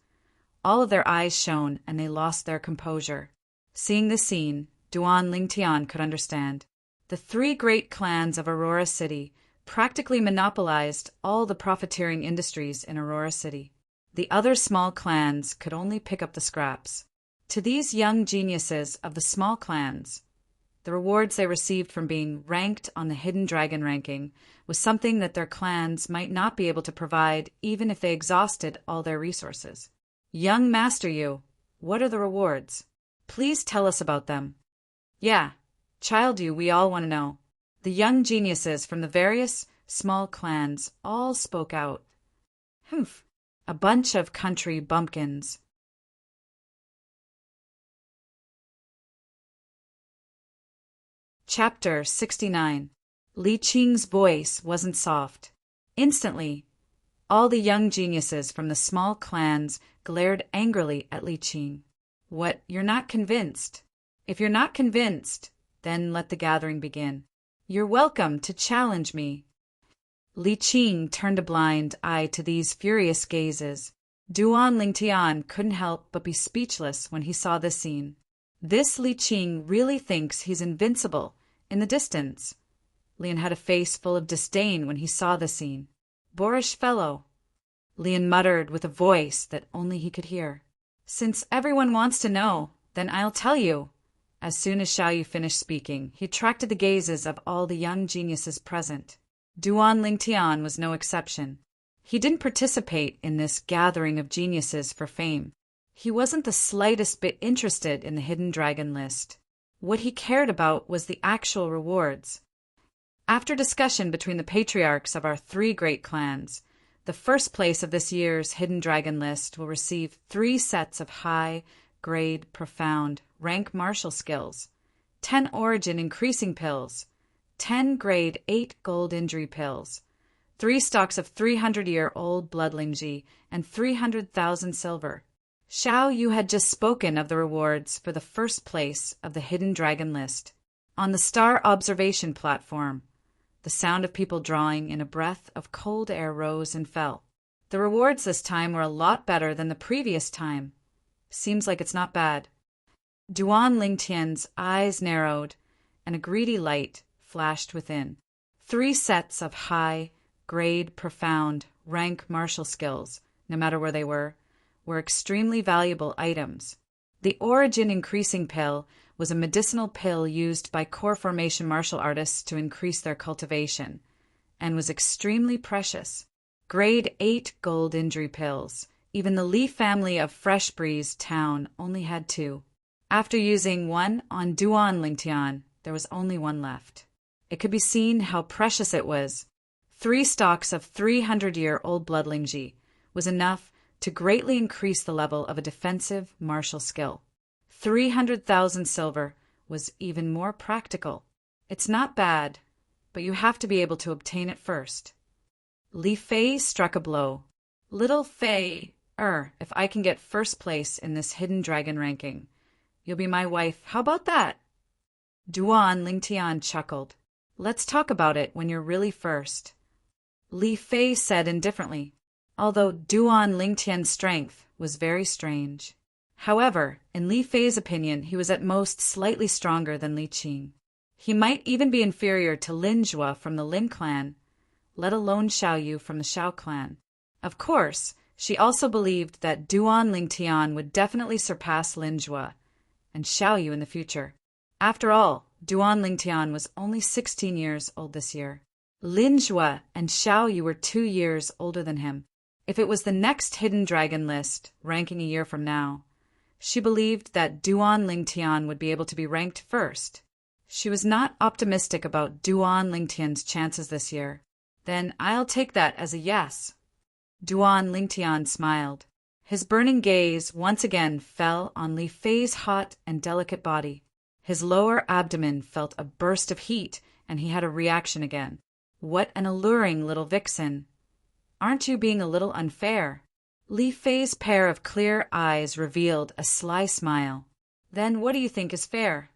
All of their eyes shone and they lost their composure. Seeing the scene, Duan Lingtian could understand. The 3 great clans of Aurora City practically monopolized all the profiteering industries in Aurora City. The other small clans could only pick up the scraps. To these young geniuses of the small clans, the rewards they received from being ranked on the Hidden Dragon ranking was something that their clans might not be able to provide even if they exhausted all their resources. Young Master Yu, what are the rewards? Please tell us about them. Yeah, Child Yu, we all want to know. The young geniuses from the various small clans all spoke out. Humph, a bunch of country bumpkins. Chapter 69. Li Qing's voice wasn't soft. Instantly, all the young geniuses from the small clans glared angrily at Li Qing. What, you're not convinced? If you're not convinced, then let the gathering begin. You're welcome to challenge me. Li Qing turned a blind eye to these furious gazes. Duan Lingtian couldn't help but be speechless when he saw this scene. This Li Qing really thinks he's invincible. In the distance, Lian had a face full of disdain when he saw the scene. Boorish fellow, Lian muttered with a voice that only he could hear. Since everyone wants to know, then I'll tell you. As soon as Xiao Yu finished speaking, he attracted the gazes of all the young geniuses present. Duan Lingtian was no exception. He didn't participate in this gathering of geniuses for fame. He wasn't the slightest bit interested in the Hidden Dragon list. What he cared about was the actual rewards. After discussion between the patriarchs of our 3 great clans, the first place of this year's Hidden Dragon list will receive 3 sets of high-grade, profound, rank martial skills, 10 origin increasing pills, 10 grade 8 gold injury pills, 3 stalks of 300-year-old bloodling, and 300,000 silver. Xiao Yu had just spoken of the rewards for the first place of the Hidden Dragon list. On the star observation platform, the sound of people drawing in a breath of cold air rose and fell. The rewards this time were a lot better than the previous time. Seems like it's not bad. Duan Lingtian's eyes narrowed, and a greedy light flashed within. 3 sets of high-grade, profound, rank martial skills, no matter where they were extremely valuable items. The Origin Increasing Pill was a medicinal pill used by core formation martial artists to increase their cultivation, and was extremely precious. Grade 8 gold injury pills. Even the Li family of Fresh Breeze Town only had 2. After using one on Duan Lingtian, there was only 1 left. It could be seen how precious it was. 3 stalks of 300-year-old bloodling was enough to greatly increase the level of a defensive martial skill. 300,000 silver was even more practical. It's not bad, but you have to be able to obtain it first. Li Fei struck a blow. Little Fei, if I can get first place in this Hidden Dragon ranking, you'll be my wife. How about that? Duan Lingtian chuckled. Let's talk about it when you're really first. Li Fei said indifferently, although Duan Lingtian's strength was very strange. However, in Li Fei's opinion, he was at most slightly stronger than Li Qing. He might even be inferior to Lin Zhua from the Lin clan, let alone Xiao Yu from the Xiao clan. Of course, she also believed that Duan Lingtian would definitely surpass Lin Zhua and Xiao Yu in the future. After all, Duan Lingtian was only 16 years old this year. Lin Zhua and Xiao Yu were 2 years older than him. If it was the next Hidden Dragon list, ranking a year from now, she believed that Duan Lingtian would be able to be ranked first. She was not optimistic about Duan Lingtian's chances this year. Then I'll take that as a yes. Duan Lingtian smiled. His burning gaze once again fell on Li Fei's hot and delicate body. His lower abdomen felt a burst of heat, and he had a reaction again. What an alluring little vixen. Aren't you being a little unfair? Li Fei's pair of clear eyes revealed a sly smile. Then what do you think is fair?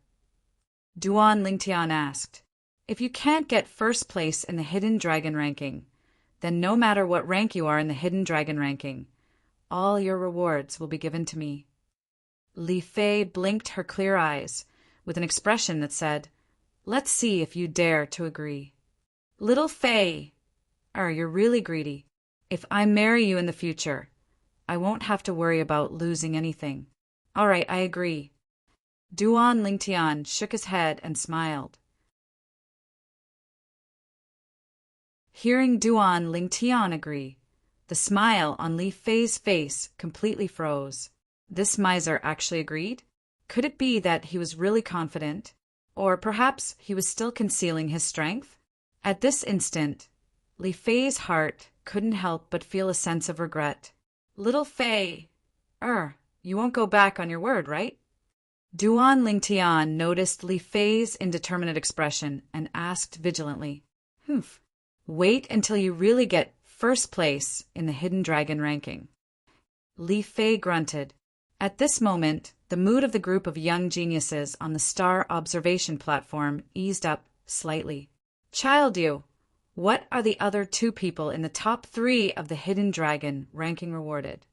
Duan Lingtian asked. If you can't get first place in the Hidden Dragon ranking, then no matter what rank you are in the Hidden Dragon ranking, all your rewards will be given to me. Li Fei blinked her clear eyes with an expression that said, let's see if you dare to agree. Little Fei, you're really greedy. If I marry you in the future, I won't have to worry about losing anything. All right, I agree. Duan Lingtian shook his head and smiled. Hearing Duan Lingtian agree, the smile on Li Fei's face completely froze. This miser actually agreed? Could it be that he was really confident? Or perhaps he was still concealing his strength? At this instant, Li Fei's heart couldn't help but feel a sense of regret. Little Fei, you won't go back on your word, right? Duan Lingtian noticed Li Fei's indeterminate expression and asked vigilantly, Wait until you really get first place in the Hidden Dragon ranking. Li Fei grunted. At this moment, the mood of the group of young geniuses on the star observation platform eased up slightly. Child you, what are the other 2 people in the top 3 of the Hidden Dragon ranking rewarded?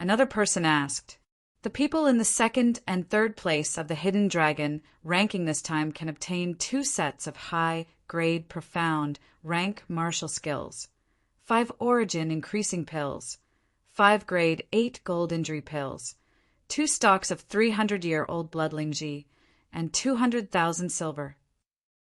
Another person asked. The people in the 2nd and 3rd place of the Hidden Dragon ranking this time can obtain 2 sets of high-grade profound rank martial skills, 5 Origin Increasing Pills, 5 grade 8 gold injury pills, 2 stalks of 300-year-old bloodling, and 200,000 silver.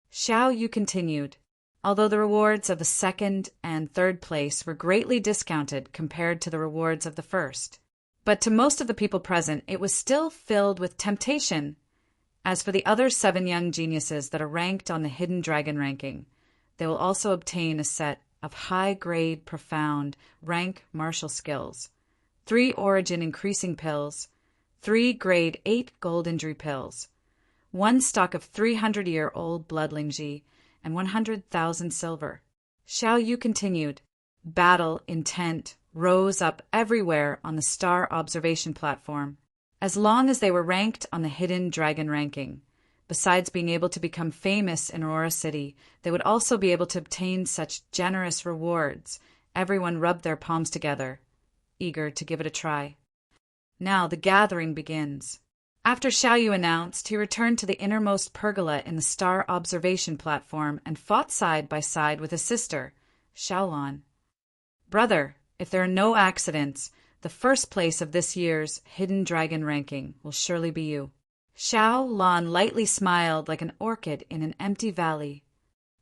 Xiao Yu continued. Although the rewards of the 2nd and 3rd place were greatly discounted compared to the rewards of the 1st, but to most of the people present it was still filled with temptation. As for the other 7 young geniuses that are ranked on the Hidden Dragon ranking, they will also obtain a set of high-grade, profound, rank martial skills, 3 Origin Increasing Pills, 3 grade 8 gold injury pills, 1 stock of 300-year-old bloodling, and 100,000 silver. Xiao Yu continued. Battle intent rose up everywhere on the star observation platform. As long as they were ranked on the hidden dragon ranking, besides being able to become famous in Aurora City, they would also be able to obtain such generous rewards. Everyone rubbed their palms together, eager to give it a try. Now the gathering begins. After Xiao Yu announced, he returned to the innermost pergola in the star observation platform and fought side by side with his sister, Xiaolan. Brother, if there are no accidents, the first place of this year's Hidden Dragon ranking will surely be you. Xiao Lan lightly smiled like an orchid in an empty valley.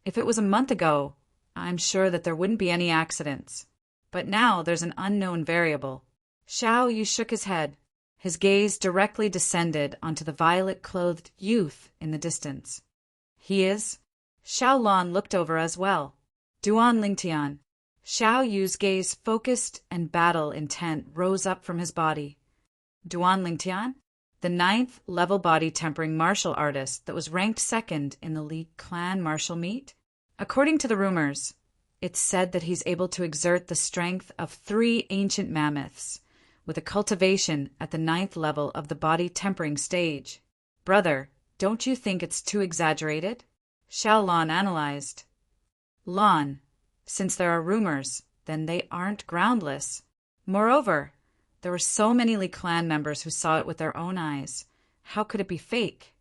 If it was a month ago, I'm sure that there wouldn't be any accidents. But now there's an unknown variable. Xiao Yu shook his head. His gaze directly descended onto the violet-clothed youth in the distance. He is? Xiao Lan looked over as well. Duan Lingtian. Xiao Yu's gaze focused and battle intent rose up from his body. Duan Lingtian? The 9th level body tempering martial artist that was ranked second in the Li clan martial meet? According to the rumors, it's said that he's able to exert the strength of 3 ancient mammoths, with a cultivation at the 9th level of the body tempering stage. Brother, don't you think it's too exaggerated? Xiao Lan analyzed. Lan, since there are rumors, then they aren't groundless. Moreover, there were so many Li clan members who saw it with their own eyes. How could it be fake?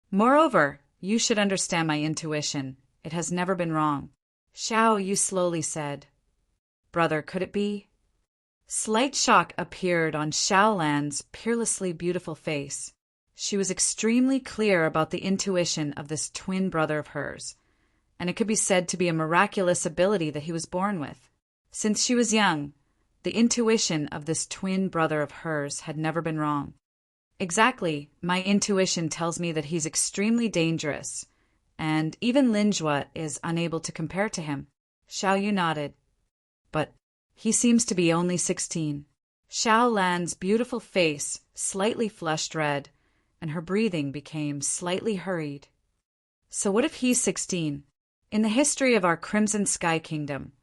Moreover, you should understand my intuition. It has never been wrong. Xiao Yu slowly said. Brother, could it be? Slight shock appeared on Xiao Lan's peerlessly beautiful face. She was extremely clear about the intuition of this twin brother of hers, and it could be said to be a miraculous ability that he was born with. Since she was young, the intuition of this twin brother of hers had never been wrong. Exactly, my intuition tells me that he's extremely dangerous, and even Linjua is unable to compare to him. Xiao Yu nodded. But he seems to be only 16. Xiao Lan's beautiful face slightly flushed red, and her breathing became slightly hurried. So what if he's 16? In the history of our Crimson Sky Kingdom,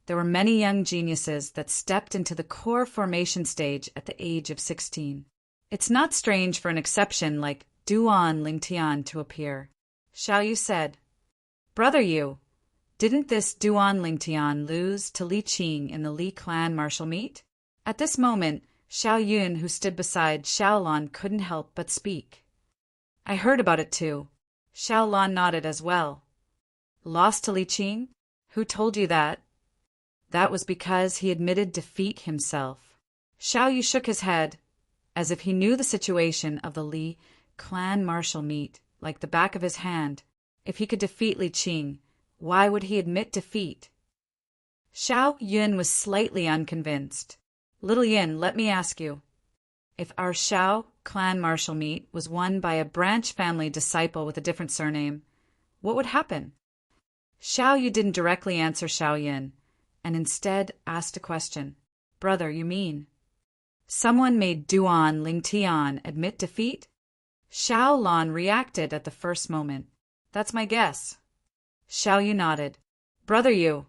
there were many young geniuses that stepped into the core formation stage at the age of 16. It's not strange for an exception like Duan Lingtian to appear. Xiao Yu said, Brother Yu, didn't this Duan Lingtian lose to Li Qing in the Li clan martial meet? At this moment, Xiao Yun, who stood beside Xiao Lan, couldn't help but speak. I heard about it too. Xiao Lan nodded as well. Lost to Li Qing? Who told you that? That was because he admitted defeat himself. Xiao Yu shook his head, as if he knew the situation of the Li clan martial meet like the back of his hand. If he could defeat Li Qing, why would he admit defeat? Xiao Yun was slightly unconvinced. Little Yin, let me ask you. If our Xiao clan martial meet was won by a branch family disciple with a different surname, what would happen? Xiao Yu didn't directly answer Xiao Yin, and instead asked a question. Brother, you mean? Someone made Duan Lingtian admit defeat? Xiao Lan reacted at the first moment. That's my guess. Xiao Yu nodded. Brother Yu,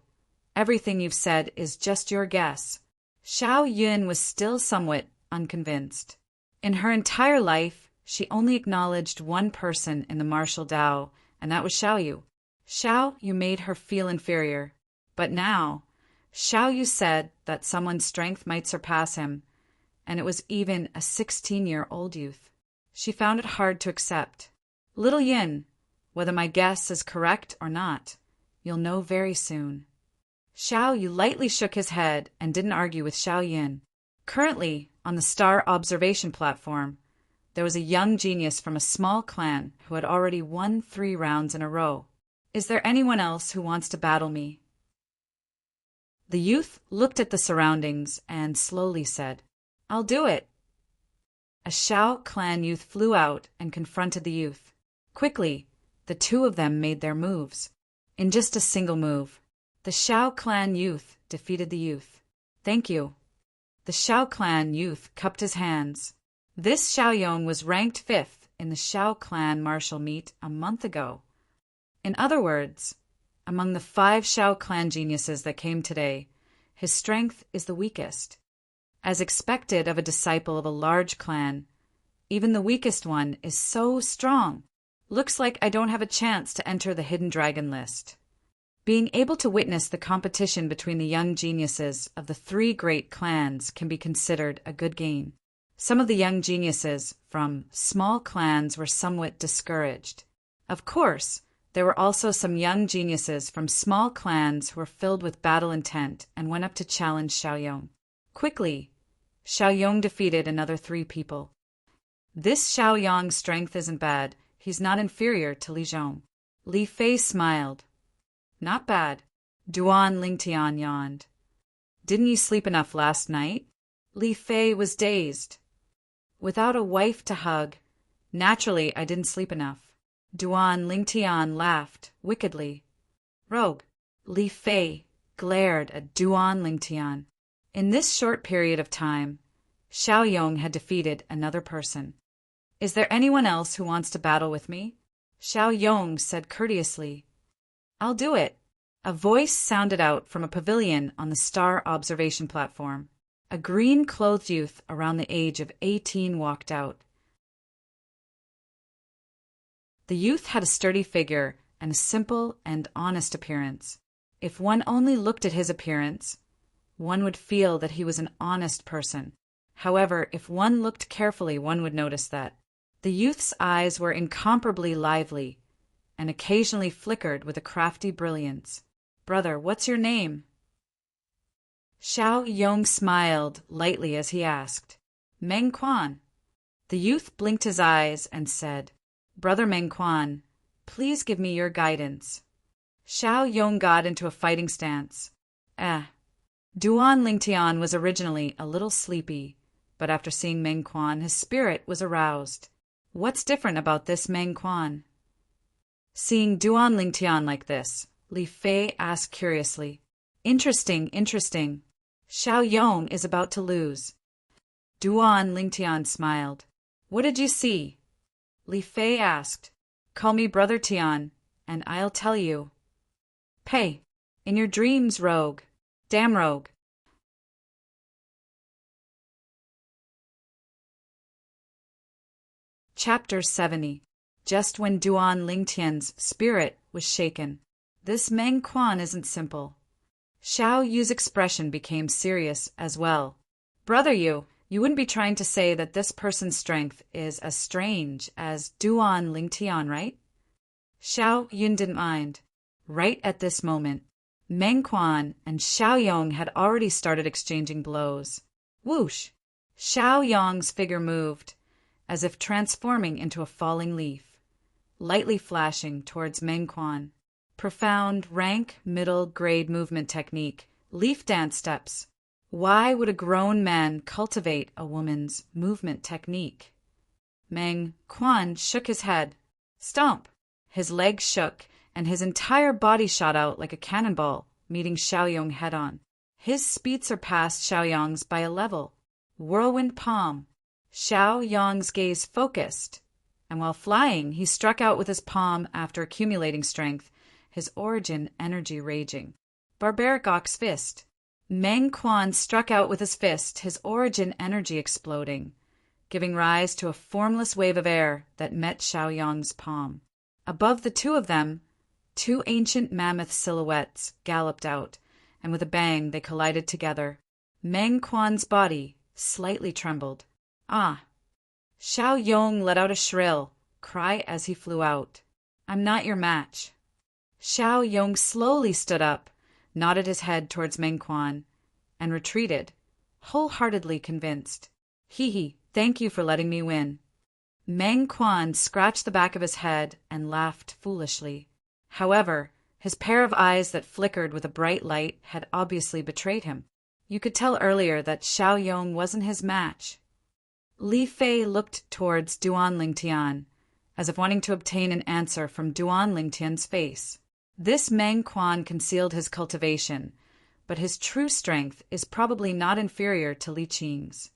everything you've said is just your guess. Xiao Yun was still somewhat unconvinced. In her entire life, she only acknowledged one person in the martial Tao, and that was Xiao Yu. Xiao Yu made her feel inferior. But now, Xiao Yu said that someone's strength might surpass him, and it was even a 16-year-old youth. She found it hard to accept. Little Yin, whether my guess is correct or not, you'll know very soon. Xiao Yu lightly shook his head and didn't argue with Xiao Yin. Currently, on the star observation platform, there was a young genius from a small clan who had already won 3 rounds in a row. Is there anyone else who wants to battle me? The youth looked at the surroundings and slowly said, I'll do it. A Xiao clan youth flew out and confronted the youth. Quickly, the two of them made their moves. In just a single move, the Xiao clan youth defeated the youth. Thank you. The Xiao clan youth cupped his hands. This Xiaoyong was ranked 5th in the Xiao clan martial meet a month ago. In other words, among the 5 Shao clan geniuses that came today, his strength is the weakest. As expected of a disciple of a large clan, even the weakest one is so strong. Looks like I don't have a chance to enter the hidden dragon list. Being able to witness the competition between the young geniuses of the 3 great clans can be considered a good gain. Some of the young geniuses from small clans were somewhat discouraged. Of course, there were also some young geniuses from small clans who were filled with battle intent and went up to challenge Xiaoyong. Quickly, Xiaoyong defeated another 3 people. This Xiaoyong's strength isn't bad. He's not inferior to Li Zhong. Li Fei smiled. Not bad. Duan Lingtian yawned. Didn't you sleep enough last night? Li Fei was dazed. Without a wife to hug, naturally I didn't sleep enough. Duan Lingtian laughed wickedly. Rogue. Li Fei glared at Duan Lingtian. In this short period of time, Xiaoyong had defeated another person. Is there anyone else who wants to battle with me? Xiaoyong said courteously. I'll do it. A voice sounded out from a pavilion on the star observation platform. A green-clothed youth around the age of 18 walked out. The youth had a sturdy figure and a simple and honest appearance. If one only looked at his appearance, one would feel that he was an honest person. However, if one looked carefully, one would notice that the youth's eyes were incomparably lively and occasionally flickered with a crafty brilliance. Brother, what's your name? Xiaoyong smiled lightly as he asked. Meng Quan. The youth blinked his eyes and said, Brother Meng Quan, please give me your guidance. Xiaoyong got into a fighting stance. Duan Lingtian was originally a little sleepy, but after seeing Meng Quan, his spirit was aroused. What's different about this Meng Quan? Seeing Duan Lingtian like this, Li Fei asked curiously. Interesting. Xiaoyong is about to lose. Duan Lingtian smiled. What did you see? Li Fei asked. Call me Brother Tian, and I'll tell you. Pay. In your dreams, rogue. Damn rogue. Chapter 70. Just when Duan Lingtian's spirit was shaken. This Meng Quan isn't simple. Xiao Yu's expression became serious as well. Brother Yu, you wouldn't be trying to say that this person's strength is as strange as Duan Lingtian, right? Xiao Yun didn't mind. Right at this moment, Meng Quan and Xiaoyong had already started exchanging blows. Whoosh! Xiaoyong's figure moved, as if transforming into a falling leaf, lightly flashing towards Meng Quan. Profound, rank, middle-grade movement technique, leaf dance steps. Why would a grown man cultivate a woman's movement technique? Meng Quan shook his head. Stomp! His legs shook, and his entire body shot out like a cannonball, meeting Xiaoyong head-on. His speed surpassed Xiaoyong's by a level. Whirlwind palm. Xiaoyong's gaze focused, and while flying, he struck out with his palm after accumulating strength, his origin energy raging. Barbaric Ox Fist. Meng Quan struck out with his fist, his origin energy exploding, giving rise to a formless wave of air that met Xiaoyong's palm. Above the two of them, 2 ancient mammoth silhouettes galloped out, and with a bang they collided together. Meng Quan's body slightly trembled. Ah! Xiaoyong let out a shrill cry as he flew out. I'm not your match. Xiaoyong slowly stood up, nodded his head towards Meng Quan, and retreated, wholeheartedly convinced. Hee, thank you for letting me win. Meng Quan scratched the back of his head and laughed foolishly. However, his pair of eyes that flickered with a bright light had obviously betrayed him. You could tell earlier that Xiaoyong wasn't his match. Li Fei looked towards Duan Lingtian, as if wanting to obtain an answer from Duan Lingtian's face. This Meng Quan concealed his cultivation, but his true strength is probably not inferior to Li Qing's.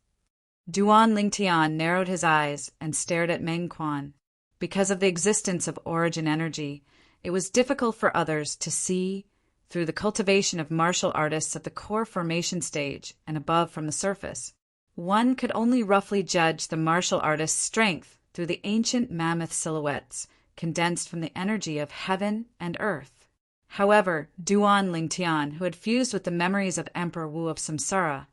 Duan Lingtian narrowed his eyes and stared at Meng Quan. Because of the existence of origin energy, It was difficult for others to see through the cultivation of martial artists at the core formation stage and above from the surface. One could only roughly judge the martial artist's strength through the ancient mammoth silhouettes condensed from the energy of heaven and earth. However, Duan Lingtian, who had fused with the memories of Emperor Wu of Samsara,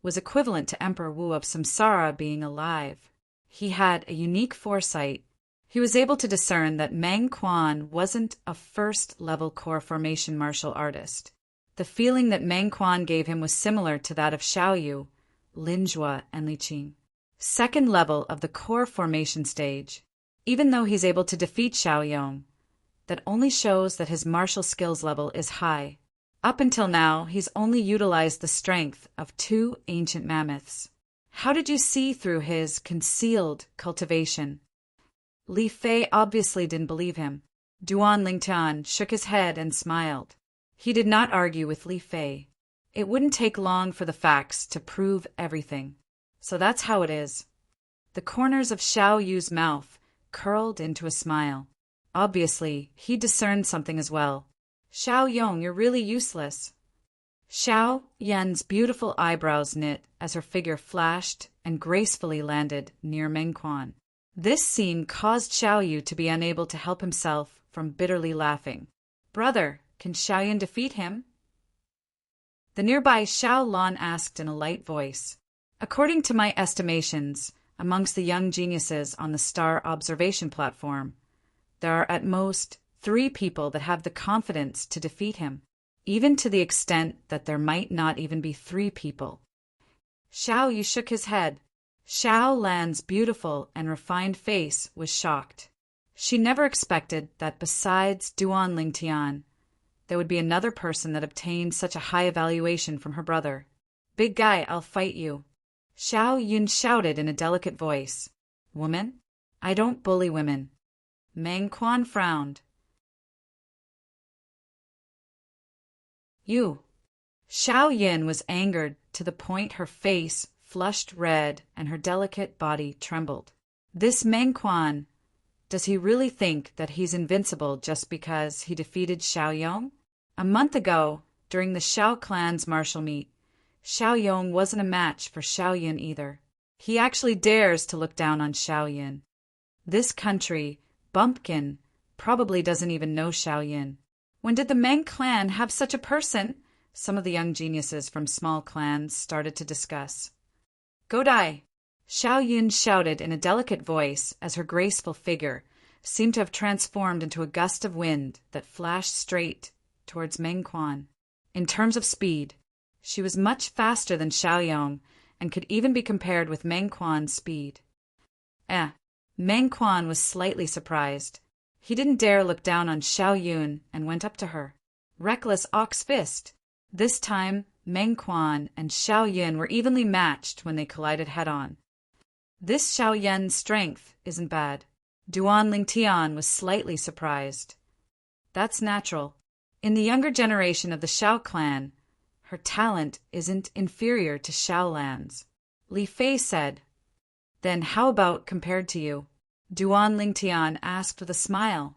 was equivalent to Emperor Wu of Samsara being alive. He had a unique foresight. He was able to discern that Meng Quan wasn't a first-level core formation martial artist. The feeling that Meng Quan gave him was similar to that of Xiaoyu, Linjua, and Li Qing. Second level of the core formation stage. Even though he's able to defeat Xiaoyong, that only shows that his martial skills level is high. Up until now, he's only utilized the strength of 2 ancient mammoths. How did you see through his concealed cultivation? Li Fei obviously didn't believe him. Duan Lingtian shook his head and smiled. He did not argue with Li Fei. It wouldn't take long for the facts to prove everything. So that's how it is. The corners of Xiao Yu's mouth curled into a smile. Obviously, he discerned something as well. Xiao Yong, you're really useless. Xiao Yan's beautiful eyebrows knit as her figure flashed and gracefully landed near Meng Quan. This scene caused Xiao Yu to be unable to help himself from bitterly laughing. Brother, can Xiao Yan defeat him? The nearby Xiao Lan asked in a light voice. According to my estimations, amongst the young geniuses on the star observation platform, there are at most 3 people that have the confidence to defeat him, even to the extent that there might not even be 3 people. Xiao Yu shook his head. Xiao Lan's beautiful and refined face was shocked. She never expected that besides Duan Lingtian, there would be another person that obtained such a high evaluation from her brother. Big guy, I'll fight you. Xiao Yun shouted in a delicate voice. Woman? I don't bully women. Meng Quan frowned. You. Xiao Yin was angered to the point her face flushed red and her delicate body trembled. This Meng Quan, does he really think that he's invincible just because he defeated Xiaoyong? A month ago, during the Xiao clan's martial meet, Xiaoyong wasn't a match for Xiaoyin either. He actually dares to look down on Xiaoyin. This country, Bumpkin, probably doesn't even know Xiaoyin. When did the Meng clan have such a person? Some of the young geniuses from small clans started to discuss. Go die! Xiaoyin shouted in a delicate voice as her graceful figure seemed to have transformed into a gust of wind that flashed straight towards Meng Quan. In terms of speed, she was much faster than Xiaoyong and could even be compared with Meng Quan's speed. Meng Quan was slightly surprised. He didn't dare look down on Xiaoyun and went up to her. Reckless ox fist. This time, Meng Quan and Xiaoyun were evenly matched when they collided head-on. This Xiaoyan's strength isn't bad. Duan Lingtian was slightly surprised. That's natural. In the younger generation of the Xiao clan, her talent isn't inferior to Xiao Lan's. Li Fei said. Then how about compared to you? Duan Lingtian asked with a smile.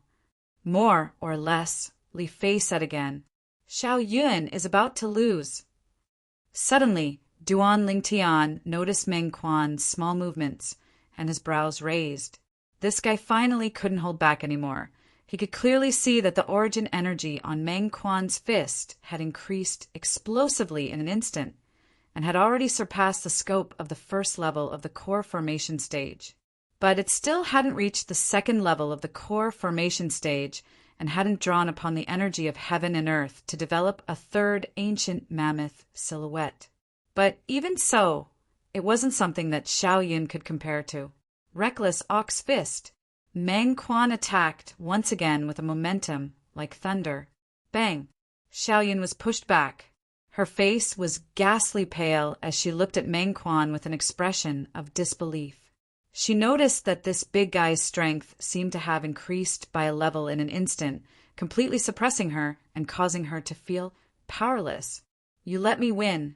More or less, Li Fei said again. Xiao Yun is about to lose. Suddenly, Duan Lingtian noticed Meng Quan's small movements, and his brows raised. This guy finally couldn't hold back anymore. He could clearly see that the origin energy on Meng Quan's fist had increased explosively in an instant, and had already surpassed the scope of the first level of the core formation stage. But it still hadn't reached the second level of the core formation stage and hadn't drawn upon the energy of heaven and earth to develop a third ancient mammoth silhouette. But even so, it wasn't something that Xiaoyin could compare to. Reckless ox fist. Meng Quan attacked once again with a momentum like thunder. Bang! Xiaoyin was pushed back. Her face was ghastly pale as she looked at Meng Quan with an expression of disbelief. She noticed that this big guy's strength seemed to have increased by a level in an instant, completely suppressing her and causing her to feel powerless. You let me win.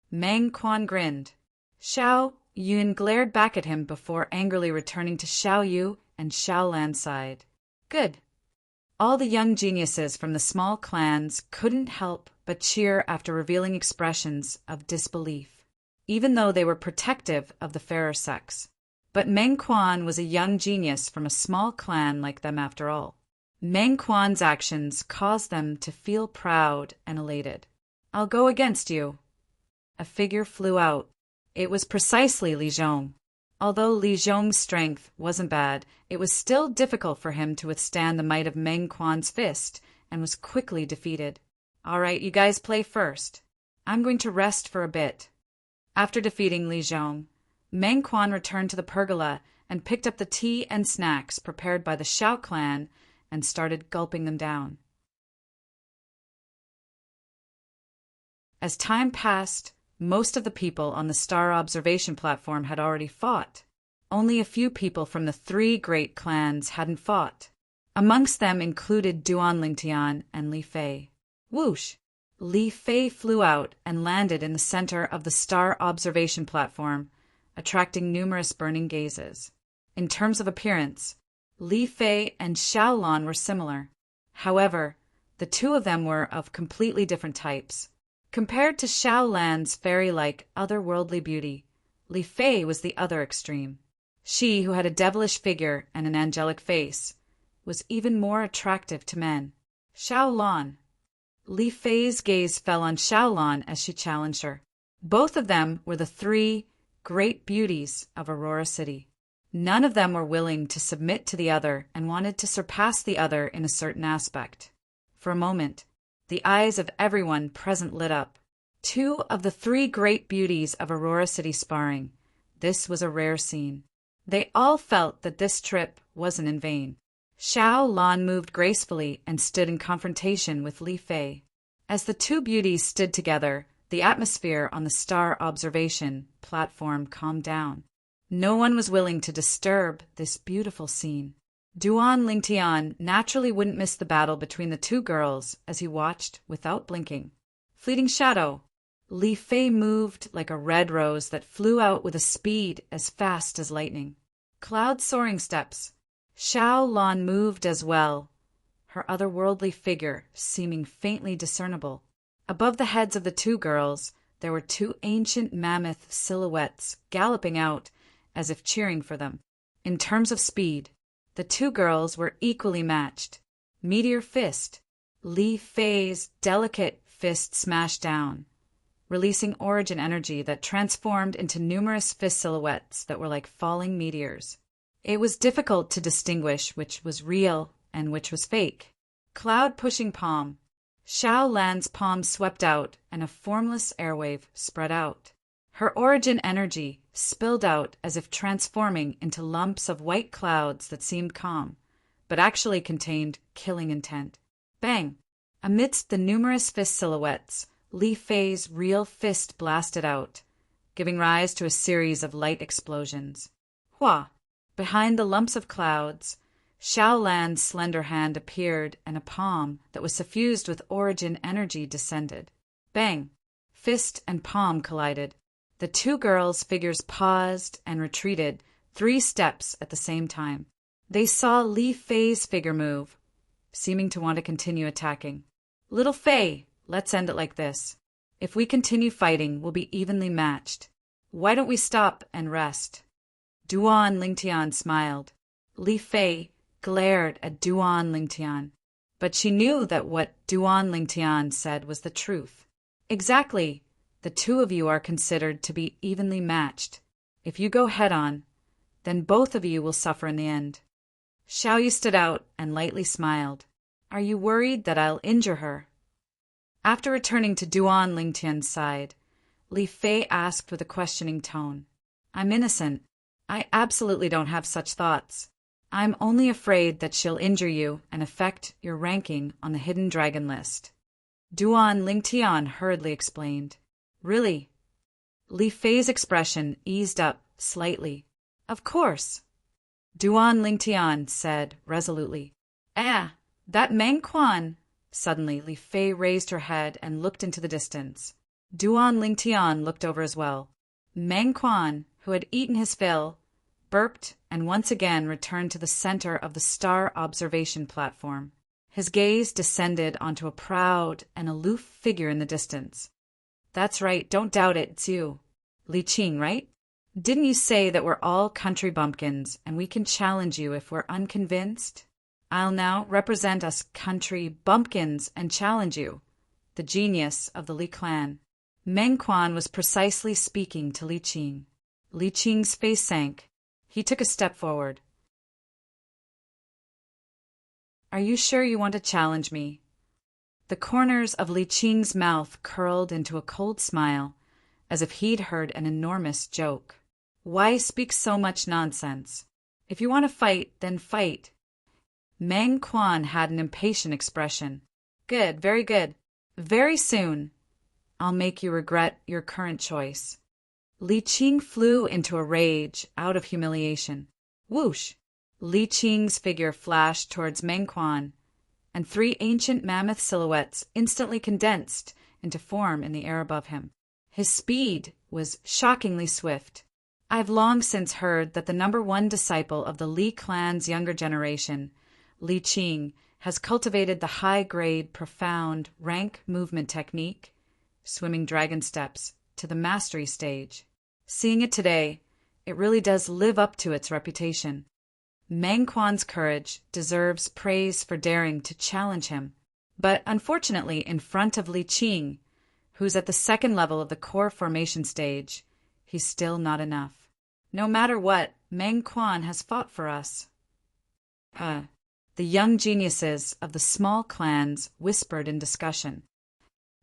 Meng Quan grinned. Xiao Yun glared back at him before angrily returning to Xiao Yu and Xiao Lan's side. Good. All the young geniuses from the small clans couldn't help but cheer after revealing expressions of disbelief, even though they were protective of the fairer sex. But Meng Quan was a young genius from a small clan like them after all. Meng Quan's actions caused them to feel proud and elated. "I'll go against you." A figure flew out. It was precisely Li Zhong. Although Li Zhong's strength wasn't bad, it was still difficult for him to withstand the might of Meng Quan's fist, and was quickly defeated. "All right, you guys play first. I'm going to rest for a bit." After defeating Li Zhong, Meng Quan returned to the pergola and picked up the tea and snacks prepared by the Xiao clan and started gulping them down. As time passed, most of the people on the star observation platform had already fought. Only a few people from the three great clans hadn't fought. Amongst them included Duan Lingtian and Li Fei. Whoosh! Li Fei flew out and landed in the center of the star observation platform, attracting numerous burning gazes. In terms of appearance, Li Fei and Xiaolan were similar. However, the two of them were of completely different types. Compared to Xiaolan's fairy-like, otherworldly beauty, Li Fei was the other extreme. She, who had a devilish figure and an angelic face, was even more attractive to men. "Xiaolan." Li Fei's gaze fell on Xiaolan as she challenged her. Both of them were the three great beauties of Aurora City. None of them were willing to submit to the other and wanted to surpass the other in a certain aspect. For a moment, the eyes of everyone present lit up. Two of the three great beauties of Aurora City sparring. This was a rare scene. They all felt that this trip wasn't in vain. Xiaolan moved gracefully and stood in confrontation with Li Fei. As the two beauties stood together, the atmosphere on the star observation platform calmed down. No one was willing to disturb this beautiful scene. Duan Lingtian naturally wouldn't miss the battle between the two girls as he watched without blinking. Fleeting shadow. Li Fei moved like a red rose that flew out with a speed as fast as lightning. Cloud soaring steps. Xiaolan moved as well, her otherworldly figure seeming faintly discernible. Above the heads of the two girls, there were two ancient mammoth silhouettes galloping out as if cheering for them. In terms of speed, the two girls were equally matched. Meteor fist. Li Fei's delicate fist smashed down, releasing origin energy that transformed into numerous fist silhouettes that were like falling meteors. It was difficult to distinguish which was real and which was fake. Cloud pushing palm. Xiaolan's palm swept out and a formless airwave spread out. Her origin energy spilled out as if transforming into lumps of white clouds that seemed calm, but actually contained killing intent. Bang! Amidst the numerous fist silhouettes, Li Fei's real fist blasted out, giving rise to a series of light explosions. Hua! Behind the lumps of clouds, Xiaolan's slender hand appeared and a palm that was suffused with origin energy descended. Bang! Fist and palm collided. The two girls' figures paused and retreated 3 steps at the same time. They saw Li Fei's figure move, seeming to want to continue attacking. "Little Fei, let's end it like this. If we continue fighting, we'll be evenly matched. Why don't we stop and rest?" Duan Lingtian smiled. Li Fei glared at Duan Lingtian, but she knew that what Duan Lingtian said was the truth. Exactly. The two of you are considered to be evenly matched. If you go head-on, then both of you will suffer in the end. Xiaoyu stood out and lightly smiled. "Are you worried that I'll injure her?" After returning to Duan Lingtian's side, Li Fei asked with a questioning tone. "I'm innocent. I absolutely don't have such thoughts. I'm only afraid that she'll injure you and affect your ranking on the hidden dragon list." Duan Lingtian hurriedly explained. "Really?" Li Fei's expression eased up slightly. "Of course," Duan Lingtian said resolutely. That Meng Quan." Suddenly, Li Fei raised her head and looked into the distance. Duan Lingtian looked over as well. Meng Quan, who had eaten his fill, burped and once again returned to the center of the star observation platform. His gaze descended onto a proud and aloof figure in the distance. That's right, don't doubt it, it's you. Li Qing, right? Didn't you say that we're all country bumpkins and we can challenge you if we're unconvinced? I'll now represent us country bumpkins and challenge you, the genius of the Li clan. Meng Quan was precisely speaking to Li Qing. Li Qing's face sank. He took a step forward. Are you sure you want to challenge me? The corners of Li Qing's mouth curled into a cold smile, as if he'd heard an enormous joke. Why speak so much nonsense? If you want to fight, then fight. Meng Quan had an impatient expression. Good, very good. Very soon, I'll make you regret your current choice. Li Qing flew into a rage out of humiliation. Whoosh! Li Qing's figure flashed towards Meng Quan, and 3 ancient mammoth silhouettes instantly condensed into form in the air above him. His speed was shockingly swift. I've long since heard that the #1 disciple of the Li clan's younger generation, Li Qing, has cultivated the high-grade, profound, rank movement technique, swimming dragon steps, to the mastery stage. Seeing it today, it really does live up to its reputation. Meng Quan's courage deserves praise for daring to challenge him, but unfortunately in front of Li Qing, who's at the 2nd level of the core formation stage, he's still not enough. No matter what, Meng Quan has fought for us. The young geniuses of the small clans whispered in discussion.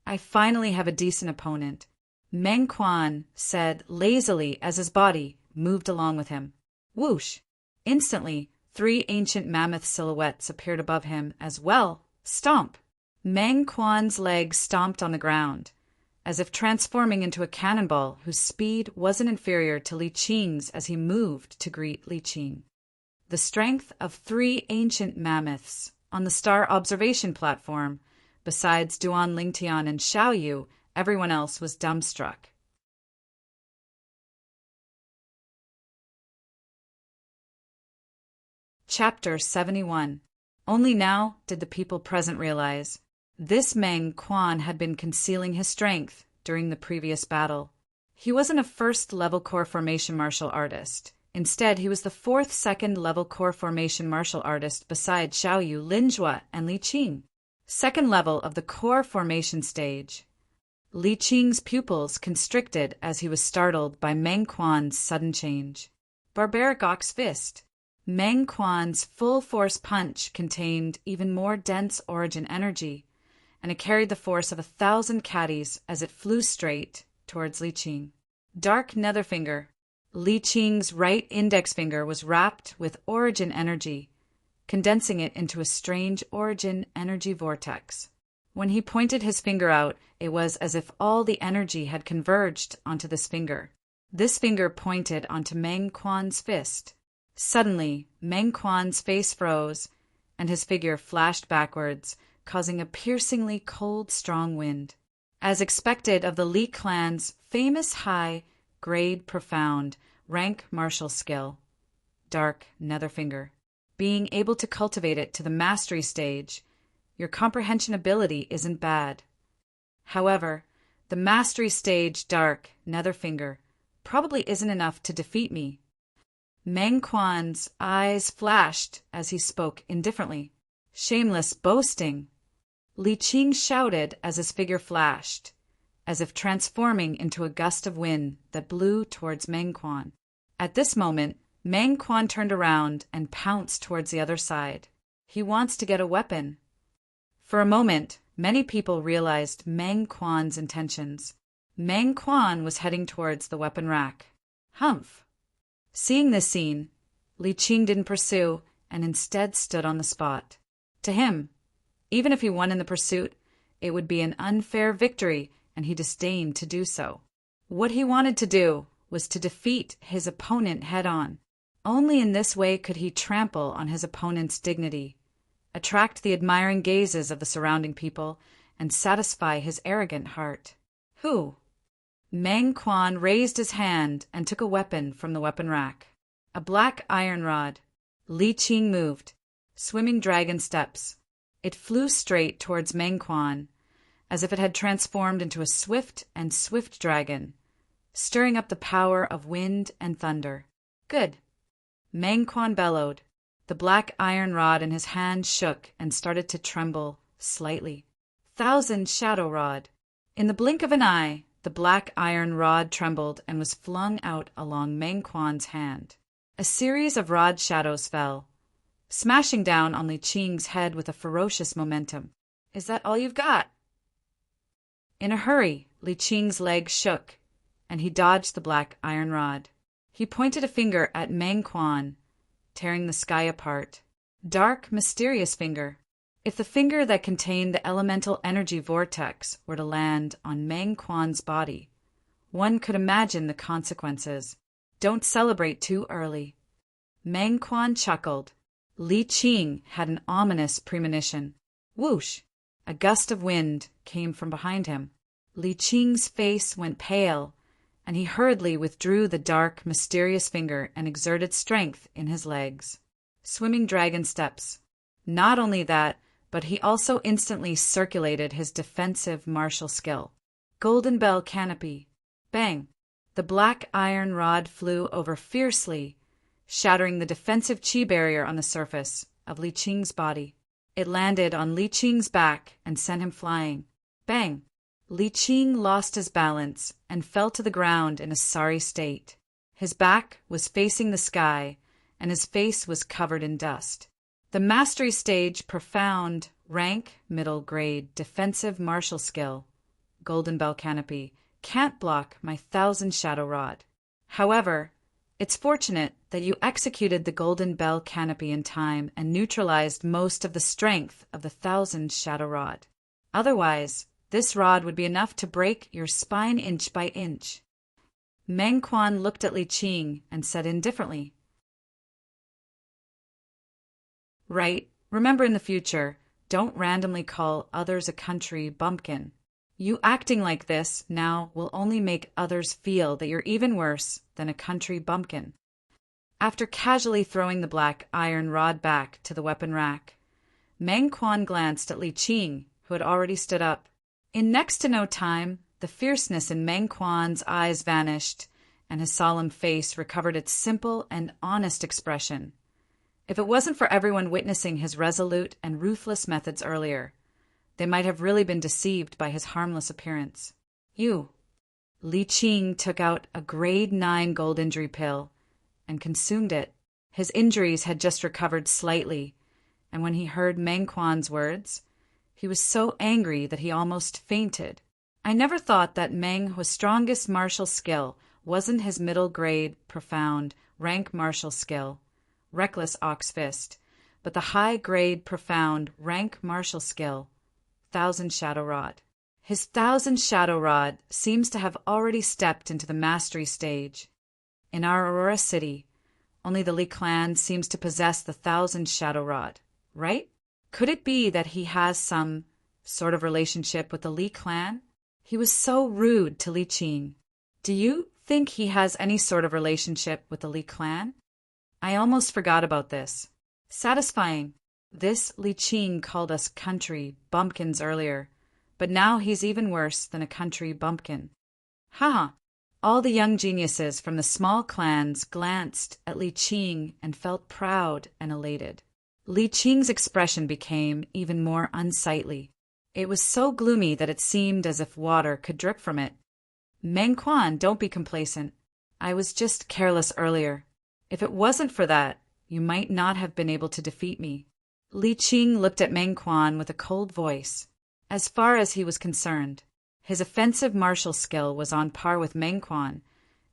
I finally have a decent opponent, Meng Quan said lazily as his body moved along with him. Whoosh! Instantly, 3 ancient mammoth silhouettes appeared above him as well. Stomp! Meng Quan's legs stomped on the ground, as if transforming into a cannonball whose speed wasn't inferior to Li Qing's as he moved to greet Li Qing. The strength of 3 ancient mammoths on the star observation platform, besides Duan Lingtian and Xiaoyu, everyone else was dumbstruck. Chapter 71. Only now did the people present realize this Meng Quan had been concealing his strength during the previous battle. He wasn't a 1st-level core formation martial artist. Instead, he was the 4th 2nd-level core formation martial artist beside Xiaoyu, Linjue, and Li Qing. 2nd level of the core formation stage. Li Qing's pupils constricted as he was startled by Meng Quan's sudden change. Barbaric Ox Fist. Meng Quan's full-force punch contained even more dense origin energy, and it carried the force of 1,000 caddies as it flew straight towards Li Qing. Dark Netherfinger. Li Qing's right index finger was wrapped with origin energy, condensing it into a strange origin energy vortex. When he pointed his finger out, it was as if all the energy had converged onto this finger. This finger pointed onto Meng Quan's fist. Suddenly, Meng Quan's face froze, and his figure flashed backwards, causing a piercingly cold, strong wind. As expected of the Li clan's famous high-grade, profound, rank martial skill, Dark Netherfinger. Being able to cultivate it to the mastery stage, your comprehension ability isn't bad. However, the mastery stage Dark Netherfinger probably isn't enough to defeat me. Meng Quan's eyes flashed as he spoke indifferently. Shameless boasting! Li Qing shouted as his figure flashed, as if transforming into a gust of wind that blew towards Meng Quan. At this moment, Meng Quan turned around and pounced towards the other side. He wants to get a weapon. For a moment, many people realized Meng Quan's intentions. Meng Quan was heading towards the weapon rack. Humph! Seeing this scene, Li Qing didn't pursue and instead stood on the spot. To him, even if he won in the pursuit, it would be an unfair victory, and he disdained to do so. What he wanted to do was to defeat his opponent head-on. Only in this way could he trample on his opponent's dignity, attract the admiring gazes of the surrounding people, and satisfy his arrogant heart. Who? Meng Quan raised his hand and took a weapon from the weapon rack. A black iron rod. Li Qing moved, swimming dragon steps. It flew straight towards Meng Quan, as if it had transformed into a swift and swift dragon, stirring up the power of wind and thunder. Good. Meng Quan bellowed. The black iron rod in his hand shook and started to tremble slightly. Thousand Shadow Rod. In the blink of an eye, the black iron rod trembled and was flung out along Meng Quan's hand. A series of rod shadows fell, smashing down on Li Qing's head with a ferocious momentum. Is that all you've got? In a hurry, Li Qing's leg shook, and he dodged the black iron rod. He pointed a finger at Meng Quan, tearing the sky apart. Dark, mysterious finger. If the finger that contained the elemental energy vortex were to land on Meng Quan's body, one could imagine the consequences. Don't celebrate too early. Meng Quan chuckled. Li Qing had an ominous premonition. Whoosh! A gust of wind came from behind him. Li Qing's face went pale, and he hurriedly withdrew the dark, mysterious finger and exerted strength in his legs. Swimming dragon steps. Not only that, but he also instantly circulated his defensive martial skill. Golden Bell Canopy. Bang! The black iron rod flew over fiercely, shattering the defensive chi barrier on the surface of Li Qing's body. It landed on Li Qing's back and sent him flying. Bang! Li Qing lost his balance and fell to the ground in a sorry state. His back was facing the sky, and his face was covered in dust. The Mastery Stage Profound, Rank, Middle Grade, Defensive Martial Skill, Golden Bell Canopy, can't block my 1,000 Shadow Rod. However, it's fortunate that you executed the Golden Bell Canopy in time and neutralized most of the strength of the 1,000 Shadow Rod. Otherwise, this rod would be enough to break your spine inch by inch. Meng Quan looked at Li Qing and said indifferently, Right, remember in the future, don't randomly call others a country bumpkin. You acting like this now will only make others feel that you're even worse than a country bumpkin. After casually throwing the black iron rod back to the weapon rack, Meng Quan glanced at Li Qing, who had already stood up. In next to no time, the fierceness in Meng Quan's eyes vanished, and his solemn face recovered its simple and honest expression. If it wasn't for everyone witnessing his resolute and ruthless methods earlier, they might have really been deceived by his harmless appearance. You. Li Qing took out a grade 9 gold injury pill and consumed it. His injuries had just recovered slightly, and when he heard Meng Quan's words, he was so angry that he almost fainted. I never thought that Meng Hu's strongest martial skill wasn't his middle grade, profound, rank martial skill, Reckless Ox Fist, but the high-grade, profound, rank martial skill, 1,000 Shadow Rod. His 1,000 Shadow Rod seems to have already stepped into the Mastery Stage. In our Aurora City, only the Li clan seems to possess the 1,000 Shadow Rod, right? Could it be that he has some sort of relationship with the Li clan? He was so rude to Li Qing. Do you think he has any sort of relationship with the Li clan? I almost forgot about this. Satisfying. This Li Qing called us country bumpkins earlier, but now he's even worse than a country bumpkin. Haha. All the young geniuses from the small clans glanced at Li Qing and felt proud and elated. Li Qing's expression became even more unsightly. It was so gloomy that it seemed as if water could drip from it. Meng Quan, don't be complacent. I was just careless earlier. If it wasn't for that, you might not have been able to defeat me. Li Qing looked at Meng Quan with a cold voice. As far as he was concerned, his offensive martial skill was on par with Meng Quan,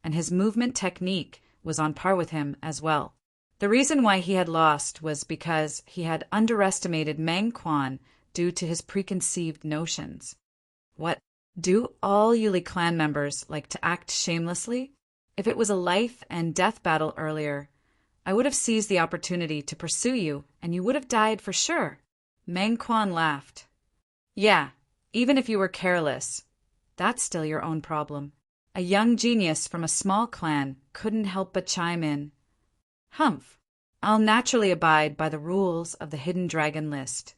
and his movement technique was on par with him as well. The reason why he had lost was because he had underestimated Meng Quan due to his preconceived notions. What? Do all you Li clan members like to act shamelessly? If it was a life and death battle earlier, I would have seized the opportunity to pursue you, and you would have died for sure. Meng Quan laughed. Yeah, even if you were careless, that's still your own problem. A young genius from a small clan couldn't help but chime in. Humph, I'll naturally abide by the rules of the Hidden Dragon list.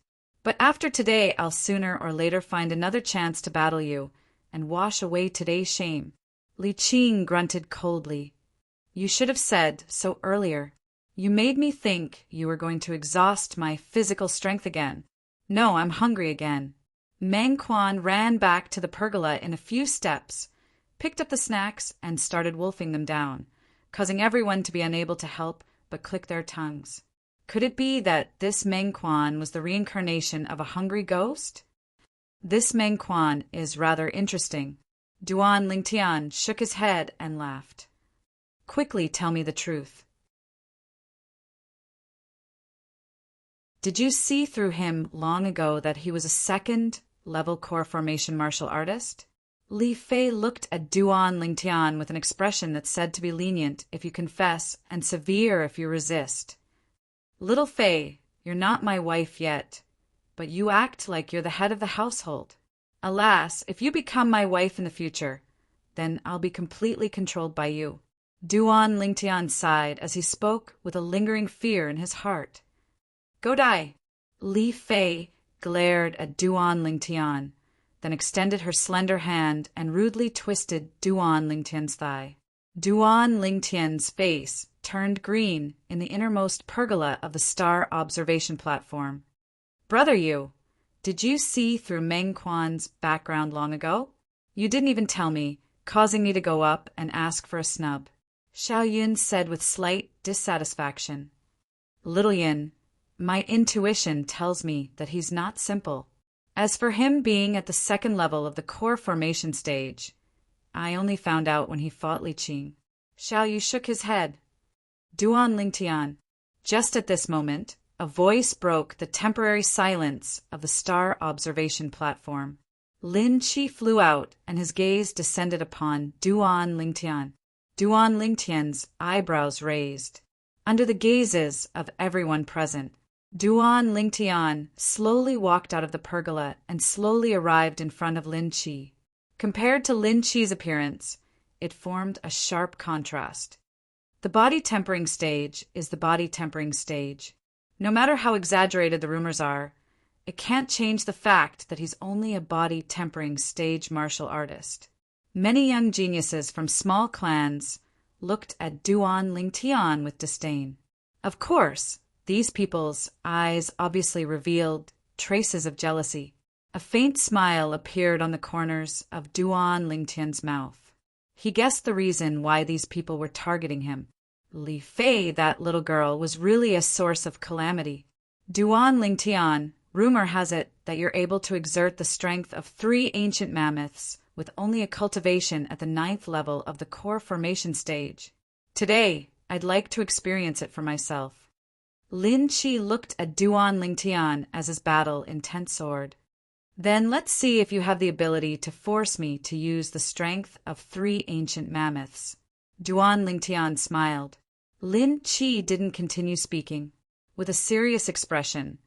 But after today, I'll sooner or later find another chance to battle you and wash away today's shame." Li Qing grunted coldly. "You should have said so earlier. You made me think you were going to exhaust my physical strength again. No, I'm hungry again." Meng Quan ran back to the pergola in a few steps, picked up the snacks, and started wolfing them down, causing everyone to be unable to help but click their tongues. Could it be that this Meng Quan was the reincarnation of a hungry ghost? "This Meng Quan is rather interesting." Duan Lingtian shook his head and laughed. "Quickly tell me the truth. Did you see through him long ago that he was a second-level core formation martial artist?" Li Fei looked at Duan Lingtian with an expression that said to be lenient if you confess and severe if you resist. "Little Fei, you're not my wife yet, but you act like you're the head of the household. Alas, if you become my wife in the future, then I'll be completely controlled by you." Duan Lingtian sighed as he spoke with a lingering fear in his heart. "Go die." Li Fei glared at Duan Lingtian, then extended her slender hand and rudely twisted Duan Lingtian's thigh. Duan Lingtian's face turned green in the innermost pergola of the star observation platform. "Brother you, did you see through Meng Quan's background long ago? You didn't even tell me, causing me to go up and ask for a snub." Xiao Yun said with slight dissatisfaction. "Little Yin, my intuition tells me that he's not simple. As for him being at the second level of the core formation stage, I only found out when he fought Li Qing." Xiao Yu shook his head. "Duan Lingtian." Just at this moment, a voice broke the temporary silence of the star observation platform. Lin Qi flew out, and his gaze descended upon Duan Lingtian. Duan Lingtian's eyebrows raised. Under the gazes of everyone present, Duan Lingtian slowly walked out of the pergola and slowly arrived in front of Lin Qi. Compared to Lin Qi's appearance, it formed a sharp contrast. The body tempering stage is the body tempering stage. No matter how exaggerated the rumors are, it can't change the fact that he's only a body tempering stage martial artist. Many young geniuses from small clans looked at Duan Lingtian with disdain. Of course, these people's eyes obviously revealed traces of jealousy. A faint smile appeared on the corners of Duan Lingtian's mouth. He guessed the reason why these people were targeting him. Li Fei, that little girl, was really a source of calamity. "Duan Lingtian, rumor has it that you're able to exert the strength of 3 ancient mammoths with only a cultivation at the 9th level of the core formation stage. Today, I'd like to experience it for myself." Lin Qi looked at Duan Lingtian as his battle intent soared. "Then let's see if you have the ability to force me to use the strength of 3 ancient mammoths." Duan Lingtian smiled. Lin Qi didn't continue speaking. With a serious expression,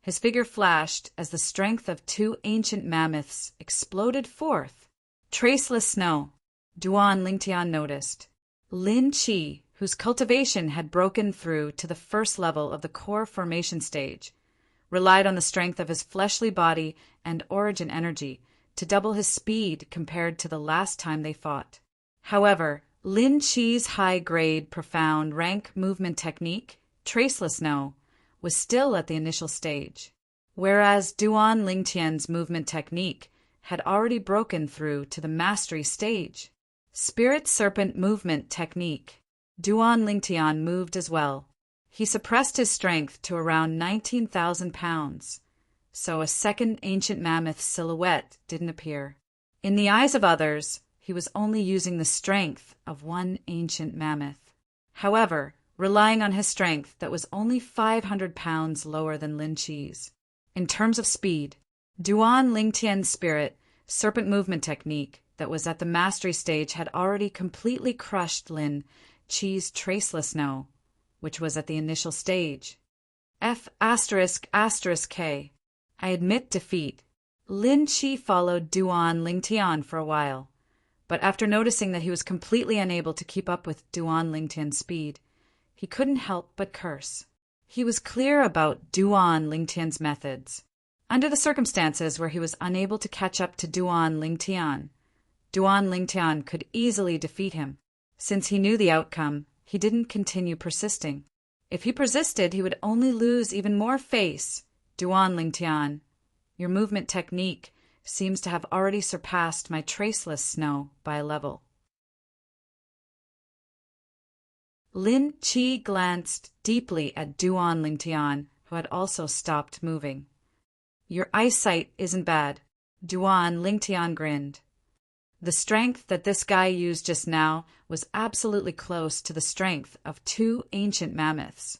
his figure flashed as the strength of 2 ancient mammoths exploded forth. Traceless snow, Duan Lingtian noticed. Lin Qi, whose cultivation had broken through to the 1st level of the core formation stage, relied on the strength of his fleshly body and origin energy to double his speed compared to the last time they fought. However, Lin Qi's high-grade, profound rank movement technique, Traceless Snow, was still at the initial stage, whereas Duan Lingtian's movement technique had already broken through to the mastery stage. Spirit Serpent Movement Technique. Duan Lingtian moved as well. He suppressed his strength to around 19,000 pounds, so a second ancient mammoth silhouette didn't appear. In the eyes of others, he was only using the strength of 1 ancient mammoth. However, relying on his strength that was only 500 pounds lower than Lin Qi's. In terms of speed, Duan Lingtian's Spirit Serpent Movement Technique that was at the mastery stage had already completely crushed Lin Qi's Traceless Snow, which was at the initial stage. F***K. I admit defeat. Lin Qi followed Duan Lingtian for a while, but after noticing that he was completely unable to keep up with Duan Lingtian's speed, he couldn't help but curse. He was clear about Duan Lingtian's methods. Under the circumstances where he was unable to catch up to Duan Lingtian, Duan Lingtian could easily defeat him. Since he knew the outcome, he didn't continue persisting. If he persisted, he would only lose even more face. Duan Lingtian, your movement technique seems to have already surpassed my traceless snow by a level. Lin Qi glanced deeply at Duan Lingtian, who had also stopped moving. Your eyesight isn't bad. Duan Lingtian grinned. The strength that this guy used just now was absolutely close to the strength of 2 ancient mammoths.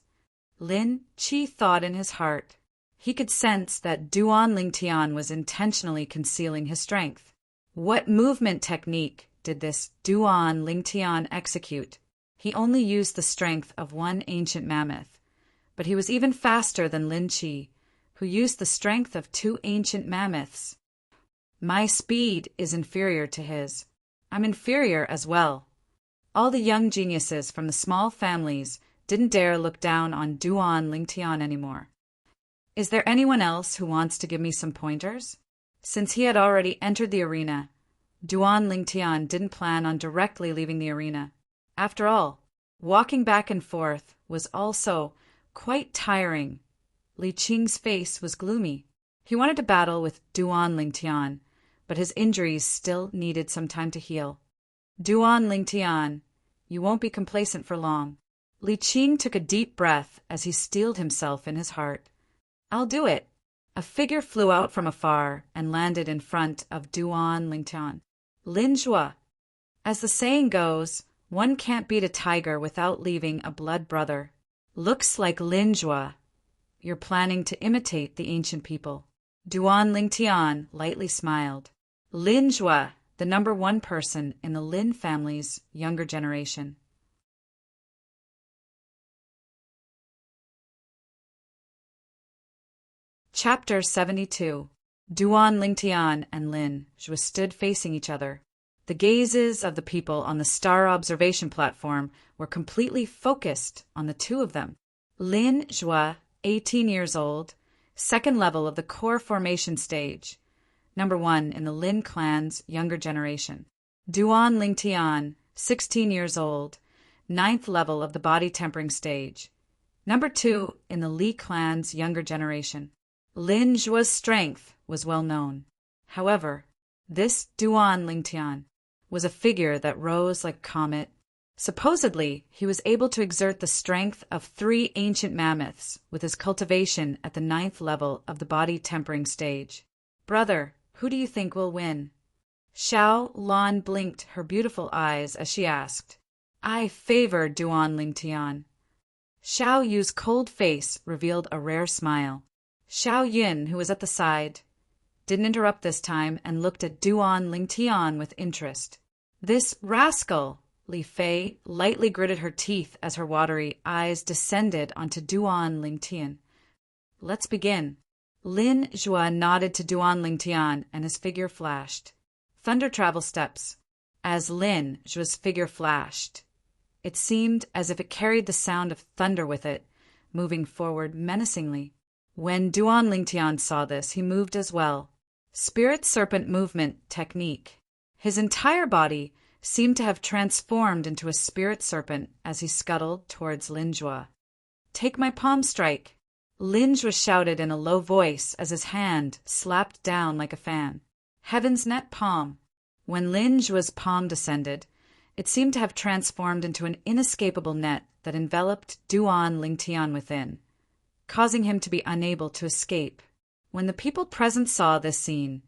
Lin Qi thought in his heart. He could sense that Duan Lingtian was intentionally concealing his strength. What movement technique did this Duan Lingtian execute? He only used the strength of 1 ancient mammoth, but he was even faster than Lin Qi, who used the strength of 2 ancient mammoths. My speed is inferior to his. I'm inferior as well. All the young geniuses from the small families didn't dare look down on Duan Lingtian anymore. Is there anyone else who wants to give me some pointers? Since he had already entered the arena, Duan Lingtian didn't plan on directly leaving the arena. After all, walking back and forth was also quite tiring. Li Qing's face was gloomy. He wanted to battle with Duan Lingtian, but his injuries still needed some time to heal. Duan Lingtian, you won't be complacent for long. Li Qing took a deep breath as he steeled himself in his heart. I'll do it. A figure flew out from afar and landed in front of Duan Lingtian. Lin Zhua. As the saying goes, one can't beat a tiger without leaving a blood brother. Looks like Lin Zhua. You're planning to imitate the ancient people. Duan Lingtian lightly smiled. Lin Zhua, the number 1 person in the Lin family's younger generation. Chapter 72. Duan Lingtian and Lin Zhua stood facing each other. The gazes of the people on the star observation platform were completely focused on the 2 of them. Lin Zhua, 18 years old, 2nd level of the core formation stage, number 1 in the Lin clan's younger generation. Duan Lingtian, 16 years old, 9th level of the body tempering stage, number 2 in the Li clan's younger generation. Lin Zhua's strength was well known. However, this Duan Lingtian was a figure that rose like a comet. Supposedly, he was able to exert the strength of 3 ancient mammoths with his cultivation at the 9th level of the body tempering stage. Brother, who do you think will win? Xiao Lan blinked her beautiful eyes as she asked. I favor Duan Lingtian. Xiao Yu's cold face revealed a rare smile. Xiao Yin, who was at the side, didn't interrupt this time and looked at Duan Lingtian with interest. This rascal! Li Fei lightly gritted her teeth as her watery eyes descended onto Duan Lingtian. Let's begin. Lin Zhua nodded to Duan Lingtian and his figure flashed. Thunder travel steps. As Lin Zhua's figure flashed, it seemed as if it carried the sound of thunder with it, moving forward menacingly. When Duan Lingtian saw this, he moved as well. Spirit serpent movement technique. His entire body seemed to have transformed into a spirit serpent as he scuttled towards Lin Zhua. Take my palm strike. Lin Zhua shouted in a low voice as his hand slapped down like a fan. Heaven's net palm. When Lin Zhua's palm descended, it seemed to have transformed into an inescapable net that enveloped Duan Lingtian within, causing him to be unable to escape. When the people present saw this scene,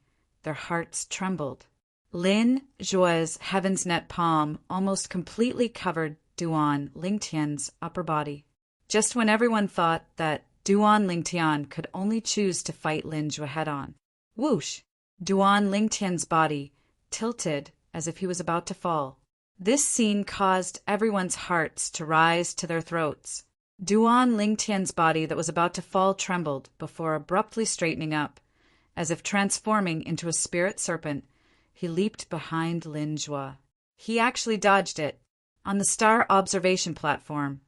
their hearts trembled. Lin Zhua's Heaven's Net palm almost completely covered Duan Lingtian's upper body. Just when everyone thought that Duan Lingtian could only choose to fight Lin Zhua head-on. Whoosh! Duan Lingtian's body tilted as if he was about to fall. This scene caused everyone's hearts to rise to their throats. Duan Lingtian's body that was about to fall trembled before abruptly straightening up. As if transforming into a spirit serpent, he leaped behind Lin Zhua. He actually dodged it. On the star observation platform,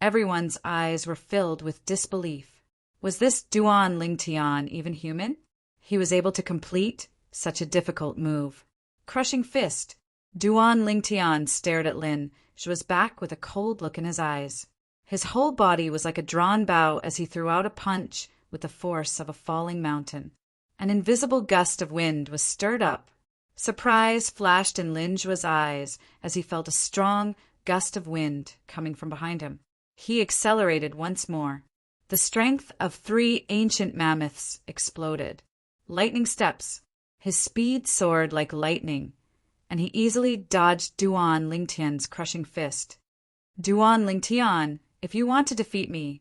everyone's eyes were filled with disbelief. Was this Duan Lingtian even human? He was able to complete such a difficult move. Crushing fist. Duan Lingtian stared at Lin Zhuo's back with a cold look in his eyes. His whole body was like a drawn bow as he threw out a punch with the force of a falling mountain. An invisible gust of wind was stirred up. Surprise flashed in Lin Zhuo's eyes as he felt a strong gust of wind coming from behind him. He accelerated once more. The strength of 3 ancient mammoths exploded. Lightning steps. His speed soared like lightning, and he easily dodged Duan Lingtian's crushing fist. Duan Lingtian, if you want to defeat me,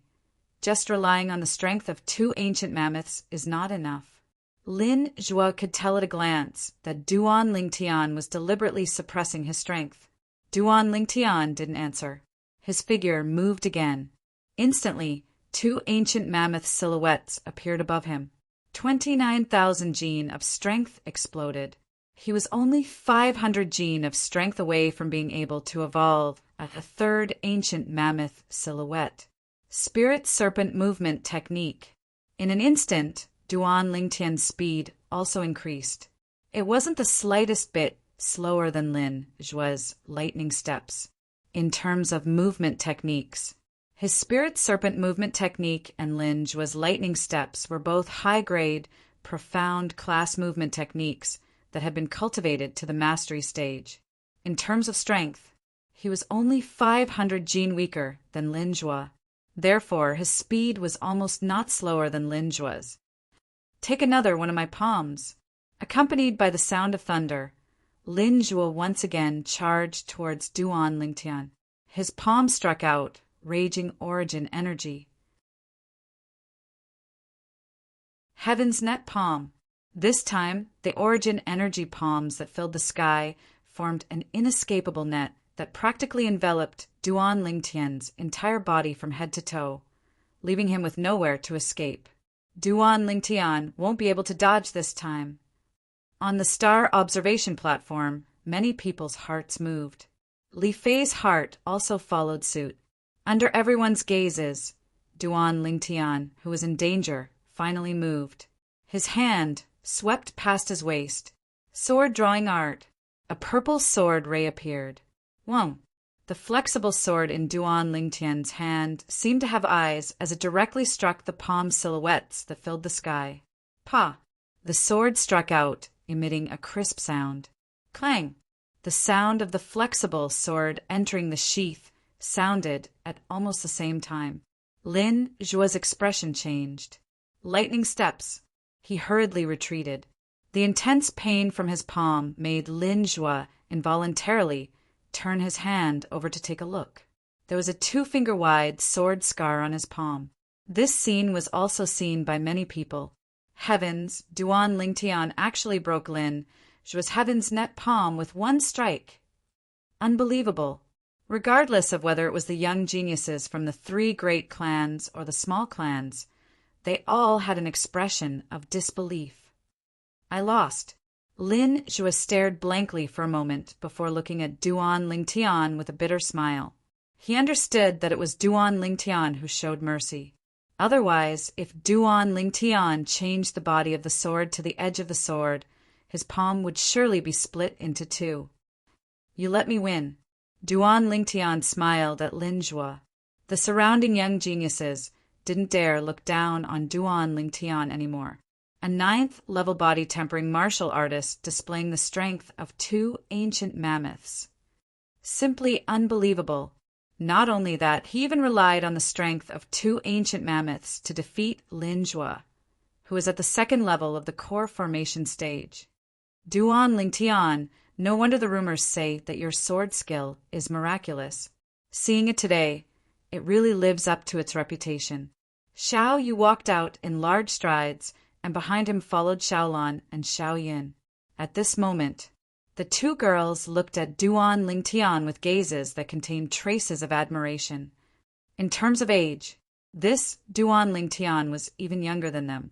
just relying on the strength of 2 ancient mammoths is not enough. Lin Zhuo could tell at a glance that Duan Lingtian was deliberately suppressing his strength. Duan Lingtian didn't answer. His figure moved again. Instantly, 2 ancient mammoth silhouettes appeared above him. 29,000 gene of strength exploded. He was only 500 gene of strength away from being able to evolve a 3rd ancient mammoth silhouette. Spirit Serpent Movement Technique. In an instant, Duan Lingtian's speed also increased. It wasn't the slightest bit slower than Lin Zhuo's lightning steps in terms of movement techniques. His Spirit Serpent Movement Technique and Lin Zhuo's lightning steps were both high-grade, profound class movement techniques that had been cultivated to the mastery stage. In terms of strength, he was only 500 gene weaker than Lin Zhuo. Therefore, his speed was almost not slower than Lin Zhuo's. Take another one of my palms. Accompanied by the sound of thunder, Lin Zhuo once again charged towards Duan Lingtian. His palm struck out, raging origin energy. Heaven's net palm. This time, the origin energy palms that filled the sky formed an inescapable net that practically enveloped Duan Lingtian's entire body from head to toe, leaving him with nowhere to escape. Duan Lingtian won't be able to dodge this time. On the star observation platform, many people's hearts moved. Li Fei's heart also followed suit. Under everyone's gazes, Duan Lingtian, who was in danger, finally moved. His hand swept past his waist. Sword drawing art. A purple sword ray appeared. Whoa! The flexible sword in Duan Lingtian's hand seemed to have eyes as it directly struck the palm silhouettes that filled the sky. Pa! The sword struck out, emitting a crisp sound. Clang! The sound of the flexible sword entering the sheath sounded at almost the same time. Lin Zhuo's expression changed. Lightning steps. He hurriedly retreated. The intense pain from his palm made Lin Zhuo involuntarily turn his hand over to take a look. There was a 2-finger-wide sword scar on his palm. This scene was also seen by many people. Heavens, Duan Lingtian actually broke Lin Zhuo's heaven's net palm with one strike. Unbelievable. Regardless of whether it was the young geniuses from the 3 great clans or the small clans, they all had an expression of disbelief. I lost. Lin Zhuo stared blankly for a moment before looking at Duan Lingtian with a bitter smile. He understood that it was Duan Lingtian who showed mercy. Otherwise, if Duan Lingtian changed the body of the sword to the edge of the sword, his palm would surely be split into 2. You let me win. Duan Lingtian smiled at Lin Zhuo. The surrounding young geniuses didn't dare look down on Duan Lingtian anymore. A 9th-level body tempering martial artist displaying the strength of 2 ancient mammoths. Simply unbelievable. Not only that, he even relied on the strength of 2 ancient mammoths to defeat Lin Zhuo, who was at the 2nd level of the core formation stage. Duan Lingtian, no wonder the rumors say that your sword skill is miraculous. Seeing it today, it really lives up to its reputation. Xiao Yu walked out in large strides, and behind him followed Xiaolan and Xiaoyin. At this moment, the 2 girls looked at Duan Lingtian with gazes that contained traces of admiration. In terms of age, this Duan Lingtian was even younger than them.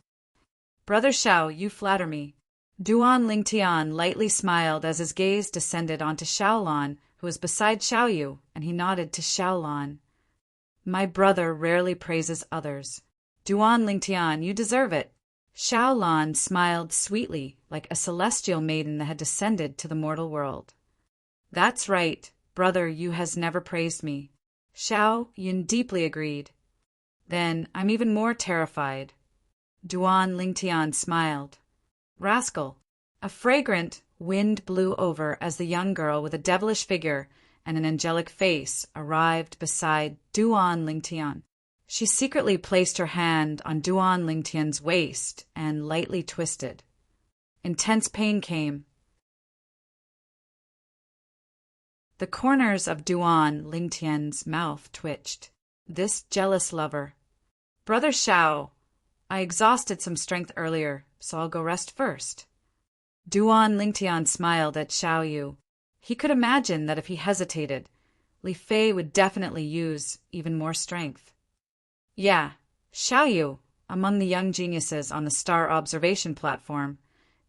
Brother Xiao, you flatter me. Duan Lingtian lightly smiled as his gaze descended onto Xiaolan, who was beside Xiaoyu, and he nodded to Xiaolan. My brother rarely praises others. Duan Lingtian, you deserve it. Xiao Lan smiled sweetly, like a celestial maiden that had descended to the mortal world. That's right, brother, you has never praised me. Xiao Yun deeply agreed. Then I'm even more terrified. Duan Lingtian smiled. Rascal. A fragrant wind blew over as the young girl with a devilish figure and an angelic face arrived beside Duan Lingtian. She secretly placed her hand on Duan Lingtian's waist and lightly twisted. Intense pain came. The corners of Duan Lingtian's mouth twitched. This jealous lover. Brother Xiao, I exhausted some strength earlier, so I'll go rest first. Duan Lingtian smiled at Xiao Yu. He could imagine that if he hesitated, Li Fei would definitely use even more strength. Yeah, Xiao Yu, among the young geniuses on the star observation platform,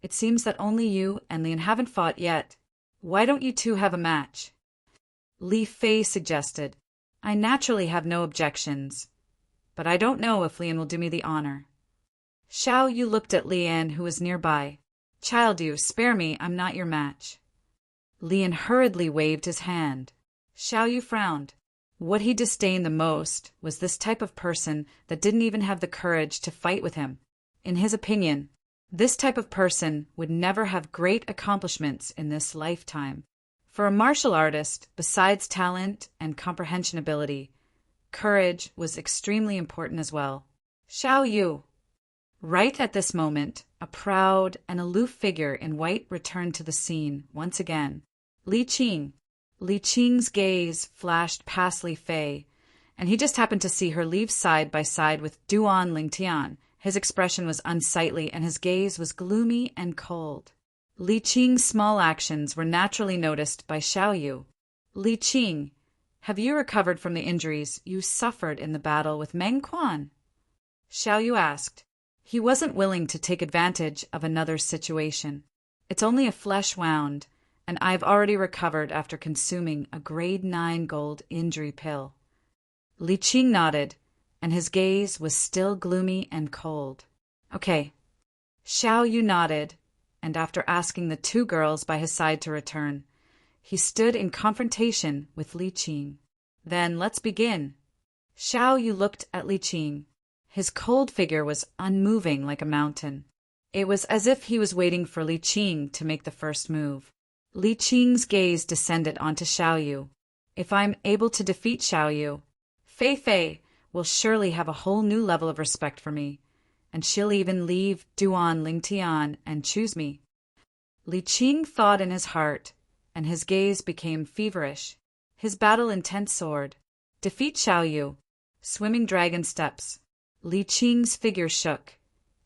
it seems that only you and Lian haven't fought yet. Why don't you two have a match? Li Fei suggested. I naturally have no objections, but I don't know if Lian will do me the honor. Xiao Yu looked at Lian, who was nearby. Child Yu, spare me, I'm not your match. Lian hurriedly waved his hand. Xiao Yu frowned. What he disdained the most was this type of person that didn't even have the courage to fight with him. In his opinion, this type of person would never have great accomplishments in this lifetime. For a martial artist, besides talent and comprehension ability, courage was extremely important as well. Xiao Yu. Right at this moment, a proud and aloof figure in white returned to the scene once again. Li Qing. Li Qing's gaze flashed past Li Fei, and he just happened to see her leave side by side with Duan Lingtian. His expression was unsightly, and his gaze was gloomy and cold. Li Qing's small actions were naturally noticed by Xiao Yu. Li Qing, have you recovered from the injuries you suffered in the battle with Meng Quan? Xiao Yu asked. He wasn't willing to take advantage of another's situation. It's only a flesh wound, and I've already recovered after consuming a grade 9 gold injury pill. Li Qing nodded, and his gaze was still gloomy and cold. Okay. Xiao Yu nodded, and after asking the two girls by his side to return, he stood in confrontation with Li Qing. Then let's begin. Xiao Yu looked at Li Qing. His cold figure was unmoving like a mountain. It was as if he was waiting for Li Qing to make the first move. Li Qing's gaze descended onto Xiao Yu. If I'm able to defeat Xiao Yu, Fei Fei will surely have a whole new level of respect for me, and she'll even leave Duan Lingtian and choose me. Li Qing thought in his heart, and his gaze became feverish. His battle-intent soared. Defeat Xiao Yu. Swimming dragon steps. Li Qing's figure shook,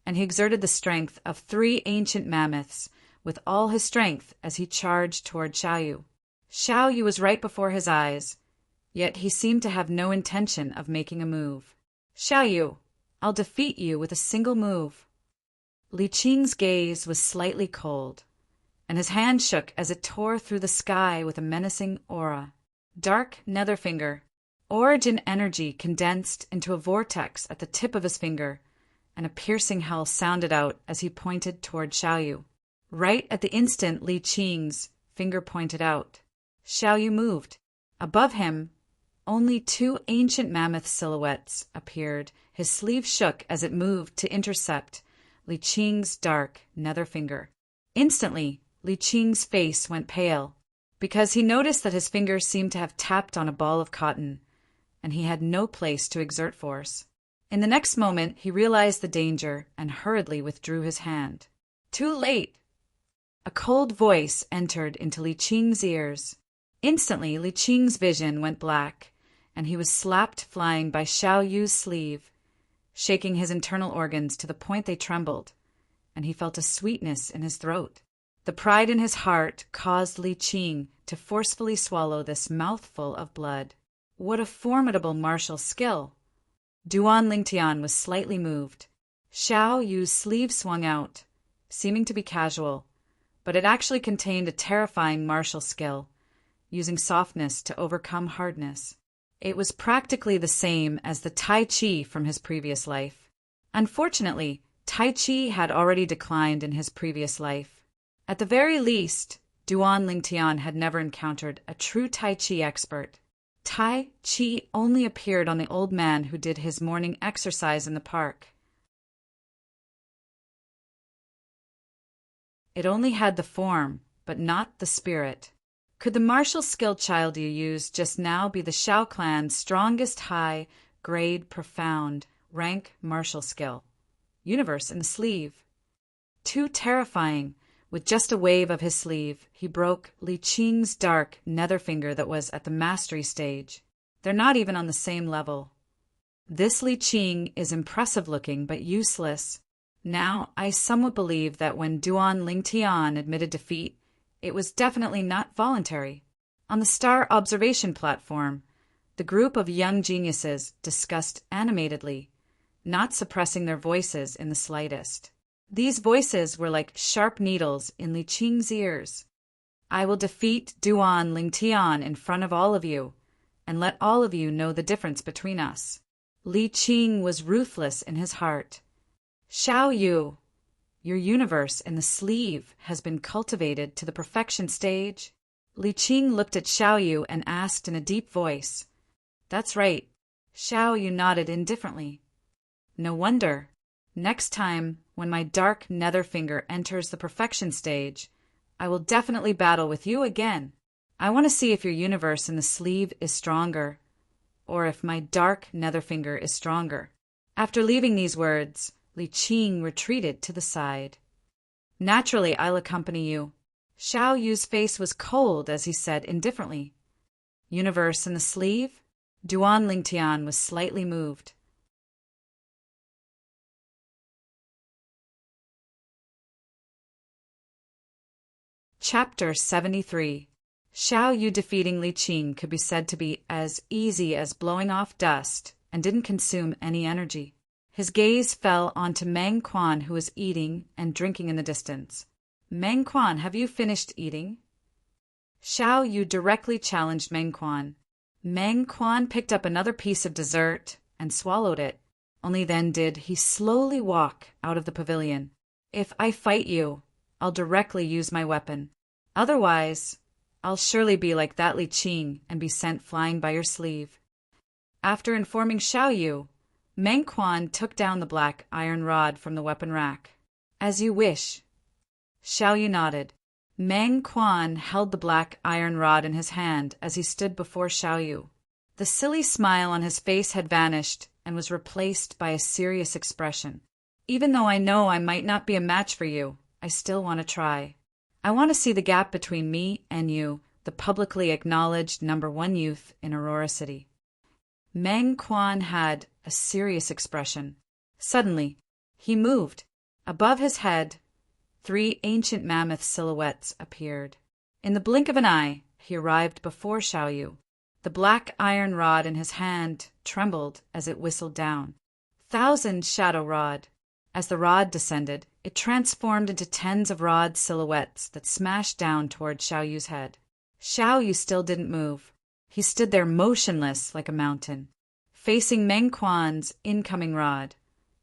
and he exerted the strength of 3 ancient mammoths with all his strength as he charged toward Xiao Yu. Xiao Yu was right before his eyes, yet he seemed to have no intention of making a move. Xiao Yu, I'll defeat you with a single move. Li Qing's gaze was slightly cold, and his hand shook as it tore through the sky with a menacing aura. Dark netherfinger. Origin energy condensed into a vortex at the tip of his finger, and a piercing howl sounded out as he pointed toward Xiao Yu. Right at the instant Li Qing's finger pointed out, Xiao Yu moved. Above him, only 2 ancient mammoth silhouettes appeared. His sleeve shook as it moved to intercept Li Qing's dark nether finger. Instantly, Li Qing's face went pale, because he noticed that his fingers seemed to have tapped on a ball of cotton, and he had no place to exert force. In the next moment, he realized the danger and hurriedly withdrew his hand. Too late! A cold voice entered into Li Qing's ears. Instantly, Li Qing's vision went black, and he was slapped flying by Xiao Yu's sleeve, shaking his internal organs to the point they trembled, and he felt a sweetness in his throat. The pride in his heart caused Li Qing to forcefully swallow this mouthful of blood. What a formidable martial skill! Duan Lingtian was slightly moved. Xiao Yu's sleeve swung out, seeming to be casual, but it actually contained a terrifying martial skill, using softness to overcome hardness. It was practically the same as the Tai Chi from his previous life. Unfortunately, Tai Chi had already declined in his previous life. At the very least, Duan Lingtian had never encountered a true Tai Chi expert. Tai Chi only appeared on the old man who did his morning exercise in the park. It only had the form, but not the spirit. Could the martial skill child you used just now be the Shao clan's strongest high-grade profound rank martial skill? Universe in the sleeve. Too terrifying. With just a wave of his sleeve, he broke Li Qing's dark nether finger that was at the mastery stage. They're not even on the same level. This Li Qing is impressive looking but useless. Now, I somewhat believe that when Duan Lingtian admitted defeat, it was definitely not voluntary. On the star observation platform, the group of young geniuses discussed animatedly, not suppressing their voices in the slightest. These voices were like sharp needles in Li Qing's ears. I will defeat Duan Lingtian in front of all of you, and let all of you know the difference between us. Li Qing was ruthless in his heart. Xiao Yu, your universe in the sleeve has been cultivated to the perfection stage. Li Qing looked at Xiao Yu and asked in a deep voice. That's right. Xiao Yu nodded indifferently. No wonder. Next time, when my dark nether finger enters the perfection stage, I will definitely battle with you again. I want to see if your universe in the sleeve is stronger, or if my dark nether finger is stronger. After leaving these words, Li Qing retreated to the side. Naturally, I'll accompany you. Xiao Yu's face was cold as he said indifferently. Universe in the sleeve? Duan Lingtian was slightly moved. Chapter 73. Xiao Yu defeating Li Qing could be said to be as easy as blowing off dust and didn't consume any energy. His gaze fell onto Meng Quan, who was eating and drinking in the distance. Meng Quan, have you finished eating? Xiao Yu directly challenged Meng Quan. Meng Quan picked up another piece of dessert and swallowed it. Only then did he slowly walk out of the pavilion. If I fight you, I'll directly use my weapon. Otherwise, I'll surely be like that Li Qing and be sent flying by your sleeve. After informing Xiao Yu, Meng Quan took down the black iron rod from the weapon rack. As you wish. Xiao Yu nodded. Meng Quan held the black iron rod in his hand as he stood before Xiao Yu. The silly smile on his face had vanished and was replaced by a serious expression. Even though I know I might not be a match for you, I still want to try. I want to see the gap between me and you, the publicly acknowledged #1 youth in Aurora City. Meng Quan had a serious expression. Suddenly, he moved. Above his head, 3 ancient mammoth silhouettes appeared. In the blink of an eye, he arrived before Xiao Yu. The black iron rod in his hand trembled as it whistled down. Thousand Shadow Rod. As the rod descended, it transformed into tens of rod silhouettes that smashed down toward Xiao Yu's head. Xiao Yu still didn't move. He stood there motionless like a mountain, facing Meng Quan's incoming rod.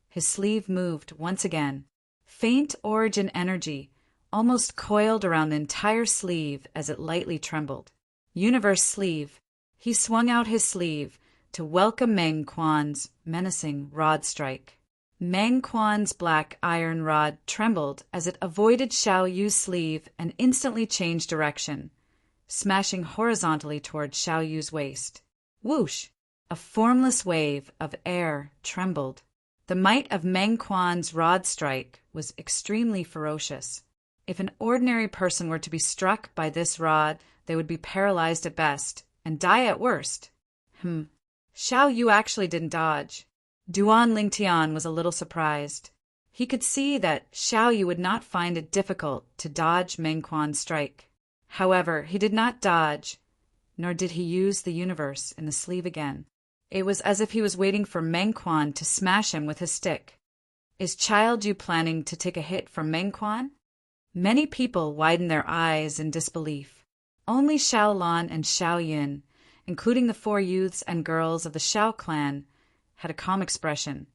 His sleeve moved once again. Faint origin energy almost coiled around the entire sleeve as it lightly trembled. Universe sleeve. He swung out his sleeve to welcome Meng Quan's menacing rod strike. Meng Quan's black iron rod trembled as it avoided Xiao Yu's sleeve and instantly changed direction, smashing horizontally toward Xiao Yu's waist. Whoosh! A formless wave of air trembled. The might of Meng Quan's rod strike was extremely ferocious. If an ordinary person were to be struck by this rod, they would be paralyzed at best and die at worst. Xiao Yu actually didn't dodge. Duan Lingtian was a little surprised. He could see that Xiao Yu would not find it difficult to dodge Meng Quan's strike. However, he did not dodge, nor did he use the universe in the sleeve again. It was as if he was waiting for Meng Quan to smash him with his stick. Is Child Yu planning to take a hit from Meng Quan? Many people widened their eyes in disbelief. Only Xiao Lan and Xiao Yin, including the 4 youths and girls of the Xiao clan, had a calm expression.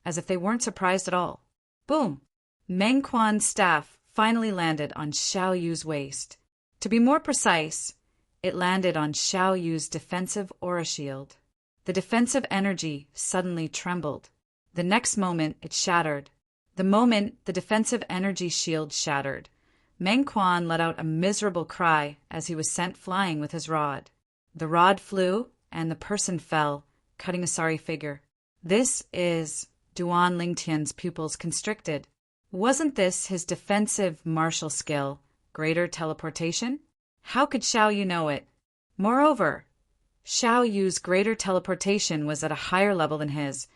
as if they weren't surprised at all. Boom! Meng Quan's staff finally landed on Xiao Yu's waist. To be more precise, it landed on Xiao Yu's defensive aura shield. The defensive energy suddenly trembled. The next moment, it shattered. The moment the defensive energy shield shattered, Meng Quan let out a miserable cry as he was sent flying with his rod. The rod flew, and the person fell, cutting a sorry figure. This is Duan Lingtian's pupils constricted. Wasn't this his defensive martial skill, greater teleportation? How could Xiao Yu know it? Moreover, Xiao Yu's greater teleportation was at a higher level than his,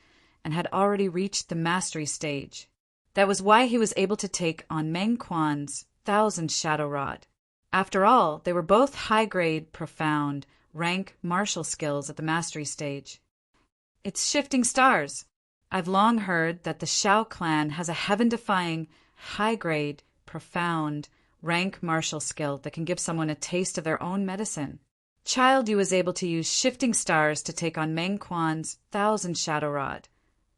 and had already reached the mastery stage. That was why he was able to take on Meng Quan's 1,000 Shadow Rod. After all, they were both high-grade, profound, rank martial skills at the mastery stage. It's shifting stars. I've long heard that the Xiao clan has a heaven-defying, high-grade, profound, rank martial skill that can give someone a taste of their own medicine. Child Yu was able to use shifting stars to take on Meng Quan's 1,000 Shadow Rod,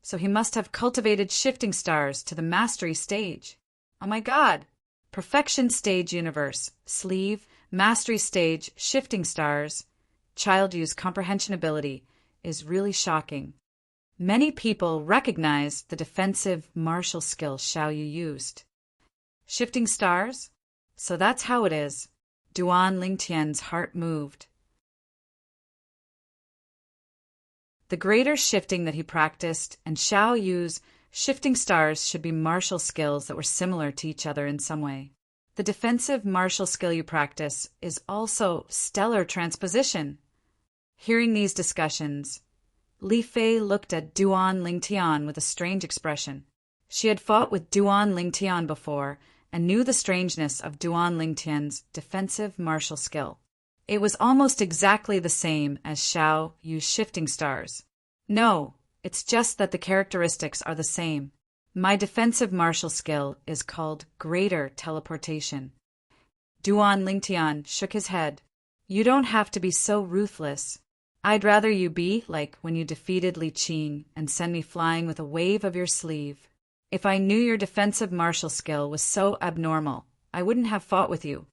so he must have cultivated shifting stars to the mastery stage. Oh my god! Perfection stage universe, sleeve, mastery stage, shifting stars. Child Yu's comprehension ability is really shocking. Many people recognize the defensive martial skill Xiao Yu used. Shifting stars? So that's how it is. Duan Lingtian's heart moved. The greater shifting that he practiced and Xiao Yu's shifting stars should be martial skills that were similar to each other in some way. The defensive martial skill you practice is also stellar transposition. Hearing these discussions, Li Fei looked at Duan Lingtian with a strange expression. She had fought with Duan Lingtian before and knew the strangeness of Duan Lingtian's defensive martial skill. It was almost exactly the same as Xiao Yu's shifting stars. No, it's just that the characteristics are the same. My defensive martial skill is called greater teleportation. Duan Lingtian shook his head. You don't have to be so ruthless. I'd rather you be like when you defeated Li Qing and send me flying with a wave of your sleeve. If I knew your defensive martial skill was so abnormal, I wouldn't have fought with you.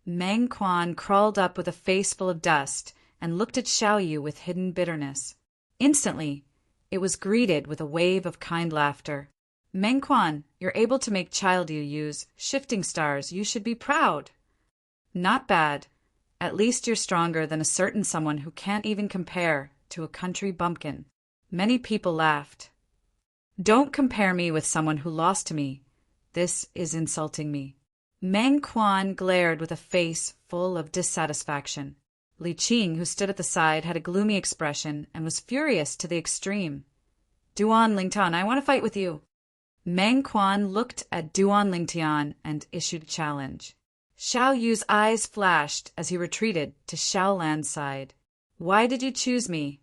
Meng Quan crawled up with a face full of dust and looked at Xiao Yu with hidden bitterness. Instantly, it was greeted with a wave of kind laughter. Meng Quan, you're able to make Child Yu use shifting stars. You should be proud. Not bad. At least you're stronger than a certain someone who can't even compare to a country bumpkin. Many people laughed. Don't compare me with someone who lost to me. This is insulting me. Meng Quan glared with a face full of dissatisfaction. Li Qing, who stood at the side, had a gloomy expression and was furious to the extreme. Duan Lingtian, I want to fight with you. Meng Quan looked at Duan Lingtian and issued a challenge. Xiao Yu's eyes flashed as he retreated to Xiao Lan's side. Why did you choose me?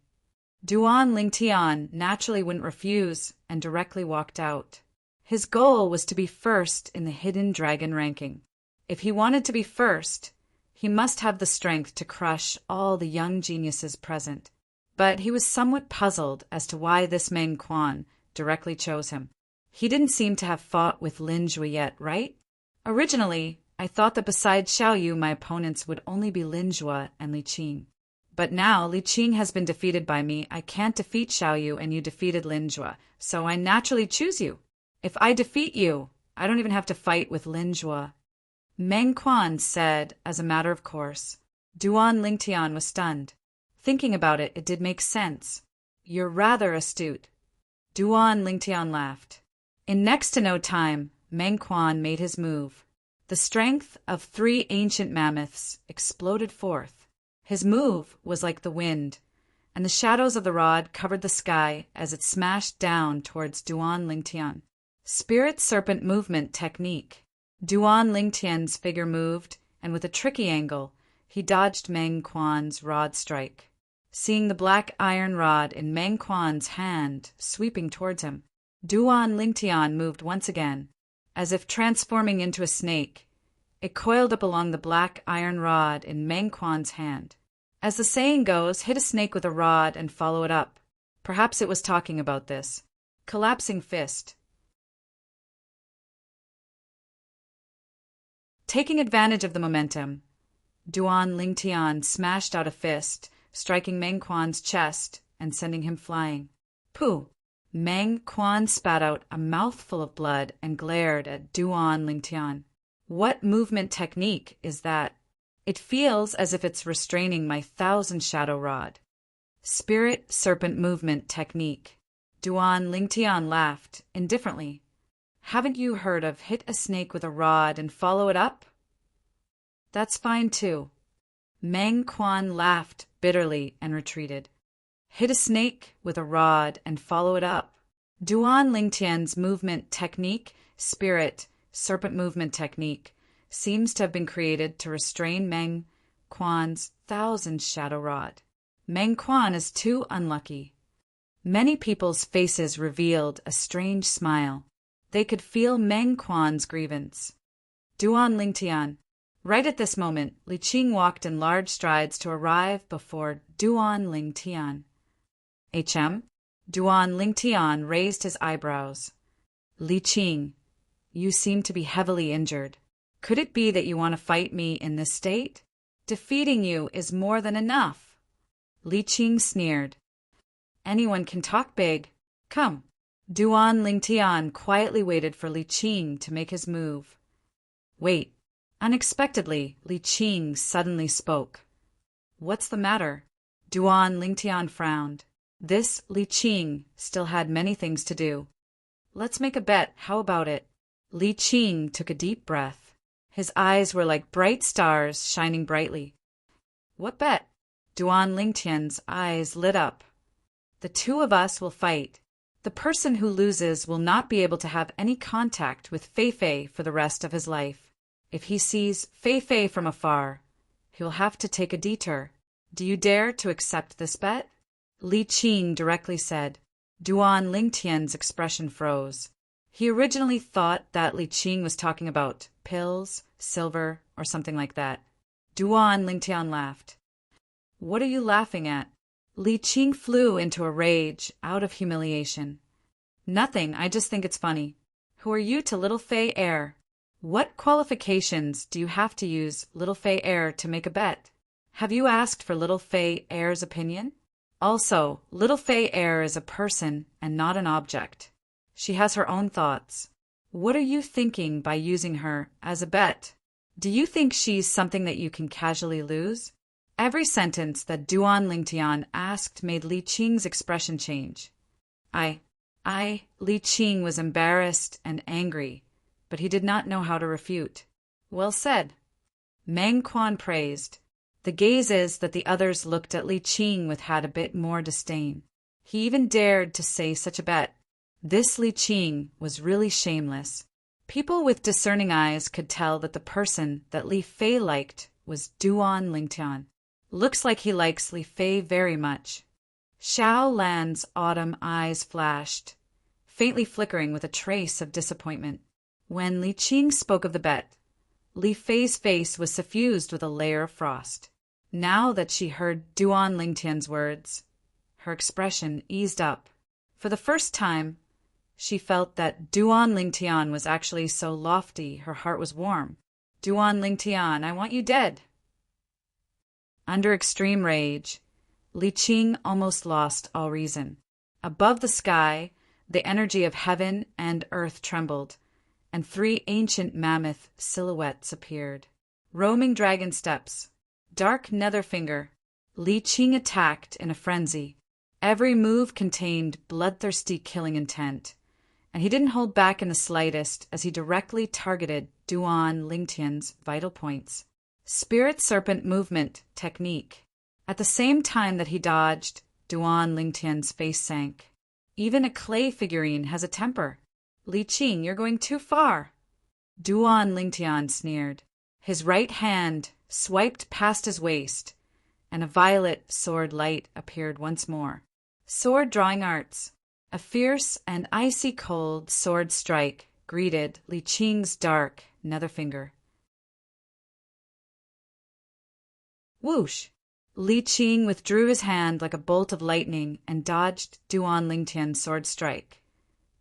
Duan Lingtian naturally wouldn't refuse and directly walked out. His goal was to be first in the hidden dragon ranking. If he wanted to be first, he must have the strength to crush all the young geniuses present. But he was somewhat puzzled as to why this Meng Quan directly chose him. He didn't seem to have fought with Lin Jue yet, right? Originally, I thought that besides Xiao Yu, my opponents would only be Lin Jue and Li Qing. But now Li Qing has been defeated by me. I can't defeat Xiao Yu, and you defeated Lin Jue, so I naturally choose you. If I defeat you, I don't even have to fight with Lin Jue. Meng Quan said as a matter of course. Duan Lingtian was stunned. Thinking about it, it did make sense. You're rather astute. Duan Lingtian laughed. In next to no time, Meng Quan made his move. The strength of 3 ancient mammoths exploded forth. His move was like the wind, and the shadows of the rod covered the sky as it smashed down towards Duan Lingtian. Spirit Serpent Movement Technique. Duan Lingtian's figure moved, and with a tricky angle, he dodged Meng Quan's rod strike. Seeing the black iron rod in Meng Quan's hand sweeping towards him, Duan Lingtian moved once again. As if transforming into a snake, it coiled up along the black iron rod in Meng Quan's hand. As the saying goes, hit a snake with a rod and follow it up. Perhaps it was talking about this. Collapsing fist. Taking advantage of the momentum, Duan Lingtian smashed out a fist, striking Meng Quan's chest and sending him flying. Pooh! Meng Quan spat out a mouthful of blood and glared at Duan Lingtian. What movement technique is that? It feels as if it's restraining my 1,000 shadow rod. Spirit serpent movement technique. Duan Lingtian laughed indifferently. Haven't you heard of hit a snake with a rod and follow it up? That's fine too. Meng Quan laughed bitterly and retreated. Hit a snake with a rod and follow it up. Duan Lingtian's movement technique, spirit, serpent movement technique, seems to have been created to restrain Meng Quan's 1,000 shadow rod. Meng Quan is too unlucky. Many people's faces revealed a strange smile. They could feel Meng Quan's grievance. Duan Lingtian. Right at this moment, Li Qing walked in large strides to arrive before Duan Lingtian. HM? Duan Lingtian raised his eyebrows. Li Qing, you seem to be heavily injured. Could it be that you want to fight me in this state? Defeating you is more than enough. Li Qing sneered. Anyone can talk big. Come. Duan Lingtian quietly waited for Li Qing to make his move. Wait. Unexpectedly, Li Qing suddenly spoke. What's the matter? Duan Lingtian frowned. This Li Qing still had many things to do. Let's make a bet, how about it? Li Qing took a deep breath. His eyes were like bright stars shining brightly. What bet? Duan Lingtian's eyes lit up. The two of us will fight. The person who loses will not be able to have any contact with Fei Fei for the rest of his life. If he sees Fei Fei from afar, he will have to take a detour. Do you dare to accept this bet? Li Qing directly said. Duan Lingtian's expression froze. He originally thought that Li Qing was talking about pills, silver, or something like that. Duan Lingtian laughed. What are you laughing at? Li Qing flew into a rage out of humiliation. Nothing, I just think it's funny. Who are you to little Fei Air? What qualifications do you have to use little Fei Air to make a bet? Have you asked for little Fei Air's opinion? Also, little Fei Air is a person and not an object. She has her own thoughts. What are you thinking by using her as a bet? Do you think she's something that you can casually lose? Every sentence that Duan Lingtian asked made Li Qing's expression change. Li Qing was embarrassed and angry, but he did not know how to refute. Well said. Meng Quan praised. The gazes that the others looked at Li Qing with had a bit more disdain. He even dared to say such a bet. This Li Qing was really shameless. People with discerning eyes could tell that the person that Li Fei liked was Duan Lingtian. Looks like he likes Li Fei very much. Xiao Lan's autumn eyes flashed, faintly flickering with a trace of disappointment. When Li Qing spoke of the bet, Li Fei's face was suffused with a layer of frost. Now that she heard Duan Lingtian's words, her expression eased up. For the first time, she felt that Duan Lingtian was actually so lofty her heart was warm. Duan Lingtian, I want you dead. Under extreme rage, Li Qing almost lost all reason. Above the sky, the energy of heaven and earth trembled, and 3 ancient mammoth silhouettes appeared. Roaming dragon steps, dark netherfinger. Li Qing attacked in a frenzy. Every move contained bloodthirsty killing intent, and he didn't hold back in the slightest as he directly targeted Duan Lingtian's vital points. Spirit serpent movement technique. At the same time that he dodged, Duan Lingtian's face sank. Even a clay figurine has a temper. Li Qing, you're going too far. Duan Lingtian sneered. His right hand swiped past his waist, and a violet sword light appeared once more. Sword drawing arts. A fierce and icy cold sword strike greeted Li Qing's dark netherfinger. Whoosh! Li Qing withdrew his hand like a bolt of lightning and dodged Duan Lingtian's sword strike.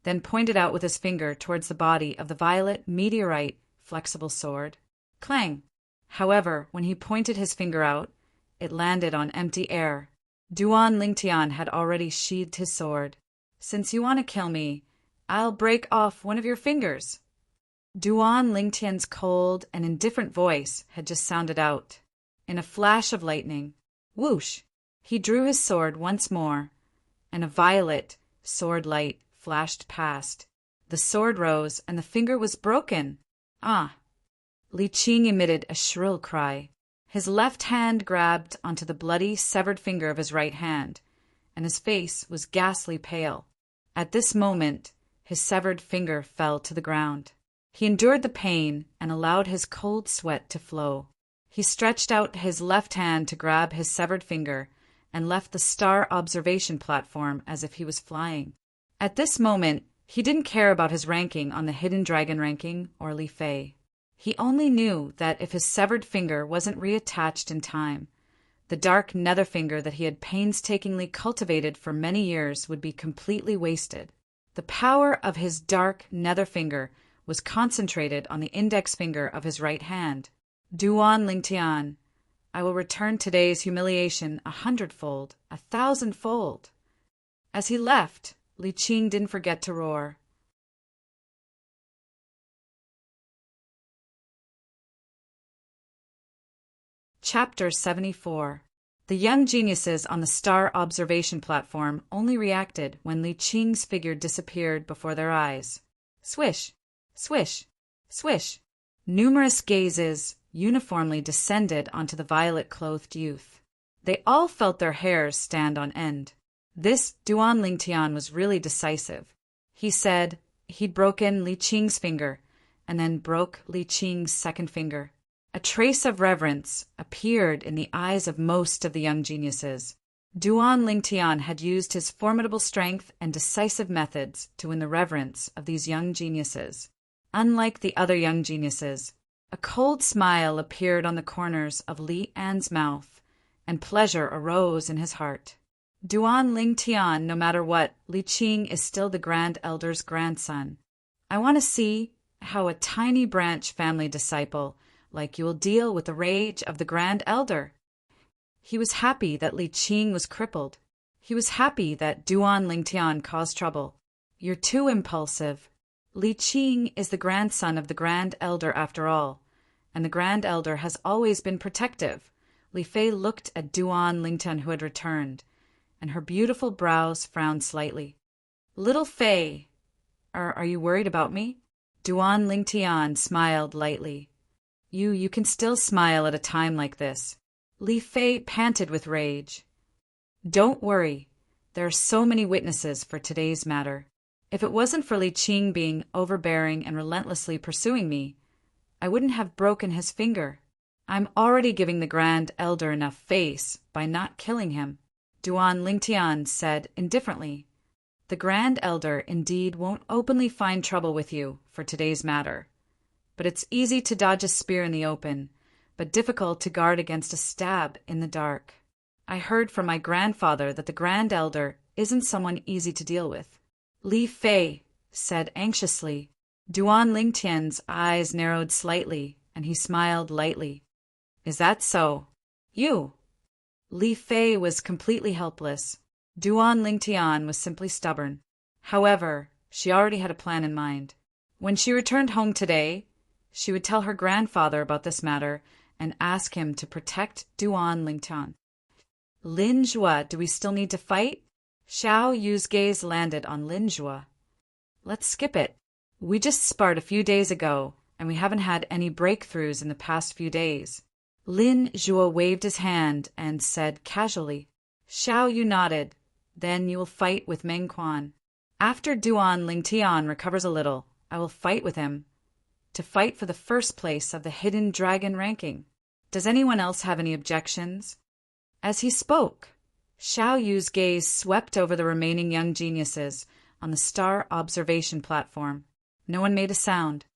then pointed out with his finger towards the body of the violet meteorite flexible sword. Clang! However, when he pointed his finger out, it landed on empty air. Duan Lingtian had already sheathed his sword. "Since you want to kill me, I'll break off one of your fingers." Duan Lingtian's cold and indifferent voice had just sounded out. In a flash of lightning, whoosh, he drew his sword once more, and a violet sword light flashed past. The sword rose, and the finger was broken. Ah! Li Qing emitted a shrill cry. His left hand grabbed onto the bloody, severed finger of his right hand, and his face was ghastly pale. At this moment, his severed finger fell to the ground. He endured the pain and allowed his cold sweat to flow. He stretched out his left hand to grab his severed finger and left the star observation platform as if he was flying. At this moment, he didn't care about his ranking on the Hidden Dragon ranking or Li Fei. He only knew that if his severed finger wasn't reattached in time, the dark nether finger that he had painstakingly cultivated for many years would be completely wasted. The power of his dark nether finger was concentrated on the index finger of his right hand. Duan Lingtian, I will return today's humiliation 100-fold, 1,000-fold. As he left, Li Qing didn't forget to roar. Chapter 74. The young geniuses on the star observation platform only reacted when Li Qing's figure disappeared before their eyes. Swish, swish, swish. Numerous gazes uniformly descended onto the violet-clothed youth. They all felt their hairs stand on end. This Duan Lingtian was really decisive. He said he'd broken Li Qing's finger, and then broke Li Qing's second finger. A trace of reverence appeared in the eyes of most of the young geniuses. Duan Lingtian had used his formidable strength and decisive methods to win the reverence of these young geniuses. Unlike the other young geniuses, a cold smile appeared on the corners of Li An's mouth, and pleasure arose in his heart. Duan Lingtian, no matter what, Li Qing is still the Grand Elder's grandson. I want to see how a tiny branch family disciple like you will deal with the rage of the Grand Elder. He was happy that Li Qing was crippled. He was happy that Duan Lingtian caused trouble. You're too impulsive. Li Qing is the grandson of the Grand Elder after all, and the Grand Elder has always been protective. Li Fei looked at Duan Lingtian, who had returned, and her beautiful brows frowned slightly. Little Fei, are you worried about me? Duan Lingtian smiled lightly. You can still smile at a time like this. Li Fei panted with rage. Don't worry. There are so many witnesses for today's matter. If it wasn't for Li Qing being overbearing and relentlessly pursuing me, I wouldn't have broken his finger. I'm already giving the Grand Elder enough face by not killing him, Duan Lingtian said indifferently. The Grand Elder indeed won't openly find trouble with you for today's matter. But it's easy to dodge a spear in the open, but difficult to guard against a stab in the dark. I heard from my grandfather that the Grand Elder isn't someone easy to deal with. Li Fei said anxiously. Duan Lingtian's eyes narrowed slightly, and he smiled lightly. Is that so? You? Li Fei was completely helpless. Duan Lingtian was simply stubborn. However, she already had a plan in mind. When she returned home today, she would tell her grandfather about this matter and ask him to protect Duan Lingtian. Lin Zhua, do we still need to fight? Xiao Yu's gaze landed on Lin Zhua. Let's skip it. We just sparred a few days ago, and we haven't had any breakthroughs in the past few days. Lin Zhua waved his hand and said casually. Xiao Yu nodded. Then you will fight with Meng Quan. After Duan Lingtian recovers a little, I will fight with him, to fight for the first place of the Hidden Dragon ranking. Does anyone else have any objections? As he spoke, Xiao Yu's gaze swept over the remaining young geniuses on the star observation platform. No one made a sound.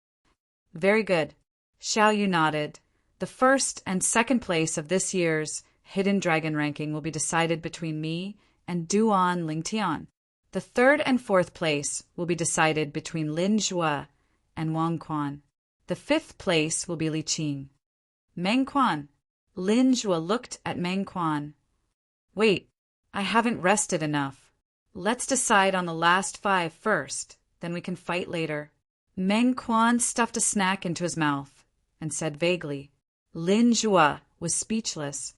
Very good. Xiao Yu nodded. The first and second place of this year's Hidden Dragon ranking will be decided between me and Duan Lingtian. The third and fourth place will be decided between Lin Zhua and Wang Quan. The fifth place will be Li Qing. Meng Quan. Lin Zhua looked at Meng Quan. Wait, I haven't rested enough. Let's decide on the last 5 first, then we can fight later. Meng Quan stuffed a snack into his mouth and said vaguely. Lin Zhua was speechless.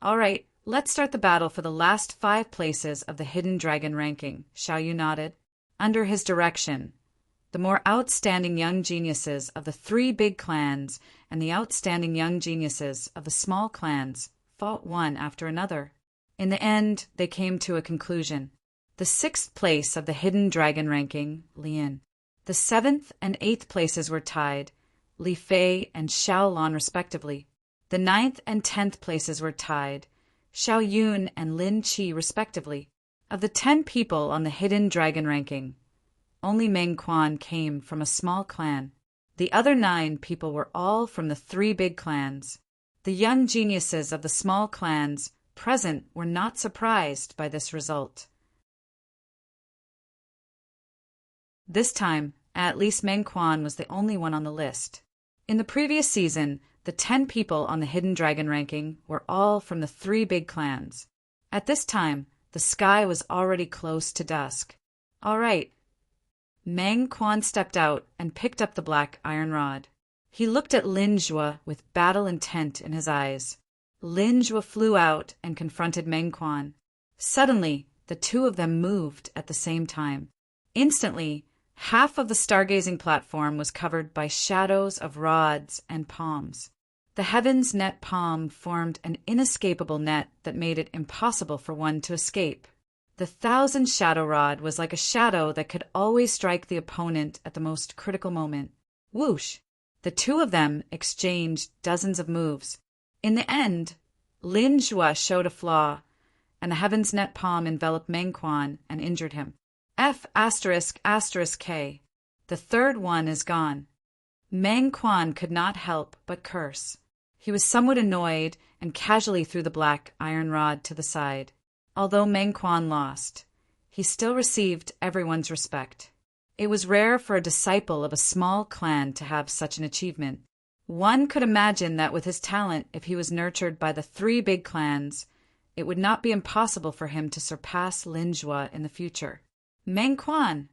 All right, let's start the battle for the last 5 places of the Hidden Dragon ranking, Xiao Yu nodded. Under his direction, the more outstanding young geniuses of the 3 big clans and the outstanding young geniuses of the small clans fought one after another. In the end, they came to a conclusion. The 6th place of the Hidden Dragon ranking, Lian. The 7th and 8th places were tied, Li Fei and Xiao Lan respectively. The 9th and 10th places were tied, Xiao Yun and Lin Qi respectively. Of the 10 people on the Hidden Dragon ranking, only Meng Quan came from a small clan. The other 9 people were all from the 3 big clans. The young geniuses of the small clans present were not surprised by this result. This time, at least Meng Quan was the only one on the list. In the previous season, the 10 people on the Hidden Dragon ranking were all from the 3 big clans. At this time, the sky was already close to dusk. All right. Meng Quan stepped out and picked up the black iron rod. He looked at Lin Zhua with battle intent in his eyes. Lin Zhua flew out and confronted Meng Quan. Suddenly, the 2 of them moved at the same time. Instantly, half of the stargazing platform was covered by shadows of rods and palms. The heaven's net palm formed an inescapable net that made it impossible for one to escape. The 1,000 shadow rod was like a shadow that could always strike the opponent at the most critical moment. Whoosh! The 2 of them exchanged dozens of moves. In the end, Lin Zhua showed a flaw, and the heaven's net palm enveloped Meng Quan and injured him. F***K. The third one is gone. Meng Quan could not help but curse. He was somewhat annoyed and casually threw the black iron rod to the side. Although Meng Quan lost, he still received everyone's respect. It was rare for a disciple of a small clan to have such an achievement. One could imagine that with his talent, if he was nurtured by the 3 big clans, it would not be impossible for him to surpass Lin Zhua in the future. Meng Quan!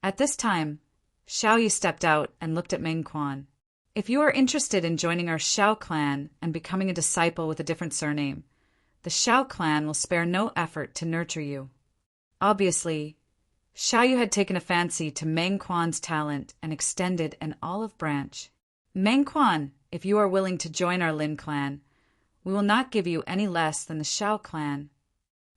At this time, Xiao Yu stepped out and looked at Meng Quan. If you are interested in joining our Xiao clan and becoming a disciple with a different surname, the Xiao clan will spare no effort to nurture you. Obviously, Xiao Yu had taken a fancy to Meng Quan's talent and extended an olive branch. Meng Quan, if you are willing to join our Lin clan, we will not give you any less than the Xiao clan.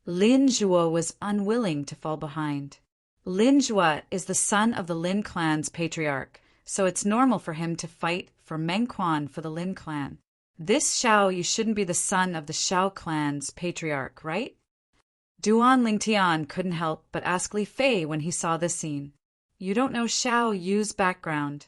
Lin Zhua was unwilling to fall behind. Lin Zhua is the son of the Lin clan's patriarch, so it's normal for him to fight for Meng Quan for the Lin clan. This Xiao Yu shouldn't be the son of the Xiao clan's patriarch, right? Duan Lingtian couldn't help but ask Li Fei when he saw this scene. You don't know Xiao Yu's background.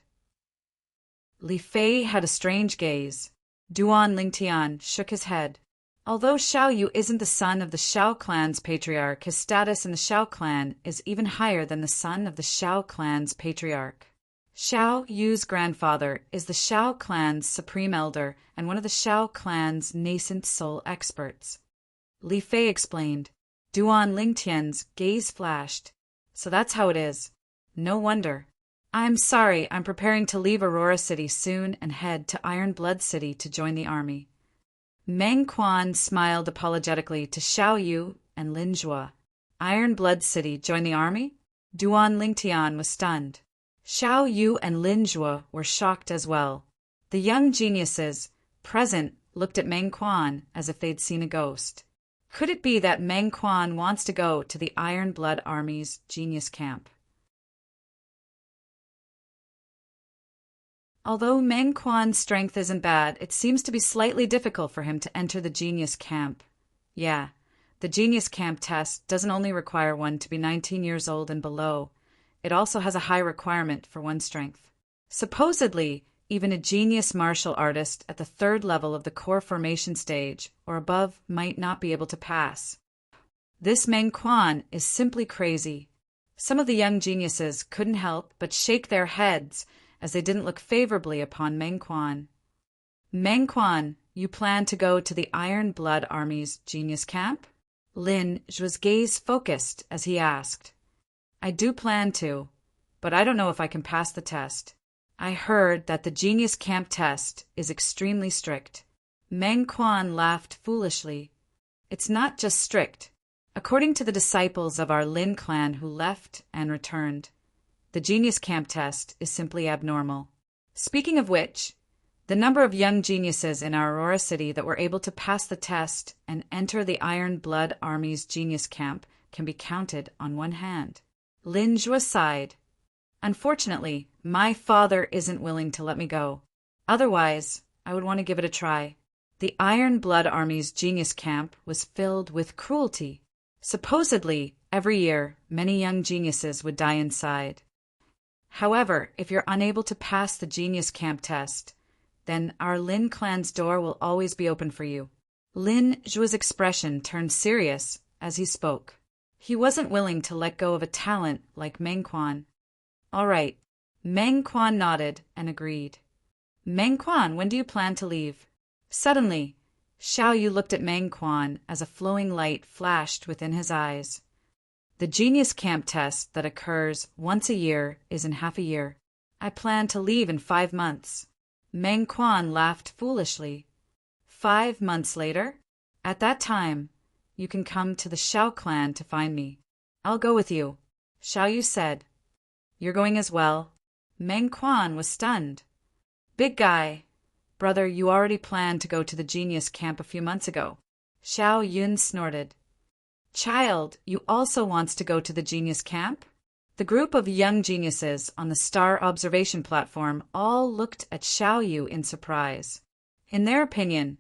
Li Fei had a strange gaze. Duan Lingtian shook his head. Although Xiao Yu isn't the son of the Xiao clan's patriarch, his status in the Xiao clan is even higher than the son of the Xiao clan's patriarch. Xiao Yu's grandfather is the Xiao clan's supreme elder and one of the Xiao clan's nascent soul experts. Li Fei explained. Duan Lingtian's gaze flashed. So that's how it is. No wonder. I'm sorry, I'm preparing to leave Aurora City soon and head to Iron Blood City to join the army. Meng Quan smiled apologetically to Xiao Yu and Lin Zhua. Iron Blood City join the army? Duan Lingtian was stunned. Xiao Yu and Lin Zhua were shocked as well. The young geniuses present looked at Meng Quan as if they'd seen a ghost. Could it be that Meng Quan wants to go to the Iron Blood Army's genius camp? Although Meng Quan's strength isn't bad, it seems to be slightly difficult for him to enter the genius camp. Yeah, the genius camp test doesn't only require one to be 19 years old and below. It also has a high requirement for one's strength. Supposedly, even a genius martial artist at the 3rd level of the core formation stage or above might not be able to pass. This Meng Quan is simply crazy. Some of the young geniuses couldn't help but shake their heads as they didn't look favorably upon Meng Quan. Meng Quan, you plan to go to the Iron Blood Army's genius camp? Lin Zhu's gaze focused as he asked. I do plan to, but I don't know if I can pass the test. I heard that the genius camp test is extremely strict. Meng Quan laughed foolishly. It's not just strict. According to the disciples of our Lin clan who left and returned, the genius camp test is simply abnormal. Speaking of which, the number of young geniuses in our Aurora City that were able to pass the test and enter the Iron Blood Army's genius camp can be counted on one hand. Lin Zhu sighed. Unfortunately, my father isn't willing to let me go. Otherwise, I would want to give it a try. The Iron Blood Army's genius camp was filled with cruelty. Supposedly, every year, many young geniuses would die inside. However, if you're unable to pass the genius camp test, then our Lin clan's door will always be open for you. Lin Zhu's expression turned serious as he spoke. He wasn't willing to let go of a talent like Meng Quan. All right. Meng Quan nodded and agreed. Meng Quan, when do you plan to leave? Suddenly, Xiao Yu looked at Meng Quan as a flowing light flashed within his eyes. The genius camp test that occurs once a year is in half a year. I plan to leave in 5 months. Meng Quan laughed foolishly. 5 months later? At that time, you can come to the Xiao clan to find me. I'll go with you, Xiao Yu said. You're going as well? Meng Quan was stunned. Big guy. Brother, you already planned to go to the genius camp a few months ago. Xiao Yun snorted. Child, you also wants to go to the genius camp? The group of young geniuses on the star observation platform all looked at Xiao Yu in surprise. In their opinion,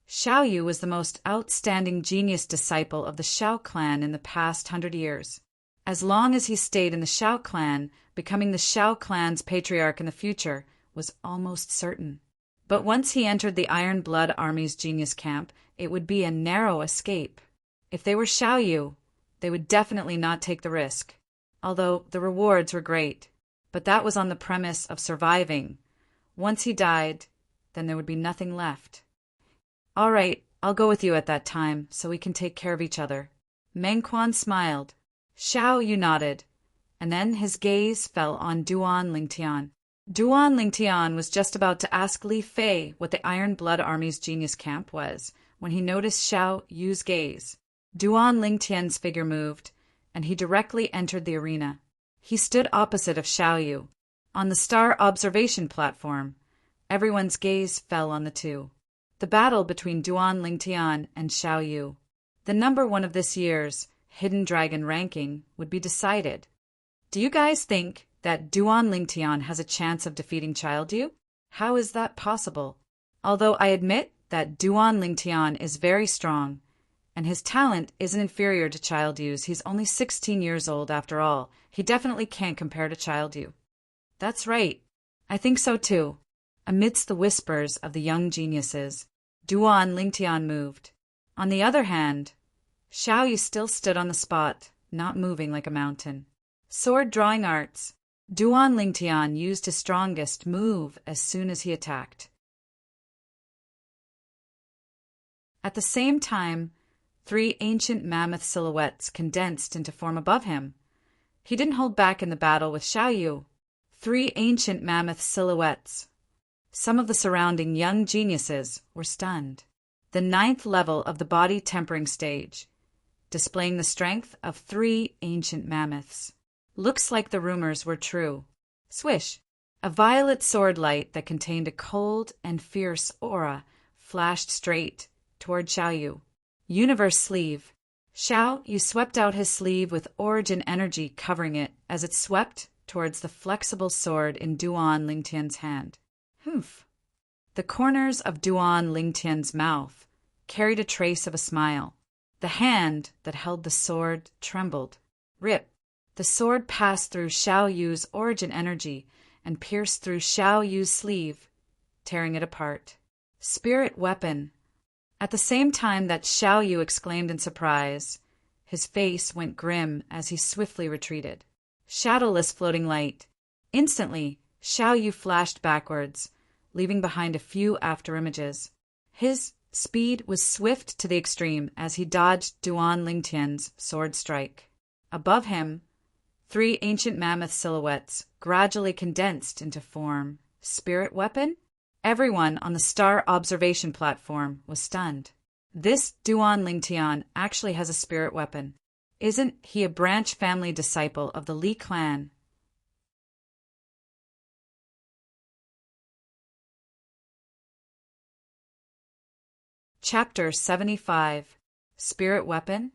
Xiao Yu was the most outstanding genius disciple of the Xiao clan in the past 100 years. As long as he stayed in the Xiao clan, becoming the Xiao clan's patriarch in the future was almost certain. But once he entered the Iron Blood Army's genius camp, it would be a narrow escape. If they were Xiao Yu, they would definitely not take the risk, although the rewards were great. But that was on the premise of surviving. Once he died, then there would be nothing left. All right, I'll go with you at that time, so we can take care of each other. Meng Quan smiled. Xiao Yu nodded, and then his gaze fell on Duan Lingtian. Duan Lingtian was just about to ask Li Fei what the Iron Blood Army's genius camp was, when he noticed Xiao Yu's gaze. Duan Lingtian's figure moved, and he directly entered the arena. He stood opposite of Xiao Yu. On the star observation platform, everyone's gaze fell on the two. The battle between Duan Lingtian and Xiao Yu. The number 1 of this year's Hidden Dragon ranking would be decided. Do you guys think that Duan Lingtian has a chance of defeating Child Yu? How is that possible? Although I admit that Duan Lingtian is very strong, and his talent isn't inferior to Child Yu's. He's only 16 years old after all. He definitely can't compare to Child Yu. That's right. I think so too. Amidst the whispers of the young geniuses, Duan Lingtian moved. On the other hand, Xiao Yu still stood on the spot, not moving like a mountain. Sword drawing arts. Duan Lingtian used his strongest move as soon as he attacked. At the same time, 3 ancient mammoth silhouettes condensed into form above him. He didn't hold back in the battle with Xiao Yu. 3 ancient mammoth silhouettes. Some of the surrounding young geniuses were stunned. The 9th level of the body tempering stage, displaying the strength of 3 ancient mammoths. Looks like the rumors were true. Swish! A violet sword light that contained a cold and fierce aura flashed straight toward Xiao Yu. Universe sleeve. Xiao Yu swept out his sleeve with origin energy covering it as it swept towards the flexible sword in Duan Lingtian's hand. Humph! The corners of Duan Lingtian's mouth carried a trace of a smile. The hand that held the sword trembled. Rip! The sword passed through Xiao Yu's origin energy and pierced through Xiao Yu's sleeve, tearing it apart. Spirit weapon. At the same time that Xiao Yu exclaimed in surprise, His face went grim as he swiftly retreated. Shadowless floating light. Instantly, Xiao Yu flashed backwards, leaving behind a few afterimages. His speed was swift to the extreme as he dodged Duan Lingtian's sword strike. Above him, 3 ancient mammoth silhouettes gradually condensed into form. Spirit weapon? Everyone on the star observation platform was stunned. This Duan Lingtian actually has a spirit weapon. Isn't he a branch family disciple of the Li clan? Chapter 75. Spirit Weapon?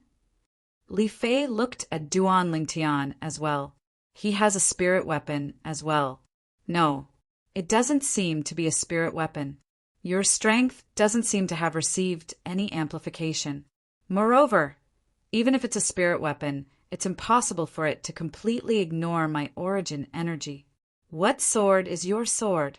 Li Fei looked at Duan Lingtian as well. He has a spirit weapon as well. No, it doesn't seem to be a spirit weapon. Your strength doesn't seem to have received any amplification. Moreover, even if it's a spirit weapon, it's impossible for it to completely ignore my origin energy. What sword is your sword?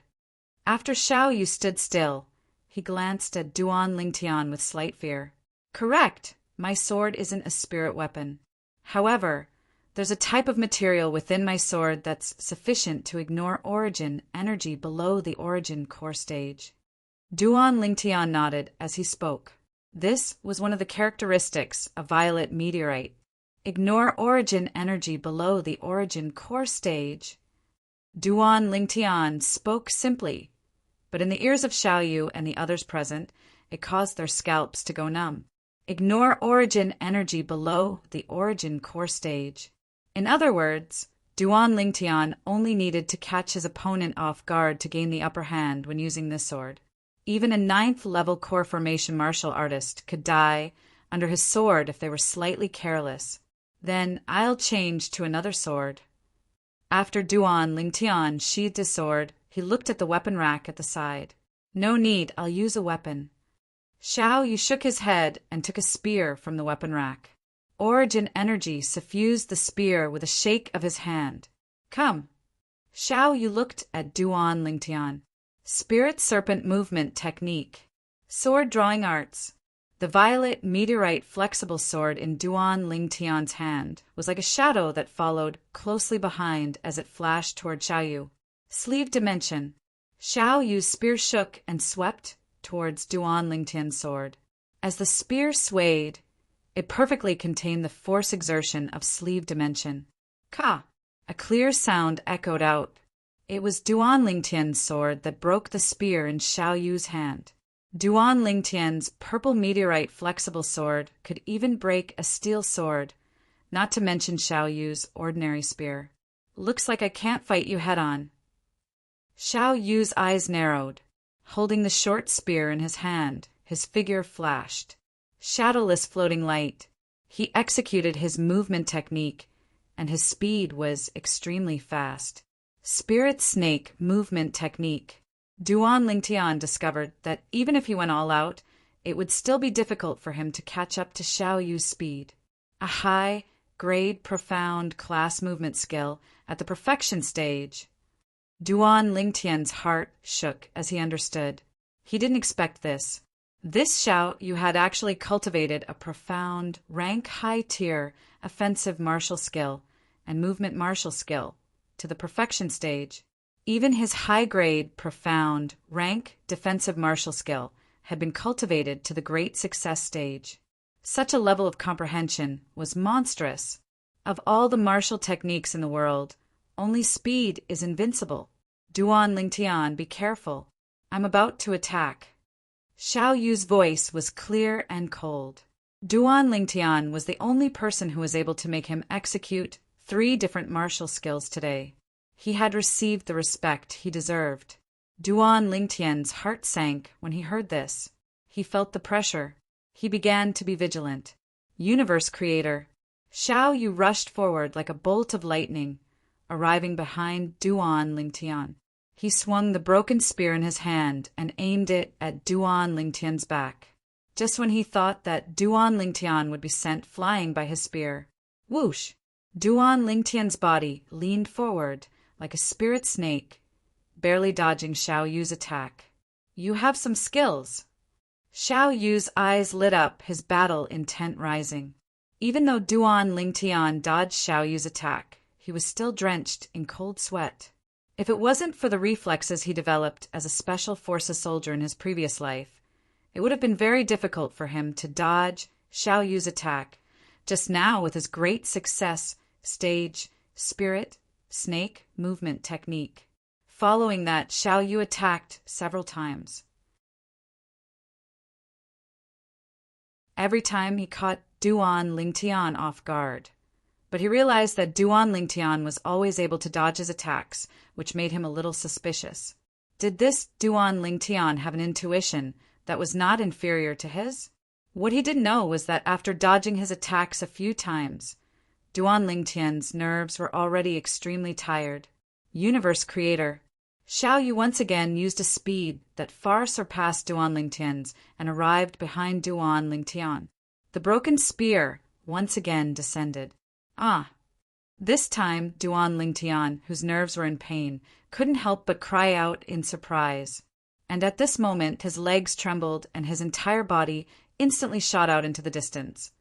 After Xiao Yu stood still, he glanced at Duan Lingtian with slight fear. Correct, my sword isn't a spirit weapon. However, there's a type of material within my sword that's sufficient to ignore origin energy below the origin core stage. Duan Lingtian nodded as he spoke. This was one of the characteristics of violet meteorite. Ignore origin energy below the origin core stage. Duan Lingtian spoke simply, but in the ears of Xiao Yu and the others present, it caused their scalps to go numb. Ignore origin energy below the origin core stage. In other words, Duan Lingtian only needed to catch his opponent off guard to gain the upper hand when using this sword. Even a 9th-level core formation martial artist could die under his sword if they were slightly careless. Then I'll change to another sword. After Duan Lingtian sheathed his sword, he looked at the weapon rack at the side. No need, I'll use a weapon. Xiao Yu shook his head and took a spear from the weapon rack. Origin energy suffused the spear with a shake of his hand. Come. Xiao Yu looked at Duan Lingtian. Spirit Serpent Movement Technique. Sword Drawing Arts. The violet meteorite flexible sword in Duan Lingtian's hand was like a shadow that followed closely behind as it flashed toward Xiao Yu. Sleeve Dimension. Xiao Yu's spear shook and swept towards Duan Lingtian's sword. As the spear swayed, it perfectly contained the force exertion of Sleeve Dimension. Ka! A clear sound echoed out. It was Duan Lingtian's sword that broke the spear in Xiao Yu's hand. Duan Lingtian's purple meteorite flexible sword could even break a steel sword, not to mention Xiao Yu's ordinary spear. Looks like I can't fight you head-on. Xiao Yu's eyes narrowed. Holding the short spear in his hand, his figure flashed. Shadowless floating light. He executed his movement technique, and his speed was extremely fast. Spirit Snake Movement Technique. Duan Lingtian discovered that even if he went all out, it would still be difficult for him to catch up to Xiao Yu's speed. A high-grade profound class movement skill at the perfection stage. Duan Lingtian's heart shook as he understood. He didn't expect this. This Xiao Yu had actually cultivated a profound, rank high-tier offensive martial skill and movement martial skill to the perfection stage. Even his high-grade, profound, rank defensive martial skill had been cultivated to the great success stage. Such a level of comprehension was monstrous. Of all the martial techniques in the world, only speed is invincible. Duan Lingtian, be careful. I'm about to attack. Xiao Yu's voice was clear and cold. Duan Lingtian was the only person who was able to make him execute 3 different martial skills today. He had received the respect he deserved. Duan Lingtian's heart sank when he heard this. He felt the pressure. He began to be vigilant. Universe Creator. Xiao Yu rushed forward like a bolt of lightning, arriving behind Duan Lingtian. He swung the broken spear in his hand and aimed it at Duan Lingtian's back. Just when he thought that Duan Lingtian would be sent flying by his spear. Whoosh! Duan Lingtian's body leaned forward like a spirit snake, barely dodging Xiao Yu's attack. You have some skills. Xiao Yu's eyes lit up, his battle intent rising. Even though Duan Lingtian dodged Xiao Yu's attack, he was still drenched in cold sweat. If it wasn't for the reflexes he developed as a special forces soldier in his previous life, it would have been very difficult for him to dodge Xiao Yu's attack. Just now, with his great success, stage, spirit, snake movement technique. Following that, Xiao Yu attacked several times. Every time he caught Duan Lingtian off guard. But he realized that Duan Lingtian was always able to dodge his attacks, which made him a little suspicious. Did this Duan Lingtian have an intuition that was not inferior to his? What he didn't know was that after dodging his attacks a few times, Duan Lingtian's nerves were already extremely tired. Universe Creator. Xiao Yu once again used a speed that far surpassed Duan Lingtian's and arrived behind Duan Lingtian. The broken spear once again descended. This time Duan Lingtian, whose nerves were in pain, couldn't help but cry out in surprise. And at this moment his legs trembled and his entire body instantly shot out into the distance,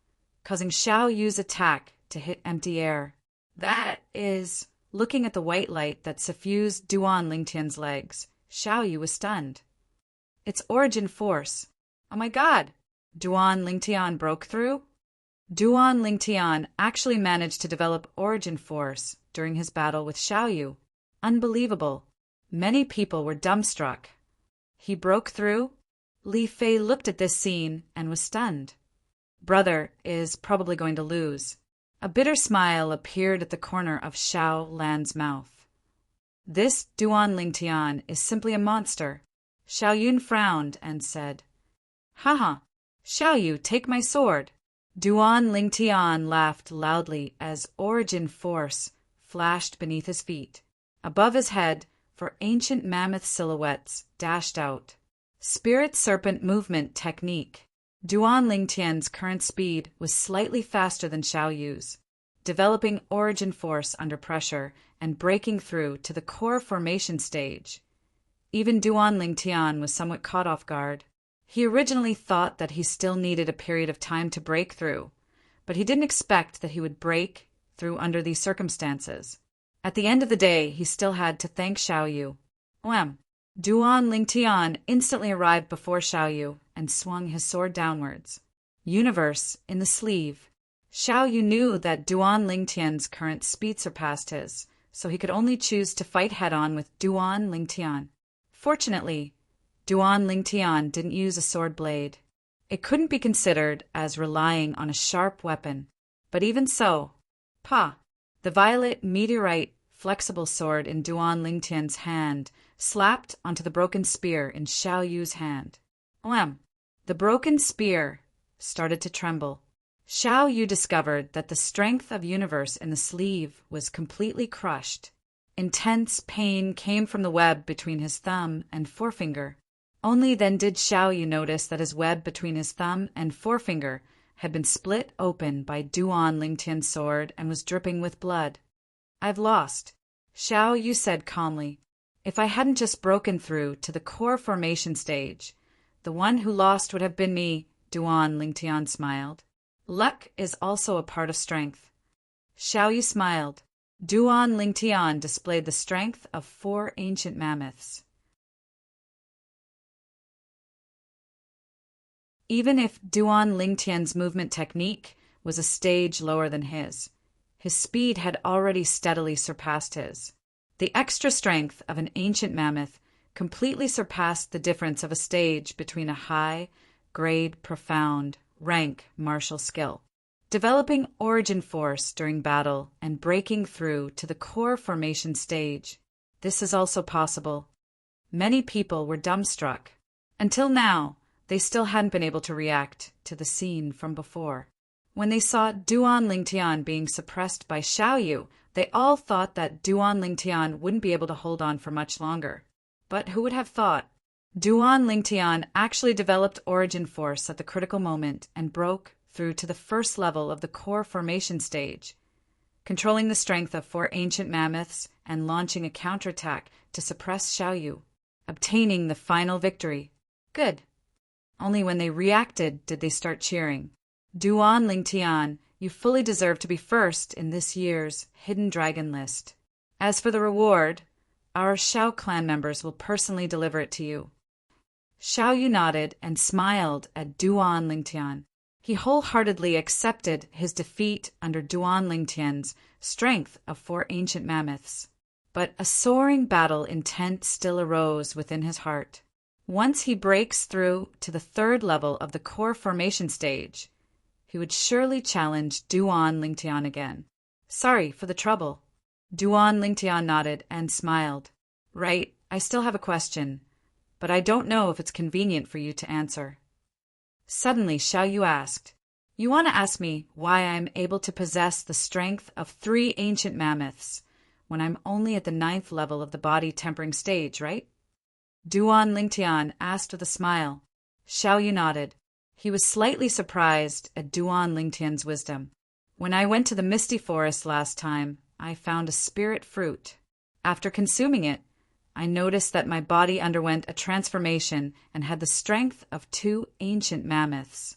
causing Xiao Yu's attack to hit empty air. That is... Looking at the white light that suffused Duan Lingtian's legs, Xiao Yu was stunned. It's origin force. Oh my god! Duan Lingtian broke through? Duan Lingtian actually managed to develop origin force during his battle with Xiao Yu. Unbelievable. Many people were dumbstruck. He broke through? Li Fei looked at this scene and was stunned. Brother is probably going to lose. A bitter smile appeared at the corner of Xiao Lan's mouth. This Duan Lingtian is simply a monster. Xiao Yun frowned and said, Haha, Xiao Yu, take my sword. Duan Lingtian laughed loudly as origin force flashed beneath his feet. Above his head, for ancient mammoth silhouettes dashed out. Spirit serpent movement technique. Duan Lingtian's current speed was slightly faster than Xiao Yu's, developing origin force under pressure and breaking through to the core formation stage. Even Duan Lingtian was somewhat caught off guard. He originally thought that he still needed a period of time to break through, but he didn't expect that he would break through under these circumstances. At the end of the day, he still had to thank Xiao Yu. Duan Lingtian instantly arrived before Xiao Yu and swung his sword downwards. Universe in the sleeve. Xiao Yu knew that Duan Lingtian's current speed surpassed his, so he could only choose to fight head-on with Duan Lingtian. Fortunately, Duan Lingtian didn't use a sword blade. It couldn't be considered as relying on a sharp weapon. But even so, the violet meteorite flexible sword in Duan Lingtian's hand slapped onto the broken spear in Xiao Yu's hand. The broken spear started to tremble. Xiao Yu discovered that the strength of universe in the sleeve was completely crushed. Intense pain came from the web between his thumb and forefinger. Only then did Xiao Yu notice that his web between his thumb and forefinger had been split open by Duan Lingtian's sword and was dripping with blood. I've lost, Xiao Yu said calmly. If I hadn't just broken through to the core formation stage, the one who lost would have been me, Duan Lingtian smiled. Luck is also a part of strength. Xiao Yu smiled. Duan Lingtian displayed the strength of 4 ancient mammoths. Even if Duan Lingtian's movement technique was a stage lower than his speed had already steadily surpassed his. The extra strength of an ancient mammoth completely surpassed the difference of a stage between a high-grade, profound, rank martial skill. Developing origin force during battle and breaking through to the core formation stage. This is also possible. Many people were dumbstruck. Until now, they still hadn't been able to react to the scene from before. When they saw Duan Lingtian being suppressed by Xiao Yu, they all thought that Duan Lingtian wouldn't be able to hold on for much longer. But who would have thought? Duan Lingtian actually developed origin force at the critical moment and broke through to the first level of the core formation stage, controlling the strength of 4 ancient mammoths and launching a counterattack to suppress Xiao Yu, obtaining the final victory. Good. Only when they reacted did they start cheering. Duan Lingtian You fully deserve to be first in this year's Hidden Dragon list. As for the reward, our Shao clan members will personally deliver it to you. Xiao Yu nodded and smiled at Duan Lingtian. He wholeheartedly accepted his defeat under Duan Lingtian's strength of 4 ancient mammoths. But a soaring battle intent still arose within his heart. Once he breaks through to the 3rd level of the core formation stage, he would surely challenge Duan Lingtian again. Sorry for the trouble. Duan Lingtian nodded and smiled. Right, I still have a question, but I don't know if it's convenient for you to answer. Suddenly, Xiao Yu asked, You want to ask me why I'm able to possess the strength of 3 ancient mammoths when I'm only at the 9th level of the body tempering stage, right? Duan Lingtian asked with a smile. Xiao Yu nodded. He was slightly surprised at Duan Lingtian's wisdom. When I went to the Misty Forest last time, I found a spirit fruit. After consuming it, I noticed that my body underwent a transformation and had the strength of 2 ancient mammoths.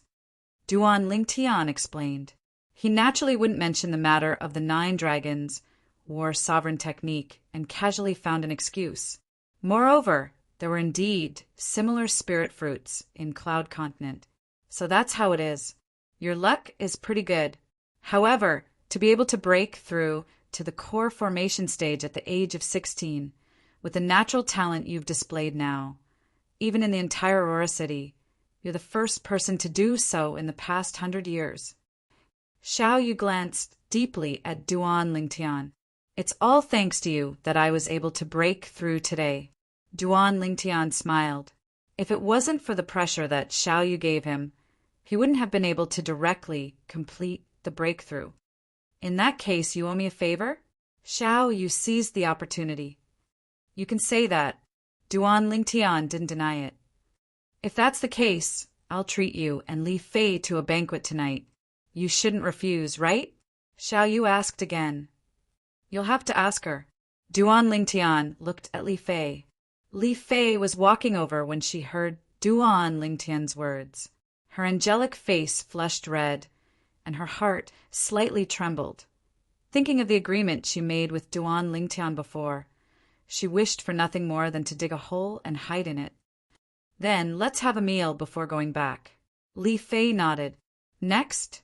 Duan Lingtian explained. He naturally wouldn't mention the matter of the 9 dragons or sovereign technique and casually found an excuse. Moreover, there were indeed similar spirit fruits in Cloud Continent. So that's how it is. Your luck is pretty good. However, to be able to break through to the core formation stage at the age of 16, with the natural talent you've displayed now, even in the entire Aurora City, you're the first person to do so in the past 100 years. Xiao Yu glanced deeply at Duan Lingtian. It's all thanks to you that I was able to break through today. Duan Lingtian smiled. If it wasn't for the pressure that Xiao Yu gave him, he wouldn't have been able to directly complete the breakthrough. In that case, you owe me a favor? Xiao Yu seized the opportunity. You can say that. Duan Lingtian didn't deny it. If that's the case, I'll treat you and Li Fei to a banquet tonight. You shouldn't refuse, right? Xiao Yu asked again. You'll have to ask her. Duan Lingtian looked at Li Fei. Li Fei was walking over when she heard Duan Lingtian's words. Her angelic face flushed red, and her heart slightly trembled. Thinking of the agreement she made with Duan Lingtian before, she wished for nothing more than to dig a hole and hide in it. Then let's have a meal before going back. Li Fei nodded. Next,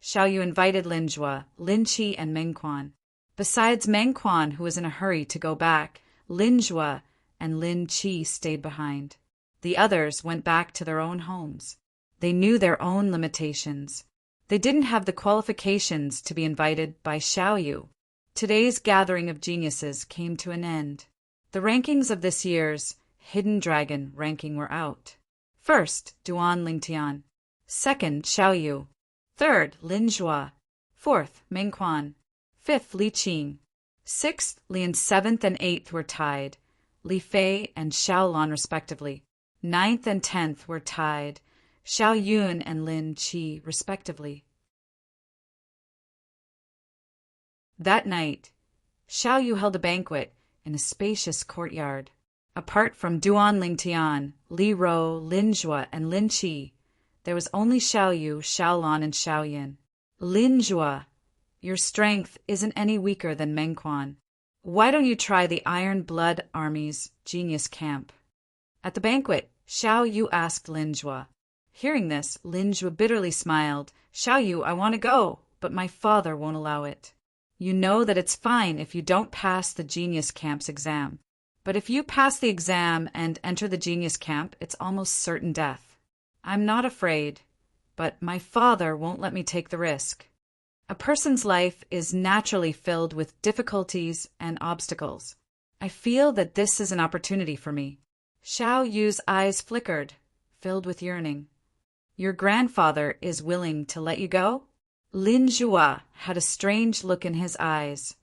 Xiao Yu invited Lin Jue, Lin Qi, and Meng Quan. Besides Meng Quan, who was in a hurry to go back, Lin Jue and Lin Qi stayed behind. The others went back to their own homes. They knew their own limitations. They didn't have the qualifications to be invited by Xiao Yu. Today's gathering of geniuses came to an end. The rankings of this year's Hidden Dragon ranking were out. First, Duan Lingtian. Second, Xiao Yu. Third, Lin Jue. Fourth, Meng Quan. Fifth, Li Qing. Sixth, Lian 7th and 8th were tied, Li Fei and Xiaolan respectively. 9th and 10th were tied, Xiao Yun and Lin Qi respectively. That night, Xiao Yu held a banquet in a spacious courtyard. Apart from Duan Lingtian, Li Ro, Lin Jue, and Lin Qi, there was only Xiao Yu, Xiaolan, and Xiao Yin. Lin Jue, your strength isn't any weaker than Meng Quan. Why don't you try the Iron Blood Army's Genius Camp? At the banquet, Xiao Yu asked Lin Jue. Hearing this, Lin Jue bitterly smiled. Xiao Yu, I want to go, but my father won't allow it. You know that it's fine if you don't pass the Genius Camp's exam. But if you pass the exam and enter the Genius Camp, it's almost certain death. I'm not afraid, but my father won't let me take the risk. A person's life is naturally filled with difficulties and obstacles. I feel that this is an opportunity for me. Xiao Yu's eyes flickered, filled with yearning. Your grandfather is willing to let you go? Lin Jue had a strange look in his eyes.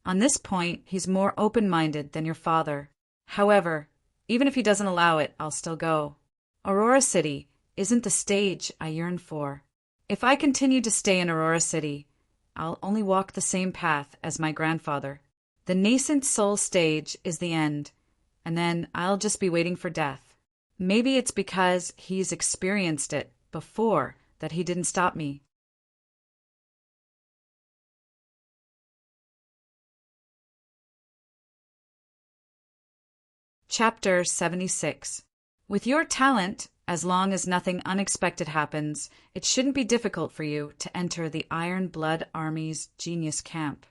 On this point, he's more open-minded than your father. However, even if he doesn't allow it, I'll still go. Aurora City isn't the stage I yearn for. If I continue to stay in Aurora City, I'll only walk the same path as my grandfather. The nascent soul stage is the end, and then I'll just be waiting for death. Maybe it's because he's experienced it before that he didn't stop me. Chapter 76. With your talent, as long as nothing unexpected happens, it shouldn't be difficult for you to enter the Iron Blood Army's genius camp.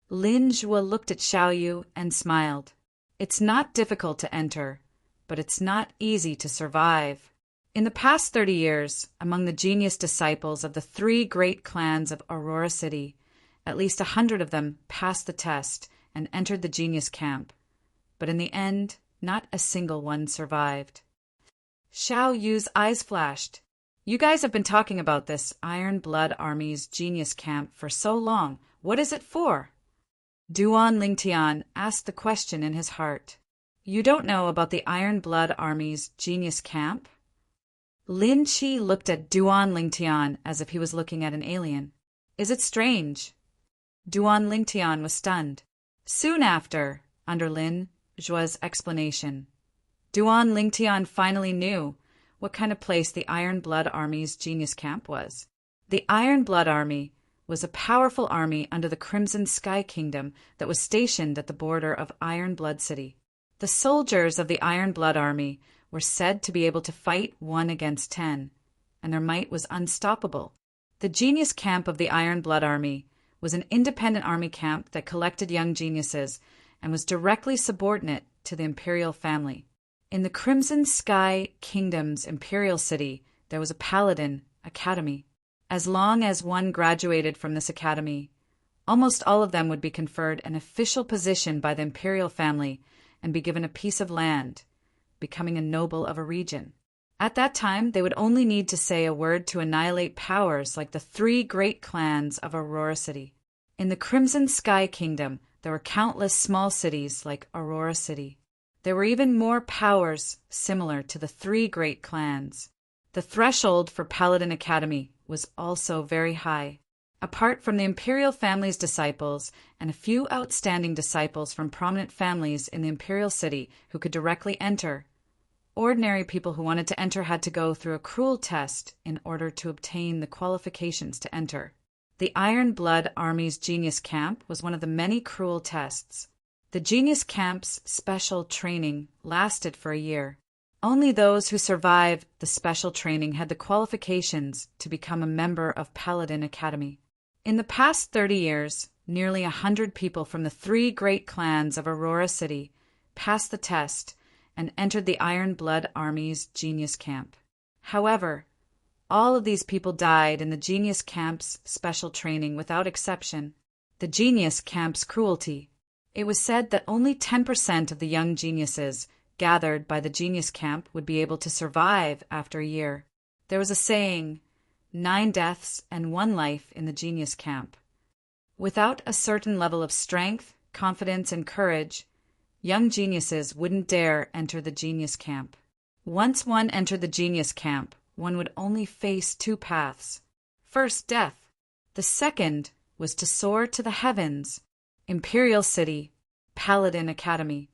Lin Zhuo looked at Xiaoyu and smiled. It's not difficult to enter, but it's not easy to survive. In the past 30 years, among the genius disciples of the 3 great clans of Aurora City, at least 100 of them passed the test and entered the genius camp. But in the end, not a single one survived. Xiao Yu's eyes flashed. You guys have been talking about this Iron Blood Army's genius camp for so long. What is it for? Duan Lingtian asked the question in his heart. You don't know about the Iron Blood Army's genius camp? Lin Qi looked at Duan Lingtian as if he was looking at an alien. Is it strange? Duan Lingtian was stunned. Soon after, under Lin Zhuo's explanation, Duan Lingtian finally knew what kind of place the Iron Blood Army's genius camp was. The Iron Blood Army was a powerful army under the Crimson Sky Kingdom that was stationed at the border of Iron Blood City. The soldiers of the Iron Blood Army were said to be able to fight 1 against 10, and their might was unstoppable. The genius camp of the Iron Blood Army was an independent army camp that collected young geniuses and was directly subordinate to the imperial family. In the Crimson Sky Kingdom's imperial city, there was a paladin academy. As long as one graduated from this academy, almost all of them would be conferred an official position by the imperial family and be given a piece of land, becoming a noble of a region. At that time, they would only need to say a word to annihilate powers like the 3 great clans of Aurora City. In the Crimson Sky Kingdom, there were countless small cities like Aurora City. There were even more powers similar to the 3 great clans. The threshold for Paladin Academy was also very high. Apart from the imperial family's disciples and a few outstanding disciples from prominent families in the imperial city who could directly enter, ordinary people who wanted to enter had to go through a cruel test in order to obtain the qualifications to enter. The Iron Blood Army's genius camp was one of the many cruel tests. The genius camp's special training lasted for a year. Only those who survived the special training had the qualifications to become a member of Paladin Academy. In the past 30 years, nearly 100 people from the 3 great clans of Aurora City passed the test and entered the Iron Blood Army's genius camp. However, all of these people died in the genius camp's special training without exception. The genius camp's cruelty. It was said that only 10% of the young geniuses gathered by the genius camp would be able to survive after a year. There was a saying, 9 deaths and 1 life in the genius camp. Without a certain level of strength, confidence, and courage, young geniuses wouldn't dare enter the genius camp. Once one entered the genius camp, one would only face 2 paths. First, death. The second was to soar to the heavens. Imperial City, Paladin Academy.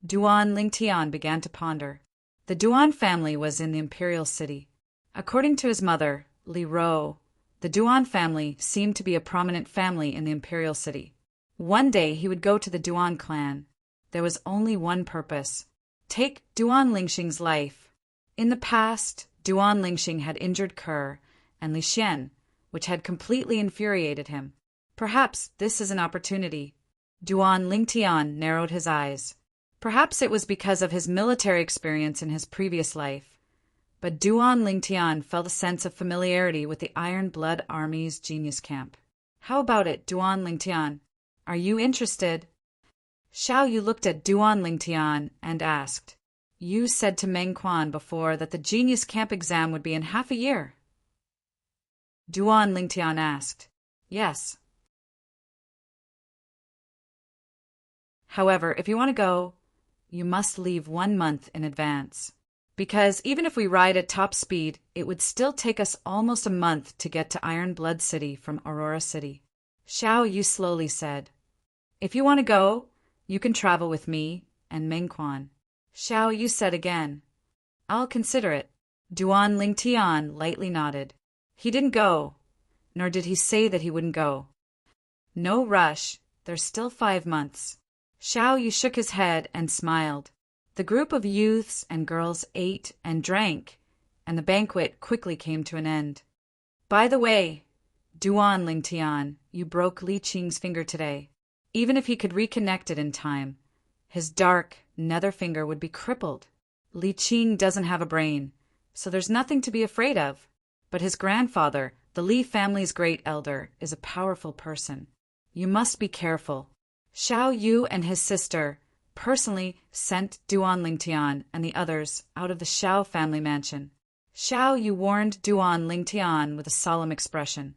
Duan Lingtian began to ponder. The Duan family was in the Imperial City. According to his mother, Li Ro, the Duan family seemed to be a prominent family in the Imperial City. One day he would go to the Duan clan. There was only one purpose: take Duan Lingxing's life. In the past, Duan Lingxing had injured Ke and Li Xian, which had completely infuriated him. Perhaps this is an opportunity. Duan Lingtian narrowed his eyes. Perhaps it was because of his military experience in his previous life. But Duan Lingtian felt a sense of familiarity with the Iron Blood Army's genius camp. How about it, Duan Lingtian? Are you interested? Xiao Yu looked at Duan Lingtian and asked, You said to Meng Quan before that the genius camp exam would be in half a year. Duan Lingtian asked, Yes. However, if you want to go, you must leave 1 month in advance. Because even if we ride at top speed, it would still take us almost a month to get to Iron Blood City from Aurora City. Xiao Yu slowly said, If you want to go, you can travel with me and Meng Quan. Xiao Yu said again, I'll consider it. Duan Lingtian lightly nodded. He didn't go, nor did he say that he wouldn't go. No rush, there's still 5 months. Xiao Yu shook his head and smiled. The group of youths and girls ate and drank, and the banquet quickly came to an end. By the way, Duan Lingtian, you broke Li Qing's finger today. Even if he could reconnect it in time, his dark nether finger would be crippled. Li Qing doesn't have a brain, so there's nothing to be afraid of. But his grandfather, the Li family's great elder, is a powerful person. You must be careful. Xiao Yu and his sister personally sent Duan Lingtian and the others out of the Xiao family mansion. Xiao Yu warned Duan Lingtian with a solemn expression.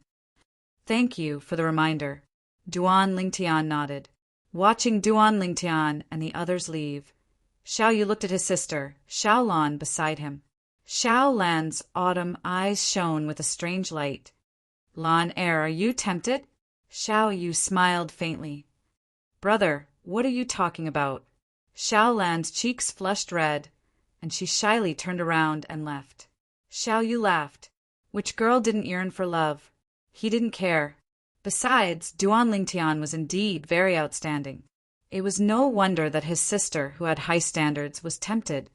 Thank you for the reminder. Duan Lingtian nodded. Watching Duan Lingtian and the others leave, Xiao Yu looked at his sister, Xiao Lan, beside him. Xiao Lan's autumn eyes shone with a strange light. Lan are you tempted? Xiao Yu smiled faintly. Brother, what are you talking about? Xiao Lan's cheeks flushed red, and she shyly turned around and left. Xiao Yu laughed. Which girl didn't yearn for love? He didn't care. Besides, Duan Lingtian was indeed very outstanding. It was no wonder that his sister, who had high standards, was tempted.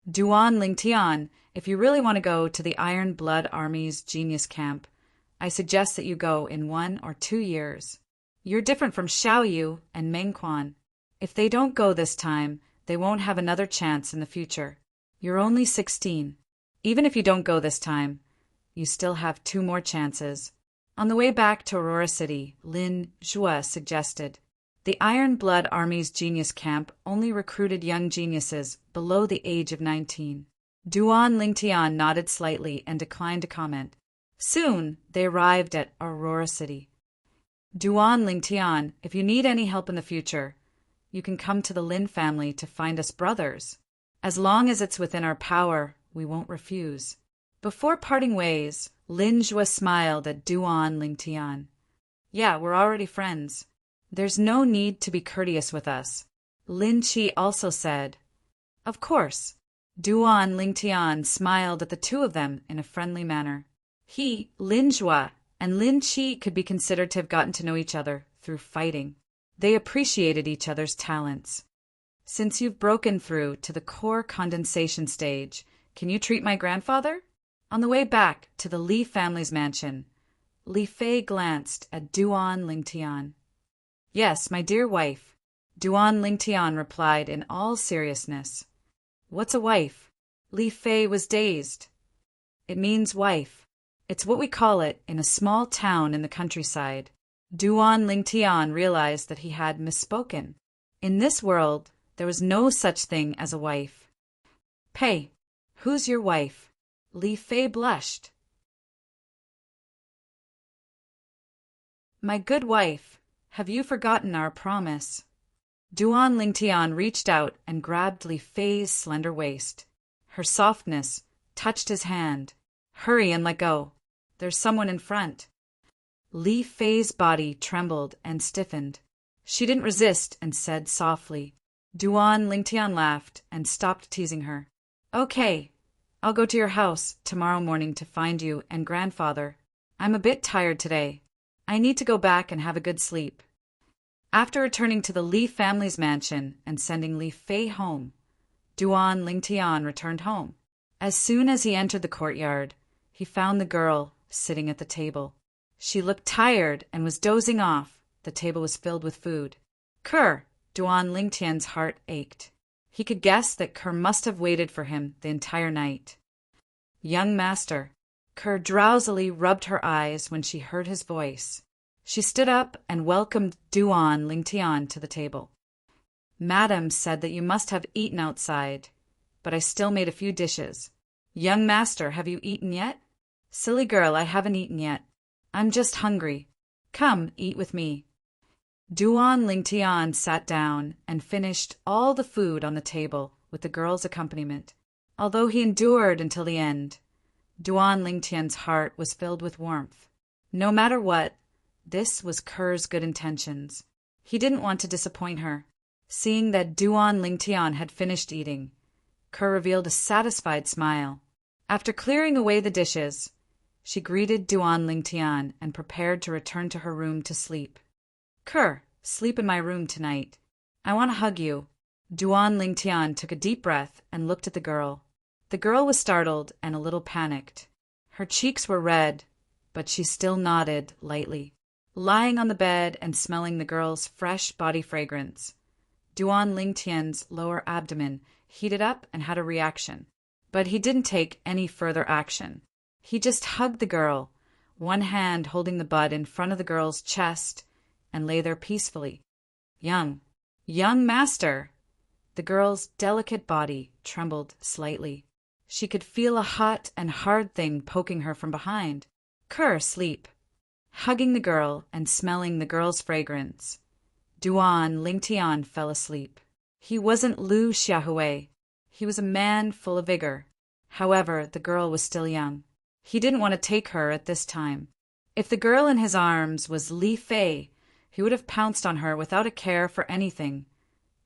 Duan Lingtian, if you really want to go to the Iron Blood Army's genius camp, I suggest that you go in 1 or 2 years. You're different from Xiao Yu and Meng Quan. If they don't go this time, they won't have another chance in the future. You're only 16. Even if you don't go this time, you still have 2 more chances. On the way back to Aurora City, Lin Zhua suggested, the Iron Blood Army's genius camp only recruited young geniuses below the age of 19. Duan Lingtian nodded slightly and declined to comment. Soon, they arrived at Aurora City. Duan Lingtian, if you need any help in the future, you can come to the Lin family to find us brothers. As long as it's within our power, we won't refuse. Before parting ways, Lin Zhua smiled at Duan Lingtian. Yeah, we're already friends. There's no need to be courteous with us. Lin Qi also said. Of course. Duan Lingtian smiled at the two of them in a friendly manner. He, Lin Zhua, and Lin Qi could be considered to have gotten to know each other through fighting. They appreciated each other's talents. Since you've broken through to the core condensation stage, can you treat my grandfather? On the way back to the Li family's mansion, Li Fei glanced at Duan Lingtian. Yes, my dear wife, Duan Lingtian replied in all seriousness. What's a wife? Li Fei was dazed. It means wife. It's what we call it in a small town in the countryside. Duan Lingtian realized that he had misspoken. In this world, there was no such thing as a wife. Pei, who's your wife? Li Fei blushed. My good wife, have you forgotten our promise? Duan Lingtian reached out and grabbed Li Fei's slender waist. Her softness touched his hand. Hurry and let go. There's someone in front. Li Fei's body trembled and stiffened. She didn't resist and said softly. Duan Lingtian laughed and stopped teasing her. Okay, I'll go to your house tomorrow morning to find you and grandfather. I'm a bit tired today. I need to go back and have a good sleep. After returning to the Li family's mansion and sending Li Fei home, Duan Lingtian returned home. As soon as he entered the courtyard, he found the girl sitting at the table. She looked tired and was dozing off. The table was filled with food. Kerr! Duan Lingtian's heart ached. He could guess that Kerr must have waited for him the entire night. Young master. Kerr drowsily rubbed her eyes when she heard his voice. She stood up and welcomed Duan Lingtian to the table. Madam said that you must have eaten outside, but I still made a few dishes. Young master, have you eaten yet? Silly girl, I haven't eaten yet. I'm just hungry. Come, eat with me. Duan Lingtian sat down and finished all the food on the table with the girl's accompaniment. Although he endured until the end, Duan Lingtian's heart was filled with warmth. No matter what, this was Kerr's good intentions. He didn't want to disappoint her. Seeing that Duan Lingtian had finished eating, Kerr revealed a satisfied smile. After clearing away the dishes, she greeted Duan Lingtian and prepared to return to her room to sleep. Kerr, sleep in my room tonight. I want to hug you. Duan Lingtian took a deep breath and looked at the girl. The girl was startled and a little panicked. Her cheeks were red, but she still nodded lightly, lying on the bed and smelling the girl's fresh body fragrance. Duan Lingtian's lower abdomen heated up and had a reaction, but he didn't take any further action. He just hugged the girl, one hand holding the bud in front of the girl's chest, and lay there peacefully. Young master! The girl's delicate body trembled slightly. She could feel a hot and hard thing poking her from behind. Kerr, sleep. Hugging the girl and smelling the girl's fragrance, Duan Lingtian fell asleep. He wasn't Lu Xiaohui. He was a man full of vigor. However, the girl was still young. He didn't want to take her at this time. If the girl in his arms was Li Fei, he would have pounced on her without a care for anything,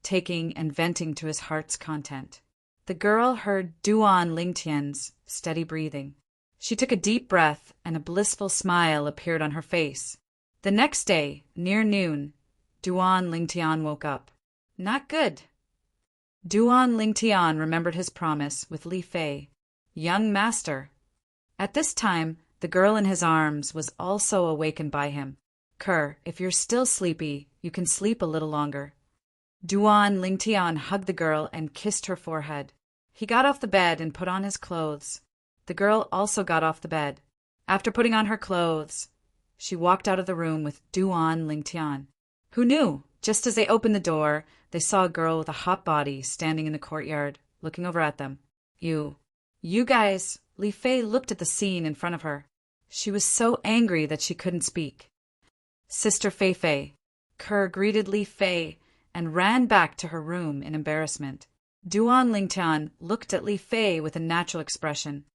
taking and venting to his heart's content. The girl heard Duan Lingtian's steady breathing. She took a deep breath, and a blissful smile appeared on her face. The next day, near noon, Duan Lingtian woke up. Not good. Duan Lingtian remembered his promise with Li Fei. Young master. At this time, the girl in his arms was also awakened by him. Kerr, if you're still sleepy, you can sleep a little longer. Duan Lingtian hugged the girl and kissed her forehead. He got off the bed and put on his clothes. The girl also got off the bed. After putting on her clothes, she walked out of the room with Duan Lingtian. Who knew? Just as they opened the door, they saw a girl with a hot body standing in the courtyard, looking over at them. You guys, Li Fei looked at the scene in front of her. She was so angry that she couldn't speak. Sister Fei Fei. Kerr greeted Li Fei and ran back to her room in embarrassment. Duan Lingtian looked at Li Fei with a natural expression.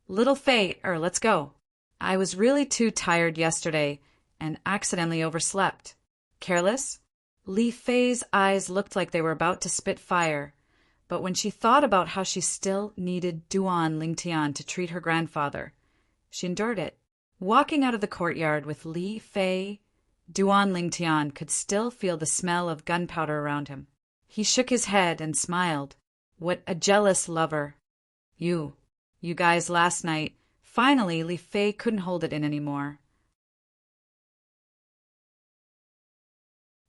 Little Fei, let's go. I was really too tired yesterday and accidentally overslept. Careless? Li Fei's eyes looked like they were about to spit fire, but when she thought about how she still needed Duan Lingtian to treat her grandfather, she endured it. Walking out of the courtyard with Li Fei, Duan Lingtian could still feel the smell of gunpowder around him. He shook his head and smiled. What a jealous lover. You guys last night. Finally, Li Fei couldn't hold it in anymore.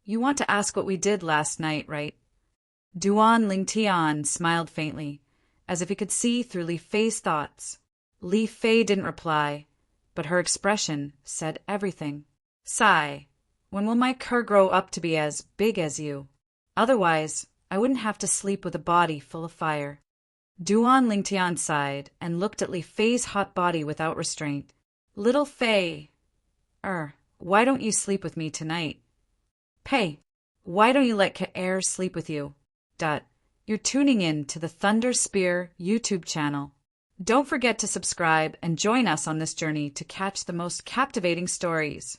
You want to ask what we did last night, right? Duan Lingtian smiled faintly, as if he could see through Li Fei's thoughts. Li Fei didn't reply, but her expression said everything. Sigh, when will my Kerr grow up to be as big as you? Otherwise, I wouldn't have to sleep with a body full of fire. Duan Lingtian sighed and looked at Li Fei's hot body without restraint. Little Fei, why don't you sleep with me tonight? Pei, why don't you let Kerr sleep with you? You're tuning in to the Thunder Spear YouTube channel. Don't forget to subscribe and join us on this journey to catch the most captivating stories.